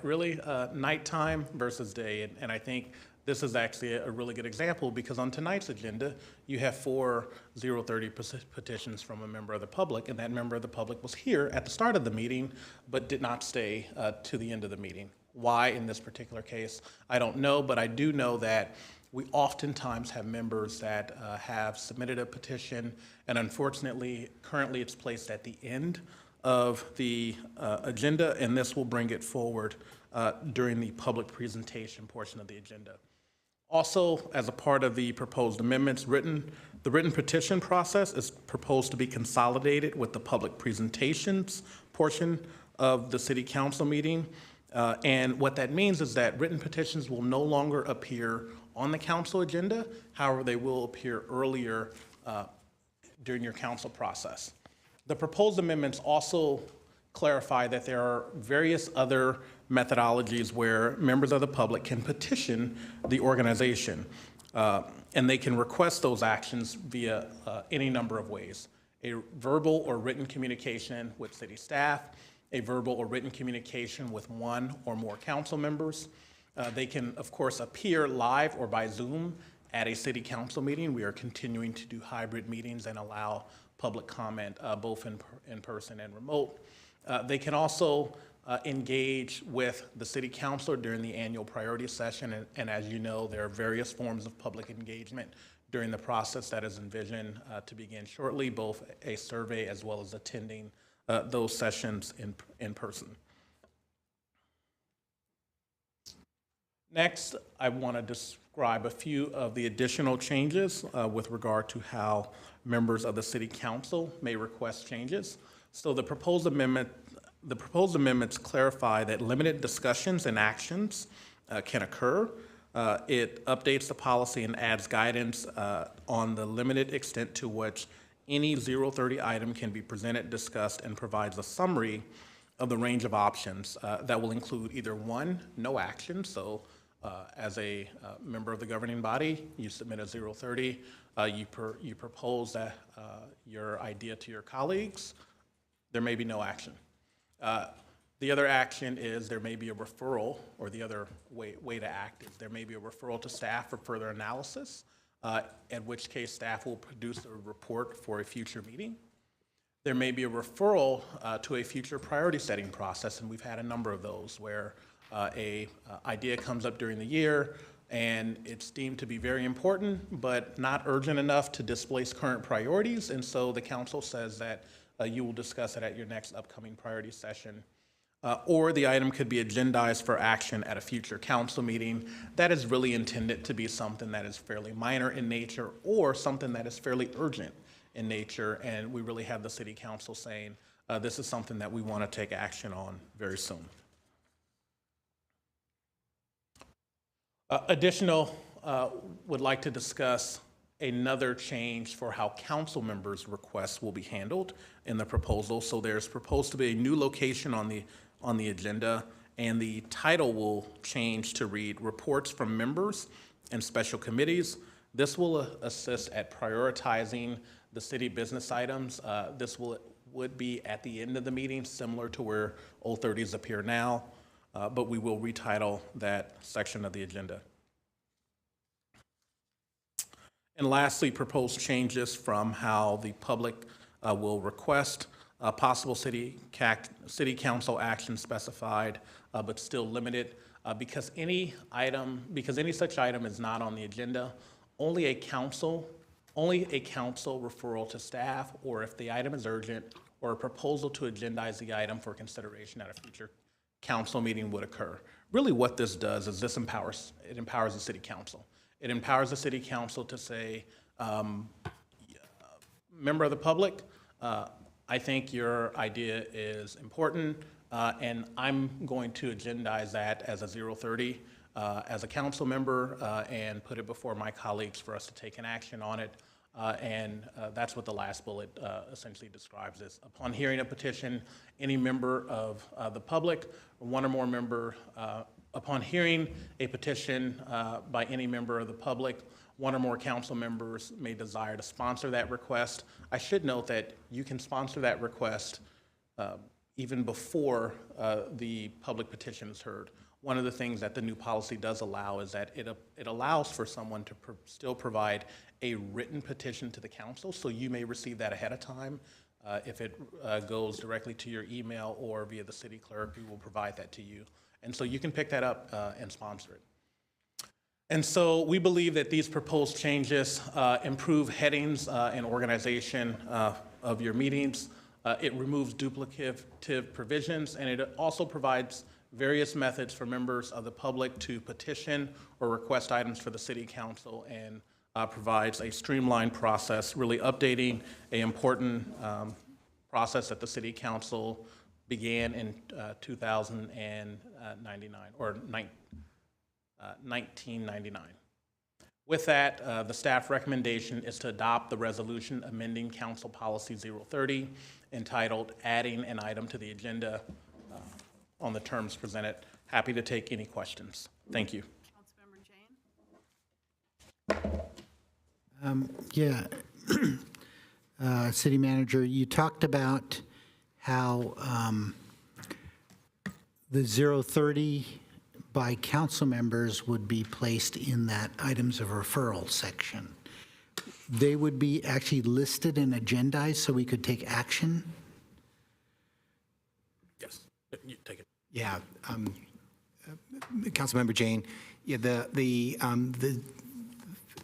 really nighttime versus day. And I think this is actually a really good example because on tonight's agenda, you have 4 030 petitions from a member of the public, and that member of the public was here at the start of the meeting, but did not stay to the end of the meeting. Why in this particular case, I don't know, but I do know that we oftentimes have members that have submitted a petition, and unfortunately, currently it's placed at the end of the agenda, and this will bring it forward during the public presentation portion of the agenda. Also, as a part of the proposed amendments, the written petition process is proposed to be consolidated with the public presentations portion of the city council meeting. And what that means is that written petitions will no longer appear on the council agenda. However, they will appear earlier during your council process. The proposed amendments also clarify that there are various other methodologies where members of the public can petition the organization, and they can request those actions via any number of ways: a verbal or written communication with city staff, a verbal or written communication with one or more council members. They can, of course, appear live or by Zoom at a city council meeting. We are continuing to do hybrid meetings and allow public comment both in person and remote. They can also engage with the city councilor during the annual priority session. And as you know, there are various forms of public engagement during the process that is envisioned to begin shortly, both a survey as well as attending those sessions in person. Next, I want to describe a few of the additional changes with regard to how members of the city council may request changes. So the proposed amendments clarify that limited discussions and actions can occur. It updates the policy and adds guidance on the limited extent to which any 030 item can be presented, discussed, and provides a summary of the range of options that will include either one, no action. So as a member of the governing body, you submit a 030, you propose that, your idea to your colleagues, there may be no action. The other action is there may be a referral, or the other way to act is there may be a referral to staff for further analysis, in which case staff will produce a report for a future meeting. There may be a referral to a future priority setting process, and we've had a number of those where a idea comes up during the year and it's deemed to be very important but not urgent enough to displace current priorities, and so the council says that you will discuss it at your next upcoming priority session. Or the item could be agendized for action at a future council meeting. That is really intended to be something that is fairly minor in nature or something that is fairly urgent in nature, and we really have the city council saying this is something that we want to take action on very soon. Would like to discuss another change for how council members' requests will be handled in the proposal. So there's proposed to be a new location on the agenda, and the title will change to read Reports from Members and Special Committees. This will assist at prioritizing the city business items. This would be at the end of the meeting, similar to where 030s appear now, but we will retitle that section of the agenda. And lastly, proposed changes from how the public will request possible city council action specified, but still limited. Because any such item is not on the agenda, only a council referral to staff, or if the item is urgent, or a proposal to agendize the item for consideration at a future council meeting would occur. Really what this does is it empowers the city council. It empowers the city council to say, member of the public, I think your idea is important, and I'm going to agendize that as a 030 as a council member and put it before my colleagues for us to take an action on it. And that's what the last bullet essentially describes is upon hearing a petition, any member of the public, or one or more member, upon hearing a petition by any member of the public, one or more council members may desire to sponsor that request. I should note that you can sponsor that request even before the public petition is heard. One of the things that the new policy does allow is that it allows for someone to still provide a written petition to the council, so you may receive that ahead of time. If it goes directly to your email or via the city clerk, we will provide that to you. And so you can pick that up and sponsor it. And so we believe that these proposed changes improve headings and organization of your meetings. It removes duplicative provisions, and it also provides various methods for members of the public to petition or request items for the city council, and provides a streamlined process, really updating an important process that the city council began in 1999. With that, the staff recommendation is to adopt the resolution amending Council Policy 030 entitled Adding an Item to the Agenda on the terms presented. Happy to take any questions. Thank you. Yeah. City Manager, you talked about how the 030 by council members would be placed in that items of referral section. They would be actually listed and agendized so we could take action? Yes, you take it. Yeah, Councilmember Jane, yeah,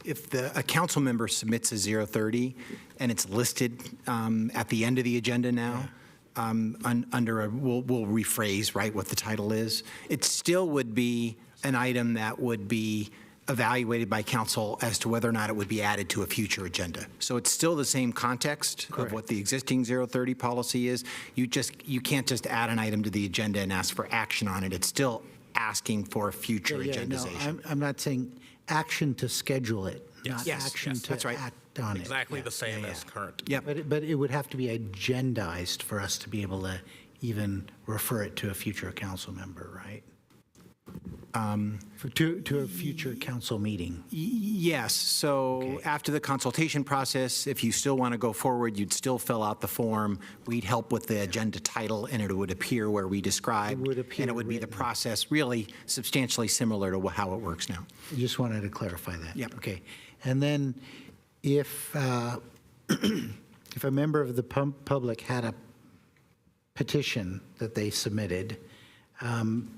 if a council member submits a 030 and it's listed at the end of the agenda now, under we'll rephrase, right, what the title is, it still would be an item that would be evaluated by council as to whether or not it would be added to a future agenda. So it's still the same context of what the existing 030 policy is. You can't just add an item to the agenda and ask for action on it. It's still asking for future agendization. No, I'm not saying action to schedule it, not action to act on it. Exactly the same as current. Yeah, but it would have to be agendized for us to be able to even refer it to a future council member, right? To a future council meeting. Yes, so after the consultation process, if you still want to go forward, you'd still fill out the form. We'd help with the agenda title, and it would appear where we described. And it would be the process really substantially similar to how it works now. I just wanted to clarify that. Yep. Okay. And then if if a member of the public had a petition that they submitted,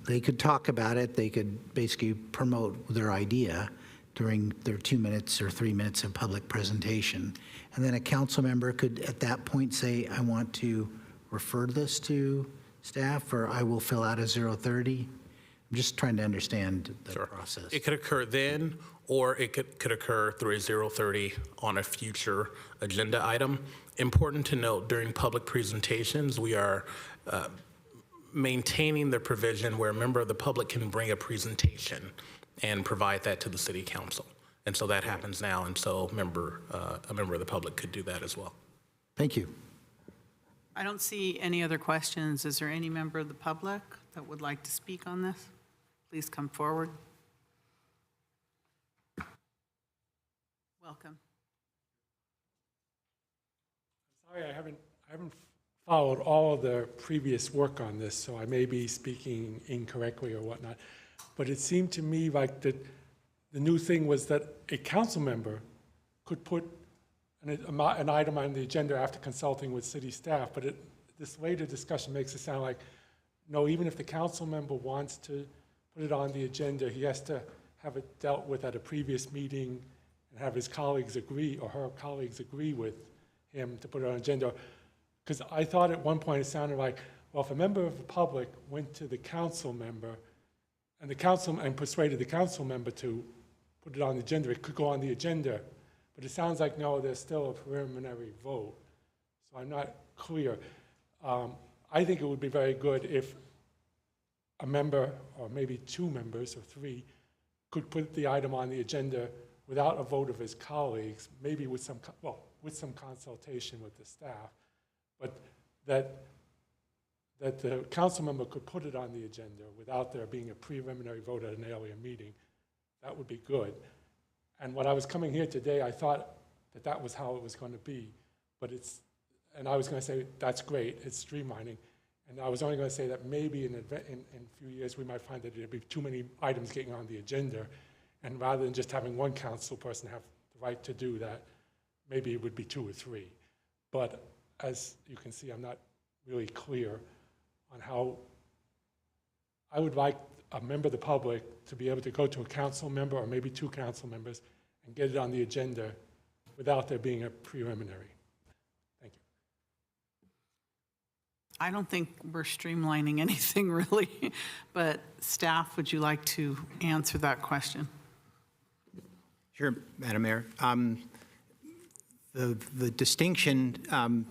they could talk about it. They could basically promote their idea during their 2 minutes or 3 minutes of public presentation. And then a council member could at that point say, I want to refer this to staff, or I will fill out a 030. I'm just trying to understand the process. It could occur then, or it could occur through a 030 on a future agenda item. Important to note, during public presentations, we are maintaining the provision where a member of the public can bring a presentation and provide that to the city council. And so that happens now, and so a member of the public could do that as well. Thank you. I don't see any other questions. Is there any member of the public that would like to speak on this? Please come forward. Welcome. Sorry, I haven't followed all of the previous work on this, so I may be speaking incorrectly or whatnot. But it seemed to me like the new thing was that a council member could put an item on the agenda after consulting with city staff, but this later discussion makes it sound like, no, even if the council member wants to put it on the agenda, he has to have it dealt with at a previous meeting and have his colleagues agree, or her colleagues agree with him to put it on the agenda. Because I thought at one point it sounded like, well, if a member of the public went to the council member and persuaded the council member to put it on the agenda, it could go on the agenda. But it sounds like, no, there's still a preliminary vote. So I'm not clear. I think it would be very good if a member, or maybe two members or three, could put the item on the agenda without a vote of his colleagues, maybe with some, with some consultation with the staff, but that the council member could put it on the agenda without there being a preliminary vote at an earlier meeting. That would be good. And when I was coming here today, I thought that that was how it was going to be, but and I was going to say, that's great, it's streamlining. And I was only going to say that maybe in a few years, we might find that there'd be too many items getting on the agenda. And rather than just having one council person have the right to do that, maybe it would be 2 or 3. But as you can see, I'm not really clear on how I would like a member of the public to be able to go to a council member or maybe 2 council members and get it on the agenda without there being a preliminary. Thank you. I don't think we're streamlining anything really, but staff, would you like to answer that question? Sure, Madam Mayor. The distinction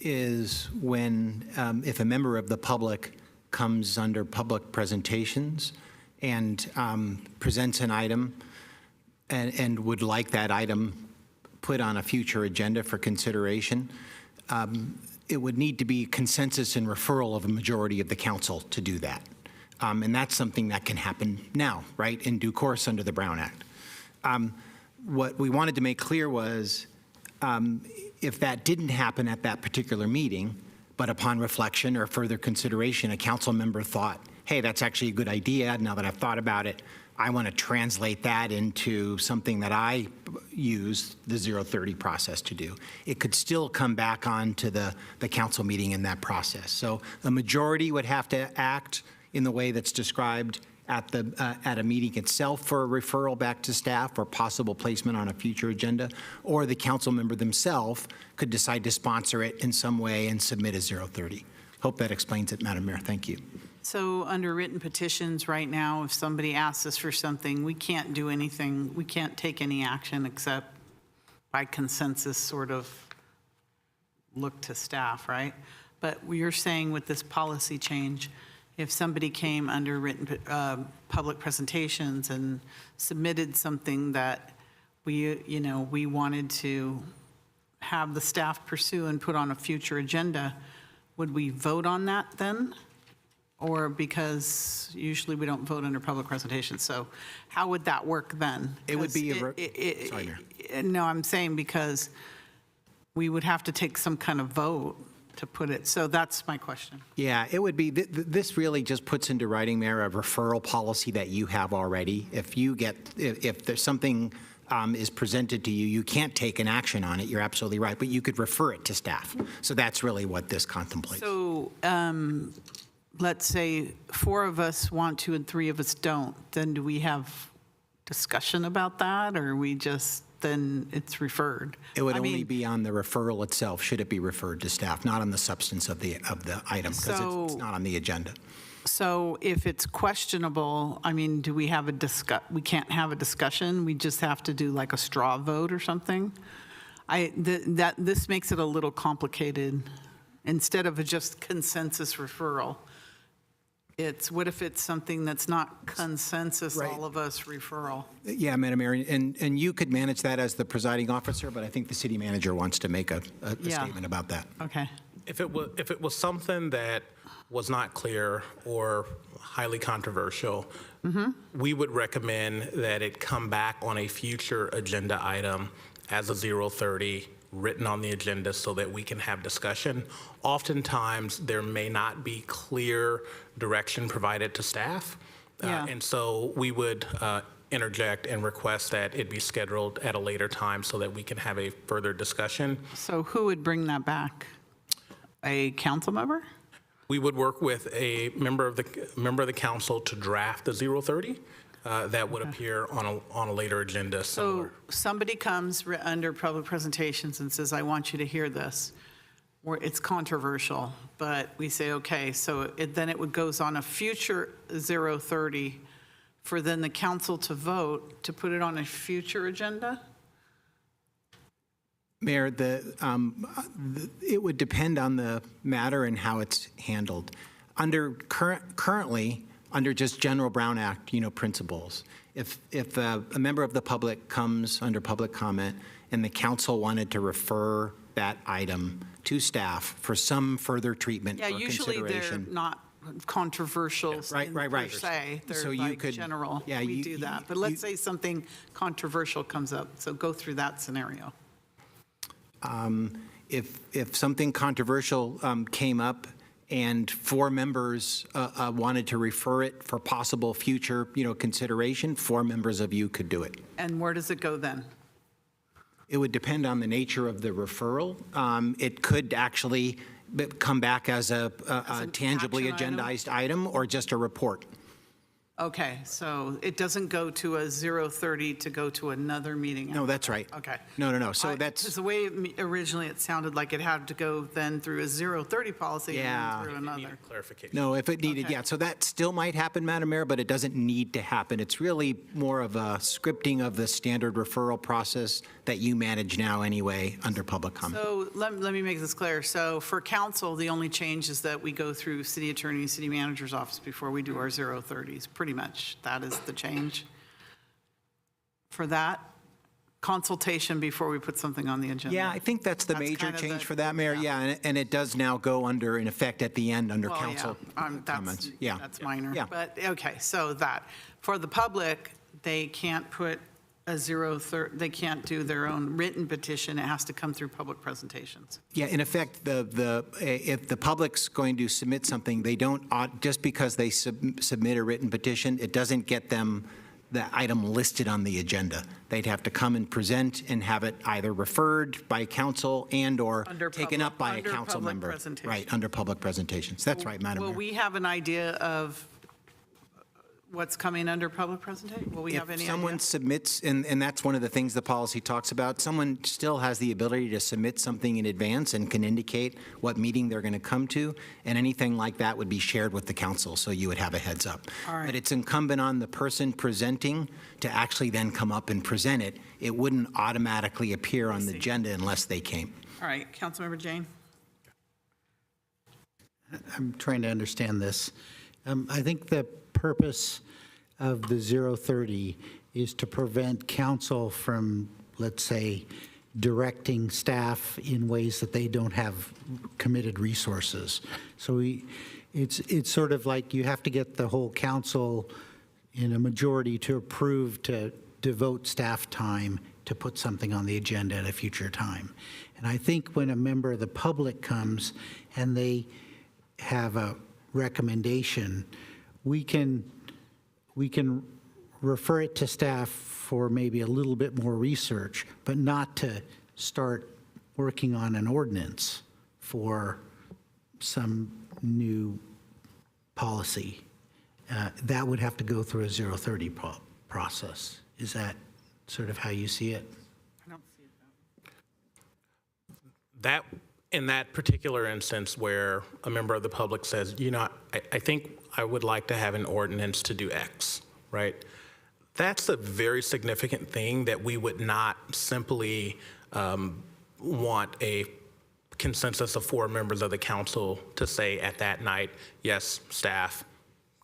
is when, if a member of the public comes under public presentations and presents an item and would like that item put on a future agenda for consideration, it would need to be consensus and referral of a majority of the council to do that. And that's something that can happen now, right, in due course under the Brown Act. What we wanted to make clear was if that didn't happen at that particular meeting, but upon reflection or further consideration, a council member thought, hey, that's actually a good idea. Now that I've thought about it, I want to translate that into something that I use the 030 process to do. It could still come back onto the council meeting in that process. So a majority would have to act in the way that's described at a meeting itself for a referral back to staff or possible placement on a future agenda, or the council member themselves could decide to sponsor it in some way and submit a 030. Hope that explains it, Madam Mayor. Thank you. So under written petitions right now, if somebody asks us for something, we can't do anything, we can't take any action except by consensus sort of look to staff, right? But you're saying with this policy change, if somebody came under written public presentations and submitted something that we wanted to have the staff pursue and put on a future agenda, would we vote on that then? Or because usually we don't vote under public presentations, so how would that work then? It would be sorry, Mayor. No, I'm saying because we would have to take some kind of vote to put it, so that's my question. Yeah, it would be, this really just puts into writing, Mayor, a referral policy that you have already. If there's something is presented to you, you can't take an action on it, you're absolutely right, but you could refer it to staff. So that's really what this contemplates. So let's say 4 of us want to and 3 of us don't, then do we have discussion about that, or we just, then it's referred? It would only be on the referral itself, should it be referred to staff, not on the substance of the item, because it's not on the agenda. So if it's questionable, I mean, do we have we can't have a discussion, we just have to do like a straw vote or something? This makes it a little complicated. Instead of a just consensus referral, it's, what if it's something that's not consensus, Right. all of us referral? Yeah, Madam Mayor, and you could manage that as the presiding officer, but I think the city manager wants to make a statement about that. Okay. If it was something that was not clear or highly controversial, we would recommend that it come back on a future agenda item as a 030 written on the agenda so that we can have discussion. Oftentimes, there may not be clear direction provided to staff. And so we would interject and request that it be scheduled at a later time so that we can have a further discussion. So who would bring that back? A council member? We would work with a member of the council to draft the 030 that would appear on a later agenda. So somebody comes under public presentations and says, I want you to hear this. It's controversial, but we say, okay, so then it goes on a future 030 for then the council to vote to put it on a future agenda? Mayor, it would depend on the matter and how it's handled. Currently, under just General Brown Act, principles, if a member of the public comes under public comment and the council wanted to refer that item to staff for some further treatment Yeah, or usually they're consideration. not controversial Right. per se. They're So you like could- general. yeah, We you- do that. But let's say something controversial comes up, so go through that scenario. If something controversial came up and 4 members wanted to refer it for possible future, consideration, 4 members of you could do it. And where does it go then? It would depend on the nature of the referral. It could actually come back as a tangibly action item? agendized item or just a report. Okay, so it doesn't go to a 0:30 to go to another meeting? No, that's right. Okay. No. So that's, Because the way originally it sounded like it had to go then through a 0:30 policy and Yeah. then through another. Clarification. no, if it needed, Okay. yeah. So that still might happen, Madam Mayor, but it doesn't need to happen. It's really more of a scripting of the standard referral process that you manage now anyway under public comment. So let me make this clear. So for council, the only change is that we go through city attorney, city manager's office before we do our 0:30s. Pretty much, that is the change. For that, consultation before we put something on the agenda. Yeah, I think that's the That's major kind of change the- for that, Mayor. Yeah, and it does now go under, in effect, at the end, under Well, yeah, council comments. Yeah. That's minor. Yeah. But, okay, so that. For the public, they can't put a 0:30, they can't do their own written petition. It has to come through public presentations. Yeah, in effect, if the public's going to submit something, they don't, just because they submit a written petition, it doesn't get them the item listed on the agenda. They'd have to come and present and have it either referred by council and/or Under taken up by a under council public member. presentation. Right, under public presentations. That's right, Madam Will Mayor. we have an idea of what's coming under public presentation? Will we have any If idea? someone submits, and that's one of the things the policy talks about, someone still has the ability to submit something in advance and can indicate what meeting they're going to come to, and anything like that would be shared with the council, so you would have a heads up. All right. But it's incumbent on the person presenting to actually then come up and present it. It wouldn't automatically appear on the agenda unless they came. All right, Councilmember Jane? I'm trying to understand this. I think the purpose of the 0:30 is to prevent council from, let's say, directing staff in ways that they don't have committed resources. So it's sort of like you have to get the whole council in a majority to approve to devote staff time to put something on the agenda at a future time. And I think when a member of the public comes and they have a recommendation, we can refer it to staff for maybe a little bit more research, but not to start working on an ordinance for some new policy. That would have to go through a 0:30 process. Is that sort of how you see it? I don't see it. That, in that particular instance where a member of the public says, I think I would like to have an ordinance to do X, right? That's a very significant thing that we would not simply want a consensus of 4 members of the council to say at that night, yes, staff,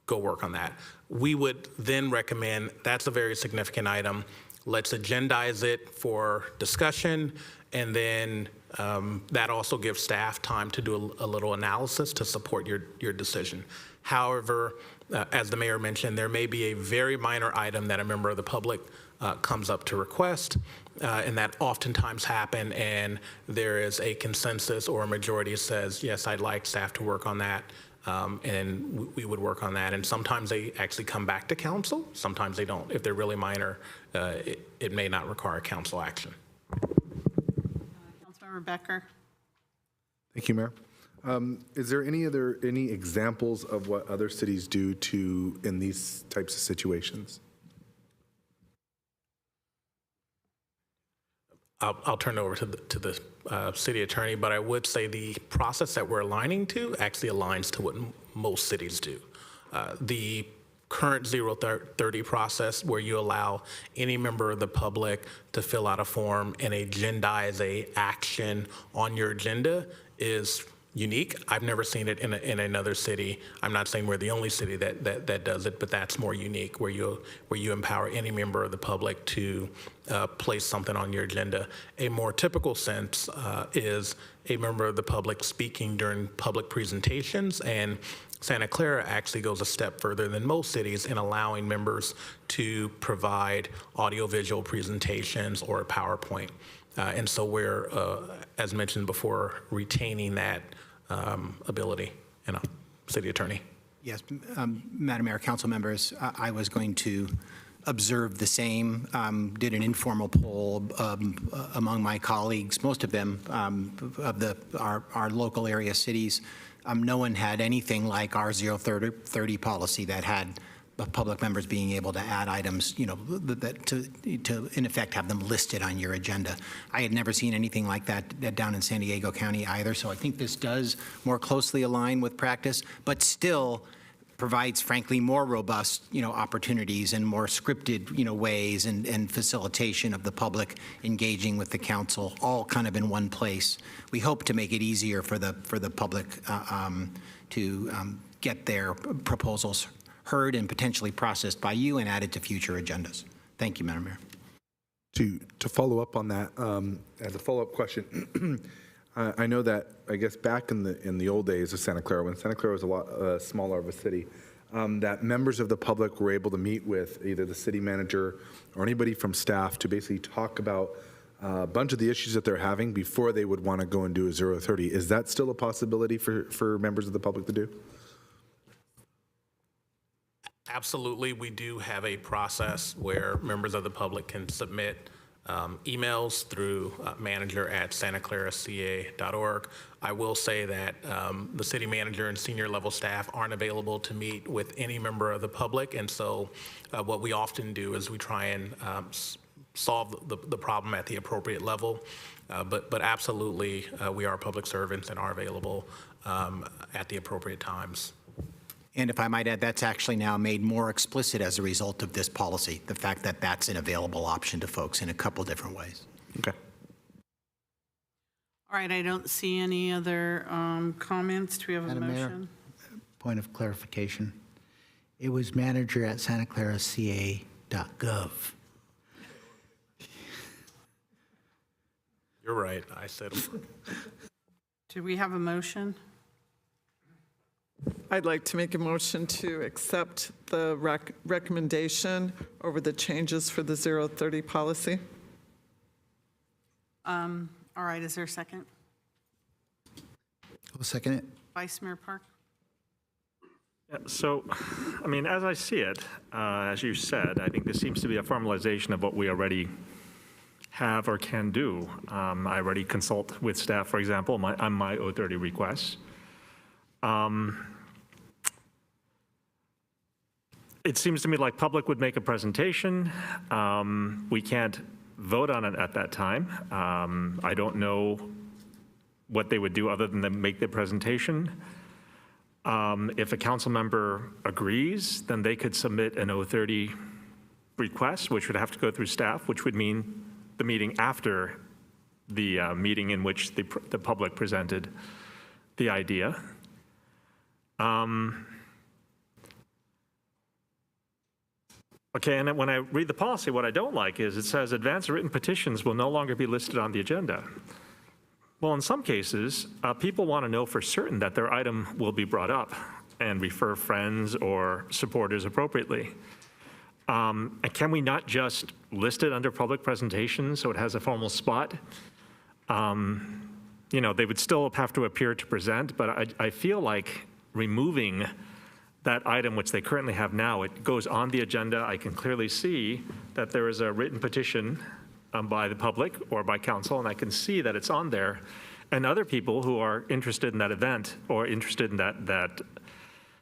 go work on that. We would then recommend, that's a very significant item, let's agendize it for discussion, and then that also gives staff time to do a little analysis to support your decision. However, as the mayor mentioned, there may be a very minor item that a member of the public comes up to request, and that oftentimes happen, and there is a consensus or a majority says, yes, I'd like staff to work on that, and we would work on that. And sometimes they actually come back to council, sometimes they don't. If they're really minor, it may not require council action. Councilmember Becker? Thank you, Mayor. Is there any examples of what other cities do in these types of situations? I'll turn it over to the city attorney, but I would say the process that we're aligning to actually aligns to what most cities do. The current 030 process where you allow any member of the public to fill out a form and agendize a action on your agenda is unique. I've never seen it in another city. I'm not saying we're the only city that does it, but that's more unique, where you empower any member of the public to place something on your agenda. A more typical sense is a member of the public speaking during public presentations, and Santa Clara actually goes a step further than most cities in allowing members to provide audiovisual presentations or a PowerPoint. And so we're, as mentioned before, retaining that ability in a city attorney. Yes, Madam Mayor, council members, I was going to observe the same, did an informal poll among my colleagues, most of them of our local area cities. No one had anything like our 030 policy that had public members being able to add items, that to in effect have them listed on your agenda. I had never seen anything like that down in San Diego County either, so I think this does more closely align with practice, but still provides, frankly, more robust, opportunities and more scripted, ways and facilitation of the public engaging with the council, all kind of in one place. We hope to make it easier for the public to get their proposals heard and potentially processed by you and added to future agendas. Thank you, Madam Mayor. To follow up on that, as a follow-up question, I know that, I guess, back in the old days of Santa Clara, when Santa Clara was a lot smaller of a city, that members of the public were able to meet with either the city manager or anybody from staff to basically talk about a bunch of the issues that they're having before they would want to go and do a 030. Is that still a possibility for members of the public to do? Absolutely, we do have a process where members of the public can submit emails through manager@santaclaraca.org. I will say that the city manager and senior level staff aren't available to meet with any member of the public, and so what we often do is we try and solve the problem at the appropriate level. But absolutely, we are public servants and are available at the appropriate times. And if I might add, that's actually now made more explicit as a result of this policy, the fact that that's an available option to folks in a couple different ways. Okay. All right, I don't see any other comments. Do we have a Madam Mayor, motion? point of clarification. It was manager@santaclaraca.gov. You're right, I said. Do we have a motion? I'd like to make a motion to accept the recommendation over the changes for the 030 policy. All right, is there a second? I'll second it. Vice Mayor Park? Yeah, so, I mean, as I see it, as you said, I think this seems to be a formalization of what we already have or can do. I already consult with staff, for example, on my 030 requests. It seems to me like public would make a presentation. We can't vote on it at that time. I don't know what they would do other than make the presentation. If a council member agrees, then they could submit an 030 request, which would have to go through staff, which would mean the meeting after the meeting in which the public presented the idea. Okay, and when I read the policy, what I don't like is it says advance written petitions will no longer be listed on the agenda. Well, in some cases, people want to know for certain that their item will be brought up and refer friends or supporters appropriately. And can we not just list it under public presentations so it has a formal spot? They would still have to appear to present, but I feel like removing that item, which they currently have now, it goes on the agenda. I can clearly see that there is a written petition by the public or by council, and I can see that it's on there. And other people who are interested in that event or interested in that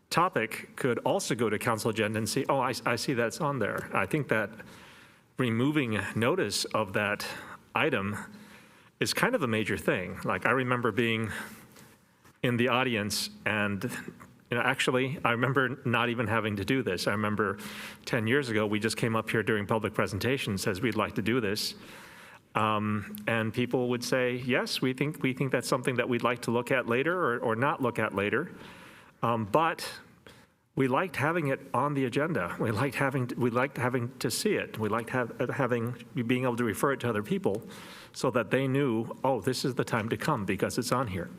topic could also go to council agenda and see, oh, I see that it's on there. I think that removing notice of that item is kind of a major thing. Like, I remember being in the audience and Actually, I remember not even having to do this. I remember 10 years ago, we just came up here during public presentation, says we'd like to do this. And people would say, yes, we think that's something that we'd like to look at later or not look at later. But we liked having it on the agenda. We liked having to see it. We liked being able to refer it to other people so that they knew, oh, this is the time to come because it's on here.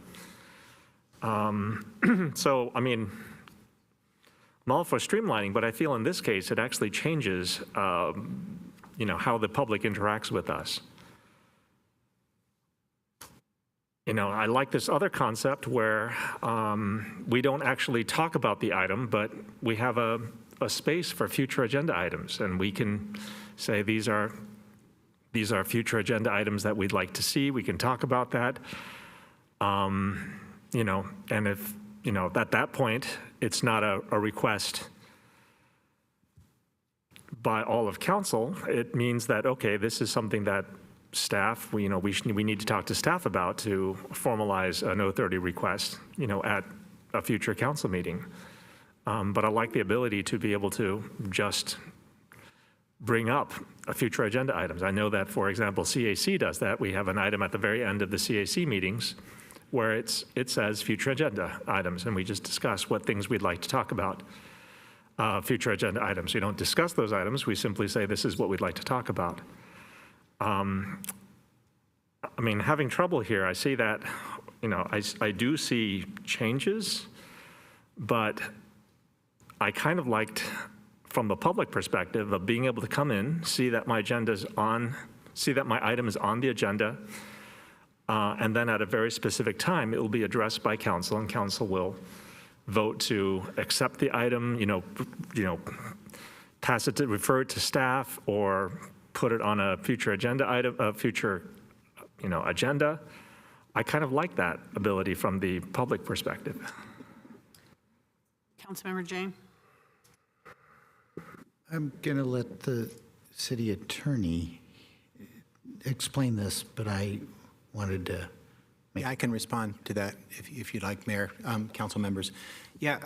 So, I mean, I'm all for streamlining, but I feel in this case, it actually changes, how the public interacts with us. I like this other concept where we don't actually talk about the item, but we have a space for future agenda items, and we can say these are future agenda items that we'd like to see. We can talk about that. And if, at that point, it's not a request by all of council, it means that, okay, this is something that staff, we need to talk to staff about to formalize an 030 request, at a future council meeting. But I like the ability to be able to just bring up future agenda items. I know that, for example, CAC does that. We have an item at the very end of the CAC meetings where it says future agenda items, and we just discuss what things we'd like to talk about. Future agenda items. We don't discuss those items. We simply say this is what we'd like to talk about. Having trouble here, I see that, I do see changes, but I kind of liked, from the public perspective, of being able to come in, see that my item is on the agenda, and then at a very specific time, it will be addressed by council, and council will vote to accept the item, pass it to, refer it to staff, or put it on a future agenda item, agenda. I kind of like that ability from the public perspective. Councilmember Jane? I'm going to let the city attorney explain this, but I wanted to Yeah, I can respond to that if you'd like, Mayor, council members. Yeah,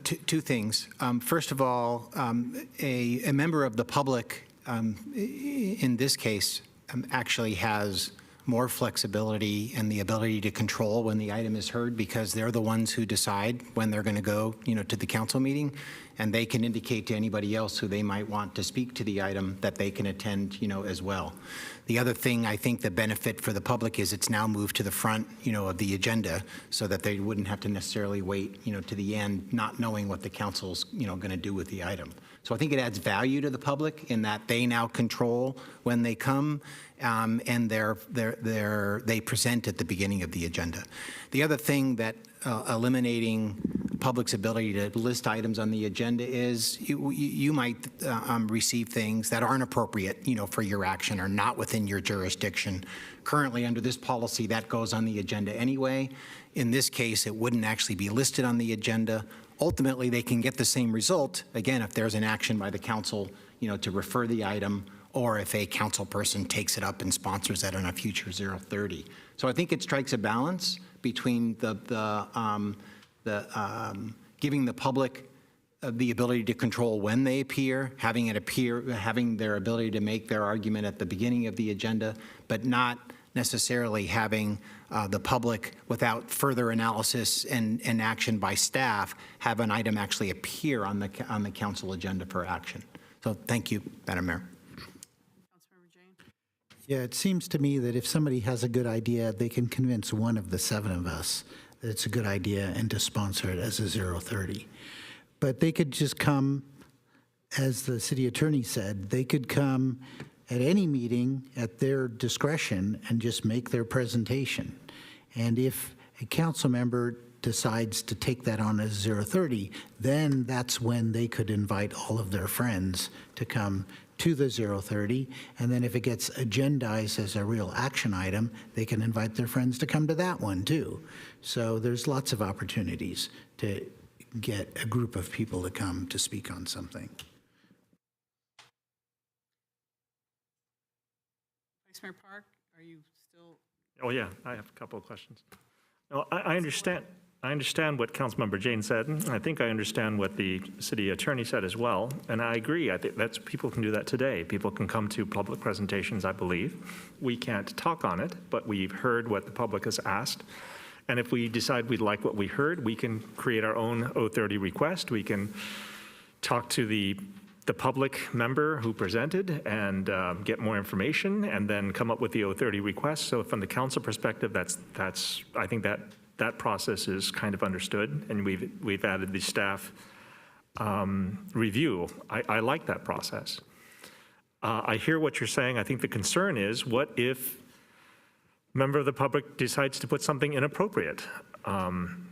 two things. First of all, a member of the public, in this case, actually has more flexibility and the ability to control when the item is heard, because they're the ones who decide when they're going to go, to the council meeting, and they can indicate to anybody else who they might want to speak to the item that they can attend, as well. The other thing, I think the benefit for the public is it's now moved to the front, of the agenda, so that they wouldn't have to necessarily wait, to the end, not knowing what the council's, going to do with the item. So I think it adds value to the public in that they now control when they come, and they present at the beginning of the agenda. The other thing that eliminating public's ability to list items on the agenda is you might receive things that aren't appropriate, for your action or not within your jurisdiction. Currently, under this policy, that goes on the agenda anyway. In this case, it wouldn't actually be listed on the agenda. Ultimately, they can get the same result, again, if there's an action by the council, to refer the item, or if a council person takes it up and sponsors that on a future 030. So I think it strikes a balance between giving the public the ability to control when they appear, having their ability to make their argument at the beginning of the agenda, but not necessarily having the public, without further analysis and action by staff, have an item actually appear on the council agenda for action. So thank you, Madam Mayor. Yeah, it seems to me that if somebody has a good idea, they can convince one of the 7 of us that it's a good idea and to sponsor it as a 030. But they could just come, as the city attorney said, they could come at any meeting at their discretion and just make their presentation. And if a council member decides to take that on as 030, then that's when they could invite all of their friends to come to the 030, and then if it gets agendized as a real action item, they can invite their friends to come to that one too. So there's lots of opportunities to get a group of people to come to speak on something. Vice Mayor Park, are you still? Oh, yeah, I have a couple of questions. No, I understand. I understand what Councilmember Jane said. I think I understand what the city attorney said as well. And I agree. I think people can do that today. People can come to public presentations, I believe. We can't talk on it, but we've heard what the public has asked. And if we decide we like what we heard, we can create our own 030 request. We can talk to the public member who presented and get more information and then come up with the 030 request. So from the council perspective, I think that process is kind of understood, and we've added the staff review. I like that process. I hear what you're saying. I think the concern is, what if a member of the public decides to put something inappropriate on?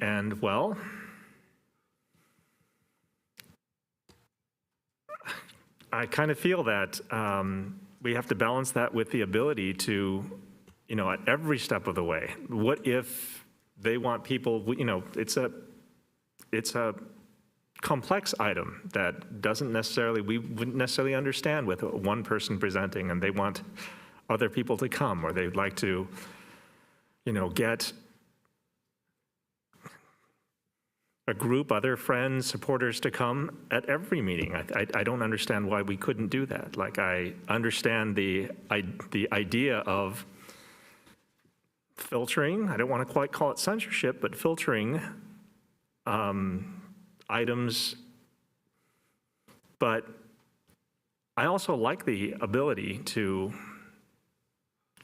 And well, I kind of feel that we have to balance that with the ability to, at every step of the way. What if they want people, it's a complex item that we wouldn't necessarily understand with one person presenting, and they want other people to come, or they'd like to, get a group, other friends, supporters to come at every meeting. I don't understand why we couldn't do that. Like, I understand the idea of filtering. I don't want to quite call it censorship, but filtering items. But I also like the ability to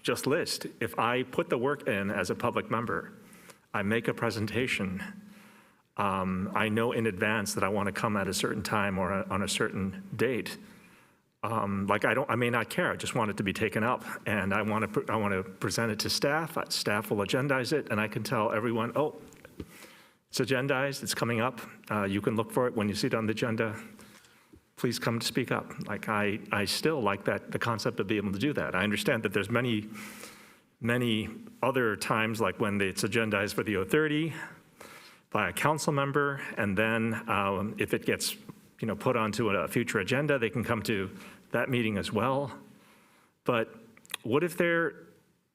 just list. If I put the work in as a public member, I make a presentation, I know in advance that I want to come at a certain time or on a certain date. I may not care. I just want it to be taken up, and I want to present it to staff. Staff will agendize it, and I can tell everyone, oh, it's agendized. It's coming up. You can look for it when you see it on the agenda. Please come to speak up. I still like the concept of being able to do that. I understand that there's many other times, like when it's agendized for the 030. By a council member, and then if it gets put onto a future agenda, they can come to that meeting as well. But what if they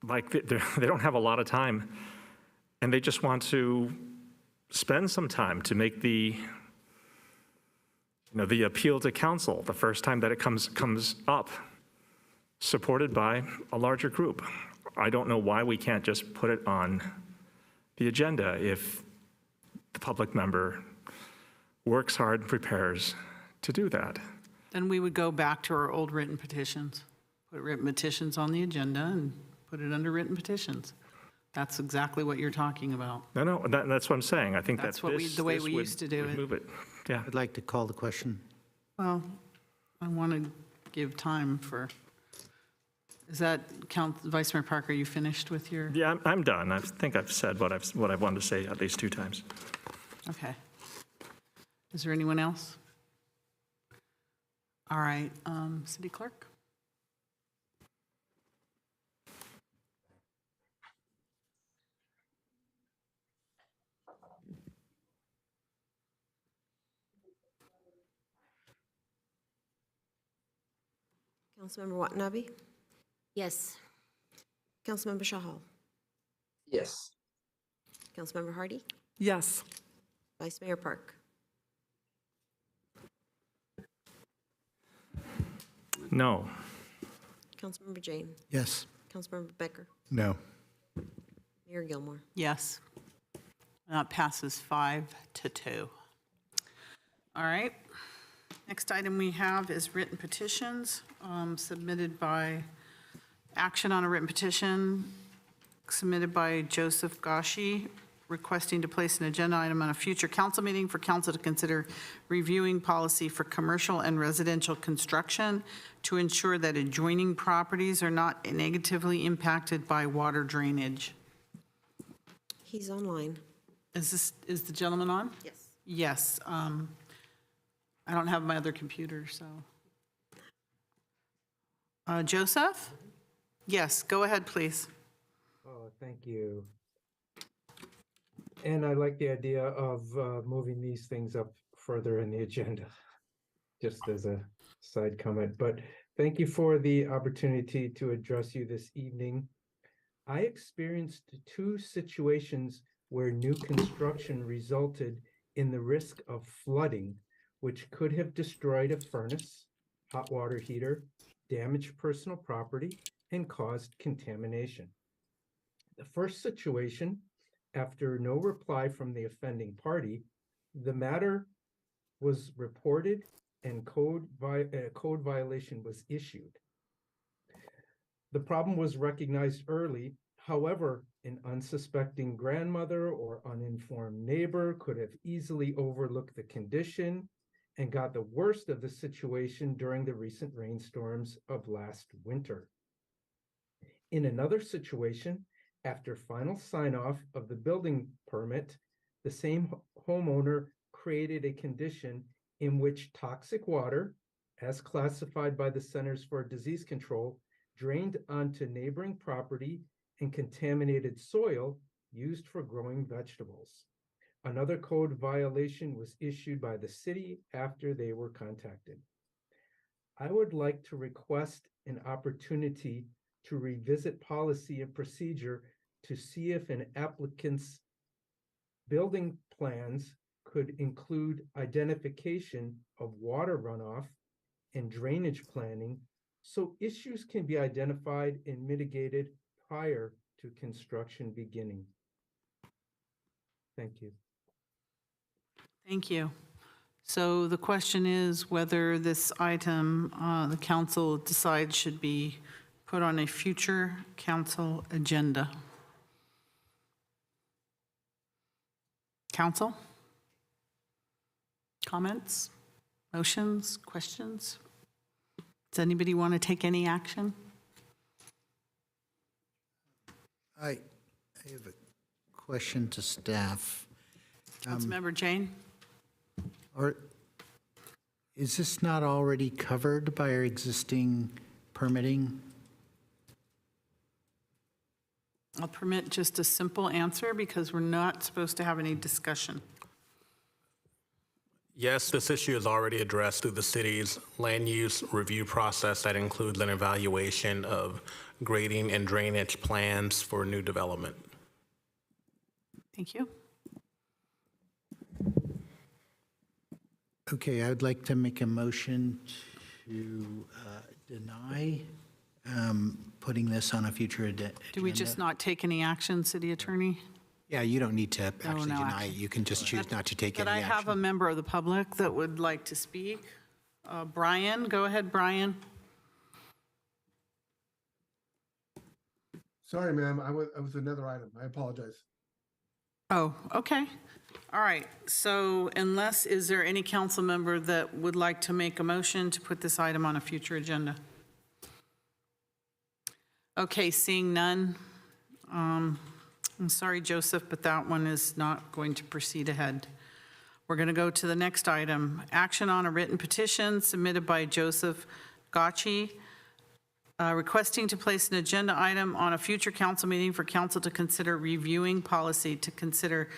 don't have a lot of time, and they just want to spend some time to make the appeal to council the first time that it comes up, supported by a larger group? I don't know why we can't just put it on the agenda if the public member works hard and prepares to do that. Then we would go back to our old written petitions, put written petitions on the agenda and put it under written petitions. That's exactly what you're talking about. No, that's what I'm saying. I think That's that the way we used to do it. Move it. Yeah. I'd like to call the question. Well, I want to give time for, is that, Vice Mayor Parker, are you finished with your? Yeah, I'm done. I think I've said what I wanted to say at least 2 times. Okay. Is there anyone else? All right, City Clerk? Councilmember Watanabe? Yes. Councilmember Shahal? Yes. Councilmember Hardy? Yes. Vice Mayor Park? No. Councilmember Jane? Yes. Councilmember Becker? No. Mayor Gilmore? Yes. That passes 5-2. All right. Next item we have is written petitions submitted by, action on a written petition submitted by Joseph Gashi, requesting to place an agenda item on a future council meeting for council to consider reviewing policy for commercial and residential construction to ensure that adjoining properties are not negatively impacted by water drainage. He's online. Is the gentleman on? Yes. Yes. I don't have my other computer, so. Joseph? Yes, go ahead, please. Oh, thank you. And I like the idea of moving these things up further in the agenda, just as a side comment. But thank you for the opportunity to address you this evening. I experienced 2 situations where new construction resulted in the risk of flooding, which could have destroyed a furnace, hot water heater, damaged personal property, and caused contamination. The first situation, after no reply from the offending party, the matter was reported and code violation was issued. The problem was recognized early. However, an unsuspecting grandmother or uninformed neighbor could have easily overlooked the condition and got the worst of the situation during the recent rainstorms of last winter. In another situation, after final sign-off of the building permit, the same homeowner created a condition in which toxic water, as classified by the Centers for Disease Control, drained onto neighboring property and contaminated soil used for growing vegetables. Another code violation was issued by the city after they were contacted. I would like to request an opportunity to revisit policy and procedure to see if an applicant's building plans could include identification of water runoff and drainage planning so issues can be identified and mitigated prior to construction beginning. Thank you. Thank you. So the question is whether this item, the council decides should be put on a future council agenda. Council? Comments? Motions? Questions? Does anybody want to take any action? I have a question to staff. Councilmember Jane? Is this not already covered by our existing permitting? I'll permit just a simple answer because we're not supposed to have any discussion. Yes, this issue is already addressed through the city's land use review process that includes an evaluation of grading and drainage plans for new development. Thank you. Okay, I would like to make a motion to deny putting this on a future agenda. Do we just not take any action, City Attorney? Yeah, you don't need to actually no deny it. action. You can just choose not to take any But I action. have a member of the public that would like to speak. Brian, go ahead, Brian. Sorry, ma'am, I was another item. I apologize. Oh, okay. All right. So is there any council member that would like to make a motion to put this item on a future agenda? Okay, seeing none. I'm sorry, Joseph, but that one is not going to proceed ahead. We're going to go to the next item. Action on a written petition submitted by Joseph Gotchi, requesting to place an agenda item on a future council meeting for council to consider reviewing policy to consider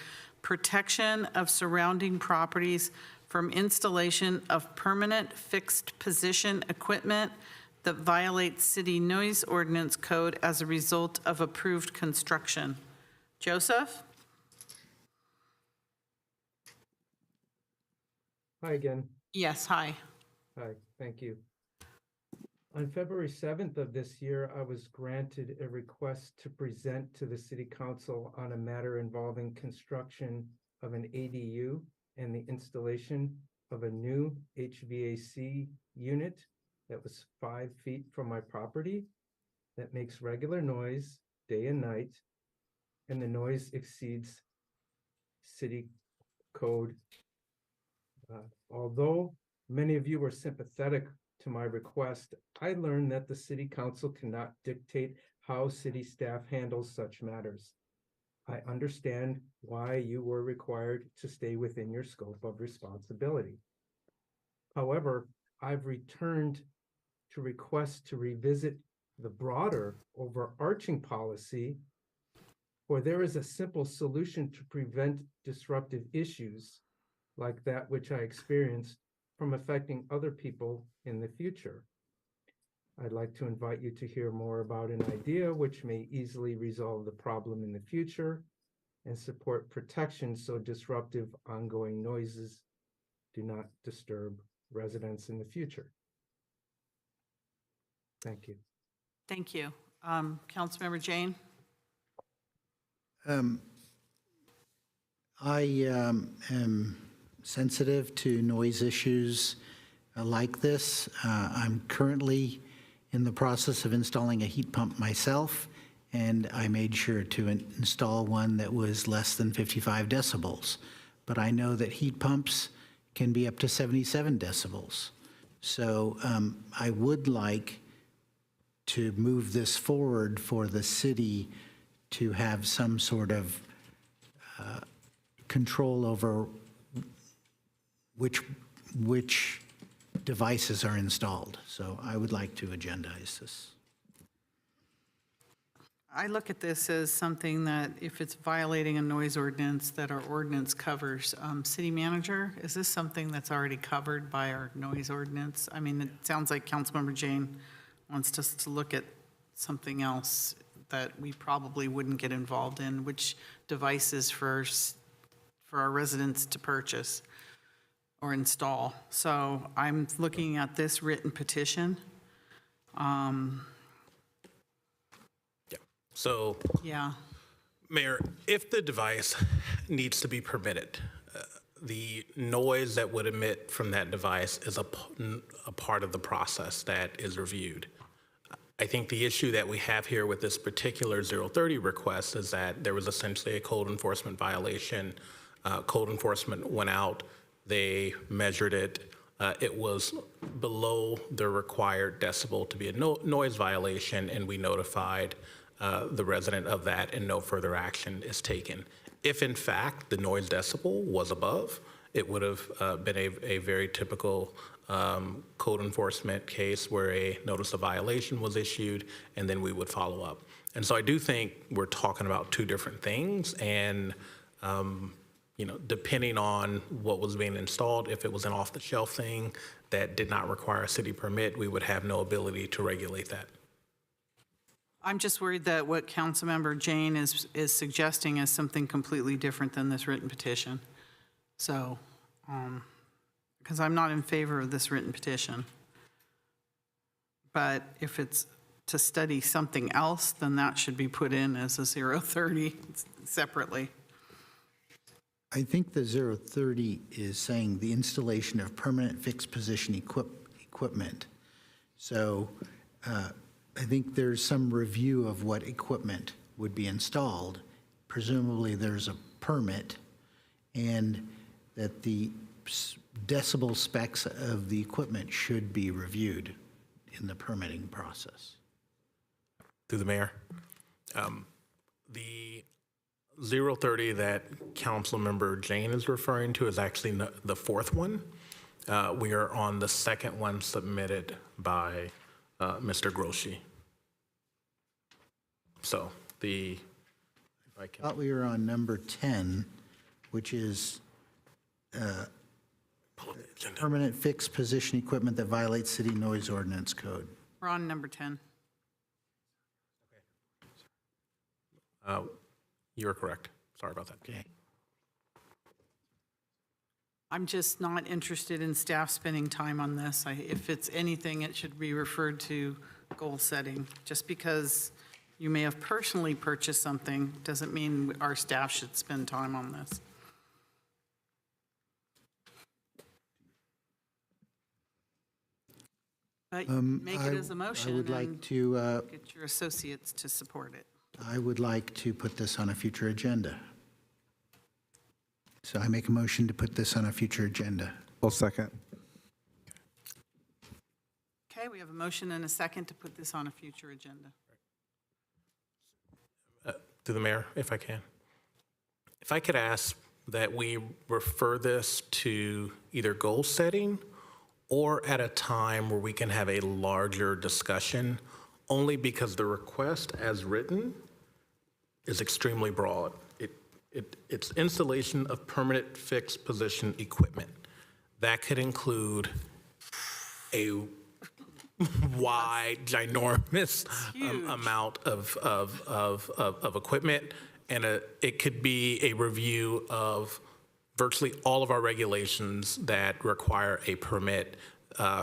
protection of surrounding properties from installation of permanent fixed position equipment that violates city noise ordinance code as a result of approved construction. Joseph? Hi again. Yes, hi. Hi, thank you. On February 7th of this year, I was granted a request to present to the City Council on a matter involving construction of an ADU and the installation of a new HVAC unit that was 5 feet from my property that makes regular noise day and night, and the noise exceeds city code. Although many of you were sympathetic to my request, I learned that the City Council cannot dictate how city staff handles such matters. I understand why you were required to stay within your scope of responsibility. However, I've returned to request to revisit the broader overarching policy where there is a simple solution to prevent disruptive issues like that which I experienced from affecting other people in the future. I'd like to invite you to hear more about an idea which may easily resolve the problem in the future and support protection so disruptive ongoing noises do not disturb residents in the future. Thank you. Thank you. Councilmember Jane? I am sensitive to noise issues like this. I'm currently in the process of installing a heat pump myself, and I made sure to install one that was less than 55 decibels. But I know that heat pumps can be up to 77 decibels. So I would like to move this forward for the city to have some sort of control over which devices are installed. So I would like to agendize this. I look at this as something that if it's violating a noise ordinance, that our ordinance covers. City manager, is this something that's already covered by our noise ordinance? I mean, it sounds like Councilmember Jane wants us to look at something else that we probably wouldn't get involved in, which devices for our residents to purchase or install. So I'm looking at this written petition. So, Yeah. Mayor, if the device needs to be permitted, the noise that would emit from that device is a part of the process that is reviewed. I think the issue that we have here with this particular 030 request is that there was essentially a code enforcement violation. Code enforcement went out, they measured it. It was below the required decibel to be a noise violation, and we notified the resident of that, and no further action is taken. If in fact the noise decibel was above, it would have been a very typical code enforcement case where a notice of violation was issued, and then we would follow up. And so I do think we're talking about two different things, and depending on what was being installed, if it was an off-the-shelf thing that did not require a city permit, we would have no ability to regulate that. I'm just worried that what Councilmember Jane is suggesting is something completely different than this written petition. So, because I'm not in favor of this written petition. But if it's to study something else, then that should be put in as a 030 separately. I think the 030 is saying the installation of permanent fixed position equipment. So I think there's some review of what equipment would be installed. Presumably there's a permit, and that the decibel specs of the equipment should be reviewed in the permitting process. Through the mayor. The 030 that Councilmember Jane is referring to is actually the fourth one. We are on the second one submitted by Mr. Groschi. So if I can. I thought we were on number 10, which is permanent fixed position equipment that violates city noise ordinance code. We're on number 10. You're correct. Sorry about that. Okay. I'm just not interested in staff spending time on this. If it's anything, it should be referred to goal setting. Just because you may have personally purchased something doesn't mean our staff should spend time on this. But make it as a motion I would like and to, get your associates to support it. I would like to put this on a future agenda. So I make a motion to put this on a future agenda. I'll second. Okay, we have a motion and a second to put this on a future agenda. Through the mayor, if I can. If I could ask that we refer this to either goal setting or at a time where we can have a larger discussion, only because the request as written is extremely broad. It's installation of permanent fixed position equipment. That could include a wide, ginormous amount of equipment. it could be a review of virtually all of our regulations that require a permit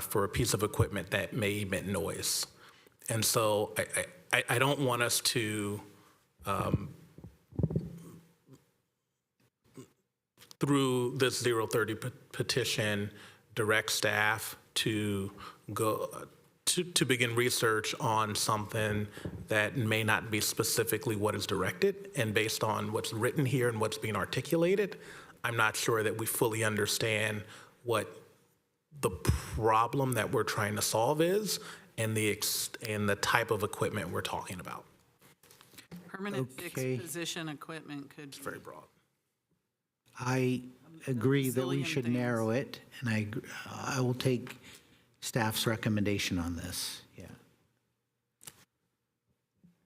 for a piece of equipment that may emit noise. And so I don't want us to, through this 030 petition, direct staff to go to begin research on something that may not be specifically what is directed. And based on what's written here and what's being articulated, I'm not sure that we fully understand what the problem that we're trying to solve is and the type of equipment we're talking about. Permanent Okay. fixed position equipment could. It's very broad. I agree that we Bazillion should things. narrow it, and I will take staff's recommendation on this, yeah.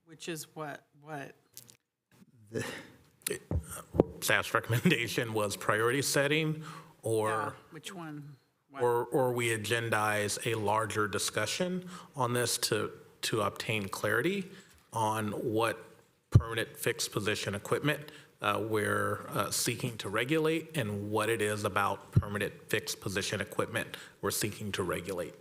Which is what? Staff's recommendation was priority setting or Which one? or we agendize a larger discussion on this to obtain clarity on what permanent fixed position equipment we're seeking to regulate and what it is about permanent fixed position equipment we're seeking to regulate.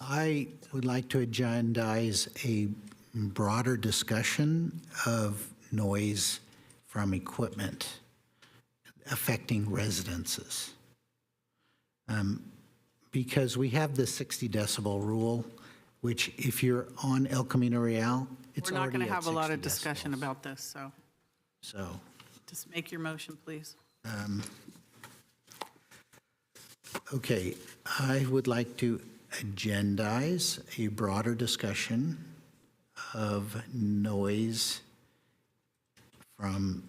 I would like to agendize a broader discussion of noise from equipment affecting residences. Because we have the 60 decibel rule, which if you're on El Camino Real, it's We're not already going to at have a lot of 60 discussion decibels. about this, so So, just make your motion, please. okay, I would like to agendize a broader discussion of noise from,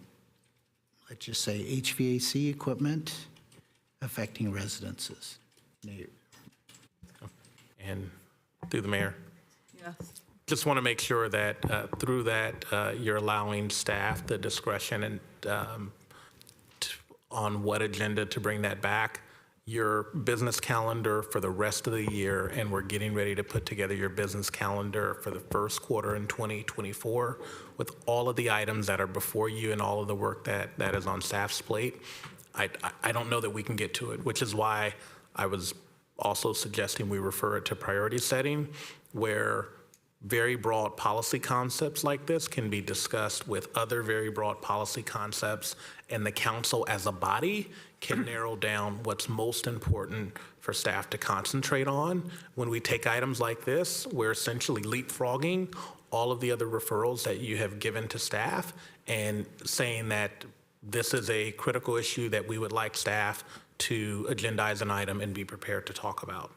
let's just say, HVAC equipment affecting residences. And through the mayor. Yes. Just want to make sure that through that, you're allowing staff the discretion and on what agenda to bring that back, your business calendar for the rest of the year, and we're getting ready to put together your business calendar for the first quarter in 2024 with all of the items that are before you and all of the work that is on staff's plate. I don't know that we can get to it, which is why I was also suggesting we refer it to priority setting, where very broad policy concepts like this can be discussed with other very broad policy concepts, and the council as a body can narrow down what's most important for staff to concentrate on. When we take items like this, we're essentially leapfrogging all of the other referrals that you have given to staff and saying that this is a critical issue that we would like staff to agendize an item and be prepared to talk about.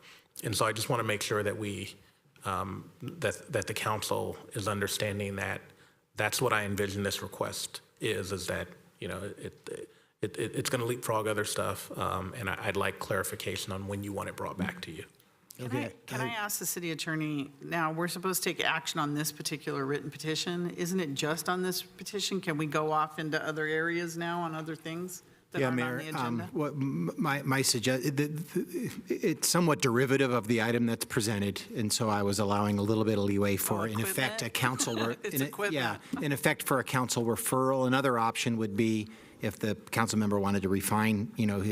And so I just want to make sure that we that the council is understanding that that's what I envision this request is that, you know, it's going to leapfrog other stuff, and I'd like clarification on when you want it brought back to you. Can I ask the city attorney, now, we're supposed to take action on this particular written petition. Isn't it just on this petition? Can we go off into other areas now on other things that aren't on the agenda? What my it's somewhat derivative of the item that's presented, and so I was allowing a little bit of leeway for, in effect, a council. In effect, for a council referral. Another option would be if the council member wanted to refine, you know,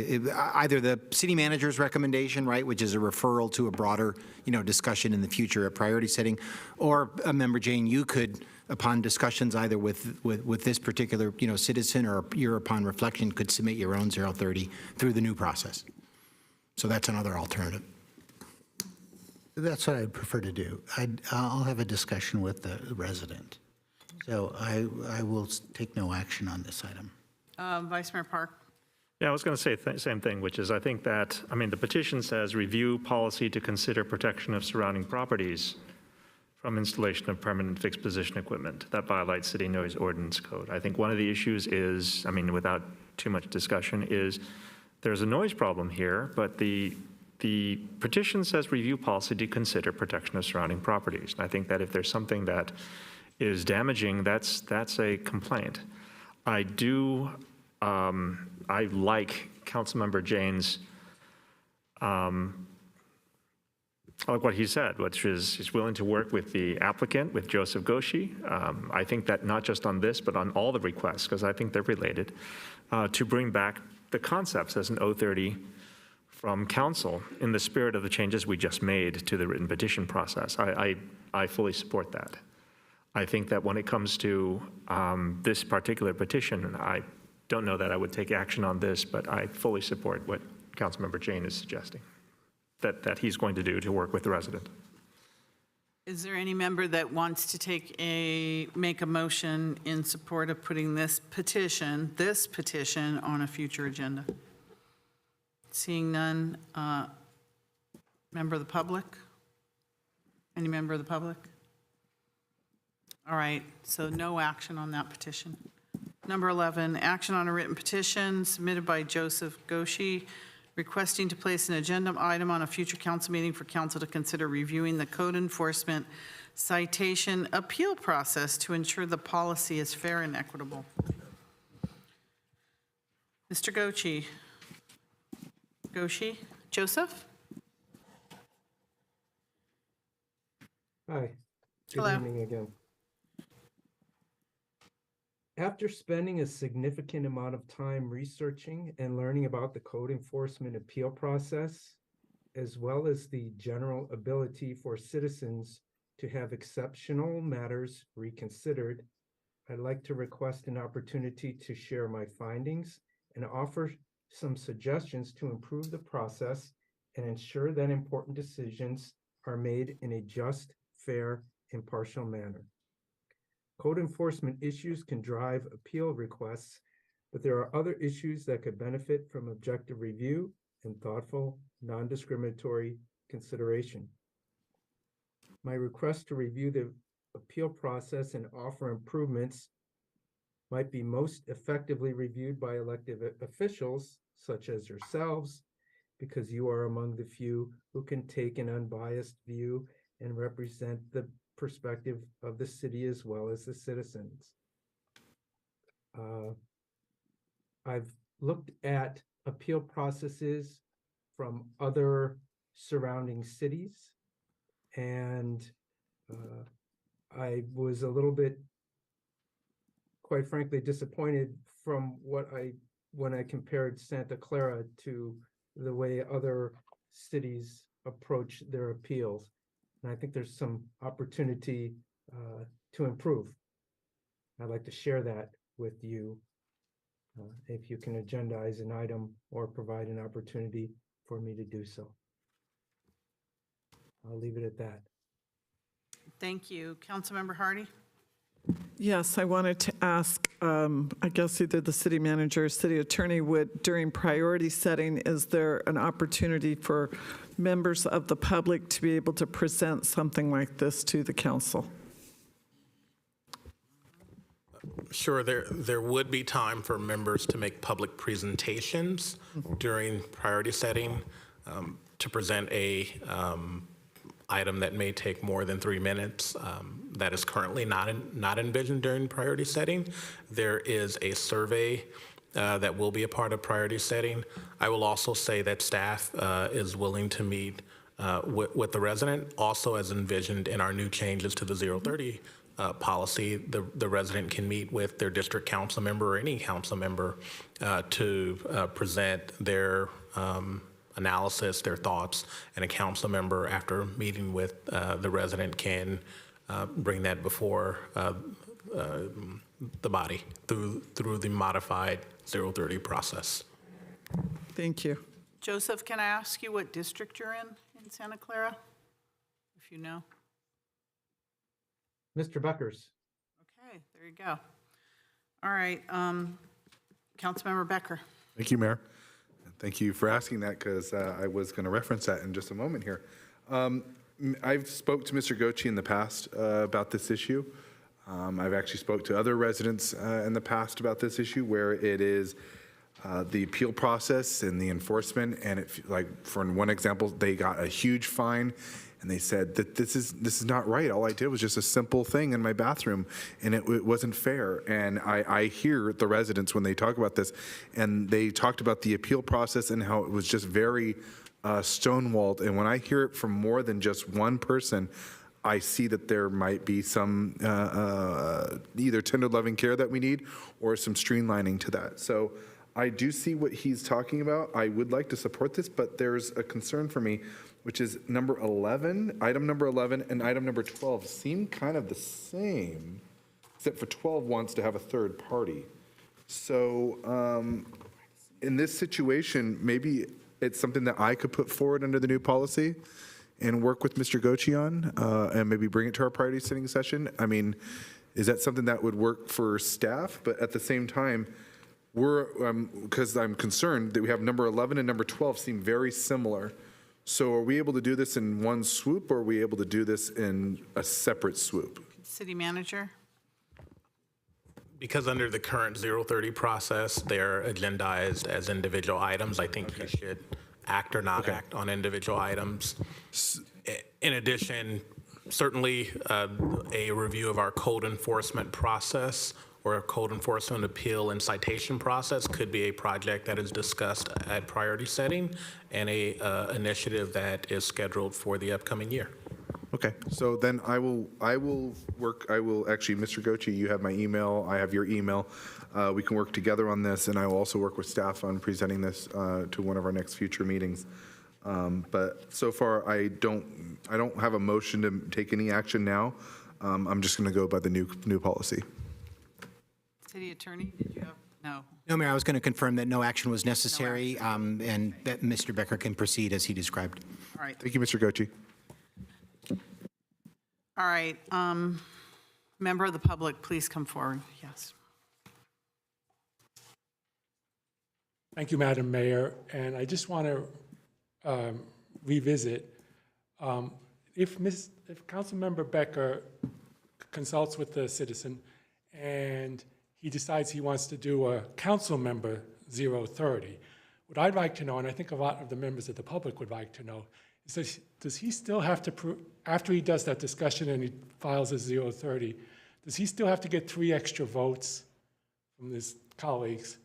either the city manager's recommendation, right, which is a referral to a broader, you know, discussion in the future at priority setting, or a member, Jane, you could, upon discussions either with this particular, you know, citizen, or you're upon reflection, could submit your own 030 through the new process. So that's another alternative. That's what I'd prefer to do. I'll have a discussion with the resident. So I will take no action on this item. Vice Mayor Park? Yeah, I was going to say the same thing, which is I think that, I mean, the petition says review policy to consider protection of surrounding properties from installation of permanent fixed position equipment that violates city noise ordinance code. I think one of the issues is, I mean, without too much discussion, is there's a noise problem here, but the petition says review policy to consider protection of surrounding properties. And I think that if there's something that is damaging, that's a complaint. I do, I like Councilmember Jane's I like what he said, which is he's willing to work with the applicant, with Joseph Goshi. I think that not just on this, but on all the requests, because I think they're related, to bring back the concepts as an O30 from council in the spirit of the changes we just made to the written petition process. I fully support that. I think that when it comes to this particular petition, I don't know that I would take action on this, but I fully support what Councilmember Jane is suggesting that he's going to do to work with the resident. Is there any member that wants to make a motion in support of putting this petition on a future agenda? Seeing none, member of the public? Any member of the public? All right, so no action on that petition. Number 11, action on a written petition submitted by Joseph Goshi requesting to place an agenda item on a future council meeting for council to consider reviewing the code enforcement citation appeal process to ensure the policy is fair and equitable. Mr. Goshi, Joseph? Hi. Good Hello. evening again. After spending a significant amount of time researching and learning about the code enforcement appeal process, as well as the general ability for citizens to have exceptional matters reconsidered, I'd like to request an opportunity to share my findings and offer some suggestions to improve the process and ensure that important decisions are made in a just, fair, impartial manner. Code enforcement issues can drive appeal requests, but there are other issues that could benefit from objective review and thoughtful, non-discriminatory consideration. My request to review the appeal process and offer improvements might be most effectively reviewed by elected officials, such as yourselves, because you are among the few who can take an unbiased view and represent the perspective of the city as well as the citizens. I've looked at appeal processes from other surrounding cities, and I was a little bit, quite frankly, disappointed from when I compared Santa Clara to the way other cities approach their appeals. And I think there's some opportunity to improve. I'd like to share that with you if you can agendize an item or provide an opportunity for me to do so. I'll leave it at that. Thank you. Councilmember Hardy? Yes, I wanted to ask, I guess either the city manager or city attorney would, during priority setting, is there an opportunity for members of the public to be able to present something like this to the council? Sure, there would be time for members to make public presentations during priority setting to present a item that may take more than 3 minutes. That is currently not envisioned during priority setting. There is a survey that will be a part of priority setting. I will also say that staff is willing to meet with the resident, also as envisioned in our new changes to the 030 policy. The resident can meet with their district council member or any council member to present their analysis, their thoughts, and a council member, after meeting with the resident, can bring that before the body through the modified 030 process. Thank you. Joseph, can I ask you what district you're in Santa Clara, if you know? Mr. Beckers. Okay, there you go. All right, Councilmember Becker. Thank you, Mayor. Thank you for asking that, because I was going to reference that in just a moment here. I've spoke to Mr. Gochi in the past about this issue. I've actually spoke to other residents in the past about this issue, where it is the appeal process and the enforcement. And it, like, for one example, they got a huge fine, and they said that this is not right. All I did was just a simple thing in my bathroom, and it wasn't fair. And I hear the residents when they talk about this, and they talked about the appeal process and how it was just very stonewalled. And when I hear it from more than just one person, I see that there might be some either tender loving care that we need or some streamlining to that. So I do see what he's talking about. I would like to support this, but there's a concern for me, which is number 11, item number 11 and item number 12 seem kind of the same, except for 12 wants to have a third party. So in this situation, maybe it's something that I could put forward under the new policy and work with Mr. Gochi on, and maybe bring it to our priority sitting session. I mean, is that something that would work for staff? But at the same time, because I'm concerned that we have number 11 and number 12 seem very similar. So are we able to do this in one swoop, or are we able to do this in a separate swoop? City manager? Because under the current 030 process, they're agendized as individual items. I think you should act or not act on individual items. In addition, certainly a review of our code enforcement process or a code enforcement appeal and citation process could be a project that is discussed at priority setting and a initiative that is scheduled for the upcoming year. Okay, so then I will actually, Mr. Gochi, you have my email, I have your email. We can work together on this, and I will also work with staff on presenting this to one of our next future meetings. But so far, I don't have a motion to take any action now. I'm just going to go by the new policy. City attorney, did you have? No. No, Mayor, I was going to confirm that no action was necessary, and that Mr. Becker can proceed as he described. All right. Thank you, Mr. Gochi. All right. Member of the public, please come forward. Yes. Thank you, Madam Mayor. And I just want to revisit, if Councilmember Becker consults with the citizen and he decides he wants to do a council member 030, what I'd like to know, and I think a lot of the members of the public would like to know, is does he still have to, after he does that discussion and he files a 030, does he still have to get 3 extra votes from his colleagues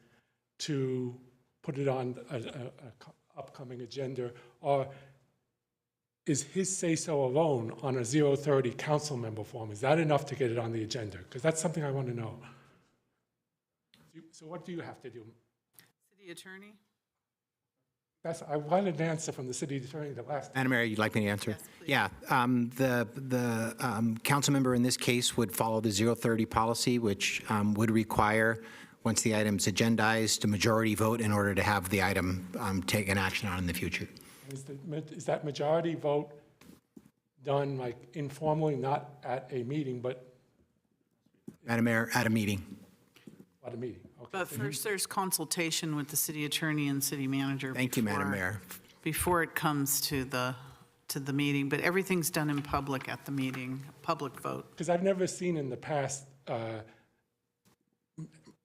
to put it on an upcoming agenda, or is his say-so alone on a 030 council member form? Is that enough to get it on the agenda? Because that's something I want to know. So what do you have to do? City attorney? I wanted an answer from the city attorney the last time. Madam Mayor, you'd like me to answer? Yes, please. Yeah, the council member in this case would follow the 030 policy, which would require, once the item's agendized, a majority vote in order to have the item taken action on in the future. Is that majority vote done like informally, not at a meeting, but Madam Mayor, at a meeting. at a meeting? Okay. But first, there's consultation with the city attorney and city manager. Thank you, Madam Mayor. Before it comes to the meeting, but everything's done in public at the meeting, public vote. Because I've never seen in the past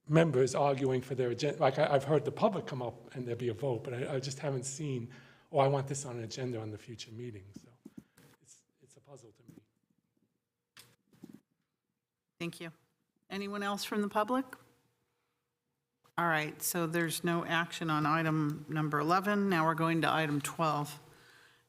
members arguing for their agenda. Like I've heard the public come up and there'll be a vote, but I just haven't seen, oh, I want this on an agenda on the future meeting. So it's a puzzle to me. Thank you. Anyone else from the public? All right, so there's no action on item number 11. Now we're going to item 12.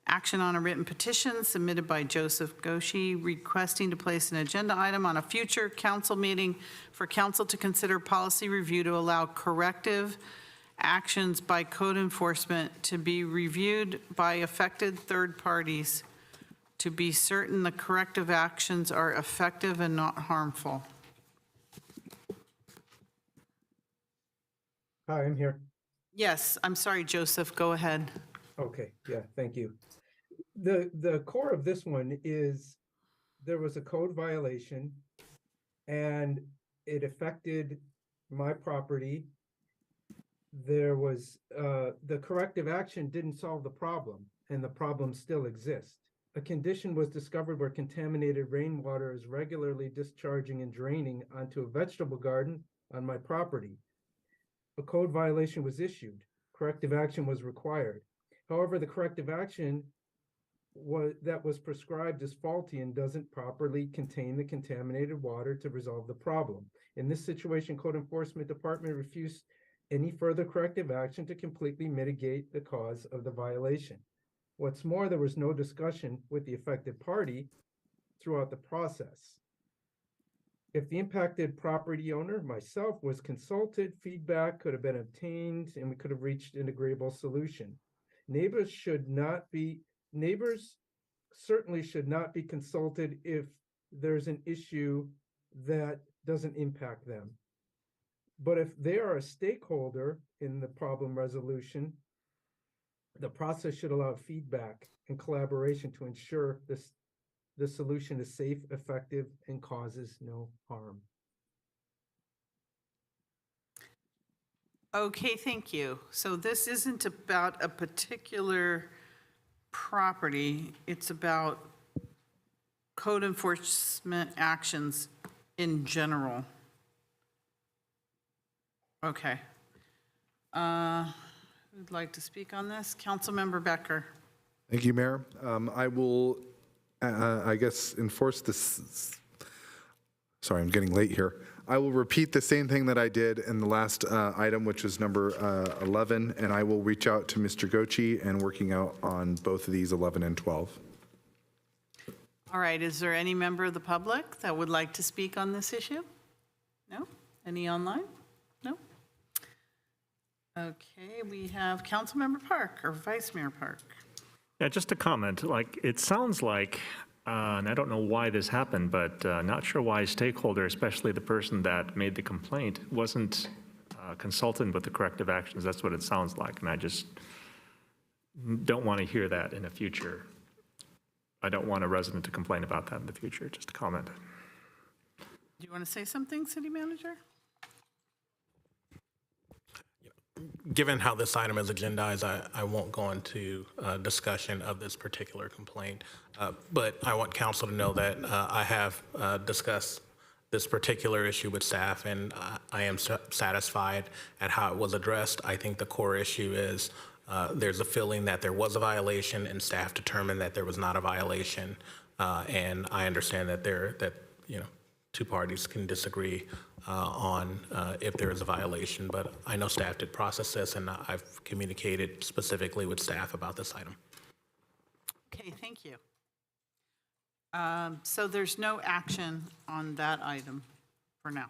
Action on a written petition submitted by Joseph Goshi requesting to place an agenda item on a future council meeting for council to consider policy review to allow corrective actions by code enforcement to be reviewed by affected third parties to be certain the corrective actions are effective and not harmful. Hi, I'm here. Yes, I'm sorry, Joseph, go ahead. Okay, yeah, thank you. The core of this one is there was a code violation and it affected my property. There was, the corrective action didn't solve the problem and the problem still exists. A condition was discovered where contaminated rainwater is regularly discharging and draining onto a vegetable garden on my property. A code violation was issued. Corrective action was required. However, the corrective action that was prescribed is faulty and doesn't properly contain the contaminated water to resolve the problem. In this situation, Code Enforcement Department refused any further corrective action to completely mitigate the cause of the violation. What's more, there was no discussion with the affected party throughout the process. If the impacted property owner, myself, was consulted, feedback could have been obtained and we could have reached an agreeable solution. Neighbors certainly should not be consulted if there's an issue that doesn't impact them. But if they are a stakeholder in the problem resolution, the process should allow feedback and collaboration to ensure the solution is safe, effective, and causes no harm. Okay, thank you. So this isn't about a particular property, it's about code enforcement actions in general. Okay. Who'd like to speak on this? Councilmember Becker. Thank you, Mayor. I will, I guess, enforce this. Sorry, I'm getting late here. I will repeat the same thing that I did in the last item, which was number 11, and I will reach out to Mr. Gochi and working out on both of these 11 and 12. All right, is there any member of the public that would like to speak on this issue? No? Any online? No? Okay, we have Councilmember Park or Vice Mayor Park. Yeah, just a comment, like, it sounds like, and I don't know why this happened, but not sure why a stakeholder, especially the person that made the complaint, wasn't consulted with the corrective actions. That's what it sounds like, and I just don't want to hear that in the future. I don't want a resident to complain about that in the future, just a comment. Do you want to say something, City Manager? Given how this item is agendized, I won't go into discussion of this particular complaint, but I want council to know that I have discussed this particular issue with staff, and I am satisfied at how it was addressed. I think the core issue is there's a feeling that there was a violation, and staff determined that there was not a violation, and I understand that two parties can disagree on if there is a violation, but I know staff did process this, and I've communicated specifically with staff about this item. Okay, thank you. So there's no action on that item for now.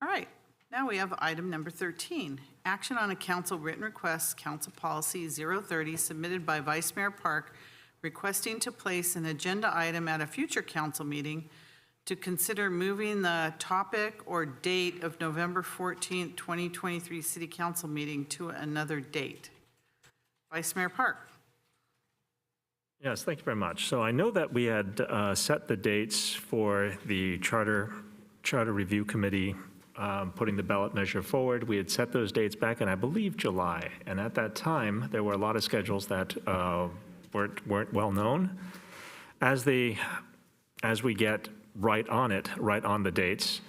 All right, now we have item number 13, action on a council written request, Council Policy 030, submitted by Vice Mayor Park, requesting to place an agenda item at a future council meeting to consider moving the topic or date of November 14th, 2023 City Council meeting to another date. Vice Mayor Park. Yes, thank you very much. So I know that we had set the dates for the Charter Review Committee putting the ballot measure forward. We had set those dates back in, I believe, July. And at that time, there were a lot of schedules that weren't well known. As we get right on the dates,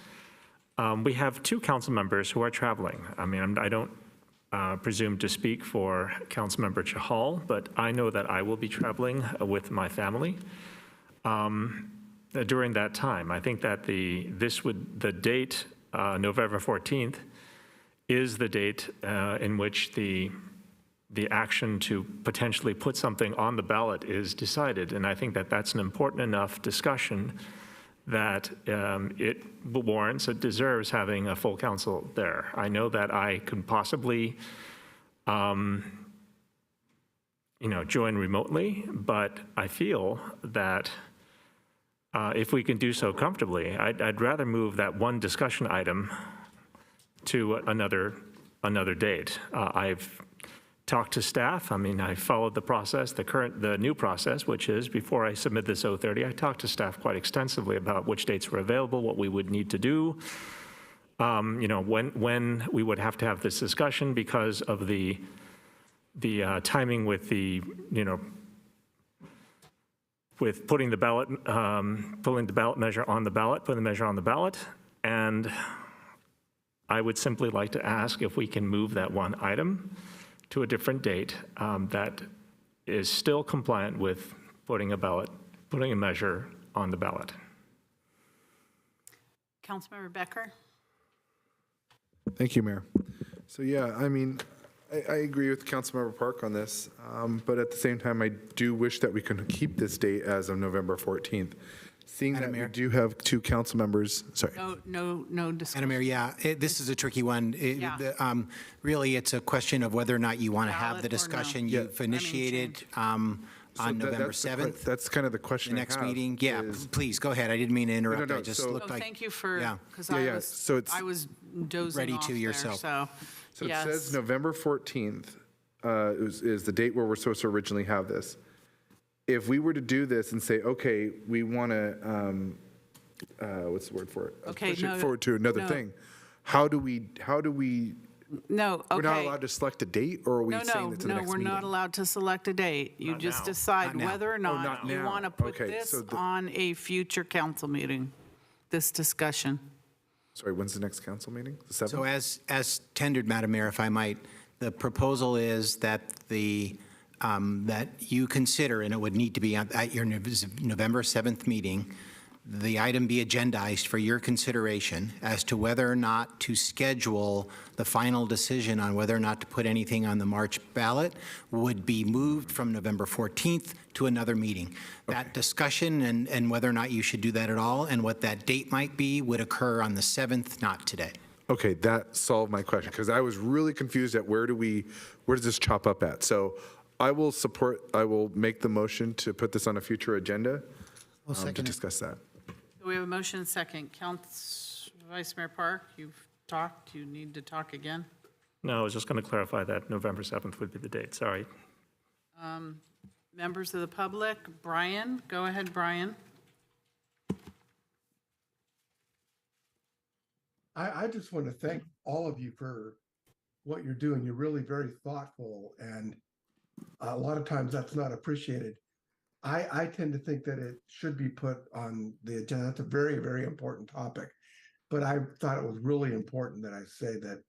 we have two council members who are traveling. I mean, I don't presume to speak for Councilmember Chahal, but I know that I will be traveling with my family during that time. I think that the date, November 14th, is the date in which the action to potentially put something on the ballot is decided. And I think that that's an important enough discussion that it warrants, it deserves having a full council there. I know that I could possibly, join remotely, but I feel that if we can do so comfortably, I'd rather move that one discussion item to another date. I've talked to staff. I mean, I followed the process, the new process, which is before I submit this 030, I talked to staff quite extensively about which dates were available, what we would need to do, when we would have to have this discussion because of the timing with with putting the ballot measure on the ballot, and I would simply like to ask if we can move that one item to a different date that is still compliant with putting a measure on the ballot. Councilmember Becker. Thank you, Mayor. So yeah, I mean, I agree with Councilmember Park on this, but at the same time, I do wish that we could keep this date as of November 14th. Seeing that we do have two council members, sorry. No discussion. Madam Mayor, yeah, this is a tricky one. Really, it's a question of whether or not you want to have Ballot the or no? discussion Yeah. you've initiated on November 7th. That's kind of the question The I next have meeting. Yeah, is- please, go ahead. I didn't mean to interrupt. no, I just so- looked like. Thank you for, Yeah. because Yeah, so it's- I was dozing Ready off to there, yourself. So yes. it says November 14th is the date where we're supposed to originally have this. If we were to do this and say, okay, we want to, what's the word for it? Okay, Push no, it forward to another no. thing. How do we, No, okay. we're not allowed to select a date, or are we saying it's the next No, we're meeting? not allowed to select a date. You Not just now. decide Not now. whether or not not you now. want to put Okay, this so on a future council meeting, this discussion. Sorry, when's the next council meeting? The 7th? So as tendered, Madam Mayor, if I might, the proposal is that that you consider, and it would need to be at your November 7th meeting, the item be agendized for your consideration as to whether or not to schedule the final decision on whether or not to put anything on the March ballot would be moved from November 14th to another meeting. That discussion and whether or not you should do that at all and what that date might be would occur on the 7th, not today. Okay, that solved my question, because I was really confused at where does this chop up at? So I will make the motion to put this on a future agenda to discuss that. We have a motion and second. Vice Mayor Park, you've talked. You need to talk again. No, I was just going to clarify that November 7th would be the date, sorry. Members of the public, Brian, go ahead, Brian. I just want to thank all of you for what you're doing. You're really very thoughtful, and a lot of times that's not appreciated. I tend to think that it should be put on the agenda. That's a very, very important topic. But I thought it was really important that I say that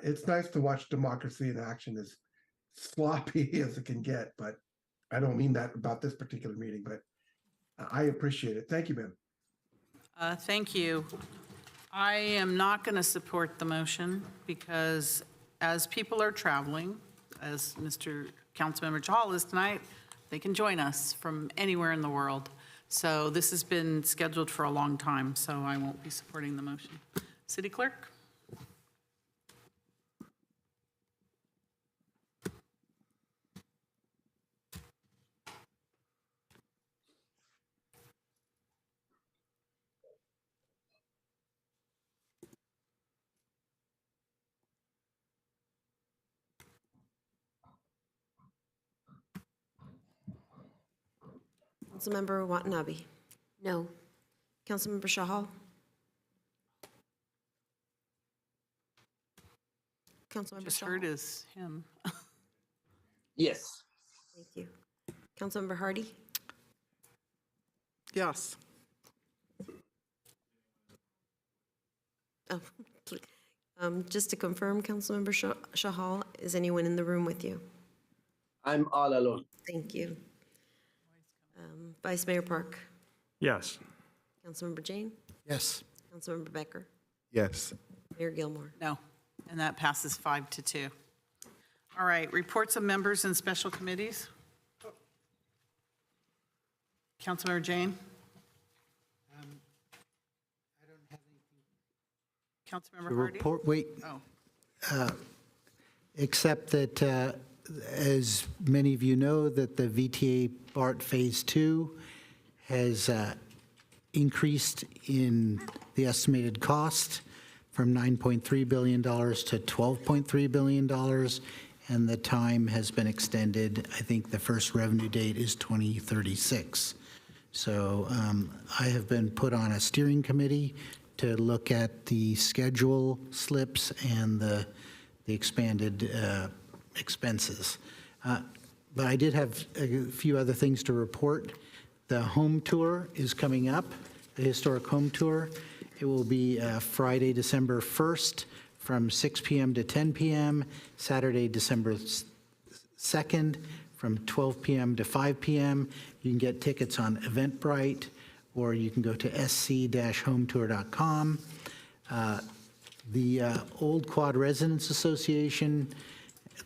it's nice to watch democracy in action, as sloppy as it can get. But I don't mean that about this particular meeting, but I appreciate it. Thank you, ma'am. Thank you. I am not going to support the motion because as people are traveling, as Mr. Councilmember Chahal is tonight, they can join us from anywhere in the world. So this has been scheduled for a long time, so I won't be supporting the motion. City Clerk? Councilmember Watanabe. No. Councilmember Shahal. Councilmember Just Shahal. heard is him. Yes. Thank you. Councilmember Hardy. Yes. Oh, please. Just to confirm, Councilmember Shahal, is anyone in the room with you? I'm all alone. Thank you. Vice Mayor Park. Yes. Councilmember Jane. Yes. Councilmember Becker. Yes. Mayor Gilmore. No, and that passes 5-2. All right, reports of members and special committees. Councilmember Jane? I don't have Councilmember The Hardy? report, wait, Oh, except that, as many of you know, that the VTA BART Phase 2 has increased in the estimated cost from $9.3 billion to $12.3 billion, and the time has been extended. I think the first revenue date is 2036. So I have been put on a steering committee to look at the schedule slips and the expanded expenses. But I did have a few other things to report. The home tour is coming up, the historic home tour. It will be Friday, December 1st from 6 p.m. to 10 p.m., Saturday, December 2nd from 12 p.m. to 5 p.m. You can get tickets on Eventbrite, or you can go to sc-hometour.com. The Old Quad Residents Association,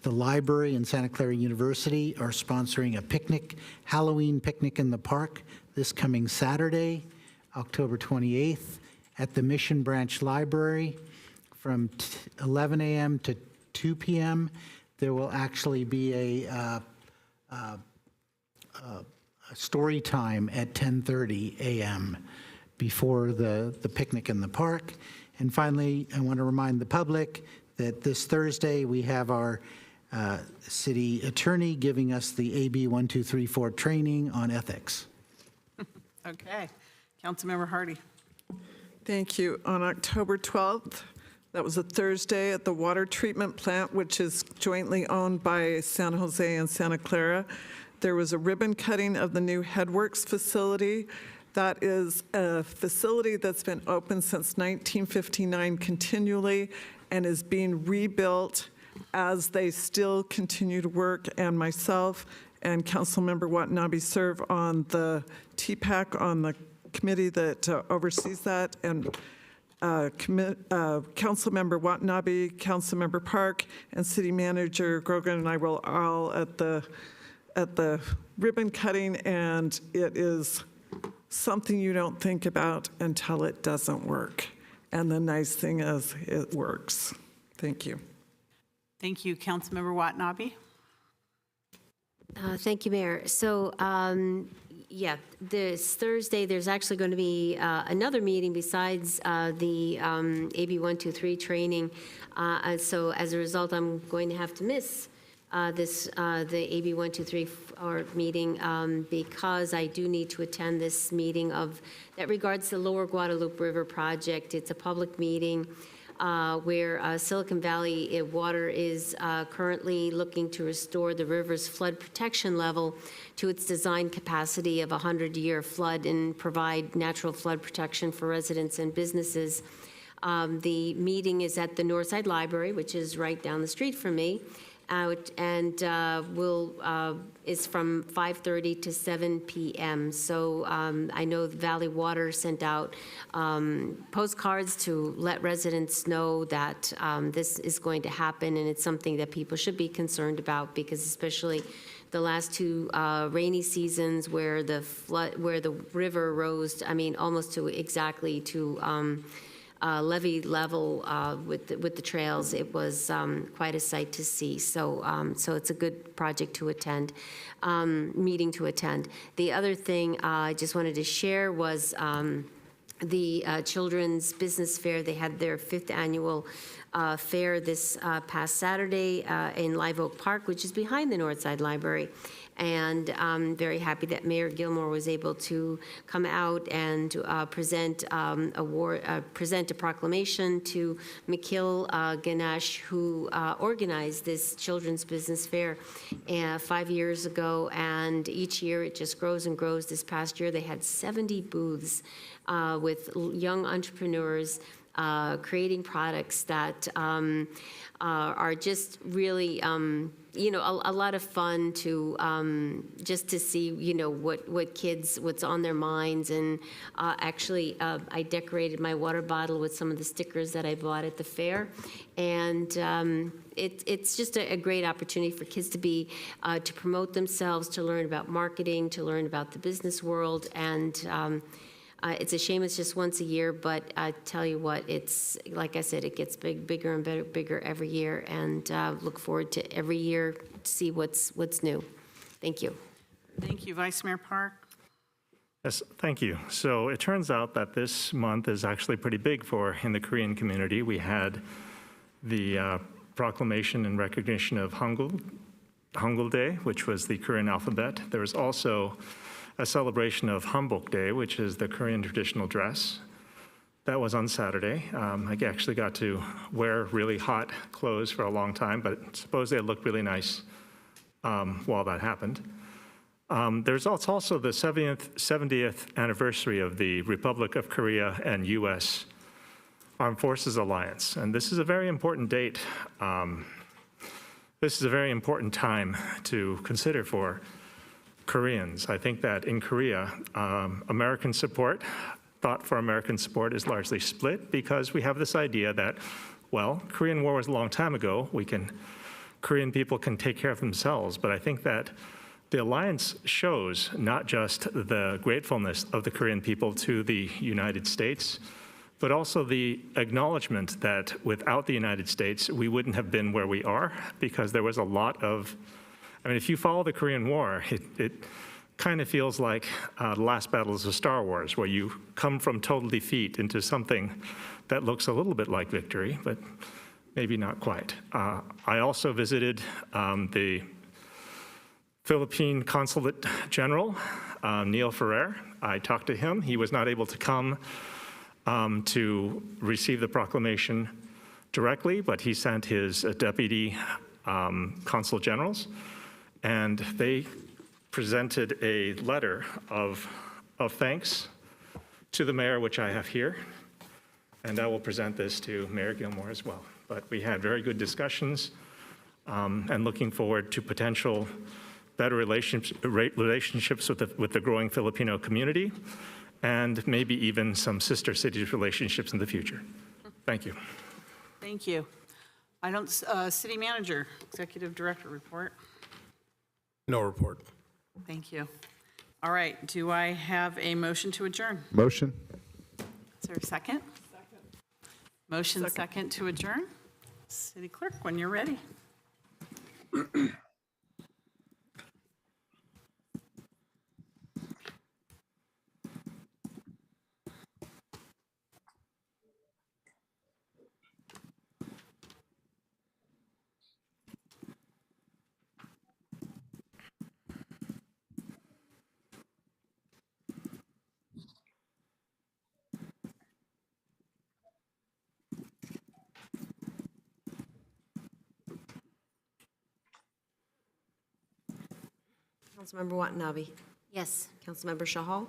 the library, and Santa Clara University are sponsoring a picnic, Halloween picnic in the park this coming Saturday, October 28th, at the Mission Branch Library from 11 a.m. to 2 p.m. There will actually be a story time at 10:30 a.m. before the picnic in the park. And finally, I want to remind the public that this Thursday we have our city attorney giving us the AB 1234 training on ethics. Okay. Councilmember Hardy. Thank you. On October 12th, that was a Thursday at the water treatment plant, which is jointly owned by San Jose and Santa Clara, there was a ribbon cutting of the new Headworks facility. That is a facility that's been open since 1959 continually and is being rebuilt as they still continue to work. And myself and Councilmember Watanabe serve on the TPAC, on the committee that oversees that. And Councilmember Watanabe, Councilmember Park, and City Manager Grogan and I were all at the ribbon cutting, and it is something you don't think about until it doesn't work. And the nice thing is it works. Thank you. Thank you. Councilmember Watanabe. Thank you, Mayor. So, yeah, this Thursday, there's actually going to be another meeting besides the AB 123 training. So as a result, I'm going to have to miss the AB 123 meeting because I do need to attend this meeting that regards the Lower Guadalupe River project. It's a public meeting where Silicon Valley Water is currently looking to restore the river's flood protection level to its design capacity of a 100-year flood and provide natural flood protection for residents and businesses. The meeting is at the Northside Library, which is right down the street from me, and is from 5:30 to 7 p.m. So I know Valley Water sent out postcards to let residents know that this is going to happen, and it's something that people should be concerned about, because especially the last two rainy seasons where the river rose, I mean, almost to exactly to levee level with the trails. It was quite a sight to see. So it's a good project to attend, meeting to attend. The other thing I just wanted to share was the Children's Business Fair. They had their 5th annual fair this past Saturday in Live Oak Park, which is behind the Northside Library. And I'm very happy that Mayor Gilmore was able to come out and present a proclamation to Nikhil Ganesh, who organized this Children's Business Fair 5 years ago. And each year it just grows and grows. This past year they had 70 booths with young entrepreneurs creating products that are just really, a lot of fun to just to see, what's on their minds. And actually, I decorated my water bottle with some of the stickers that I bought at the fair. And it's just a great opportunity for kids to promote themselves, to learn about marketing, to learn about the business world. And it's a shame it's just once a year, but I tell you what, it's, like I said, it gets bigger and bigger every year, and look forward to every year to see what's new. Thank you. Thank you. Vice Mayor Park. Yes, thank you. So it turns out that this month is actually pretty big in the Korean community. We had the proclamation in recognition of Hangul Day, which was the Korean alphabet. There was also a celebration of Hanbok Day, which is the Korean traditional dress. That was on Saturday. I actually got to wear really hot clothes for a long time, but supposedly it looked really nice while that happened. There's also the 70th anniversary of the Republic of Korea and U.S. Armed Forces Alliance, and this is a very important date. This is a very important time to consider for Koreans. I think that in Korea, American support thought for American sport is largely split because we have this idea that, well, Korean War was a long time ago. Korean people can take care of themselves. But I think that the alliance shows not just the gratefulness of the Korean people to the United States, but also the acknowledgement that without the United States, we wouldn't have been where we are, because there was a lot of, I mean, if you follow the Korean War, it kind of feels like the last battles of Star Wars, where you come from total defeat into something that looks a little bit like victory, but maybe not quite. I also visited the Philippine Consulate General, Neil Ferrer. I talked to him. He was not able to come to receive the proclamation directly, but he sent his deputy consul generals, and they presented a letter of thanks to the mayor, which I have here, and I will present this to Mayor Gilmore as well. But we had very good discussions, and looking forward to potential better relationships with the growing Filipino community, and maybe even some sister cities relationships in the future. Thank you. Thank you. City Manager, Executive Director report. No report. Thank you. All right, do I have a motion to adjourn? Motion. Is there a second? Motion second to adjourn. City Clerk, when you're ready. Councilmember Watanabe. Yes. Councilmember Shahal.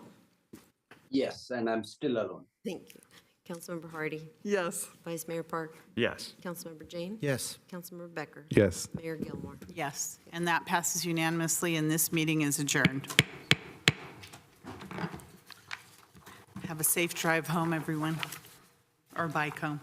Yes, and I'm still alone. Thank you. Councilmember Hardy. Yes. Vice Mayor Park. Yes. Councilmember Jane. Yes. Councilmember Becker. Yes. Mayor Gilmore. Yes, and that passes unanimously, and this meeting is adjourned. Have a safe drive home, everyone, or bike home.